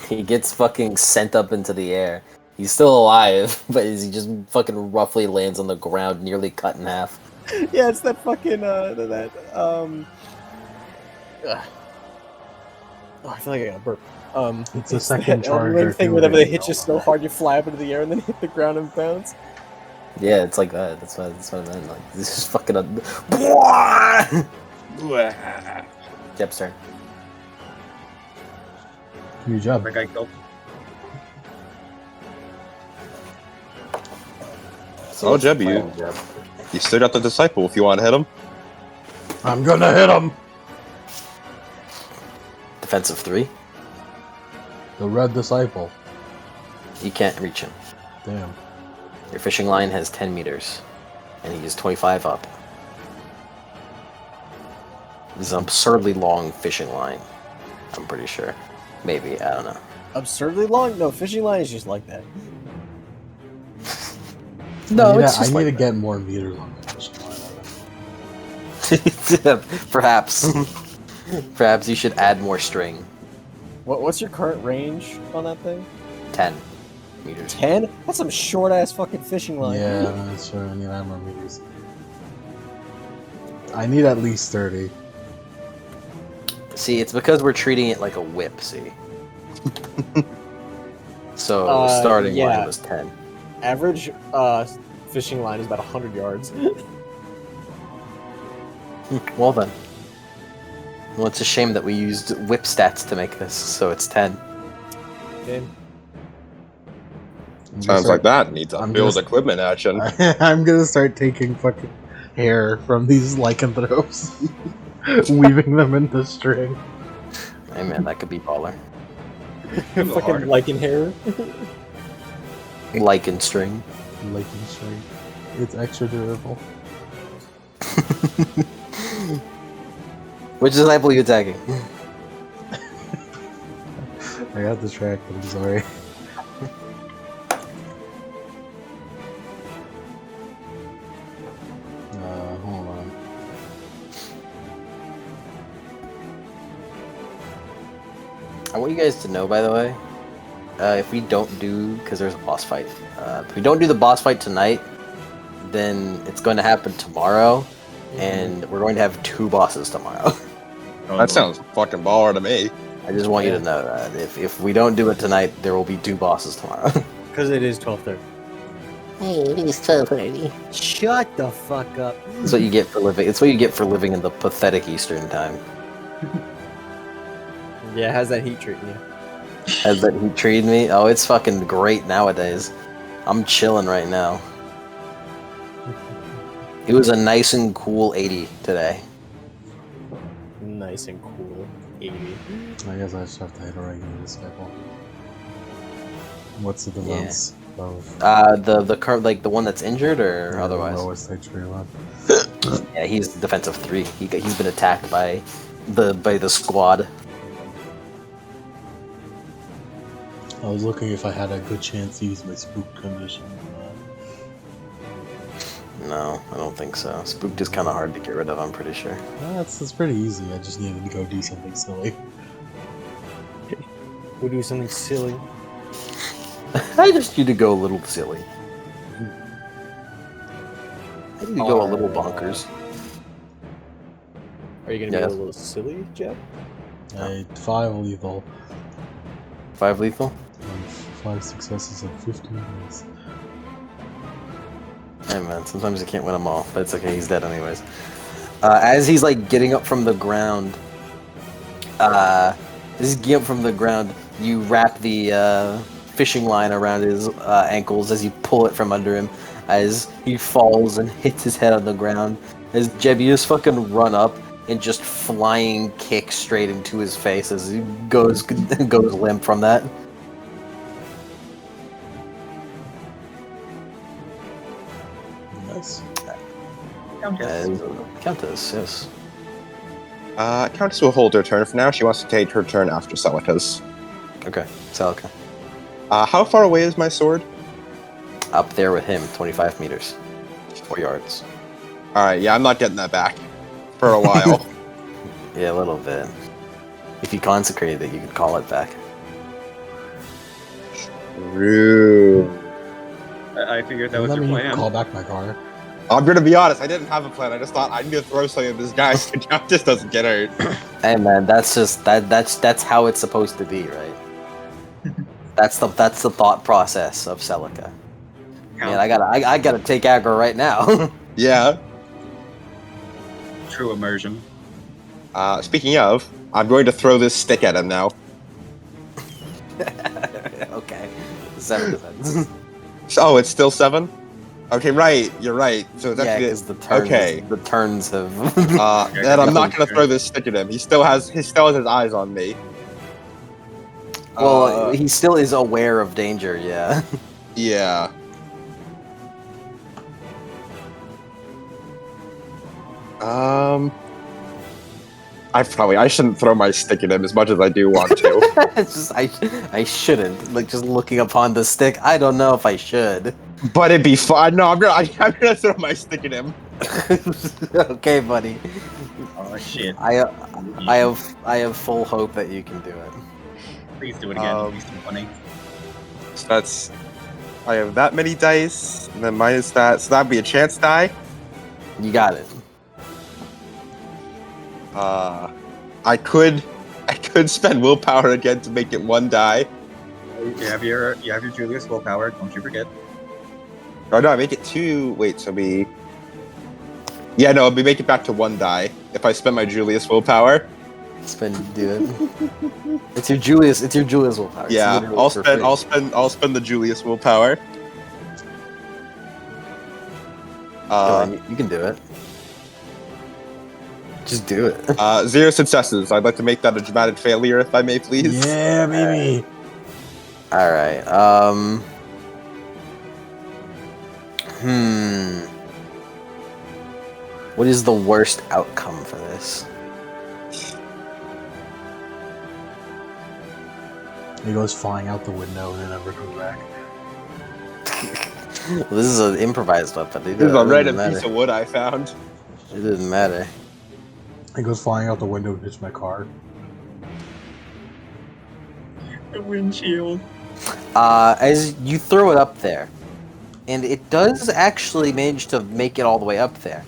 H: He gets fucking sent up into the air. He's still alive, but he just fucking roughly lands on the ground, nearly cut in half.
D: Yeah, it's that fucking Oh, I feel like I got a burp.
B: It's a second charge
D: That thing whenever they hit you so hard you fly up into the air and then hit the ground and bounce.
H: Yeah, it's like that. That's what I meant. Like, this is fucking a... Jeb's turn.
B: Good job.
A: That guy killed.
F: Oh, Jeb, you still got the disciple if you want to hit him.
B: I'm gonna hit him.
H: Defensive 3.
B: The red disciple.
H: You can't reach him.
B: Damn.
H: Your fishing line has 10 meters, and he is 25 up. This is an absurdly long fishing line. I'm pretty sure. Maybe, I don't know.
D: Absurdly long? No, fishing line is just like that.
H: No,
B: I need to get more meters on the fishing line.
H: Perhaps. Perhaps you should add more string.
D: What's your current range on that thing?
H: 10 meters.
D: 10? That's some short ass fucking fishing line.
B: Yeah, that's true. I need 9 more meters. I need at least 30.
H: See, it's because we're treating it like a whip, see? So, starting line was 10.
D: Average fishing line is about 100 yards.
H: Well then. Well, it's a shame that we used whip stats to make this, so it's 10.
D: Game.
F: Sounds like that needs a build equipment action.
B: I'm gonna start taking fucking hair from these lycanthropes, weaving them into string.
H: Hey man, that could be baller.
D: Fucking lichen hair.
H: Lichen string.
B: Lichen string. It's extra durable.
H: Which disciple are you attacking?
B: I got distracted, I'm sorry. Hold on.
H: I want you guys to know, by the way, if we don't do, because there's a boss fight, if we don't do the boss fight tonight, then it's going to happen tomorrow, and we're going to have 2 bosses tomorrow.
F: That sounds fucking baller to me.
H: I just want you to know that if we don't do it tonight, there will be 2 bosses tomorrow.
D: Because it is 12:30.
H: Hey, it is 12:30.
D: Shut the fuck up.
H: That's what you get for living. It's what you get for living in the pathetic Eastern time.
D: Yeah, how's that heat treating you?
H: Has that heat treated me? Oh, it's fucking great nowadays. I'm chilling right now. It was a nice and cool 80 today.
D: Nice and cool. 80.
B: I guess I just have to hit a regular disciple. What's the defense of
H: The current, like the one that's injured or otherwise?
B: lowest HP one?
H: Yeah, he's defensive 3. He's been attacked by the squad.
B: I was looking if I had a good chance to use my spook condition.
H: No, I don't think so. Spooked is kind of hard to get rid of, I'm pretty sure.
B: It's pretty easy. I just needed to go do something silly.
D: We'll do something silly.
H: I just need to go a little silly. I need to go a little bonkers.
D: Are you gonna be a little silly, Jeff?
B: 5 lethal.
H: 5 lethal?
B: And 5 successes and 15 minutes.
H: Hey man, sometimes you can't win them all, but it's okay, he's dead anyways. As he's like getting up from the ground, you wrap the fishing line around his ankles as you pull it from under him, as he falls and hits his head on the ground. As Jeb, you just fucking run up
C: and just flying kick straight into his face as he goes limp from that.
B: Nice.
C: And Countess, yes.
F: Countess will hold her turn for now. She wants to take her turn after Celica's.
C: Okay, Celica.
F: How far away is my sword?
C: Up there with him, 25 meters. 4 yards.
F: Alright, yeah, I'm not getting that back. For a while.
C: Yeah, a little bit. If you consecrated it, you could call it back.
F: True.
A: I figured that was
B: Doesn't
A: your
B: mean you can
A: plan.
B: call back my car.
F: I'm gonna be honest, I didn't have a plan. I just thought I'm gonna throw something at this guy so Countess doesn't get hurt.
C: Hey man, that's just that's how it's supposed to be, right? That's the thought process of Celica. Man, I gotta take aggro right now.
F: Yeah.
A: True immersion.
F: Speaking of, I'm going to throw this stick at him now.
C: Okay. 7 defense.
F: Oh, it's still 7? Okay, right. You're right. So it's
C: Yeah,
F: actually
C: because the turns have.
F: then I'm not gonna throw this stick at him. He still has his eyes on me.
C: Well, he still is aware of danger. Yeah.
F: Yeah. I shouldn't throw my stick at him as much as I do want to.
C: It's just I shouldn't. Like just looking upon the stick, I don't know if I should.
F: But it'd be fun. No, I'm gonna throw my stick at him.
C: Okay, buddy.
A: Oh shit.
C: I have full hope that you can do it.
A: Please do it again. It'll be so funny.
F: So that's I have that many dice, and then minus that, so that'd be a chance die.
C: You got it.
F: I could spend willpower again to make it 1 die.
A: You have your Julius willpower. Don't you forget.
F: Or no, I make it 2. Wait, so be. Yeah, no, it'll be make it back to 1 die if I spend my Julius willpower.
C: Do it. It's your Julius willpower. It's
F: Yeah,
C: literally
F: I'll
C: for
F: spend the Julius willpower.
C: free. Go on, you can do it. Just do it.
F: 0 successes. I'd like to make that a dramatic failure, if I may, please.
B: Yeah, baby.
C: All right. What is the worst outcome for this?
B: He goes flying out the window and then never comes back.
C: Well, this is an improvised weapon.
F: This is a random piece of wood I found.
C: It doesn't matter.
B: He goes flying out the window and hits my car.
A: The windshield.
C: As you throw it up there, and it does actually manage to make it all the way up there.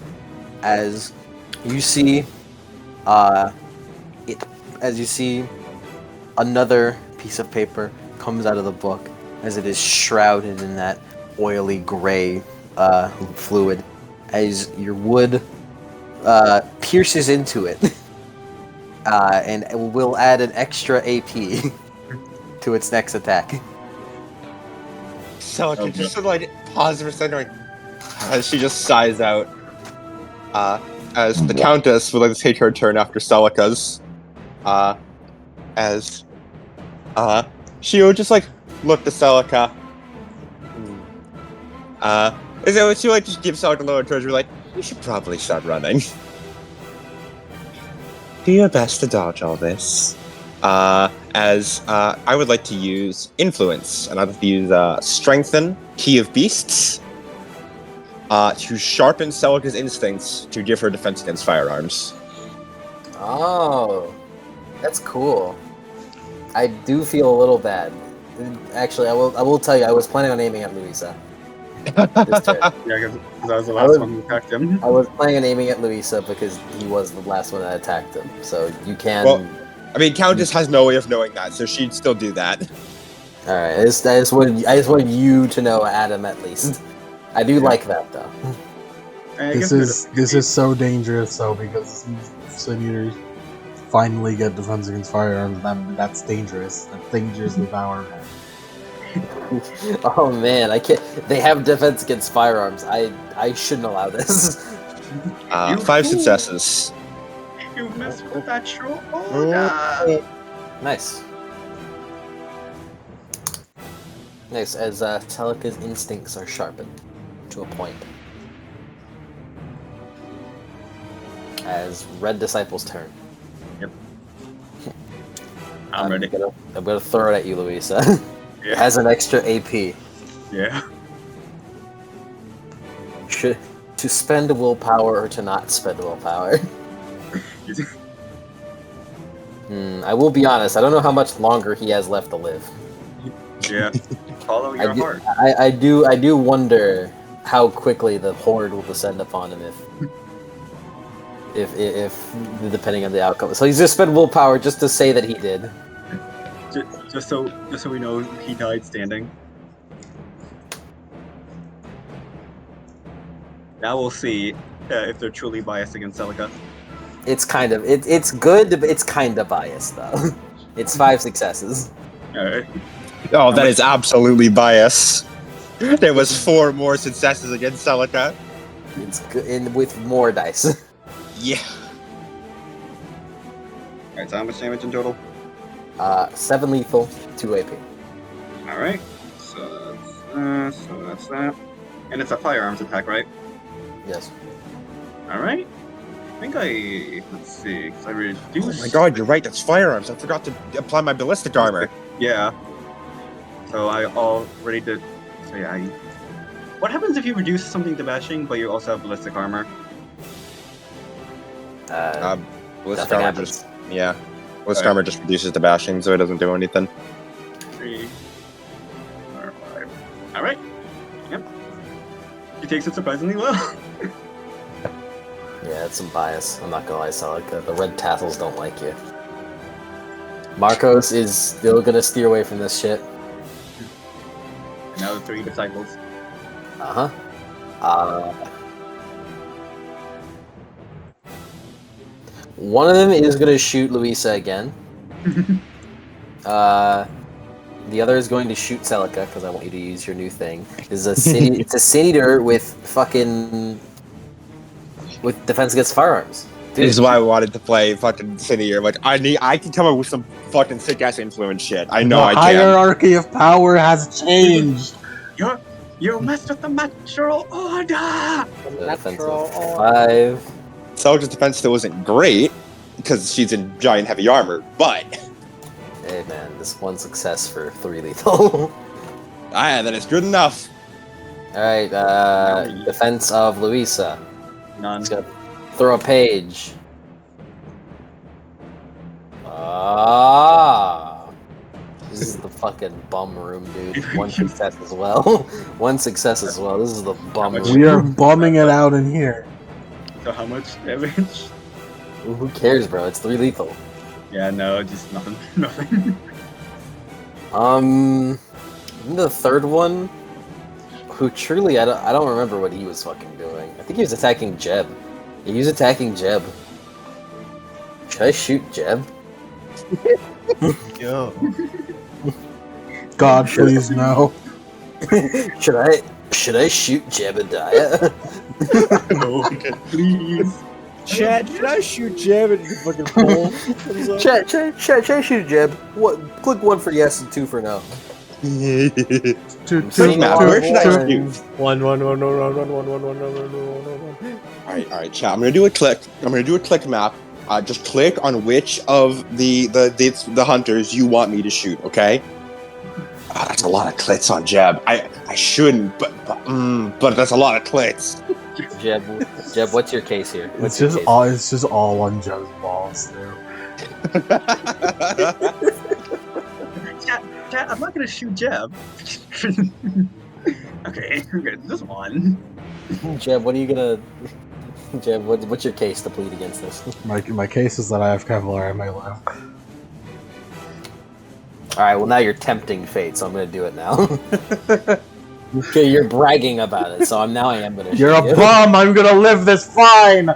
C: As you see, another piece of paper comes out of the book, as it is shrouded in that oily gray fluid, as your wood pierces into it, and it will add an extra AP to its next attack.
F: Celica just sort of like pause for a second, as she just sighs out. As the Countess would like to take her turn after Celica's. She would just like look to Celica. She would like just give Celica a little encouragement, like, you should probably start running. Do your best to dodge all this. I would like to use Influence, and I'd like to use Strengthen, Key of Beasts, to sharpen Celica's instincts to give her defense against firearms.
C: Oh, that's cool. I do feel a little bad. Actually, I will tell you, I was planning on aiming at Luisa. This turn.
A: Yeah, because I was the last one who attacked him.
C: I was planning on aiming at Luisa because he was the last one that attacked him. So you can.
F: Well, I mean, Countess has no way of knowing that, so she'd still do that.
C: All right, I just wanted you to know, Adam, at least. I do like that though.
B: This is so dangerous, though, because Centimeters finally get defense against firearms. That's dangerous. That's dangerously powerful.
C: Oh man, I can't. They have defense against firearms. I shouldn't allow this.
F: 5 successes.
A: You messed with the natural order.
C: Nice. Nice, as Telika's instincts are sharpened to a point. As Red Disciple's turn.
A: I'm ready.
C: I'm gonna throw it at you, Louisa. It
A: Yeah.
C: has an extra AP.
A: Yeah.
C: To spend willpower or to not spend willpower. I will be honest, I don't know how much longer he has left to live.
A: Yeah. Follow your heart.
C: I do wonder how quickly the horde will descend upon him if depending on the outcome. So he's just spent willpower just to say that he did.
A: Just so we know he died standing. Now we'll see if they're truly biased against Celica.
C: It's kind of it's good, but it's kind of biased though. It's 5 successes.
A: Alright.
F: Oh, that is absolutely biased. There was 4 more successes against Celica.
C: It's good and with more dice.
F: Yeah.
A: Alright, so how much damage in total?
C: 7 lethal, 2 AP.
A: Alright. So that's that. And it's a firearms attack, right?
C: Yes.
A: Alright. I think let's see, because I reduced...
F: Oh my god, you're right, that's firearms. I forgot to apply my ballistic armor.
A: Yeah. So I all ready to say What happens if you reduce something to bashing, but you also have ballistic armor?
F: Ballistic
C: Nothing
F: armor
C: happens.
F: just... Yeah. Ballistic armor just reduces the bashing, so it doesn't do anything.
A: 3, 4, 5. Alright. Yep. He takes it surprisingly well.
C: Yeah, it's some bias. I'm not gonna lie, Celica. The red tassels don't like you. Markos is still gonna steer away from this shit.
A: And now the 3 disciples.
C: One of them is gonna shoot Louisa again. The other is going to shoot Celica because I want you to use your new thing. It's a Sin Eater with defense against firearms.
F: This is why I wanted to play fucking City here. Like, I can come up with some fucking sick ass influence shit. I know I
B: The
F: can.
B: hierarchy of power has changed.
A: You messed with the natural order!
C: Defense of 5.
F: Celica's defense still isn't great because she's in giant heavy armor, but
C: Hey man, this one success for 3 lethal.
F: then it's good enough.
C: Alright, defense of Louisa.
A: None.
C: Let's go. Throw a page. This is the fucking bum room, dude. One success as well. One success as well. This is the bum room.
B: We are bumming it out in here.
A: So how much damage?
C: Who cares, bro? It's 3 lethal.
A: Yeah, no, just nothing. Nothing.
C: The third one, who truly, I don't remember what he was fucking doing. I think he was attacking Jeb. He was attacking Jeb. Should I shoot Jeb?
E: Yo.
B: God, please no.
C: Should I shoot Jebediah?
A: No, please.
D: Chad, should I shoot Jeb and you fucking pull?
C: Chat, shoot Jeb. What? Click 1 for yes and 2 for no.
F: Pretty mad. Where should I shoot?
D: One.
F: Alright, chat. I'm gonna do a click map. Just click on which of the hunters you want me to shoot, okay? That's a lot of clits on Jeb. I shouldn't, but that's a lot of clits.
C: Jeb, what's your case here?
B: It's just all on Joe's balls too.
A: Chat, I'm not gonna shoot Jeb. Okay, this one.
C: Jeb, what are you gonna? Jeb, what's your case to plead against this?
B: My case is that I have Kevlar in my left.
C: Alright, well now you're tempting fate, so I'm gonna do it now. Okay, you're bragging about it, so I am gonna
B: You're
C: shoot
B: a
C: you.
B: bum! I'm gonna live this fine!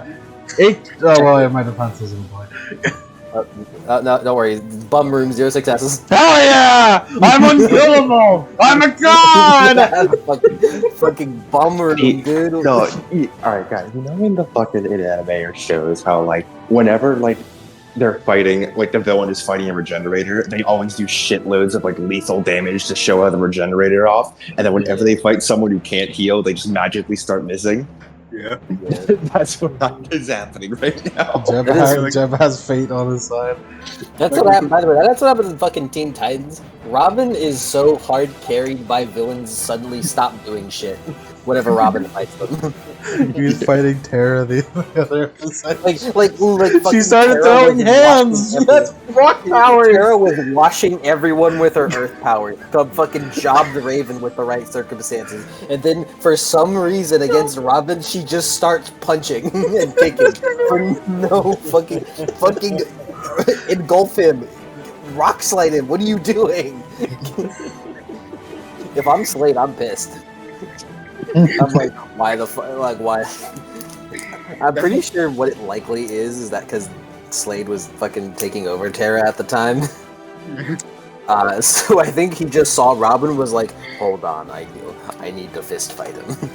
B: 8. Oh, well, yeah, my defense isn't good.
C: No, don't worry. Bum room, 0 successes.
B: Hell yeah! I'm unkillable! I'm a god!
C: fucking bum room, dude.
E: No, alright guys, you know in the fucking anime or shows how like whenever like they're fighting, like the villain is fighting a regenerator, they always do shitloads of like lethal damage to show the regenerator off, and then whenever they fight someone who can't heal, they just magically start missing.
A: Yeah.
E: That's what is happening right now.
B: Jeb has fate on his side.
C: That's what happened. By the way, that's what happens in fucking Teen Titans. Robin is so hard carried by villains suddenly stop doing shit whenever Robin fights them.
B: He was fighting Tara the other episode.
C: Like
B: She started
C: Tara
B: throwing
C: was
B: hands.
C: washing
B: That's rock powers.
C: Tara was washing everyone with her earth power to fucking job the Raven with the right circumstances, and then for some reason against Robin, she just starts punching and kicking for no fucking engulf him, rock slide him. What are you doing? If I'm Slade, I'm pissed. I'm like, why the fuck? Like, why? I'm pretty sure what it likely is that because Slade was fucking taking over Tara at the time. So I think he just saw Robin, was like, hold on, I need to fist fight him.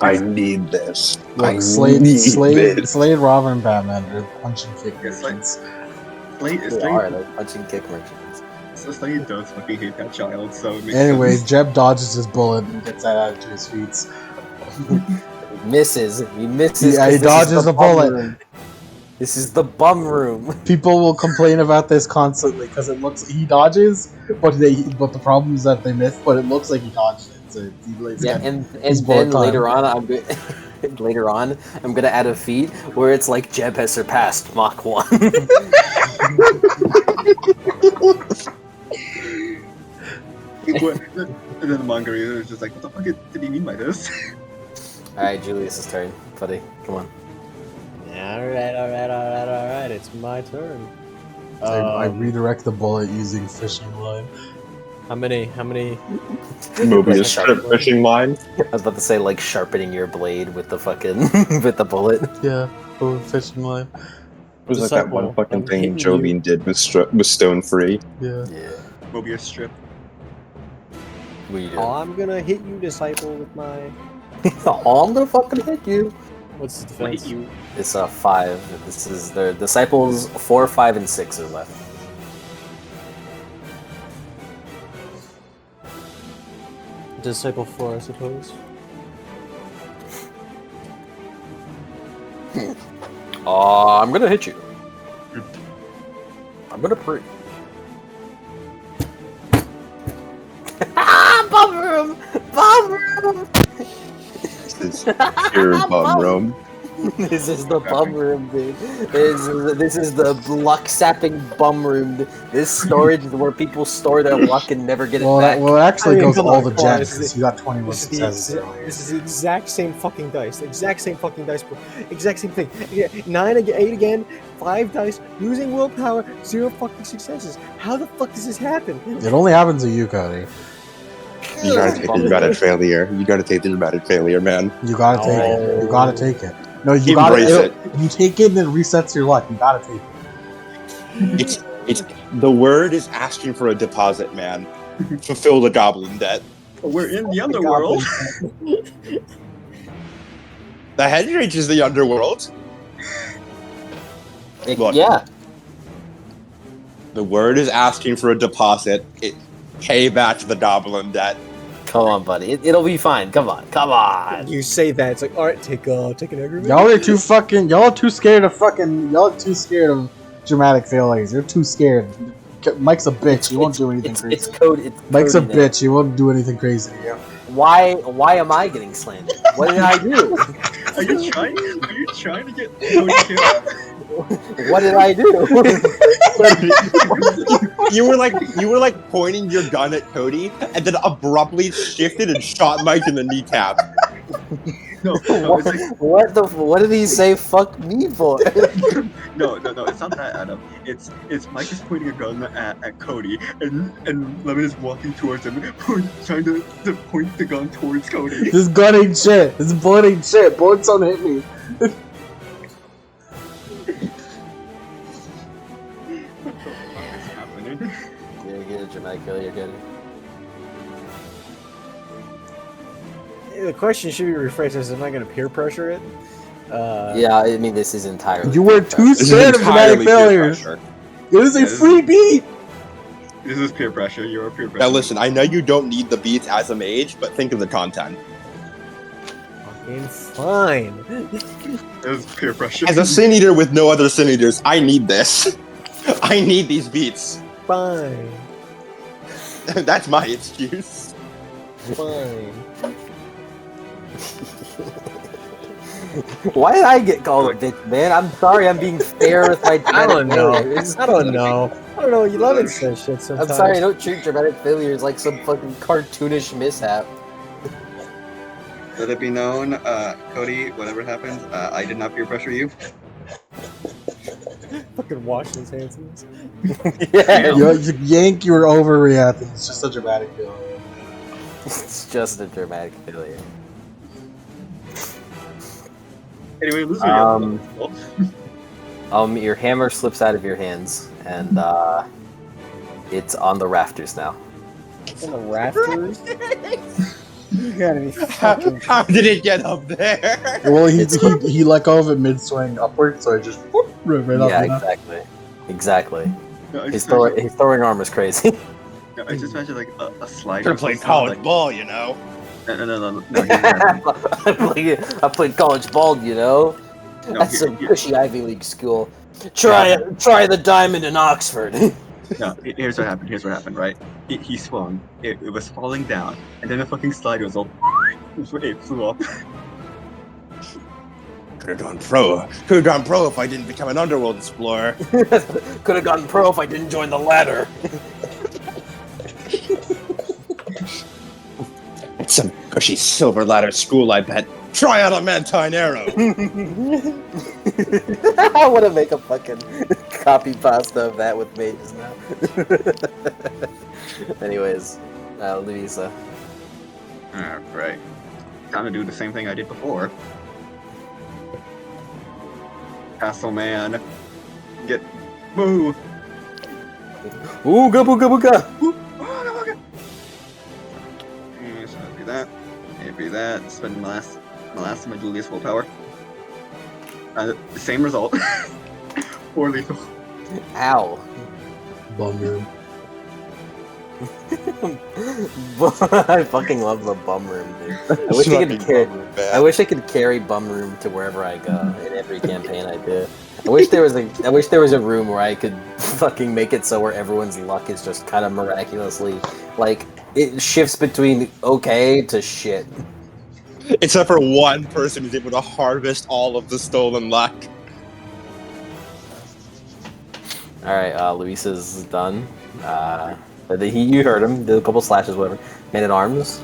E: I need this.
B: Look, Slade, Robin, and Batman are punching kick merchants.
C: They're punching kick merchants.
A: So Slade does fucking hate that child, so it makes
B: Anyway,
A: sense.
B: Jeb dodges his bullet and gets that out to his feet.
C: Misses. He misses.
B: Yeah, he dodges the bullet.
C: Room. This is the bum room.
B: People will complain about this constantly because it looks he dodges, but the problem is that they miss. But it looks like he dodged it. So
C: and then later on, I'm gonna add a feat where it's like Jeb has surpassed Mach 1.
A: And then the manga reader is just like, what the fuck did he mean by this?
C: Alright, Julius's turn, buddy. Come on.
D: Alright. It's my turn.
B: I redirect the bullet using fishing line.
D: How many?
E: Mobius strip fishing line.
C: I was about to say, like, sharpening your blade with the fucking with the bullet.
B: Yeah, fishing line.
E: It was like that one fucking thing Jolene did with Stone Free.
B: Yeah.
A: Mobius strip.
C: What are you doing?
D: Oh, I'm gonna hit you, disciple, with my.
C: Oh, I'm gonna fucking hit you.
D: What's the defense?
C: It's a 5. This is their disciples. 4, 5, and 6 are left.
D: Disciple 4, I suppose.
C: I'm gonna hit you. I'm gonna pre. Bum room! Bum room!
E: This is pure bum room.
C: This is the bum room, dude. This is the luck sapping bum room. This storage is where people store their luck and never get it back.
B: Well, it actually goes
D: come
B: all
D: on,
B: the
D: come on,
B: gems because you got 21 successes earlier.
D: This is the exact same fucking dice. The exact same fucking dice pool. Exact same thing. 9 again, 8 again, 5 dice, using willpower, 0 fucking successes. How the fuck does this happen?
B: It only happens to you, Cody.
E: You gotta take the dramatic failure. You gotta take the dramatic failure, man.
B: You gotta take it. You gotta take it. No, you
E: Embrace
B: gotta.
E: it.
B: You take it and it resets your luck. You gotta take it.
E: It's the word is asking for a deposit, man. Fulfill the goblin debt.
A: We're in the underworld.
E: The Hedgeridge is the underworld. Look.
C: Yeah.
E: The word is asking for a deposit. Pay back the goblin debt.
C: Come on, buddy. It'll be fine. Come on.
D: You say that, it's like, alright, take an aggravated.
B: Y'all are too fucking. Y'all are too scared of fucking. Y'all are too scared of dramatic failures. You're too scared. Mike's a bitch. He won't do anything crazy.
C: It's code.
B: Mike's a
C: Cody
B: bitch. He won't do anything crazy to you.
C: Why am I getting slandered? What did I do?
A: Are you trying to get Cody killed?
C: What did I do?
E: You were like pointing your gun at Cody and then abruptly shifted and shot Mike in the kneecap.
A: No, it's like,
C: What did he say? Fuck me for?
A: no, it's not that, Adam. It's Mike is pointing a gun at Cody, and Lemon is walking towards him, trying to point the gun towards Cody.
B: This gun ain't shit. This bullet ain't shit. Bullets don't hit me.
H: You get a dramatic failure, get it?
D: The question should be rephrased as, am I going to peer pressure it?
H: Yeah, I mean, this is entirely.
B: You were too
F: This is
B: scared of dramatic
F: entirely peer
B: failures.
F: pressure.
B: It is a
A: Yes.
B: free beat.
A: This is peer pressure. You're peer pressure.
F: Now listen, I know you don't need the beats as a mage, but think of the content.
D: Fucking fine.
A: It was peer pressure.
F: As a Sin Eater with no other Sin Eaters, I need this. I need these beats.
D: Fine.
F: That's my excuse.
D: Fine.
H: Why did I get called a bitch, man? I'm sorry, I'm being fair with my
D: I don't
H: dramatic
D: know.
H: failures.
D: I don't know. I don't know. You love it says shit
H: I'm
D: sometimes.
H: sorry, I don't treat dramatic failures like some fucking cartoonish mishap.
A: Let it be known, Cody, whatever happens, I did not peer pressure you.
D: Fucking washing his hands in this.
H: Yeah,
B: Yank, you were overreacting. It's just a dramatic failure.
H: it's just a dramatic failure.
A: Anyway, lose
H: Your hammer slips out of your hands, and it's on the rafters now.
D: In the rafters? You gotta be fucking...
F: How did it get up there?
B: Well, he let go of it mid swing upward, so it just whoop, right up.
H: Yeah,
B: You know?
H: exactly.
A: No, I
H: His
A: just imagine,
H: his throwing arm is crazy.
A: no, I just imagine like a slide.
F: Could have played college ball, you know.
A: No. here's what happened.
H: I played college ball, you know.
A: No,
H: That's
A: here-
H: some cushy Ivy League school. Try the diamond in Oxford.
A: No, here's what happened, right? He swung, it was falling down, and then the fucking slide was all... it flew up.
F: Could have gone pro. Could have gone pro if I didn't become an underworld explorer.
H: Could have gotten pro if I didn't join the ladder.
F: It's some cushy silver ladder school, I bet. Try out a Mantine arrow.
H: I want to make a fucking copy pasta of that with mages now. Anyways, Louisa.
A: Alright. Time to do the same thing I did before. Castle man. Get... Boo!
H: Ooga booga booga!
A: So do that. Maybe that. Spend my last of my Julius full power. Same result. 4 lethal.
H: Ow.
B: Bum room.
H: I fucking love the bum room, dude. I wish I could carry bum room to wherever I go in every campaign I do. I wish there was a room where I could fucking make it so where everyone's luck is just kind of miraculously like it shifts between okay to shit.
F: Except for one person who's able to harvest all of the stolen luck.
H: All right, Luisa's done. You heard him. Did a couple slashes, whatever. Man at arms.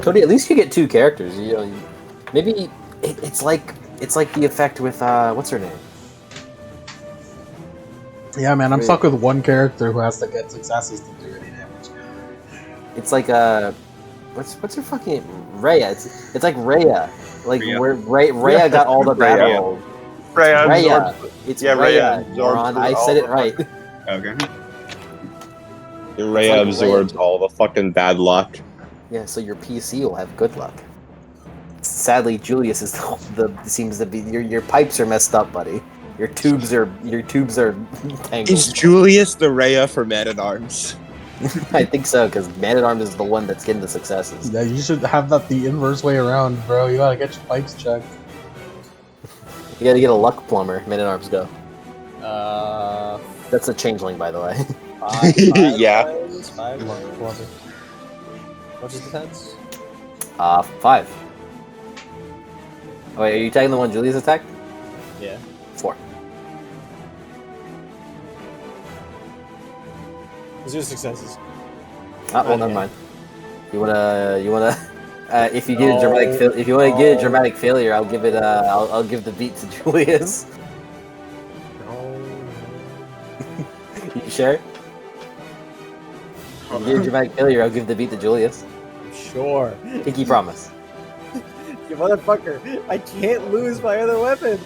H: Cody, at least you get 2 characters. You know, maybe it's like the effect with what's her name?
B: Yeah, man, I'm stuck with one character who has to get successes to do any damage.
H: It's like what's her fucking Rhea? It's like Rhea, like
A: Rhea.
H: where Rhea got all the battle rolls.
F: Rhea
H: Rhea. It's
F: Yeah,
H: Rhea.
F: Rhea
H: Moron.
F: absorbs
H: I said it
F: all
H: right.
A: Okay.
F: Rhea
H: like
F: absorbs
H: Rhea.
F: all the fucking bad luck.
H: Yeah, so your PC will have good luck. Sadly, Julius is seems to be your pipes are messed up, buddy. Your tubes are tangled.
F: Is Julius the Rhea for Man at Arms?
H: I think so, because Man at Arms is the one that's getting the successes.
B: Yeah, you should have that the inverse way around, bro. You gotta get your pipes checked.
H: You gotta get a luck plumber. Man at Arms go.
D: 5
H: That's a changeling, by the way.
F: Yeah.
D: lines, 5 lines. What's his defense?
H: 5. Oh, wait, are you tagging the one Julius attacked?
D: Yeah.
H: 4.
D: Zero successes.
H: Well, never mind. You wanna? If you get a dramatic, if you want to get a dramatic failure, I'll give it. I'll give the beat to Julius. You sure? If you get a dramatic failure, I'll give the beat to Julius.
D: Sure.
H: Pinky promise.
D: You You motherfucker! I can't lose my other weapon!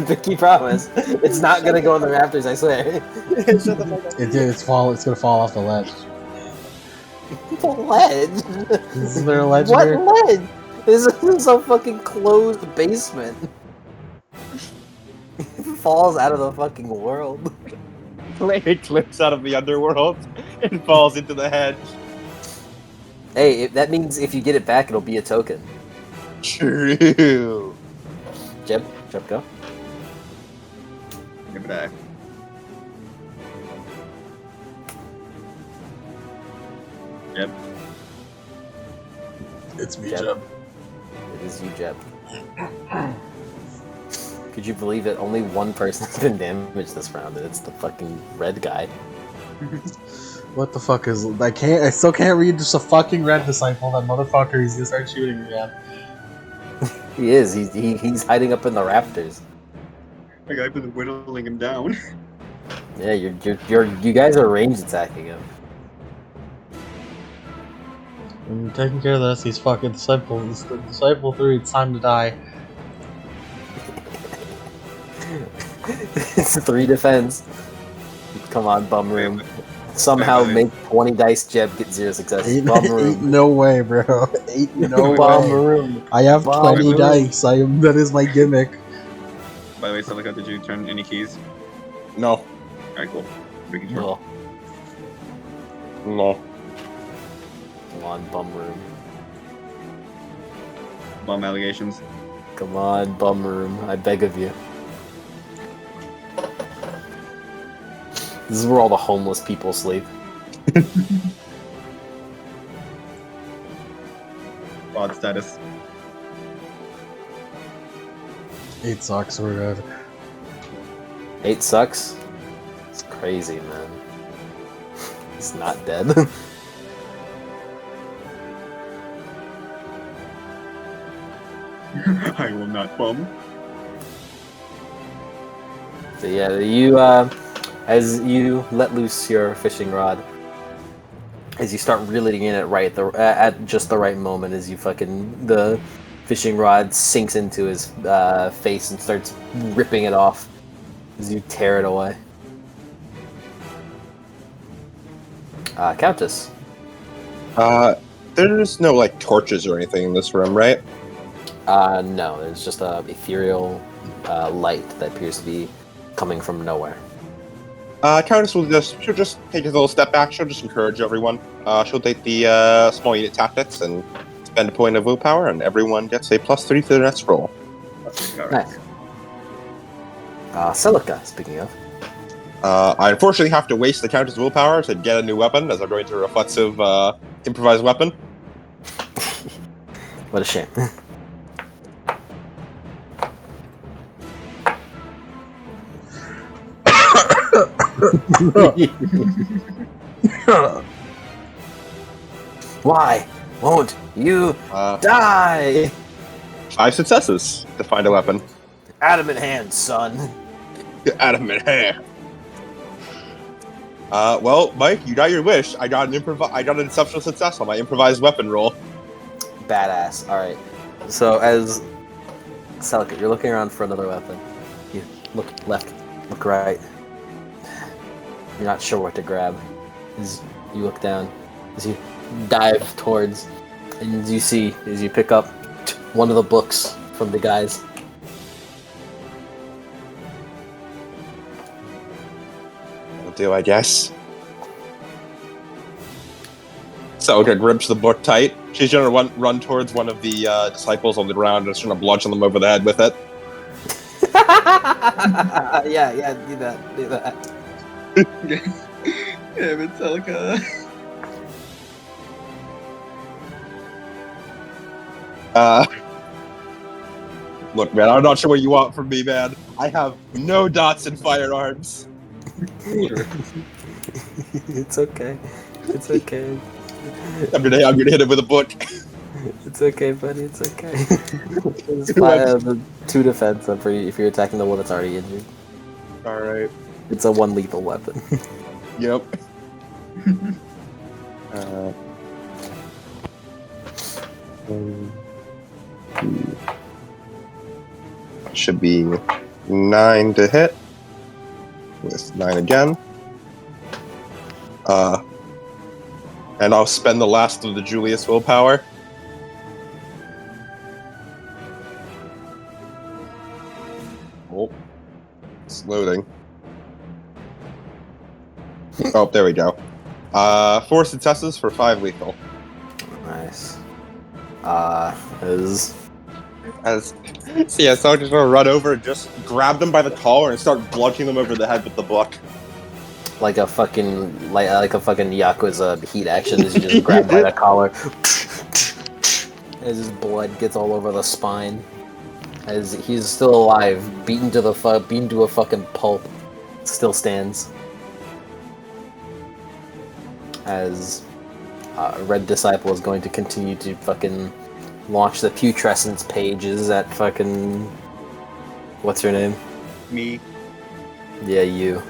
H: Pinky promise. It's not gonna go in the rafters, I swear.
D: Shut the fuck up.
B: It's gonna fall off the ledge.
H: The ledge?
B: Is there a ledge
H: What
B: here?
H: ledge? This is a fucking closed basement. It falls out of the fucking world.
F: It clips out of the underworld and falls into the hedge.
H: Hey, that means if you get it back, it'll be a token.
F: True.
H: Jeb, go.
A: Give it a. Yep.
B: It's me,
H: Jeb.
B: Jeb.
H: It is you, Jeb. Could you believe it? Only one person has been damaged this round, and it's the fucking red guy.
B: What the fuck is? I still can't read. Just a fucking red disciple. That motherfucker. He's gonna start shooting again.
H: He is. He's hiding up in the rafters.
A: Like I've been whittling him down.
H: Yeah, you guys are range attacking him.
B: When you're taking care of this, he's fucking disciple. It's the disciple 3. It's time to die.
H: It's 3 defense. Come on, bum room. Somehow make 20 dice, Jeb, get 0 success. Bum
B: Ain't
H: room.
B: no way, bro. Ain't no
H: Bum
B: way.
H: room.
B: I have
H: Bum
B: 20
H: room.
B: dice. That is my gimmick.
A: By the way, Celica, did you turn any keys?
F: No.
A: Alright, cool. Making sure.
H: No.
F: No.
H: Come on, bum room.
A: Bum allegations.
H: Come on, bum room. I beg of you. This is where all the homeless people sleep.
A: Fraud status.
B: 8 sucks. We're good.
H: 8 sucks? It's crazy, man. He's not dead.
A: I will not bum.
H: So yeah, you as you let loose your fishing rod, as you start reeling in it at just the right moment, as the fishing rod sinks into his face and starts ripping it off as you tear it away. Countess.
F: There's no like torches or anything in this room, right?
H: No, there's just a ethereal light that appears to be coming from nowhere.
F: Countess she'll just take a little step back. She'll just encourage everyone. She'll take the small unit tactics and spend a point of willpower, and everyone gets a +3 to their next roll.
H: Nice. Celica, speaking of.
F: I unfortunately have to waste the Countess' willpower to get a new weapon, as I'm going to a reflexive improvised weapon.
H: What a shame. Why won't you die?
F: 5 successes to find a weapon.
H: Adamant hand, son.
F: Adamant hand. Well, Mike, you got your wish. I got an exceptional success on my improvised weapon roll.
H: Badass. Alright. So as Celica, you're looking around for another weapon. You look left, look right. You're not sure what to grab. As you look down, as you dive towards, and you see, as you pick up one of the books from the guys.
F: Will do, I guess. Celica grips the book tight. She's gonna run towards one of the disciples on the ground and just gonna bludgeon them over the head with it.
H: yeah, do that.
A: Yeah, but Celica.
F: Look, man, I'm not sure what you want from me, man. I have no dots in firearms.
H: It's okay. It's okay.
F: I'm gonna hit him with a book.
H: It's okay, buddy. It's okay. It's fine. 2 defense if you're attacking the one that's already injured.
F: All right.
H: It's a 1 lethal weapon.
F: Yep. should be 9 to hit. With 9 again. And I'll spend the last of the Julius willpower. Oh, it's loading. Oh, there we go. 4 successes for 5 lethal.
H: Nice.
F: So yeah, so I'm just gonna run over and just grab them by the collar and start bludgeoning them over the head with the book.
H: Like a fucking Yakuza heat action as you just grab by the collar. As his blood gets all over the spine. As he's still alive, beaten to a fucking pulp. Still stands. As Red Disciple is going to continue to fucking launch the putrescence pages at fucking... What's your name?
A: Me.
H: Yeah, you.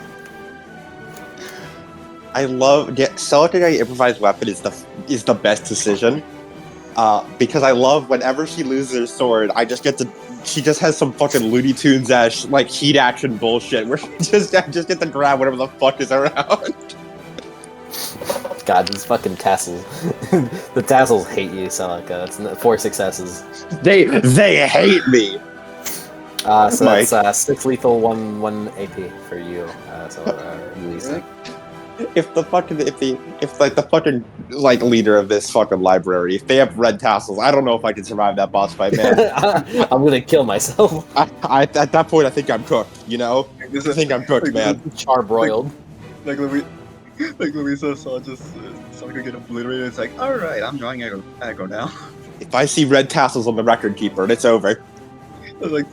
F: I love selecting an improvised weapon is the best decision. Because I love whenever she loses her sword, she just has some fucking Looney Tunes ass like heat action bullshit where she just get to grab whatever the fuck is around.
H: God, these fucking tassels. The tassels hate you, Celica. That's 4 successes.
F: They hate me.
H: So that's 6 lethal, 1 AP for you. Luisa.
F: If the fucking leader of this fucking library, if they have red tassels, I don't know if I can survive that boss fight, man.
H: I'm gonna kill myself.
F: I at that point I think I'm cooked, you know? I think I'm cooked, man.
H: Charbroiled.
A: Like Louisa saw just someone get obliterated. It's like, all right, I'm drawing aggro now.
F: If I see red tassels on the record keeper, it's over.
A: like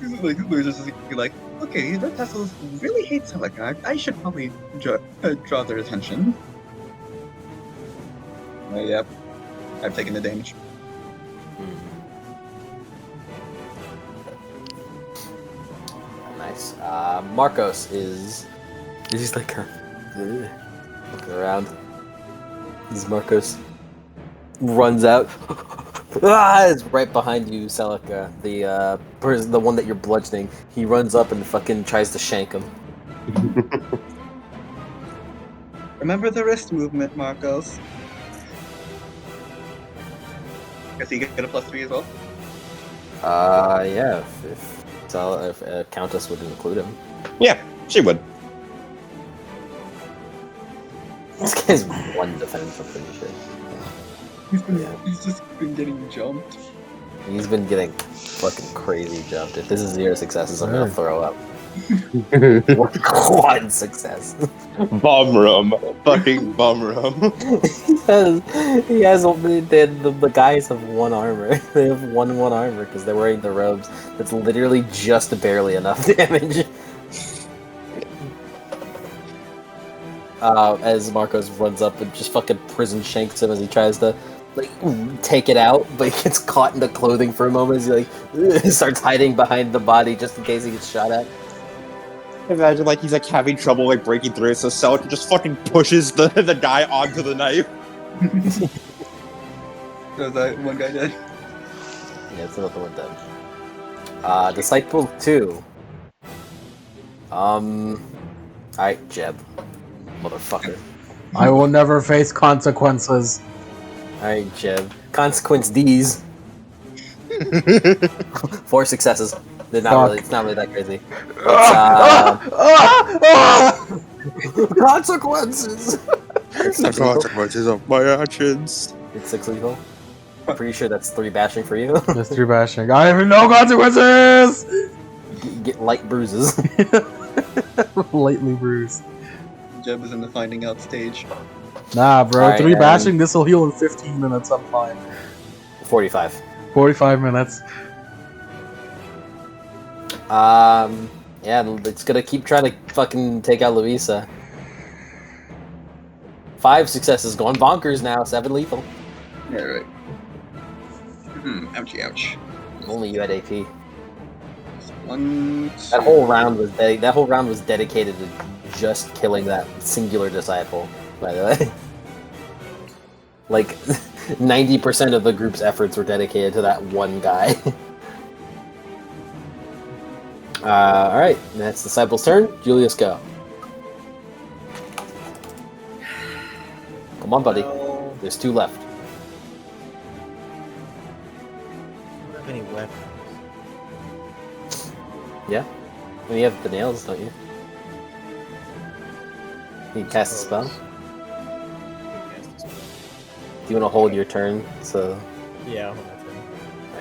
A: Louisa's just like, okay, red tassels really hate Celica. I should probably draw their attention. Yep, I've taken the damage.
H: Nice. Markos is he's like looking around. As Markos runs out. It's right behind you, Celica. The one that you're bludgeoning. He runs up and fucking tries to shank him.
A: Remember the wrist movement, Markos. Guess he get a +3 as well.
H: Yeah. If Countess would include him.
F: Yeah, she would.
H: This guy's 1 defense, I'm pretty sure.
A: He's just been getting jumped.
H: He's been getting fucking crazy jumped. If this is 0 successes, I'm gonna throw up. 1 success.
F: Bum room. Fucking bum room.
H: he has the guys have 1 armor. They have 1 armor because they're wearing the robes. That's literally just barely enough damage. As Markos runs up and just fucking prison shanks him as he tries to take it out, but he gets caught in the clothing for a moment as he starts hiding behind the body just in case he gets shot at.
F: Imagine he's having trouble breaking through, so Celica just fucking pushes the guy onto the knife.
A: Was that one guy dead?
H: Yeah, it's another one dead. Disciple 2. Alright, Jeb. Motherfucker.
B: I will never face consequences.
H: Alright, Jeb. Consequence D's. 4 successes. It's not really that crazy. Consequences!
F: The consequences of my actions.
H: It's 6 lethal. I'm pretty sure that's 3 bashing for you.
B: That's 3 bashing. I have no consequences!
H: Get light bruises.
B: Lightly bruised.
A: Jeb is in the finding out stage.
B: Nah, bro.
H: Alright,
B: 3 bashing, this'll heal in 15 minutes. I'm fine.
H: 45.
B: 45 minutes.
H: Yeah, it's gonna keep trying to fucking take out Luisa. 5 successes, going bonkers now. 7 lethal.
A: Yeah, right. Ouchie, ouch.
H: Only you had AP.
A: That
H: whole round was dedicated to just killing that singular disciple. By the way, 90% of the group's efforts were dedicated to that one guy. All right, that's Disciple's turn. Julius, go. Come on, buddy.
D: Well,
H: There's 2 left.
D: I don't have any weapons.
H: Yeah? Well, you have the nails, don't you? You can cast a spell. Do you want to hold your turn? So
D: Yeah, I'll hold my turn.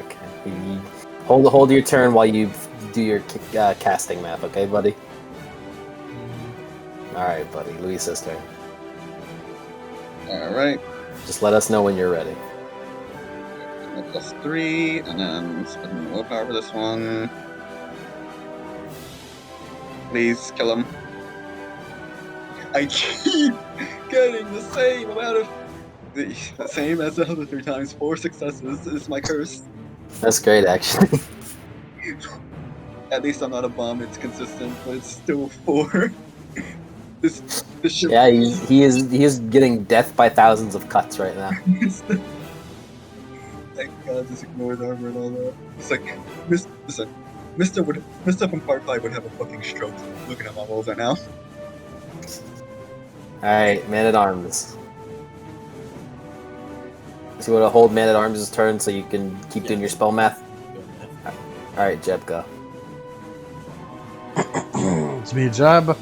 H: okay, you hold your turn while you do your casting math. Okay, buddy. All right, buddy. Luisa's turn.
A: All right.
H: Just let us know when you're ready.
A: +3, and then spend willpower for this one. Please kill him. I keep getting the same amount of the same as the other 3 times. 4 successes is my curse.
H: That's great, actually.
A: At least I'm not a bum. It's consistent, but it's still 4. this shit.
H: Yeah, he is getting death by thousands of cuts right now.
A: Thank God, just ignore the armor and all that. It's like, listen, Mr. from Part 5 would have a fucking stroke looking at my rolls right now.
H: Alright, Man at Arms. So you want to hold Man at Arms' turn so you can keep doing your spell math? Alright, Jeb, go.
B: It's me, Jeb.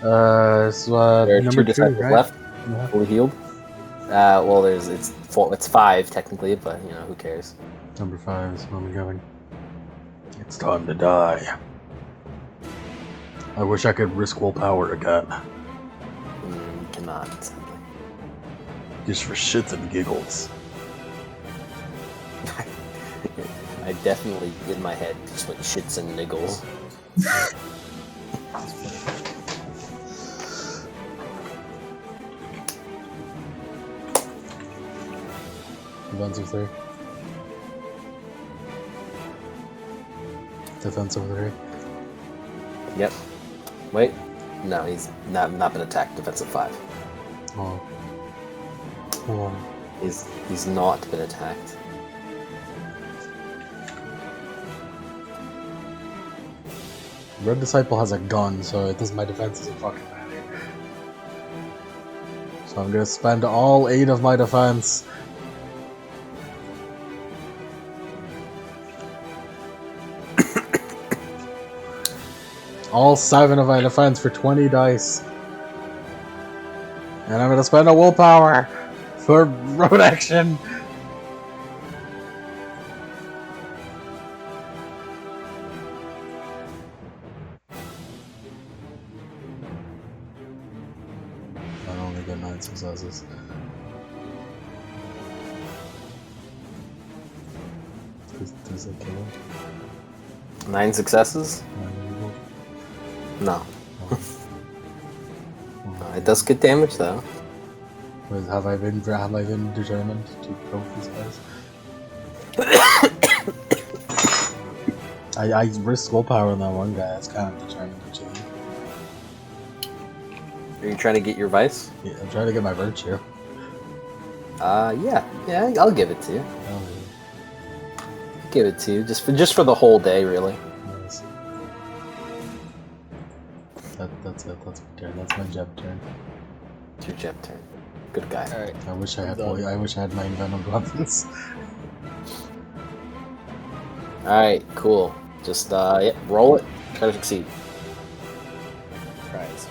H: There are
B: Number
H: 2 disciples
B: right?
H: left,
B: Yeah.
H: fully healed. Well, it's 5 technically, but you know, who cares?
B: Number 5 is where I'm going. It's time to die. I wish I could risk willpower again.
H: You cannot.
B: Just for shits and giggles.
H: I definitely, in my head, just went shits and niggles.
B: Defensive 3. Defensive 3.
H: Yep. Wait. No, he's not been attacked. Defensive 5.
B: Oh. Oh.
H: He's not been attacked.
B: Red Disciple has a gun, so it does my defense doesn't fucking matter. So I'm gonna spend all 8 of my defense. All 7 of my defense for 20 dice. And I'm gonna spend a willpower for road action. I only got 9 successes. Does it kill him?
H: 9 successes? No. It does good damage though.
B: Have I been determined to kill these guys? I risked willpower on that one guy. That's kind of determined to kill him.
H: Are you trying to get your vice?
B: Yeah, I'm trying to get my virtue.
H: Yeah, I'll give it to you.
B: Oh,
H: Give it to you just for the whole day, really.
B: nice. That's it. That's my turn. That's my Jeb turn.
H: It's your Jeb turn. Good guy.
D: All right.
B: I wish I had.
D: Done.
B: I wish I had my envenomed weapons.
H: All right, cool. Just roll it. Try to succeed.
D: Right.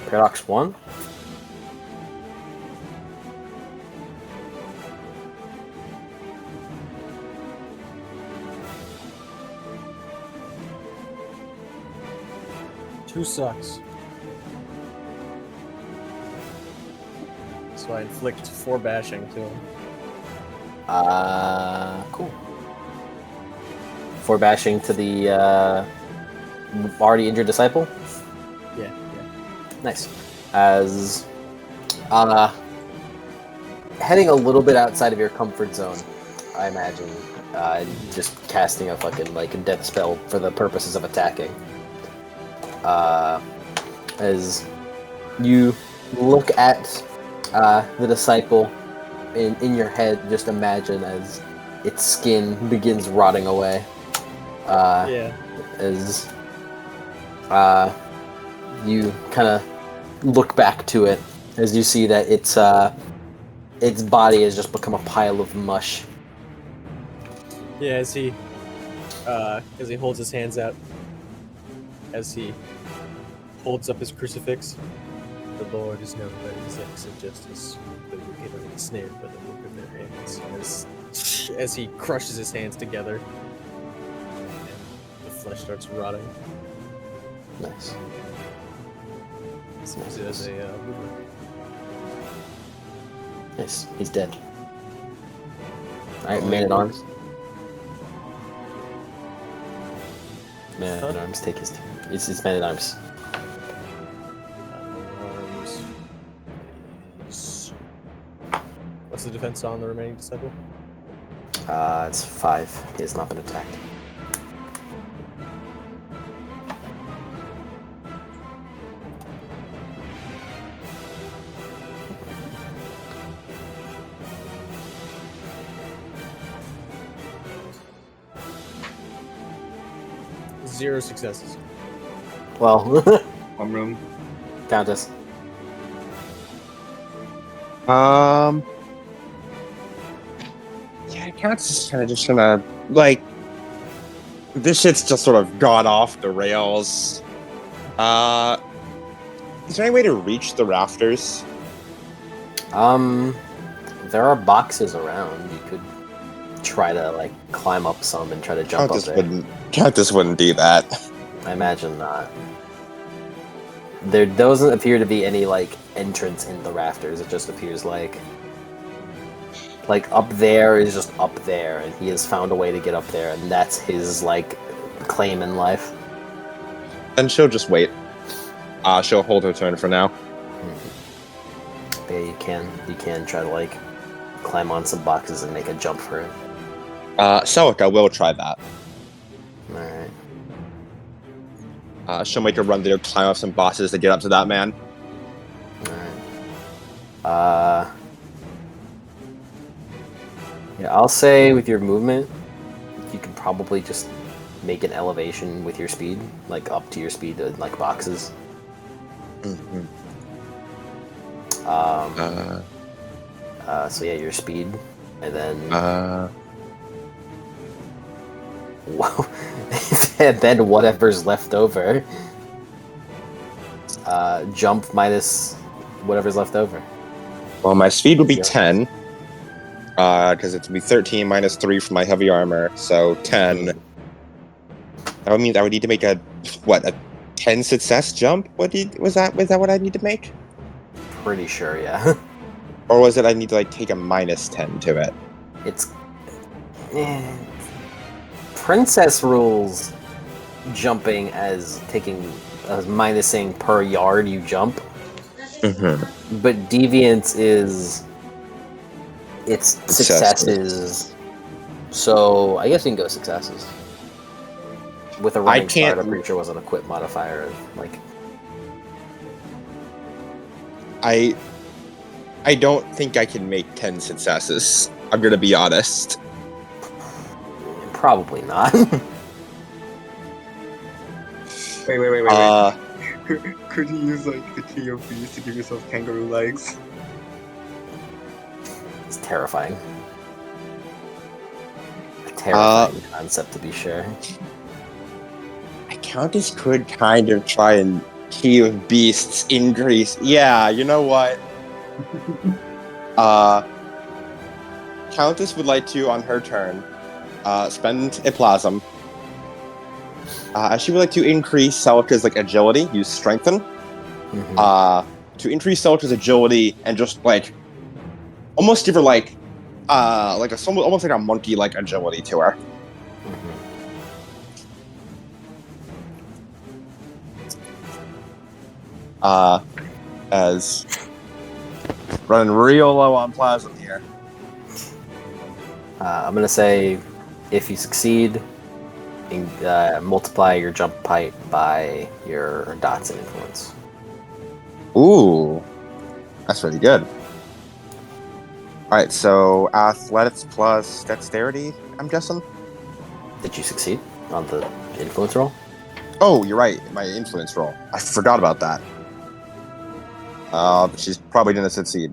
H: Paradox 1.
D: Two sucks. So I inflict 4 bashing to him.
H: Cool. 4 bashing to the already injured disciple.
D: Yeah.
H: Nice. As heading a little bit outside of your comfort zone, I imagine. Just casting a fucking a death spell for the purposes of attacking. As you look at the disciple in your head, just imagine as
C: its skin begins rotting away.
D: Yeah.
C: As you kind of look back to it, as you see that its body has just become a pile of mush.
D: Yeah, as he holds his hands out, as he holds up his crucifix. The Lord is known by his acts of justice. The wicked are ensnared by the work of their hands. As he crushes his hands together, and the flesh starts rotting.
C: Nice.
D: Seems it as a mover.
C: Nice. He's dead. Alright, man-at-arms. Man-at-arms, take his turn. It's his man-at-arms.
D: Arms is... What's the defense on the remaining disciple?
C: It's 5. He has not been attacked.
D: Zero successes.
C: Well,
A: One room.
C: Countess.
F: Yeah, Count's just gonna like this shit's just sort of gone off the rails. Is there any way to reach the rafters?
C: There are boxes around. You could try to like climb up some and try to jump up there.
F: Countess wouldn't do that.
C: I imagine not. There doesn't appear to be any like entrance in the rafters. It just appears like up there is just up there, and he has found a way to get up there, and that's his like claim in life.
F: And she'll just wait. She'll hold her turn for now.
C: Yeah, you can try to like climb on some boxes and make a jump for it.
F: Celica will try that.
C: Alright.
F: She'll make a run there, climb up some boxes to get up to that man.
C: Alright. Yeah, I'll say with your movement, you can probably just make an elevation with your speed, like up to your speed to like boxes.
F: Mm-hmm.
C: So yeah, your speed, and then whoa, and then whatever's left over. Jump minus whatever's left over.
F: Well, my speed would be 10. Because it would be 13 minus 3 for my heavy armor, so 10. That would mean I would need to make a 10 success jump? Was that what I need to make?
C: Pretty sure, yeah.
F: Or was it I need to like take a minus 10 to it?
C: It's princess rules jumping as minusing per yard you jump.
F: Mm-hmm.
C: But deviance is it's successes. So I guess you can go successes. With a running start, I'm pretty sure wasn't a quit modifier. Like
F: I don't think I can make 10 successes. I'm gonna be honest.
C: Probably not.
A: Wait. Could you use like the key of bees to give yourself kangaroo legs?
C: It's terrifying. A terrifying concept, to be sure.
F: Countess could kind of try and key of beasts increase. Yeah, you know what? Countess would like to, on her turn, spend a plasm. She would like to increase Celica's like agility, use strengthen.
C: Mm-hmm.
F: To increase Celica's agility and just like almost give her almost like a monkey like agility to her. As running real low on plasma here.
C: I'm gonna say, if you succeed, multiply your jump height by your dots and influence.
F: Ooh, that's really good. Alright, so athletics plus dexterity, I'm guessing?
H: Did you succeed on the influence roll?
F: Oh, you're right, my influence roll. I forgot about that. But she's probably gonna succeed.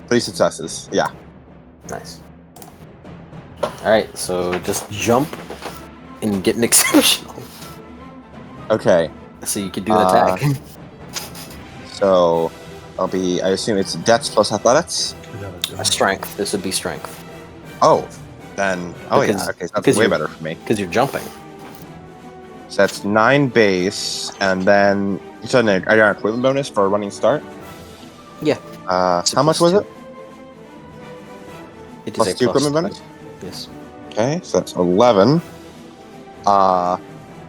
F: 3 successes, yeah.
H: Nice. Alright, so just jump and get an exceptional.
F: Okay,
H: So you can do an attack.
F: so I assume it's dex plus athletics?
H: Strength. This would be strength.
F: Oh, then,
H: Because-
F: yeah, okay, so
H: because
F: that's way
H: you're-
F: better for me.
H: Because you're jumping.
F: So that's 9 base, and then you said I got an equipment bonus for a running start?
H: Yeah.
F: How much was it?
H: It is
F: Plus
H: a
F: 2 equipment bonus?
H: Yes.
F: Okay, so that's 11.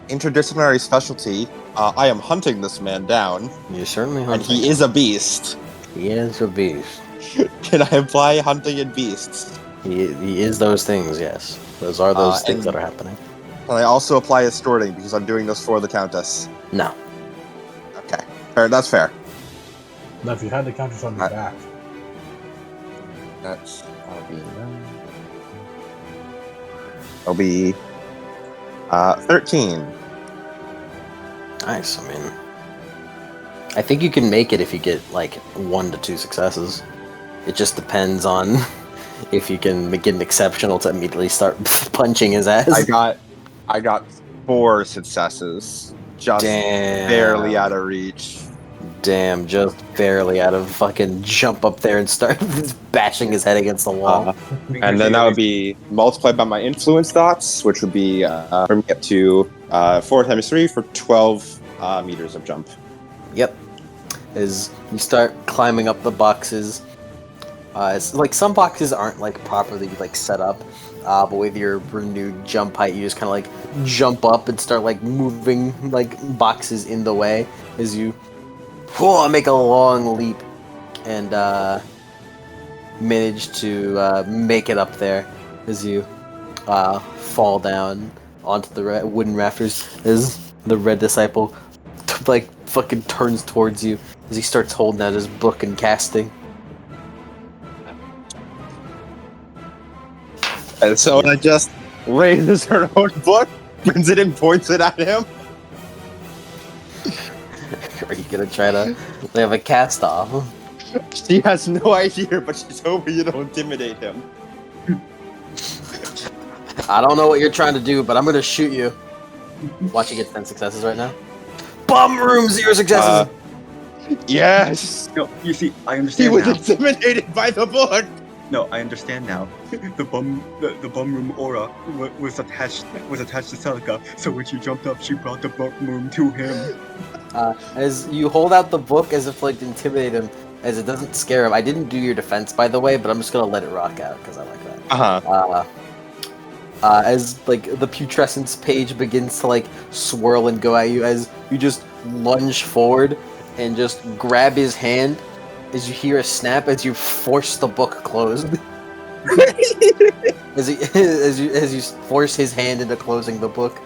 F: Interdisciplinary specialty. I am hunting this man down,
H: You're certainly
F: and
H: hunting.
F: he is a beast.
H: He is a beast.
F: Can I apply hunting and beasts?
H: He is those things, yes. Those are those things
F: and-
H: that are happening.
F: Can I also apply escorting because I'm doing this for the Countess?
H: No.
F: Okay, fair, that's fair.
B: No, if you had the counters on your
F: Right.
B: back.
F: That'll be 13.
H: Nice. I mean, I think you can make it if you get like 1 to 2 successes. It just depends on if you can make it an exceptional to immediately start punching his ass.
F: I got 4 successes, just
H: Damn.
F: barely out of reach.
H: Damn, just barely out of fucking jump up there and start bashing his head against the wall.
F: And then that would be multiplied by my influence dots, which would be bring me up to 4 times 3 for 12 meters of jump.
H: Yep. As you start climbing up the boxes, it's like some boxes aren't like properly like set up, but with your renewed jump height, you just kind of like jump up and start like moving like boxes in the way as you make a long leap and manage to make it up there as you fall down onto the wooden rafters as the red disciple like fucking turns towards you as he starts holding out his book and casting.
F: And so I just raises her own book, brings it and points it at him.
H: Are you gonna try to have a cast off?
F: She has no idea, but she's hoping you don't intimidate him.
H: I don't know what you're trying to do, but I'm gonna shoot you. Watch, you get 10 successes right now. Bum room, 0 successes.
F: Yes!
A: No, you see, I
F: He
A: understand
F: was
A: now.
F: intimidated by the book!
A: No, I understand now. The bum room aura was attached to Celica, so when she jumped up, she brought the bum room to him.
H: As you hold out the book as if like to intimidate him, as it doesn't scare him. I didn't do your defense, by the way, but I'm just gonna let it rock out because I like that.
F: Uh-huh.
H: As like the putrescence page begins to like swirl and go at you, as you just lunge forward and just grab his hand, as you hear a snap as you force the book closed. as you force his hand into closing the book.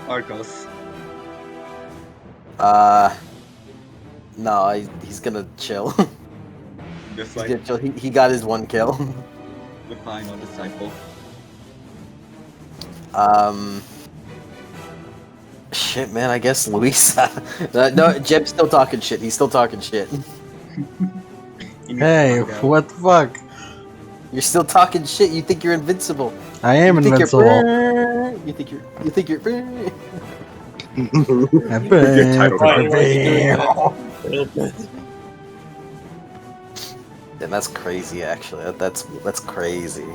A: Markos.
H: No, he's gonna chill.
A: Just
H: He's
A: like
H: gonna chill. He got his 1 kill.
A: the final disciple.
H: Shit, man. I guess Luisa. No, Jeb's still talking shit. He's still talking shit.
A: You need to
B: Hey,
A: find out.
B: what the fuck?
H: You're still talking shit. You think you're invincible.
B: I am
H: You think
B: invincible.
H: You think you're. And that's crazy. Actually, that's crazy.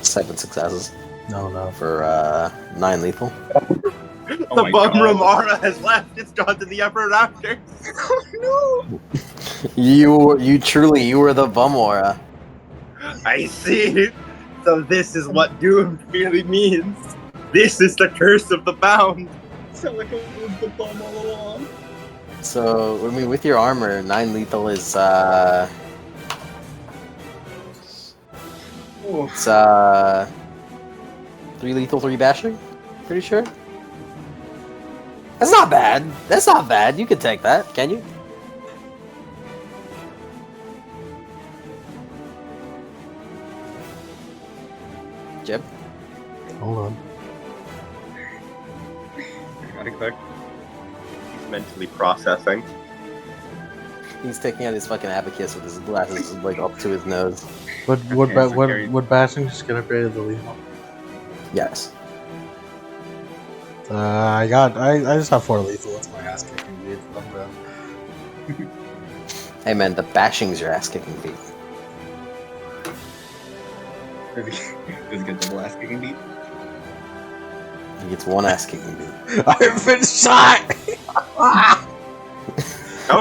H: 7 successes
B: No.
H: for 9 lethal.
A: Oh
F: The
A: my
F: bum
A: God.
F: room aura has left. It's gone to the upper rafters.
A: Oh no!
H: You were the bum aura.
F: I see. So this is what doom really means. This is the curse of the bound.
A: Celica was the bum all along.
H: So, I mean, with your armor, 9 lethal is,
A: Oh.
H: it's, 3 lethal, 3 bashing? Pretty sure? That's not bad. That's not bad. You can take that, can you?
C: Jeb?
B: Hold on.
A: Got it quick.
F: He's mentally processing.
C: He's taking out his fucking abacus with his glasses like up to his nose.
A: Okay,
B: Would bashing just get upgraded to lethal?
C: Yes.
B: I just have 4 lethal. That's my ass kicking beat. I'm done.
C: Hey man, the bashing's your ass kicking beat.
A: Does it get the blast kicking beat?
C: He gets one ass kicking beat.
B: I've been shot.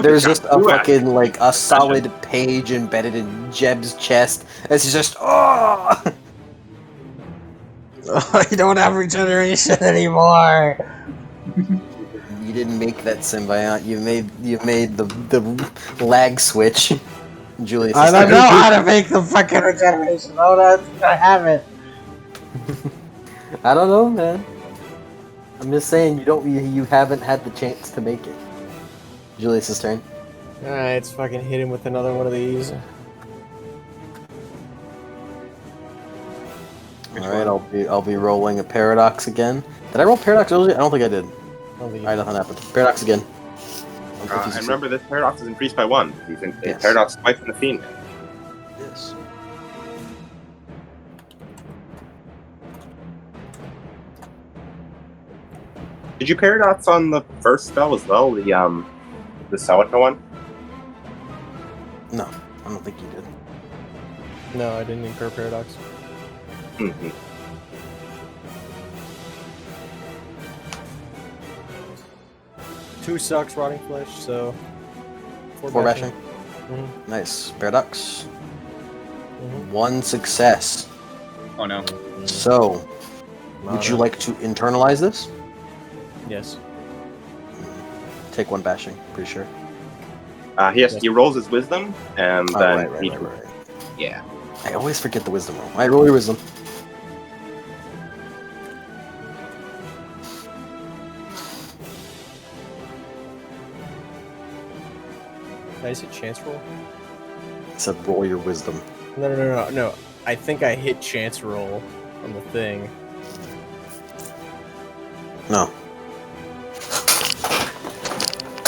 C: There's just a fucking like a solid page embedded in Jeb's chest. It's just oh.
B: I don't have regeneration anymore.
C: You didn't make that symbiote. You made the lag switch. Julius.
B: I don't know how to make the fucking regeneration. Hold on, I have it.
C: I don't know, man. I'm just saying you haven't had the chance to make it. Julius's turn.
D: Alright, let's fucking hit him with another one of these.
C: Alright, I'll be rolling a paradox again. Did I roll paradox earlier? I don't think I did. Alright, nothing happened. Paradox again.
F: And remember, this paradox is increased by 1. He's in
C: Yes.
F: paradox twice in the fiend.
C: Yes.
F: Did you paradox on the first spell as well? The Celica one?
C: No, I don't think you did.
D: No, I didn't incur paradox.
F: Mm-hmm.
D: Two sucks, rotting flesh, so
C: 4 bashing.
D: Mhm.
C: Nice. Paradox.
D: Mhm.
C: 1 success.
A: Oh no.
C: So, would you like to internalize this?
D: Yes.
C: Take 1 bashing, pretty sure.
F: He rolls his wisdom, and
C: Oh,
F: then
C: right.
F: yeah.
C: I always forget the wisdom roll. Alright, roll your wisdom.
D: Is it chance roll?
C: It said roll your wisdom.
D: No. I think I hit chance roll on the thing.
C: No.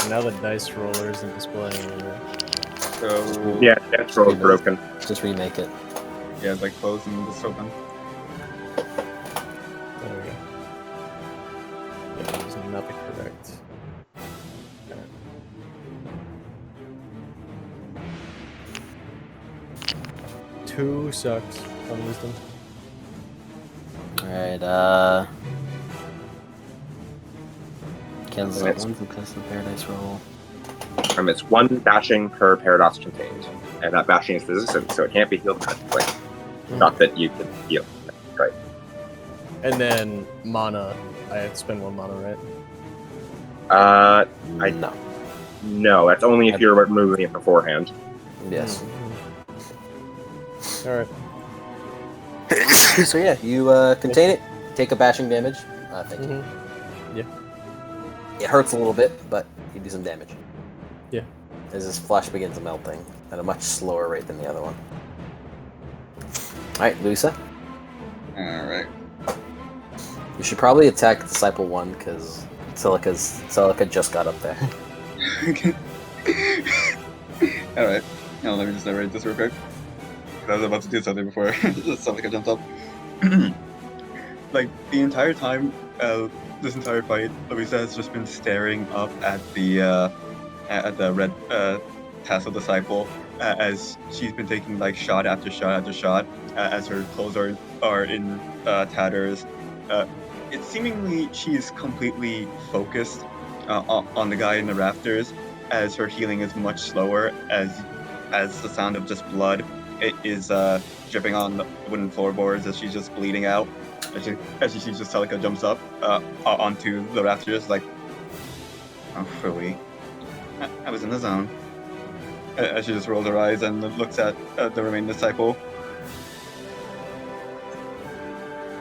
D: Now the dice roller isn't displaying anymore.
A: So
F: Yeah, that roll is broken.
C: Just remake it.
A: yeah, it's like closed and just open.
D: There we go. Yeah, there's nothing correct. Alright. Two sucks on wisdom.
C: Alright, cancel that 1 success in paradise roll.
F: It's 1 bashing per paradox contained, and that bashing is resistant, so it can't be healed magically. Not that you can heal. Right.
D: And then mana. I have to spend 1 mana, right?
C: No.
F: No, that's only if you're removing it beforehand.
C: Yes.
D: Alright.
C: So yeah, you contain it, take a bashing damage. Thank you.
D: Yeah.
C: It hurts a little bit, but you do some damage.
D: Yeah.
C: As his flesh begins melting at a much slower rate than the other one. Alright, Luisa.
A: Alright.
C: You should probably attack Disciple 1, because Celica just got up there.
A: Alright. Now let me just narrate this real quick. I was about to do something before Celica jumped up. Like, the entire time, this entire fight, Louisa has just been staring up at the red tassel disciple as she's been taking like shot after shot after shot as her clothes are in tatters. It's seemingly she's completely focused on the guy in the rafters, as her healing is much slower as the sound of just blood is dripping on the wooden floorboards as she's just bleeding out. As she sees just Celica jumps up onto the rafters, like, oh, really? I was in the zone. As she just rolls her eyes and looks at the remaining disciple.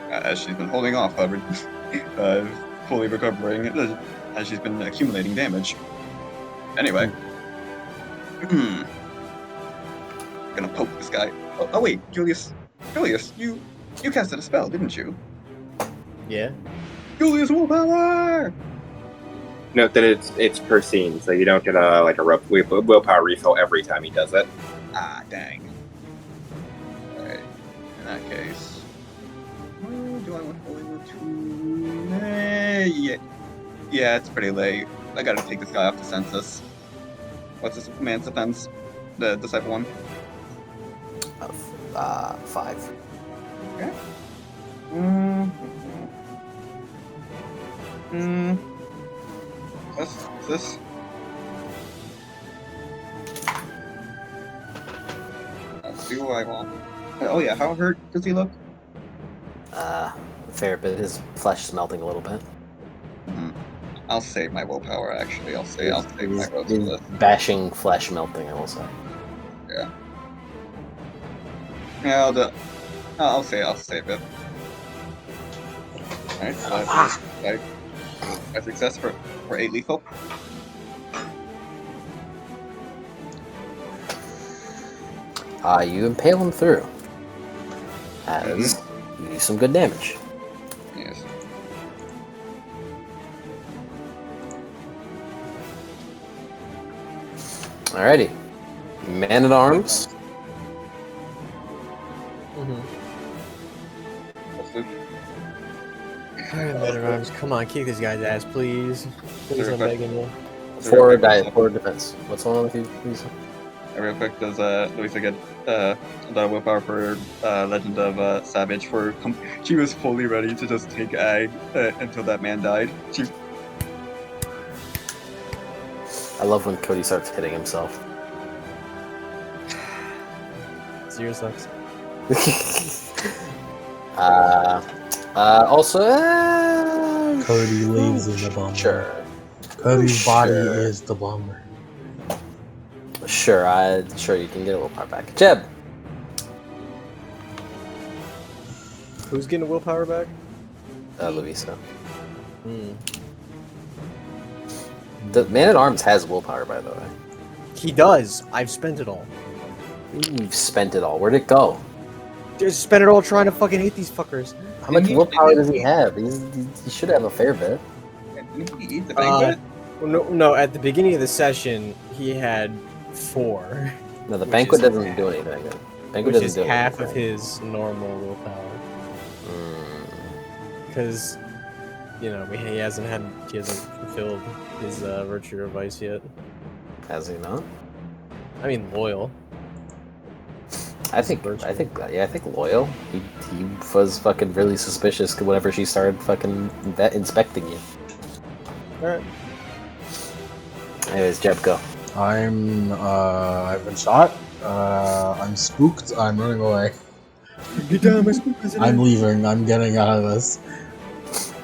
A: As she's been holding off, fully recovering, as she's been accumulating damage. Anyway. Gonna poke this guy. Oh wait, Julius, you You casted a spell, didn't you?
D: Yeah.
A: Julius willpower!
F: Note that it's per scene, so you don't get a willpower refill every time he does it.
A: Ah, dang. Alright. In that case. Do I want Hollywood to... Yeah, it's pretty late. I gotta take this guy off the census. What's this man's defense? The disciple one?
C: 5.
A: Okay. This? Let's see what I want. Oh yeah, how hurt does he look?
C: A fair bit. His flesh is melting a little bit.
A: I'll save my willpower. Actually, I'll save my roast for
C: His
A: this.
C: bashing flesh melting, I will say.
A: Yeah. Yeah, I'll save it. Alright, so that's a success for 8 lethal.
C: You impale him through. As you do some good damage.
A: Yes.
C: Alrighty. Man at arms.
D: Alright, man at arms, come on, kick this guy's ass, please. Please, I'm begging you.
C: Forward defense. What's wrong with you, please?
A: Real quick, does Louisa get the willpower for Legend of Savage for she was fully ready to just take Ag until that man died.
C: I love when Cody starts hitting himself.
D: Zero sucks.
C: Also,
B: Cody lives in the bomber.
C: Sure.
B: Cody's body is the bomber.
C: Sure, sure you can get a willpower back. Jeb!
D: Who's getting a willpower back?
C: Louisa. The Man at Arms has willpower, by the way.
D: He does. I've spent it all.
C: You've spent it all. Where'd it go?
D: Just spent it all trying to fucking hate these fuckers.
C: How much willpower does he have? He should have a fair bit.
A: Didn't he eat the banquet?
D: No, at the beginning of the session, he had 4.
C: No, the banquet doesn't do anything. Banquet
D: Which
C: doesn't
D: is
C: do
D: half
C: anything.
D: of his normal willpower. Because, he hasn't fulfilled his virtue or vice yet.
C: Has he not?
D: I mean, loyal.
C: I think loyal. He was fucking really suspicious whenever she started fucking inspecting you.
D: Alright.
C: Anyways, Jeb, go.
B: I've been shot. I'm spooked. I'm running away.
D: Get down, my spook is in
B: I'm
D: here.
B: leaving. I'm getting out of this.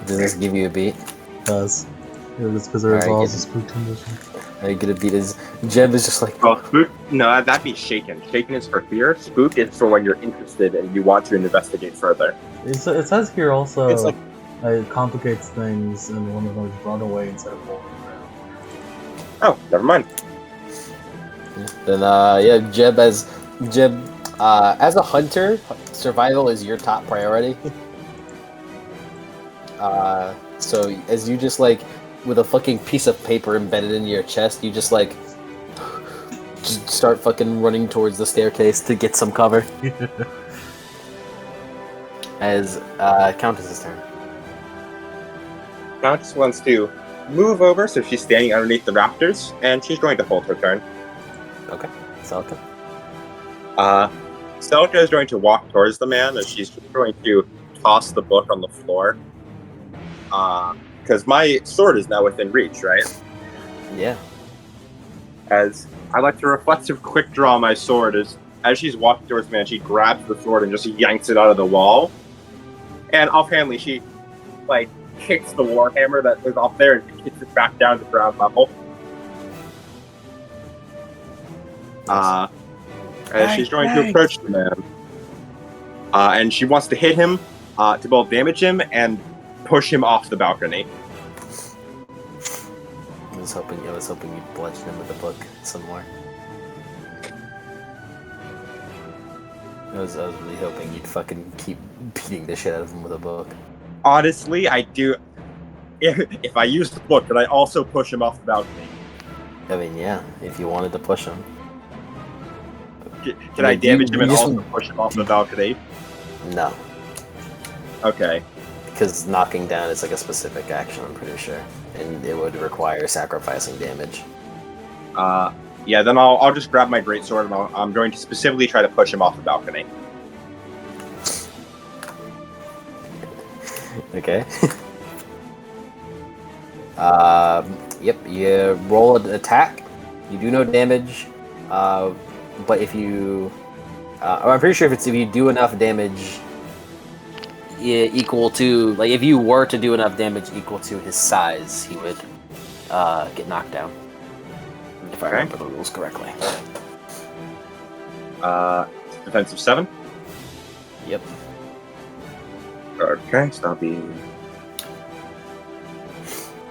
C: Does this give you a beat?
B: It does. It's because there's
C: Alright,
B: also spook condition.
C: Are you gonna beat his? Jeb is just like,
F: Well, spook. No, that'd be shaken. Shaken is for fear. Spook is for when you're interested and you want to investigate further.
B: It says here also
D: It's like-
B: it complicates things, and one of them is run away instead of falling around.
F: Oh, never mind.
C: then Jeb as a hunter, survival is your top priority. So as you just like with a fucking piece of paper embedded in your chest, you just like just start fucking running towards the staircase to get some cover. As Countess's turn.
F: Countess wants to move over, so she's standing underneath the rafters, and she's going to hold her turn.
C: Okay, Selka.
F: Selka is going to walk towards the man, and she's just going to toss the book on the floor. Because my sword is now within reach, right?
C: Yeah.
F: As I like to reflexive quick draw my sword, as she's walking towards the man, she grabs the sword and just yanks it out of the wall. And offhandedly, she kicks the warhammer that was off there and kicks it back down to ground level. As she's going to approach the man. And she wants to hit him to both damage him and push him off the balcony.
C: I was hoping you'd bludgeon him with the book some more.
H: I was really hoping you'd fucking keep beating the shit out of him with a book.
F: Honestly, I do. If I use the book, could I also push him off the balcony?
H: I mean, yeah, if you wanted to push him.
F: Can I damage him
H: you
F: and
H: just-
F: also push him off the balcony?
H: No,
F: Okay.
H: because knocking down is like a specific action, I'm pretty sure. And it would require sacrificing damage.
F: Yeah, then I'll just grab my greatsword and I'm going to specifically try to push him off the balcony.
H: Okay. Yep, you roll an attack. You do no damage. But if you... I'm pretty sure if you do enough damage equal to... Like, if you were to do enough damage equal to his size, he would get knocked down. If I remember the rules correctly.
F: Defensive 7?
H: Yep.
F: Okay, so that'll be...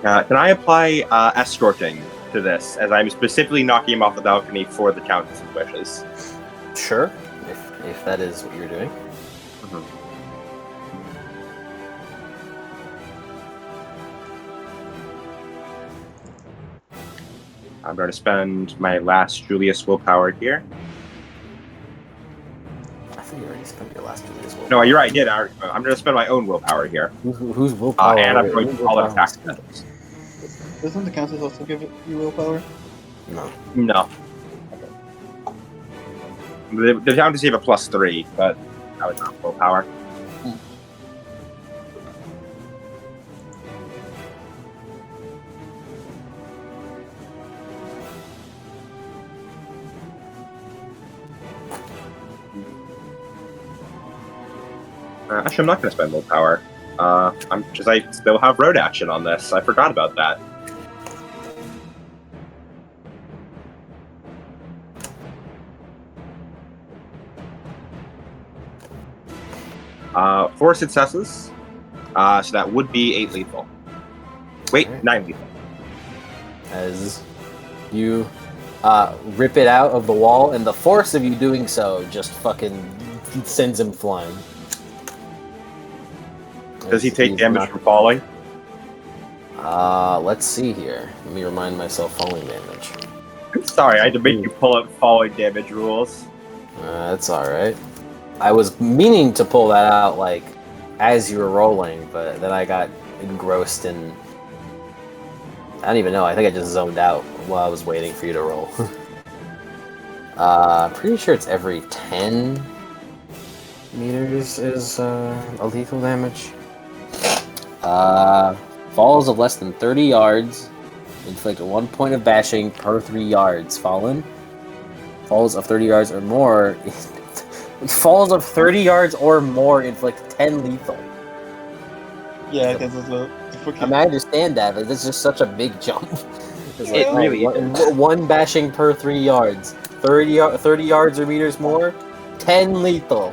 F: can I apply escorting to this, as I'm specifically knocking him off the balcony for the Countess's wishes?
H: Sure, if that is what you're doing.
F: Mm-hmm. I'm going to spend my last Julius willpower here.
H: I think you already spent your last Julius willpower.
F: No, you're right, I did. I'm going to spend my own willpower here.
H: Who's willpower?
F: And I'm going to call it attack.
A: Doesn't the Countess also give you willpower?
H: No.
F: No. The Countess gave a +3, but that was not willpower. Actually, I'm not going to spend willpower. Because I still have road action on this. I forgot about that. Four successes. So that would be 8 lethal. Wait,
H: Alright.
F: 9 lethal.
H: As you rip it out of the wall, and the force of you doing so just fucking sends him flying.
F: Does he
H: As
F: take
H: he's
F: damage
H: not-
F: from falling?
H: Let's see here. Let me remind myself falling damage.
F: Sorry, I had to make you pull up falling damage rules.
H: That's alright. I was meaning to pull that out, like, as you were rolling, but then I got engrossed in... I don't even know, I think I just zoned out while I was waiting for you to roll. Pretty sure it's every 10 meters is a lethal damage. Falls of less than 30 yards inflict 1 point of bashing per 3 yards fallen. Falls of 30 yards or more... Falls of 30 yards or more inflict 10 lethal.
A: Yeah, because it's a
H: I mean, I understand that, but it's just such a big jump. It's
F: It really is.
H: one bashing per 3 yards. 30 yards or meters more, 10 lethal.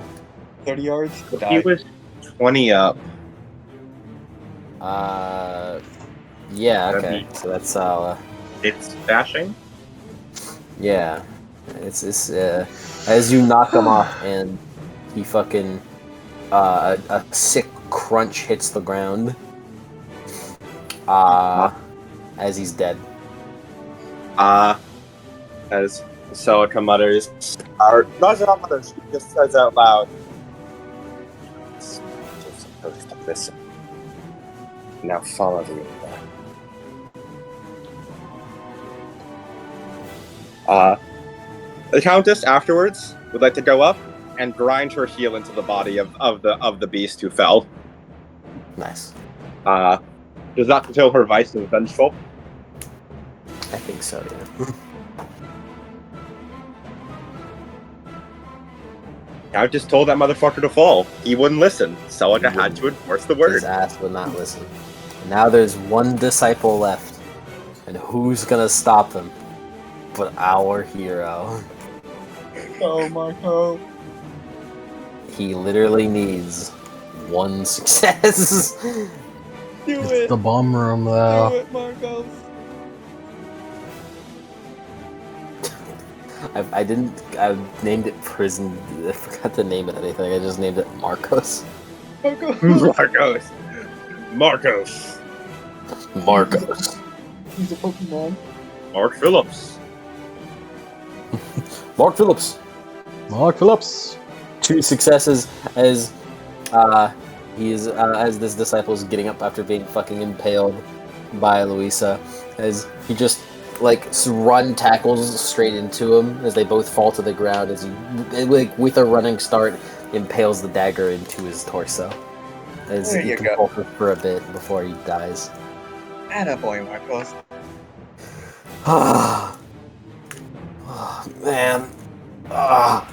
A: 30 yards.
F: He
A: Die.
F: was 20 up.
H: Yeah,
F: That'd
H: okay. So that's
F: It's bashing?
H: yeah. It's as you knock him off and he fucking a sick crunch hits the ground. As he's dead.
F: As Celica mutters, not mutters, she just says out loud. Just supposed to listen. Now follow me. The Countess afterwards would like to go up and grind her heel into the body of the beast who fell.
H: Nice.
F: Does that fulfill her vice of vengeful?
H: I think so, yeah.
F: I just told that motherfucker to fall. He wouldn't listen. Celica had to enforce the word.
H: His ass would not listen. Now there's one disciple left. And who's gonna stop him? But our hero.
A: Oh, Marco.
H: He literally needs one success.
A: Do
B: It's
A: it.
B: the bomb room,
A: Do
B: though.
A: it, Marcos.
H: I didn't. I named it prison. I forgot to name it anything. I just named it Markos.
F: Markos. Markos.
H: Markos.
A: He's a Pokemon.
F: Mark Phillips.
H: Mark Phillips.
B: Mark Phillips.
C: 2 successes as as this disciple is getting up after being fucking impaled by Luisa, as he just run tackles straight into him as they both fall to the ground as he with a running start impales the dagger into his torso as
A: There
C: he
A: you
C: can
A: go.
C: hold it for a bit before he dies.
A: Attaboy, Markos.
H: Oh, man. Ah.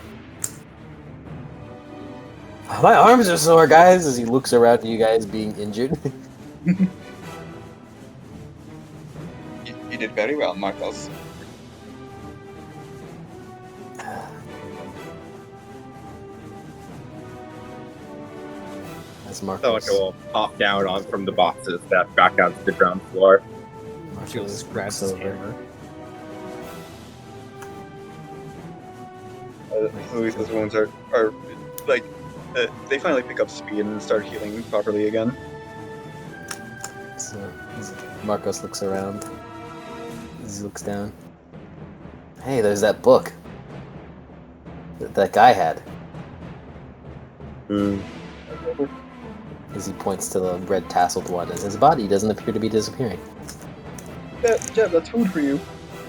H: My arms are sore, guys, as he looks around at you guys being injured.
A: You did very well, Markos.
C: As
F: So like
C: Marcos,
F: I will pop down on from the boxes that back down to the ground floor.
D: Julius grabs
C: looks
D: his
C: over.
D: hammer.
A: Luisa's wounds are like they finally pick up speed and start healing properly again.
C: So Marcos looks around. As he looks down. Hey, there's that book that guy had. As he points to the red tasseled one, as his body doesn't appear to be disappearing.
A: Jeb, that's food for you.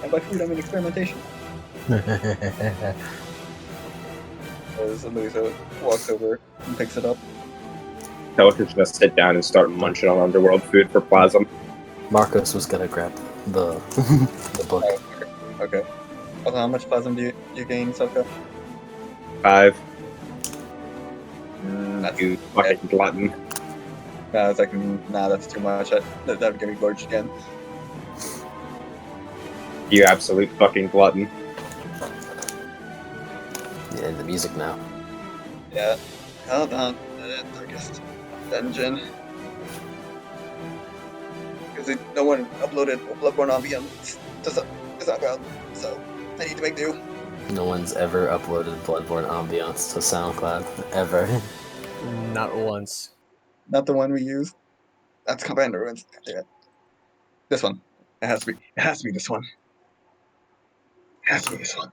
A: And by food, I mean experimentation. As Luisa walks over and picks it up.
F: Pelican's gonna sit down and start munching on underworld food for Plasm.
C: Marcos was gonna grab the the book.
A: Okay. Also, how much plasm do you gain, Soka?
F: 5.
A: That's
F: You fucking glutton.
A: I was like, nah, that's too much. That would get me gorged again.
F: You absolute fucking glutton.
C: Yeah, the music now.
A: Yeah. Hold on. Darkest dungeon. Because no one uploaded Bloodborne Ambience to SoundCloud, so I need to make do.
C: No one's ever uploaded Bloodborne Ambiance to SoundCloud ever.
D: Not once.
A: Not the one we used. That's Commander Ruins. Yeah. This one. It has to be. It has to be this one. It has to be this one.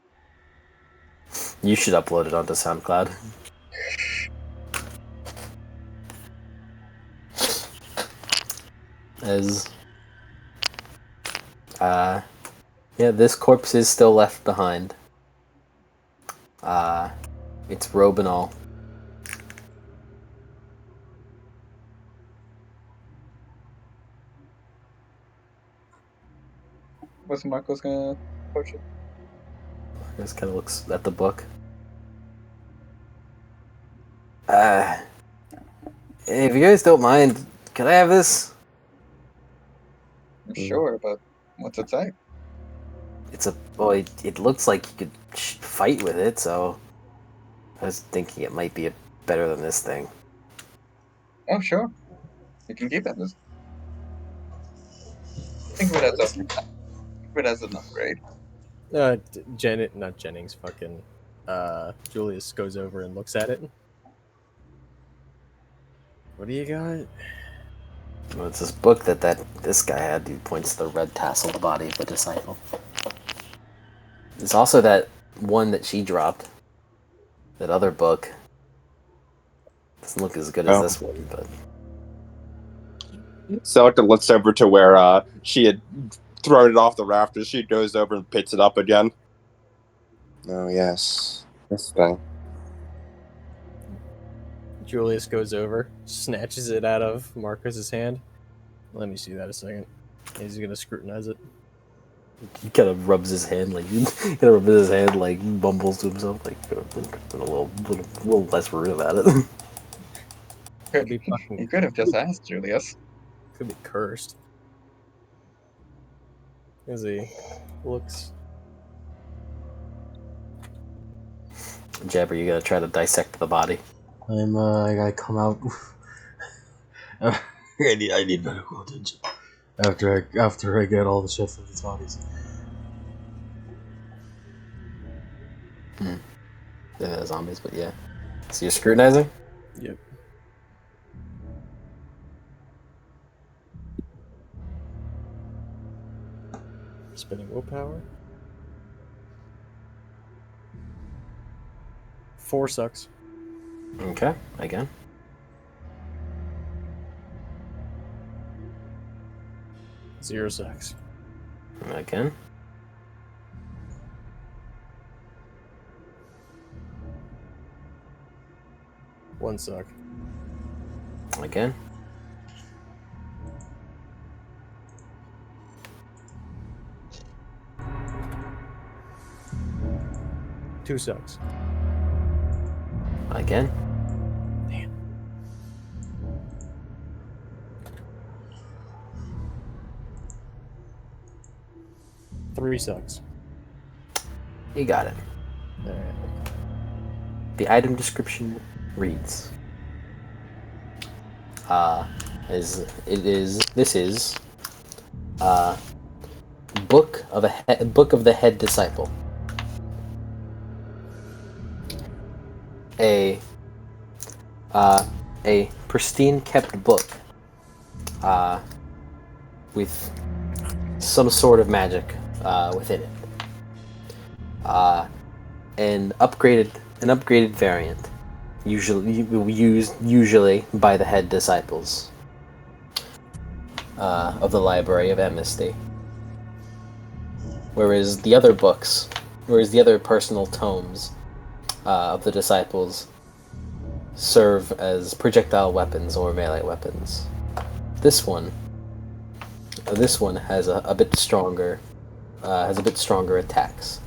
C: You should upload it onto SoundCloud. As yeah, this corpse is still left behind. It's robe and all.
A: What's Marcos gonna approach it?
C: Just kind of looks at the book. If you guys don't mind, can I have this?
A: Sure, but what's it say?
C: It's a boy. It looks like you could fight with it, so I was thinking it might be better than this thing.
A: Oh, sure. You can keep it. Think of it as an upgrade.
D: Not Jennings, fucking, Julius goes over and looks at it. What do you got?
C: Well, it's this book that this guy had. He points to the red tasseled body of the disciple. There's also that one that she dropped. That other book. Doesn't look as good as this one, but
F: Celica looks over to where she had thrown it off the rafters. She goes over and picks it up again. Oh, yes. This thing.
D: Julius goes over, snatches it out of Marcus's hand. Let me see that a second. He's gonna scrutinize it.
C: he kind of rubs his hand like bumbles to himself like a little less rude about it.
D: Could be fucking.
A: You could have just asked, Julius.
D: Could be cursed. As he looks.
C: Jabber, you gotta try to dissect the body.
B: I gotta come out. I need medical attention after I get all the shit from these bodies.
H: Zombies, but yeah. So you're scrutinizing?
D: Yep. Spinning willpower. 4 sucks.
H: Okay, again.
D: Zero sucks.
H: Again.
D: One suck.
H: Again.
D: Two sucks.
H: Again.
D: Three sucks.
H: You got it.
D: Alright.
H: The item description reads: this is book of the head disciple. A pristine kept book with some sort of magic within it. An upgraded variant, usually used by the head disciples of the Library of Amnesty. Whereas the other personal tomes of the disciples serve as projectile weapons or melee weapons. This one has a bit stronger attacks.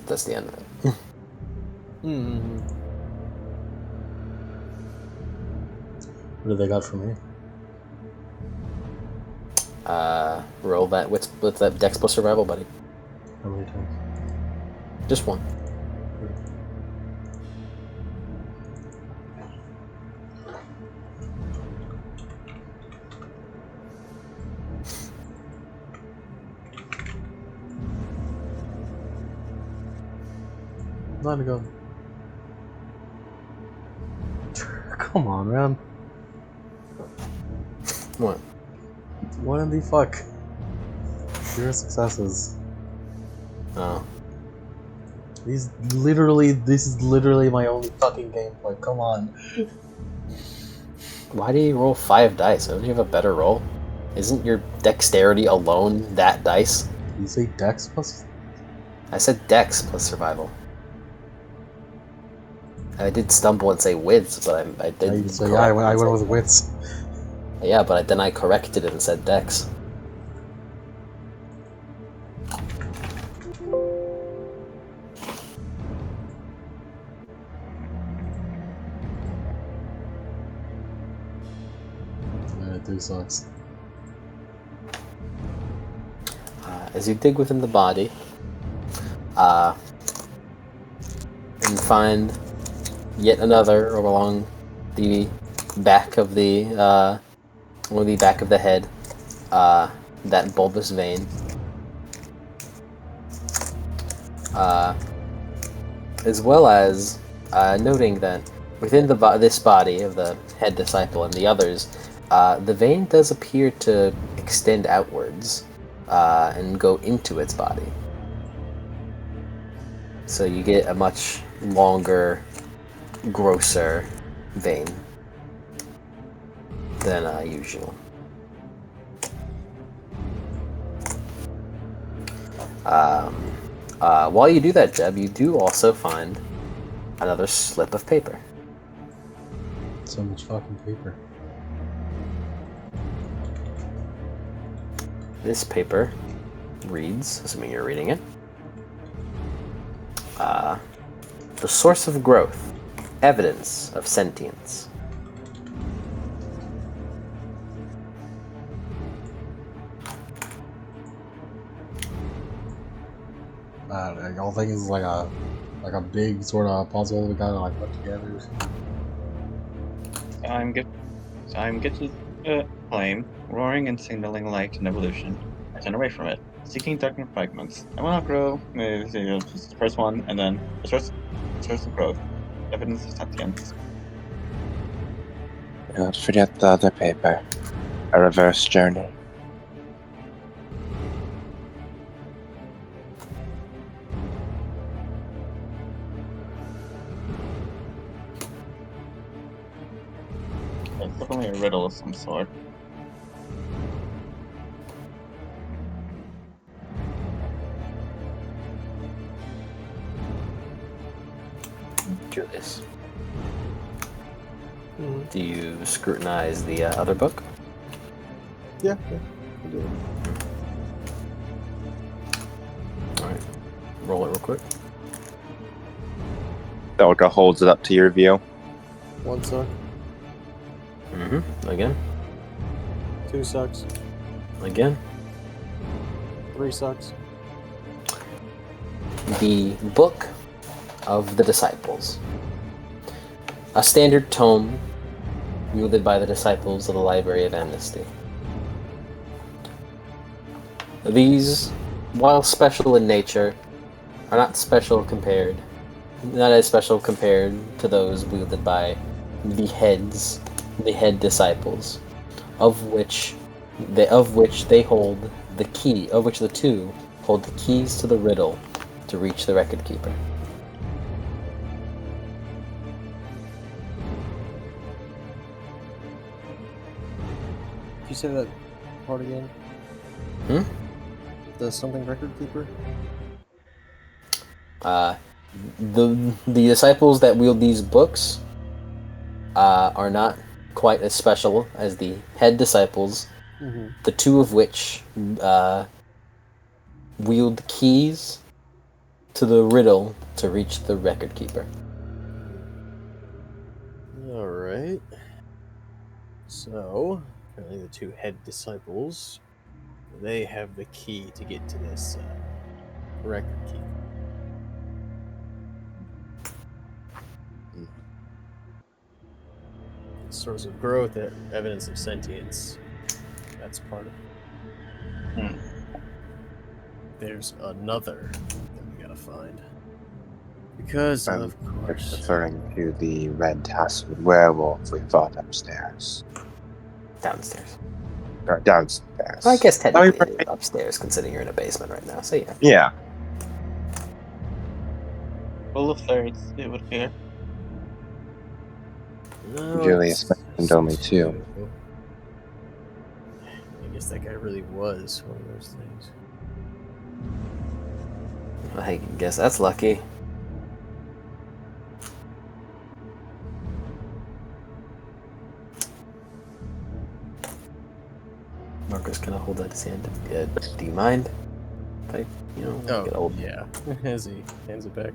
H: That's the end of it.
B: What do they got for me?
H: Roll that. What's that? Dex plus survival, buddy.
B: How many times?
H: Just one.
B: Not to go. Come on, man.
H: What?
B: What in the fuck? Zero successes.
H: Oh.
B: This is literally my only fucking gameplay. Come on.
H: Why do you roll 5 dice? Don't you have a better roll? Isn't your dexterity alone that dice?
B: Did you say Dex plus?
H: I said dex plus survival. I did stumble and say wits, but I didn't.
B: So yeah, I went with wits.
H: Yeah, but then I corrected it and said dex.
B: Alright, 3 sucks.
H: As you dig within the body, and find yet another along the back of the head, that bulbous vein. As well as noting that within this body of the head disciple and the others, the vein does appear to extend outwards and go into its body. So you get a much longer, grosser vein than usual. While you do that, Jeb, you do also find another slip of paper.
B: So much fucking paper.
H: This paper reads, assuming you're reading it, the source of growth, evidence of sentience.
B: The whole thing is like a like a big sort of puzzle we gotta like put together.
A: I'm get to the flame, roaring and signaling light and evolution. I turn away from it, seeking darkened fragments. I will not grow. Just the first one, and then the source of growth, evidence of sentience.
E: Do not forget the other paper. A reverse journey.
A: It's definitely a riddle of some sort.
H: Julius,
D: Mhm.
H: do you scrutinize the other book?
D: Yeah, I do.
H: Alright. Roll it real quick.
F: Delga holds it up to your view.
D: 1 suck,
H: Mm-hmm. Again.
D: 2 sucks,
H: Again.
D: 3 sucks.
H: The Book of the Disciples. A standard tome wielded by the disciples of the Library of Amnesty. These, while special in nature, are not as special compared to those wielded by the head disciples, of which the two hold the keys to the riddle to reach the record keeper.
D: Can you say that part again?
H: Hmm?
D: The something record keeper?
H: The disciples that wield these books are not quite as special as the head disciples,
D: Mm-hmm.
H: the two of which wield the keys to the riddle to reach the record keeper.
D: Alright. So, apparently the 2 head disciples, they have the key to get to this record keeper. Source of growth, evidence of sentience. That's part of it. There's another that we gotta find. Because, of course.
E: Referring to the red tasseled werewolf we fought upstairs.
H: Downstairs.
E: Or downstairs.
H: I guess technically
E: right.
H: upstairs, considering you're in a basement right now. So yeah.
F: Yeah.
A: Full of thirds, it would appear.
D: No,
E: Julius
D: it's
E: mentioned only 2.
D: I guess that guy really was one of those things.
H: I guess that's lucky. Markos kind of hold out his hand. Do you mind? If I, get old.
D: Yeah. As he hands it back.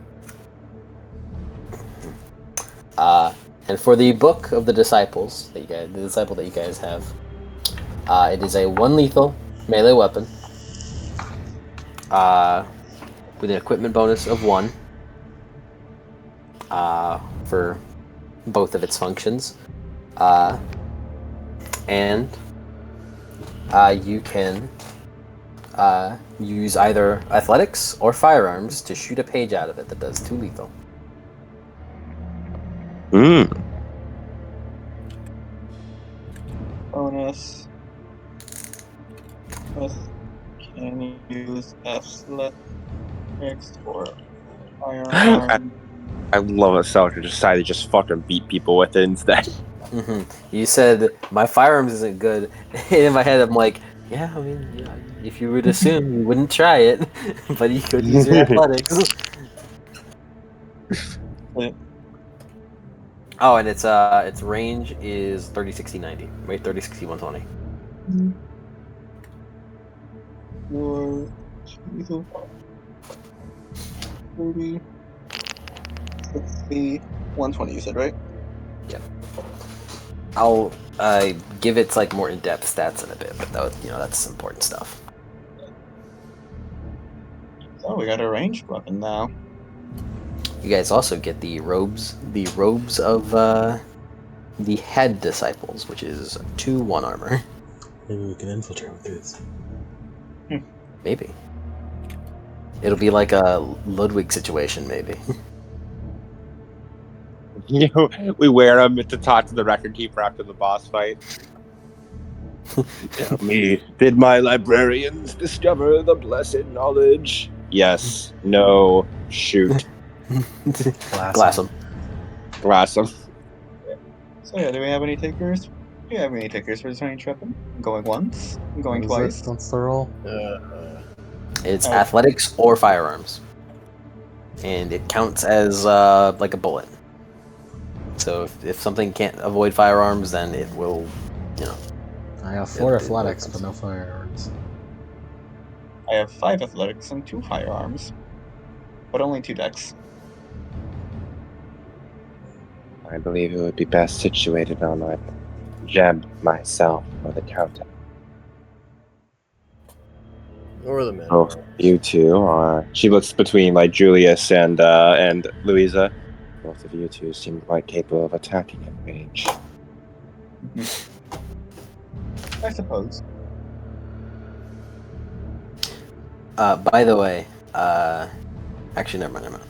H: And for the Book of the Disciples, the disciple that you guys have, it is a 1 lethal melee weapon, with an equipment bonus of 1, for both of its functions, and you can use either athletics or firearms to shoot a page out of it that does 2 lethal.
A: Bonus. Can you use athletics or firearm?
F: I love a soldier decided to just fucking beat people with it instead.
H: Mm-hmm. You said my firearms isn't good. In my head, I'm like, yeah, I mean, if you would assume, you wouldn't try it, but you could use your athletics. Oh, and its range is 30, 60, 90. Wait, 30, 60, 120.
A: Or 30, 60, 120, you said, right?
H: Yep. I'll give its like more in-depth stats in a bit, but that's important stuff.
A: So we got a ranged weapon now.
C: You guys also get the robes of the head disciples, which is 2-1 armor.
B: Maybe we can infiltrate with these.
C: Maybe. It'll be like a Ludwig situation, maybe.
F: You know, we wear them to talk to the record keeper after the boss fight. Tell me, did my librarians discover the blessed knowledge? Yes. No. Shoot.
C: Glass them.
F: Glass them.
A: So yeah, do we have any takers? Do you have any takers for this training trip? Going once? Going
B: What is
A: twice?
B: it? What's the roll?
C: It's
A: Oh.
C: athletics or firearms. And it counts as like a bullet. So if something can't avoid firearms, then it will, you know.
B: I have 4 athletics, but no firearms.
A: I have 5 athletics and 2 firearms, but only 2 decks.
E: I believe it would be best situated on either Jeb, myself, or the Countess.
D: Or the man.
E: Both you two are. She looks between like Julius and Louisa. Both of you two seem quite capable of attacking at range.
A: I suppose.
C: By the way, actually, never mind.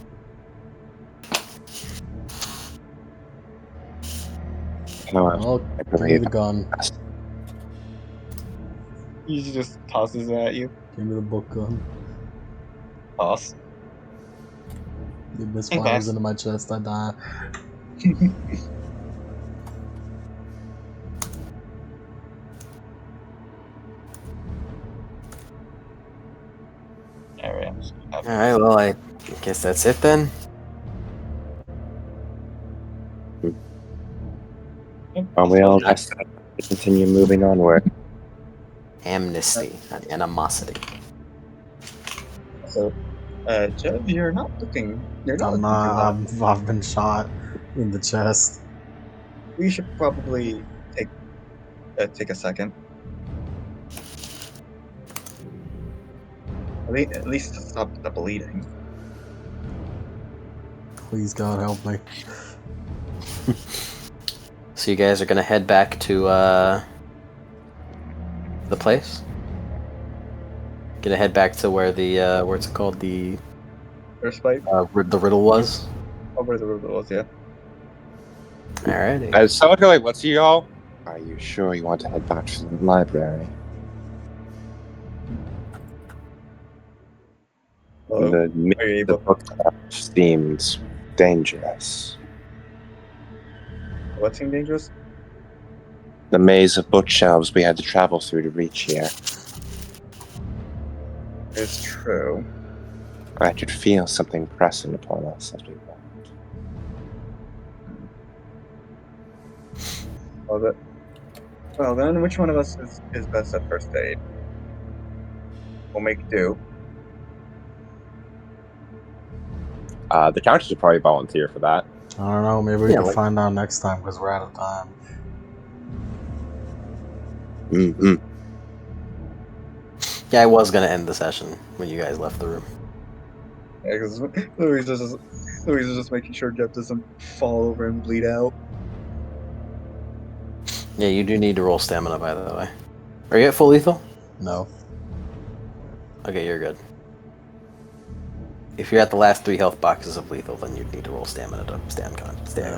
E: However,
B: Well,
E: I
B: give me
E: believe
B: the gun.
A: He just tosses it at you.
B: Give me the book gun.
A: Toss.
B: It misfires
A: Thanks.
B: into my chest, I die.
A: Alright.
C: Alright, well, I guess that's it then.
E: are we all just continue moving onward?
C: Amnesty, not animosity.
A: So, Jeb, you're not looking too hot.
B: I've been shot in the chest.
A: We should probably take a second. At least to stop the bleeding.
B: Please, God, help me.
C: So you guys are gonna head back to the place? Gonna head back to where the what's it called, the
A: First fight
C: the riddle was?
A: over the river was, yeah.
C: Alrighty.
F: As someone like, let's see y'all.
E: Are you sure you want to head back to the library?
A: Hello?
E: The
A: Are you able?
E: book seems dangerous.
A: What seemed dangerous?
E: The maze of bookshelves we had to travel through to reach here.
A: It's true.
E: I could feel something pressing upon us as we walked.
A: Well then, which one of us is best at first aid? We'll make do.
F: The Countess should probably volunteer for that.
B: I don't know, maybe we
C: Yeah,
B: can
C: like-
B: find out next time because we're out of time.
E: Mm-hmm.
C: Yeah, I was gonna end the session when you guys left the room.
A: Yeah, because Louise is just making sure Jeff doesn't fall over and bleed out.
C: Yeah, you do need to roll stamina, by the way. Are you at full lethal?
B: No.
C: Okay, you're good. If you're at the last 3 health boxes of lethal, then you'd need to roll stamina to stand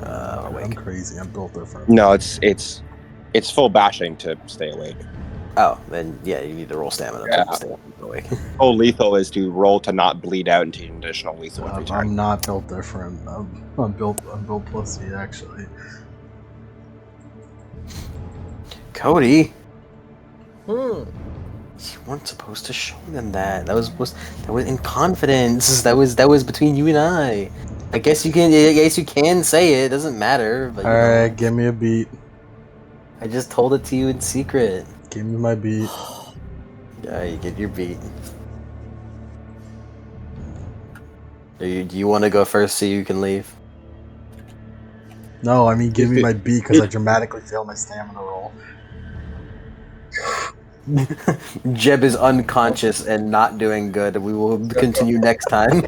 B: I'm
C: awake.
B: crazy. I'm built different.
F: No, it's full bashing to stay awake.
C: Oh, then yeah, you need to roll stamina to stay awake.
F: Full lethal is to roll to not bleed out and take an additional lethal every time.
B: I'm not built different. I'm built pussy, actually.
C: Cody,
D: Hmm.
C: you weren't supposed to show them that. That was in confidence. That was between you and I. I guess you can say it. It doesn't matter. But
B: Alright, give me a beat.
C: I just told it to you in secret.
B: Give me my beat.
C: Yeah, you get your beat. Do you want to go first so you can leave?
B: No, I mean give me my beat because I dramatically failed my stamina roll.
C: Jeb is unconscious and not doing good. We will continue next time.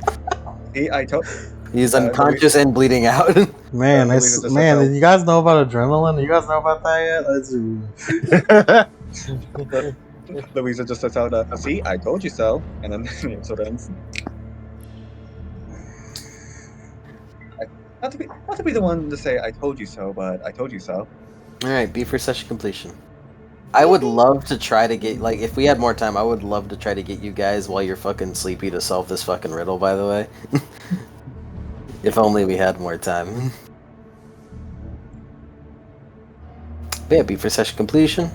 A: See, I told
C: He's unconscious and bleeding out.
B: Man,
A: Louisa just
B: man,
A: said
B: did you guys know about adrenaline? You guys know about that yet?
A: Louisa just sets out a see, I told you so, and then the episode ends. Not to be the one to say I told you so, but I told you so.
C: Alright, B for session completion. I would love to try to get, like, if we had more time, I would love to try to get you guys while you're fucking sleepy to solve this fucking riddle, by the way. If only we had more time. But yeah, B for session completion.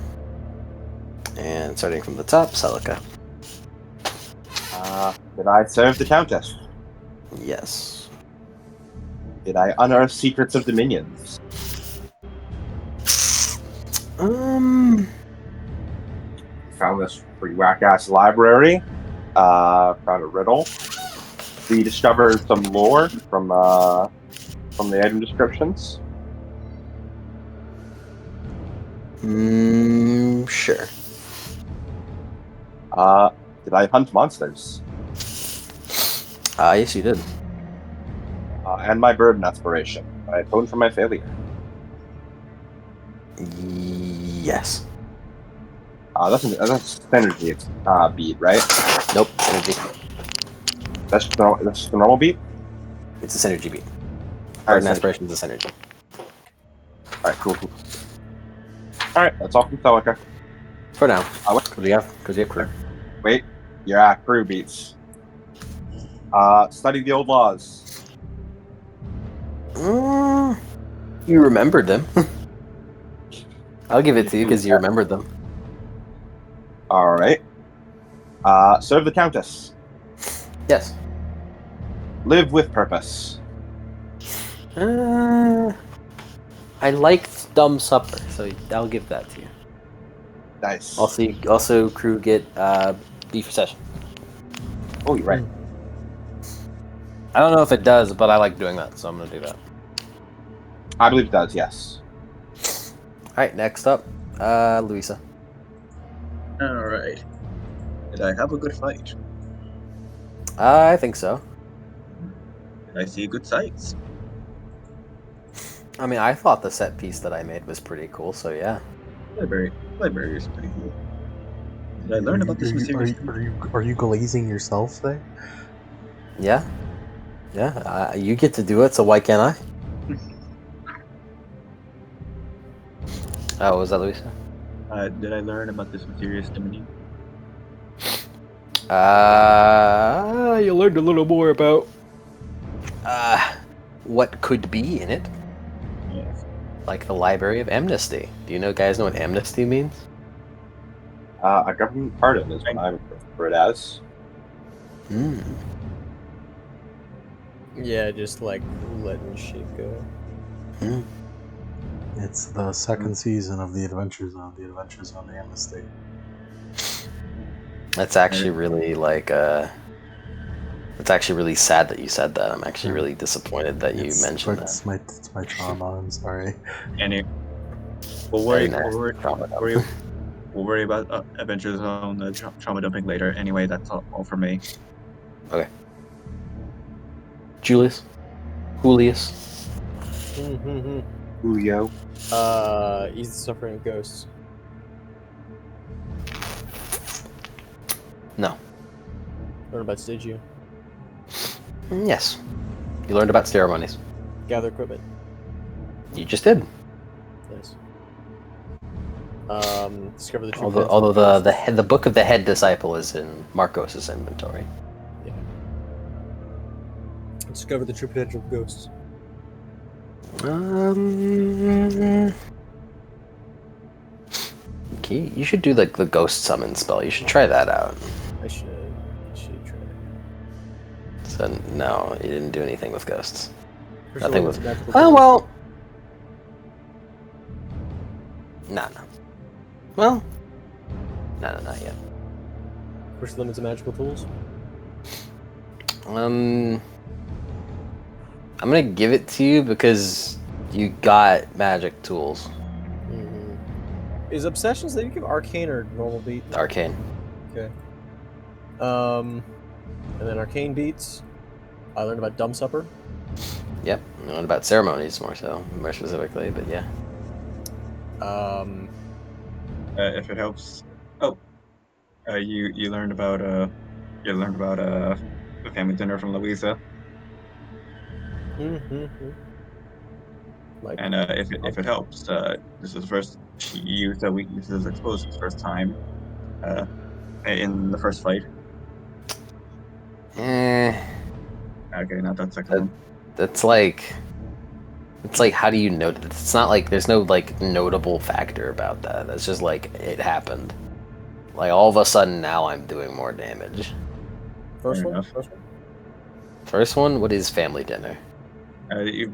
C: And starting from the top, Celica.
F: Did I serve the Countess?
C: Yes.
F: Did I unearth secrets of dominions? Found this pretty whack-ass library. Found a riddle. We discovered some lore from the item descriptions.
C: Sure.
F: Did I hunt monsters?
C: Yes, you did.
F: And my burden aspiration. I atoned for my failure.
C: Yes.
F: That's synergy beat, right?
C: Nope. Energy.
F: That's the normal beat?
C: It's a synergy beat.
F: Alright,
C: Burden aspiration is a synergy.
F: Alright, cool. Alright, that's all from Celica.
C: For now.
F: What?
C: Because you have crew.
F: Wait, yeah, crew beats. Study the old laws.
C: You remembered them. I'll give it to you because you remembered them.
F: Alright. Serve the Countess.
C: Yes.
F: Live with purpose.
C: I liked Dumb Supper, so I'll give that to you.
F: Nice.
C: Also, crew get B for session.
F: Oh, you're right.
C: I don't know if it does, but I like doing that, so I'm gonna do that.
F: I believe it does, yes.
C: Alright, next up, Louisa.
A: Alright. Did I have a good fight?
C: I think so.
A: Did I see good sights?
C: I mean, I thought the set piece that I made was pretty cool, so yeah.
A: Library is pretty cool. Did I learn about this mysterious...
B: Are you glazing yourself there?
C: Yeah. Yeah, you get to do it, so why can't I? Oh, was that Louisa?
A: Did I learn about this mysterious dominion?
C: You learned a little more about what could be in it.
A: Yes.
C: Like the Library of Amnesty. Do you guys know what amnesty means?
F: A government pardon is what I would refer it as.
D: Yeah, just like letting shit go.
B: It's the second season of The Adventure Zone. The Adventure Zone Amnesty.
C: That's actually really it's actually really sad that you said that. I'm actually really disappointed that you mentioned that.
B: It's my trauma. I'm sorry.
A: We'll
C: Very
A: worry,
C: nice. Trauma.
A: we'll worry about Adventure Zone, the trauma dumping later. Anyway, that's all for me.
C: Okay. Julius?
F: Julio.
D: He's the suffering ghosts.
C: No.
D: Learn about did you?
C: Yes. You learned about ceremonies.
D: Gather equipment.
C: You just did.
D: Yes. Discover the true
C: Although the book of the head disciple is in Markos' inventory.
D: Yeah. Discover the true potential of ghosts.
C: Okay, you should do the ghost summon spell. You should try that out.
D: I should try.
C: So no, you didn't do anything with ghosts.
D: Crystal
C: Nothing
D: limits
C: with.
D: magical
C: Oh
D: tools.
C: well. No. Well. No, not yet.
D: Push limits of magical tools.
C: I'm gonna give it to you because you got magic tools.
D: Is obsessions that you give arcane or normal beat?
C: Arcane.
D: Okay. And then arcane beats. I learned about dumb supper.
H: Yep. What about ceremonies more specifically, but yeah.
A: If it helps. Oh, you learned about the family dinner from Louisa,
D: Like,
A: and if it helps, this is the first she used a weakness is exposed this first time uh, in the first fight.
H: Eh,
A: Okay, not that second
H: that,
A: one.
H: that's like, it's like, how do you note it? It's not like there's no like notable factor about that. It's just like it happened. Like all of a sudden now I'm doing more damage.
D: first
A: Fair
D: one?
A: enough.
D: First one?
H: First one, what is family dinner?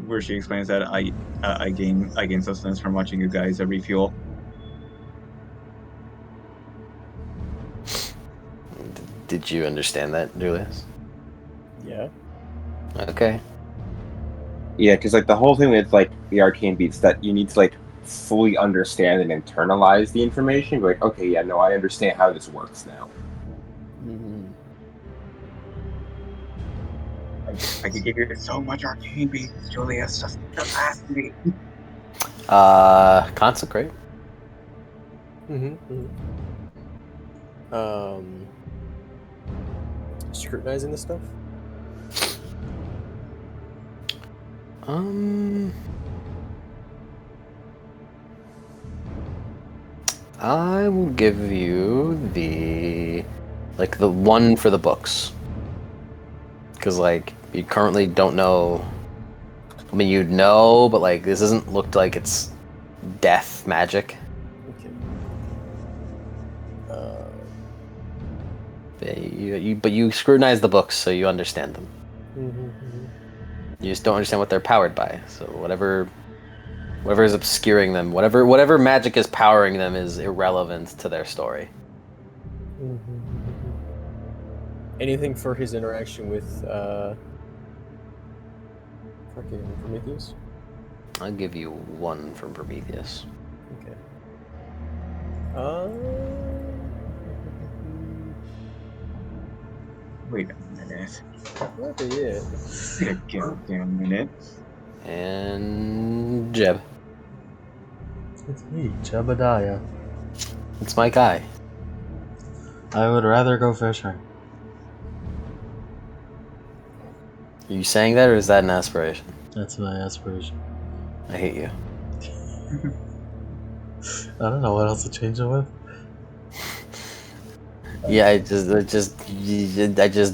A: Where she explains that I gain sustenance from watching you guys refuel.
H: Did you understand that, Julius?
D: Yeah.
H: Okay.
E: Yeah, because like the whole thing with like the arcane beats that you need to like fully understand and internalize the information. Be like, okay, yeah, no, I understand how this works now.
A: I could give you so much arcane beats, Julius. Just ask me.
H: Consecrate.
D: Um, scrutinizing this stuff.
H: I will give you the one for the books. Because like you currently don't know. I mean, you'd know, but like this doesn't look like it's death magic.
D: Okay.
H: But you scrutinize the books, so you understand them. You just don't understand what they're powered by. So whatever is obscuring them, whatever magic is powering them is irrelevant to their story.
D: Anything for his interaction with fucking Prometheus?
H: I'll give you one from Prometheus.
D: Okay.
A: Wait a minute.
D: Okay, yeah.
A: Wait a goddamn minute.
H: And Jeb.
B: It's me, Jebediah.
H: It's my guy.
B: I would rather go fishing.
H: Are you saying that, or is that an aspiration?
B: That's my aspiration.
H: I hate you.
B: I don't know what else to change it with.
H: Yeah, I just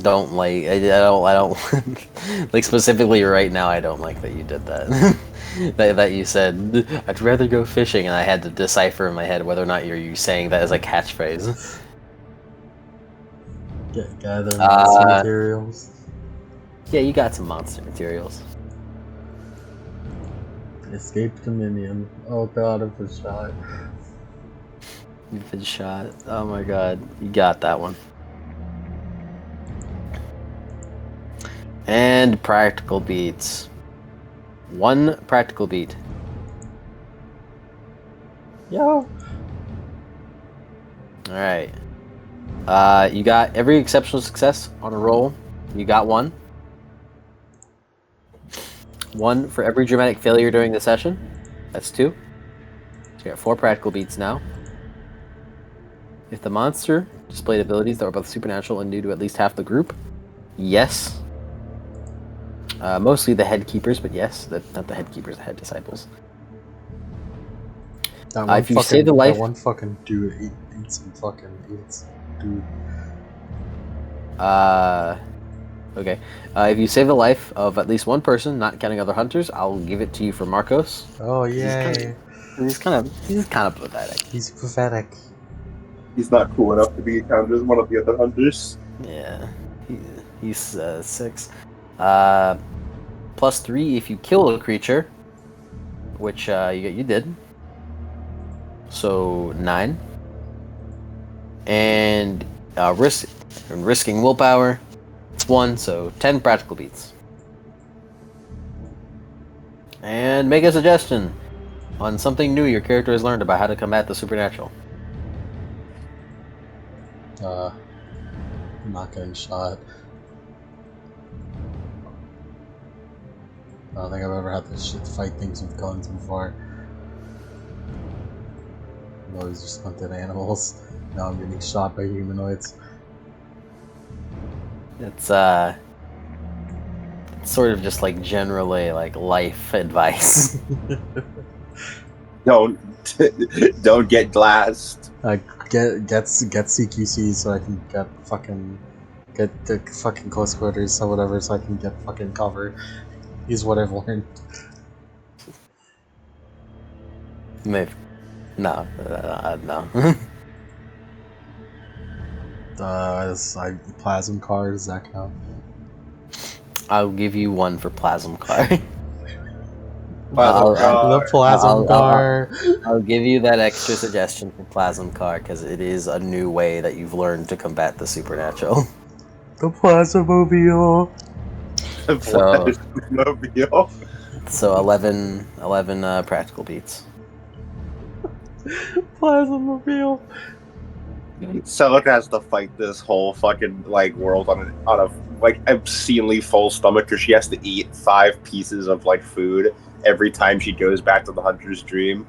H: don't like. I don't like specifically right now. I don't like that you did that. that you said I'd rather go fishing, and I had to decipher in my head whether or not you saying that as a catchphrase.
B: Gather monster materials.
H: Yeah, you got some monster materials.
B: Escape Dominion. Oh god, I've been shot.
H: You've been shot. Oh my god, you got that one. And practical beats. One practical beat.
B: Yo.
H: Alright. You got every exceptional success on a roll. You got one. One for every dramatic failure during the session. That's two. So you got 4 practical beats now. If the monster displayed abilities that were both supernatural and new to at least half the group, yes. Mostly the head keepers, but yes. Not the head keepers, the head disciples. If you save the life...
B: That one fucking dude ate some fucking idiots. Dude.
H: Okay. If you save the life of at least one person, not counting other hunters, I'll give it to you for Markos.
B: Oh yay!
H: He's kind of pathetic.
B: He's pathetic.
F: He's not cool enough to be counted as one of the other hunters.
H: Yeah, he's 6. +3 if you kill a creature, which you did. So 9. And risking willpower, it's 1, so 10 practical beats. And make a suggestion on something new your character has learned about how to combat the supernatural.
B: I'm not getting shot. don't think I've ever had to fight things with guns before. I've always just hunted animals. Now I'm getting shot by humanoids.
C: It's sort of just like generally like life advice.
F: Don't get glassed.
B: Get CQC so I can get fucking close quarters or whatever, so I can get fucking cover. Is what I've learned.
C: Maybe. No.
B: Plasm card, does that count?
C: I'll give you one for plasm card.
B: The plasm card.
C: I'll give you that extra suggestion for plasm card because it is a new way that you've learned to combat the supernatural.
B: The Plasmobile.
C: So 11 practical beats.
B: Plasmobile.
F: Celica has to fight this whole fucking like world on a like obscenely full stomach because she has to eat 5 pieces of like food every time she goes back to the hunter's dream,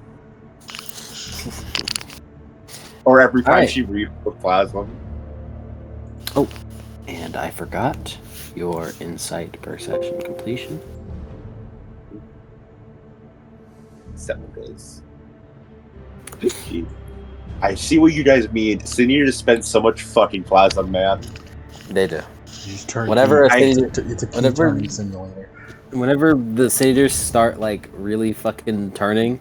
F: or every time she reads the plasma.
C: Oh, and I forgot your insight perception completion.
F: 7 days. I see what you guys mean. Senators spend so much fucking plasma, man.
C: They do.
B: Whenever it's a key turning simulator.
C: Whenever the senators start like really fucking turning,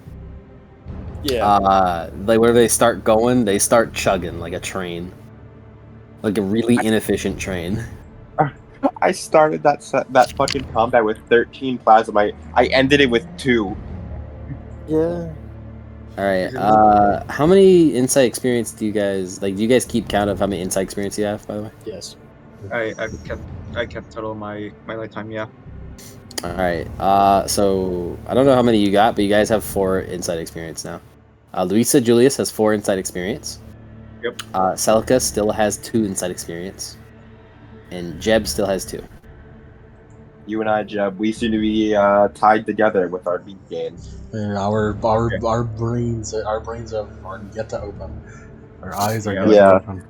C: like where they start going, they start chugging like a train, like a really inefficient train.
F: I started that fucking combat with 13 plasma. I ended it with 2.
D: Yeah.
C: All right. How many insight experience do you guys like? Do you guys keep count of how many insight experience you have? By the way.
D: Yes.
A: I kept total of my lifetime. Yeah.
C: All right. So I don't know how many you got, but you guys have 4 insight experience now. Luisa Julius has 4 insight experience.
A: Yep.
C: Celica still has 2 insight experience, and Jeb still has 2.
F: You and I, Jeb, we seem to be tied together with our beat gains.
B: And our brains are yet to open. Our eyes are yet to open.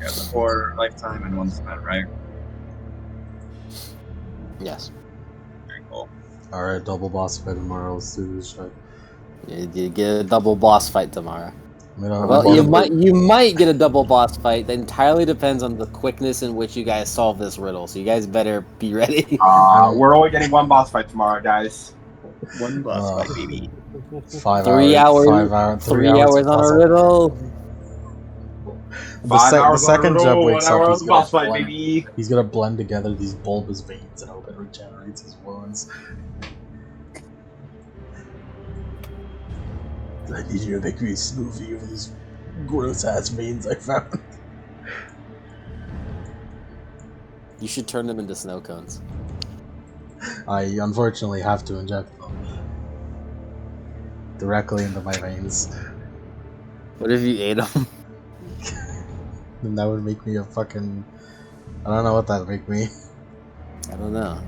A: Yeah, 4 lifetime and 1 spent, right?
C: Yes.
A: Very cool.
B: Alright, double boss fight tomorrow. Let's do this shit.
C: You get a double boss fight tomorrow.
B: Well,
C: you might get a double boss fight. That entirely depends on the quickness in which you guys solve this riddle. So you guys better be ready.
F: We're only getting 1 boss fight tomorrow, guys.
A: 1 boss fight, baby.
C: 3 hours. 3 hours on a riddle.
B: The second Jeb wakes up,
F: he's
B: gonna blend together these bulbous veins and hope it regenerates his wounds. I need you to make me a smoothie of these gross ass veins I found.
C: You should turn them into snow cones.
B: I unfortunately have to inject them directly into my veins.
C: What if you ate them?
B: Then that would make me a fucking... I don't know what that would make me.
C: I don't know.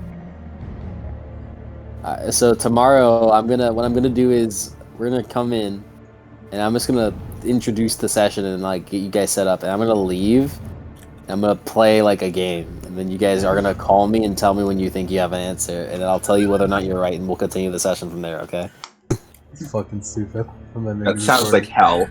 C: So tomorrow, what I'm gonna do is we're gonna come in, and I'm just gonna introduce the session and like get you guys set up, and I'm gonna leave. And I'm gonna play like a game, and then you guys are gonna call me and tell me when you think you have an answer, and then I'll tell you whether or not you're right, and we'll continue the session from there. Okay?
B: It's fucking stupid.
F: That sounds like hell.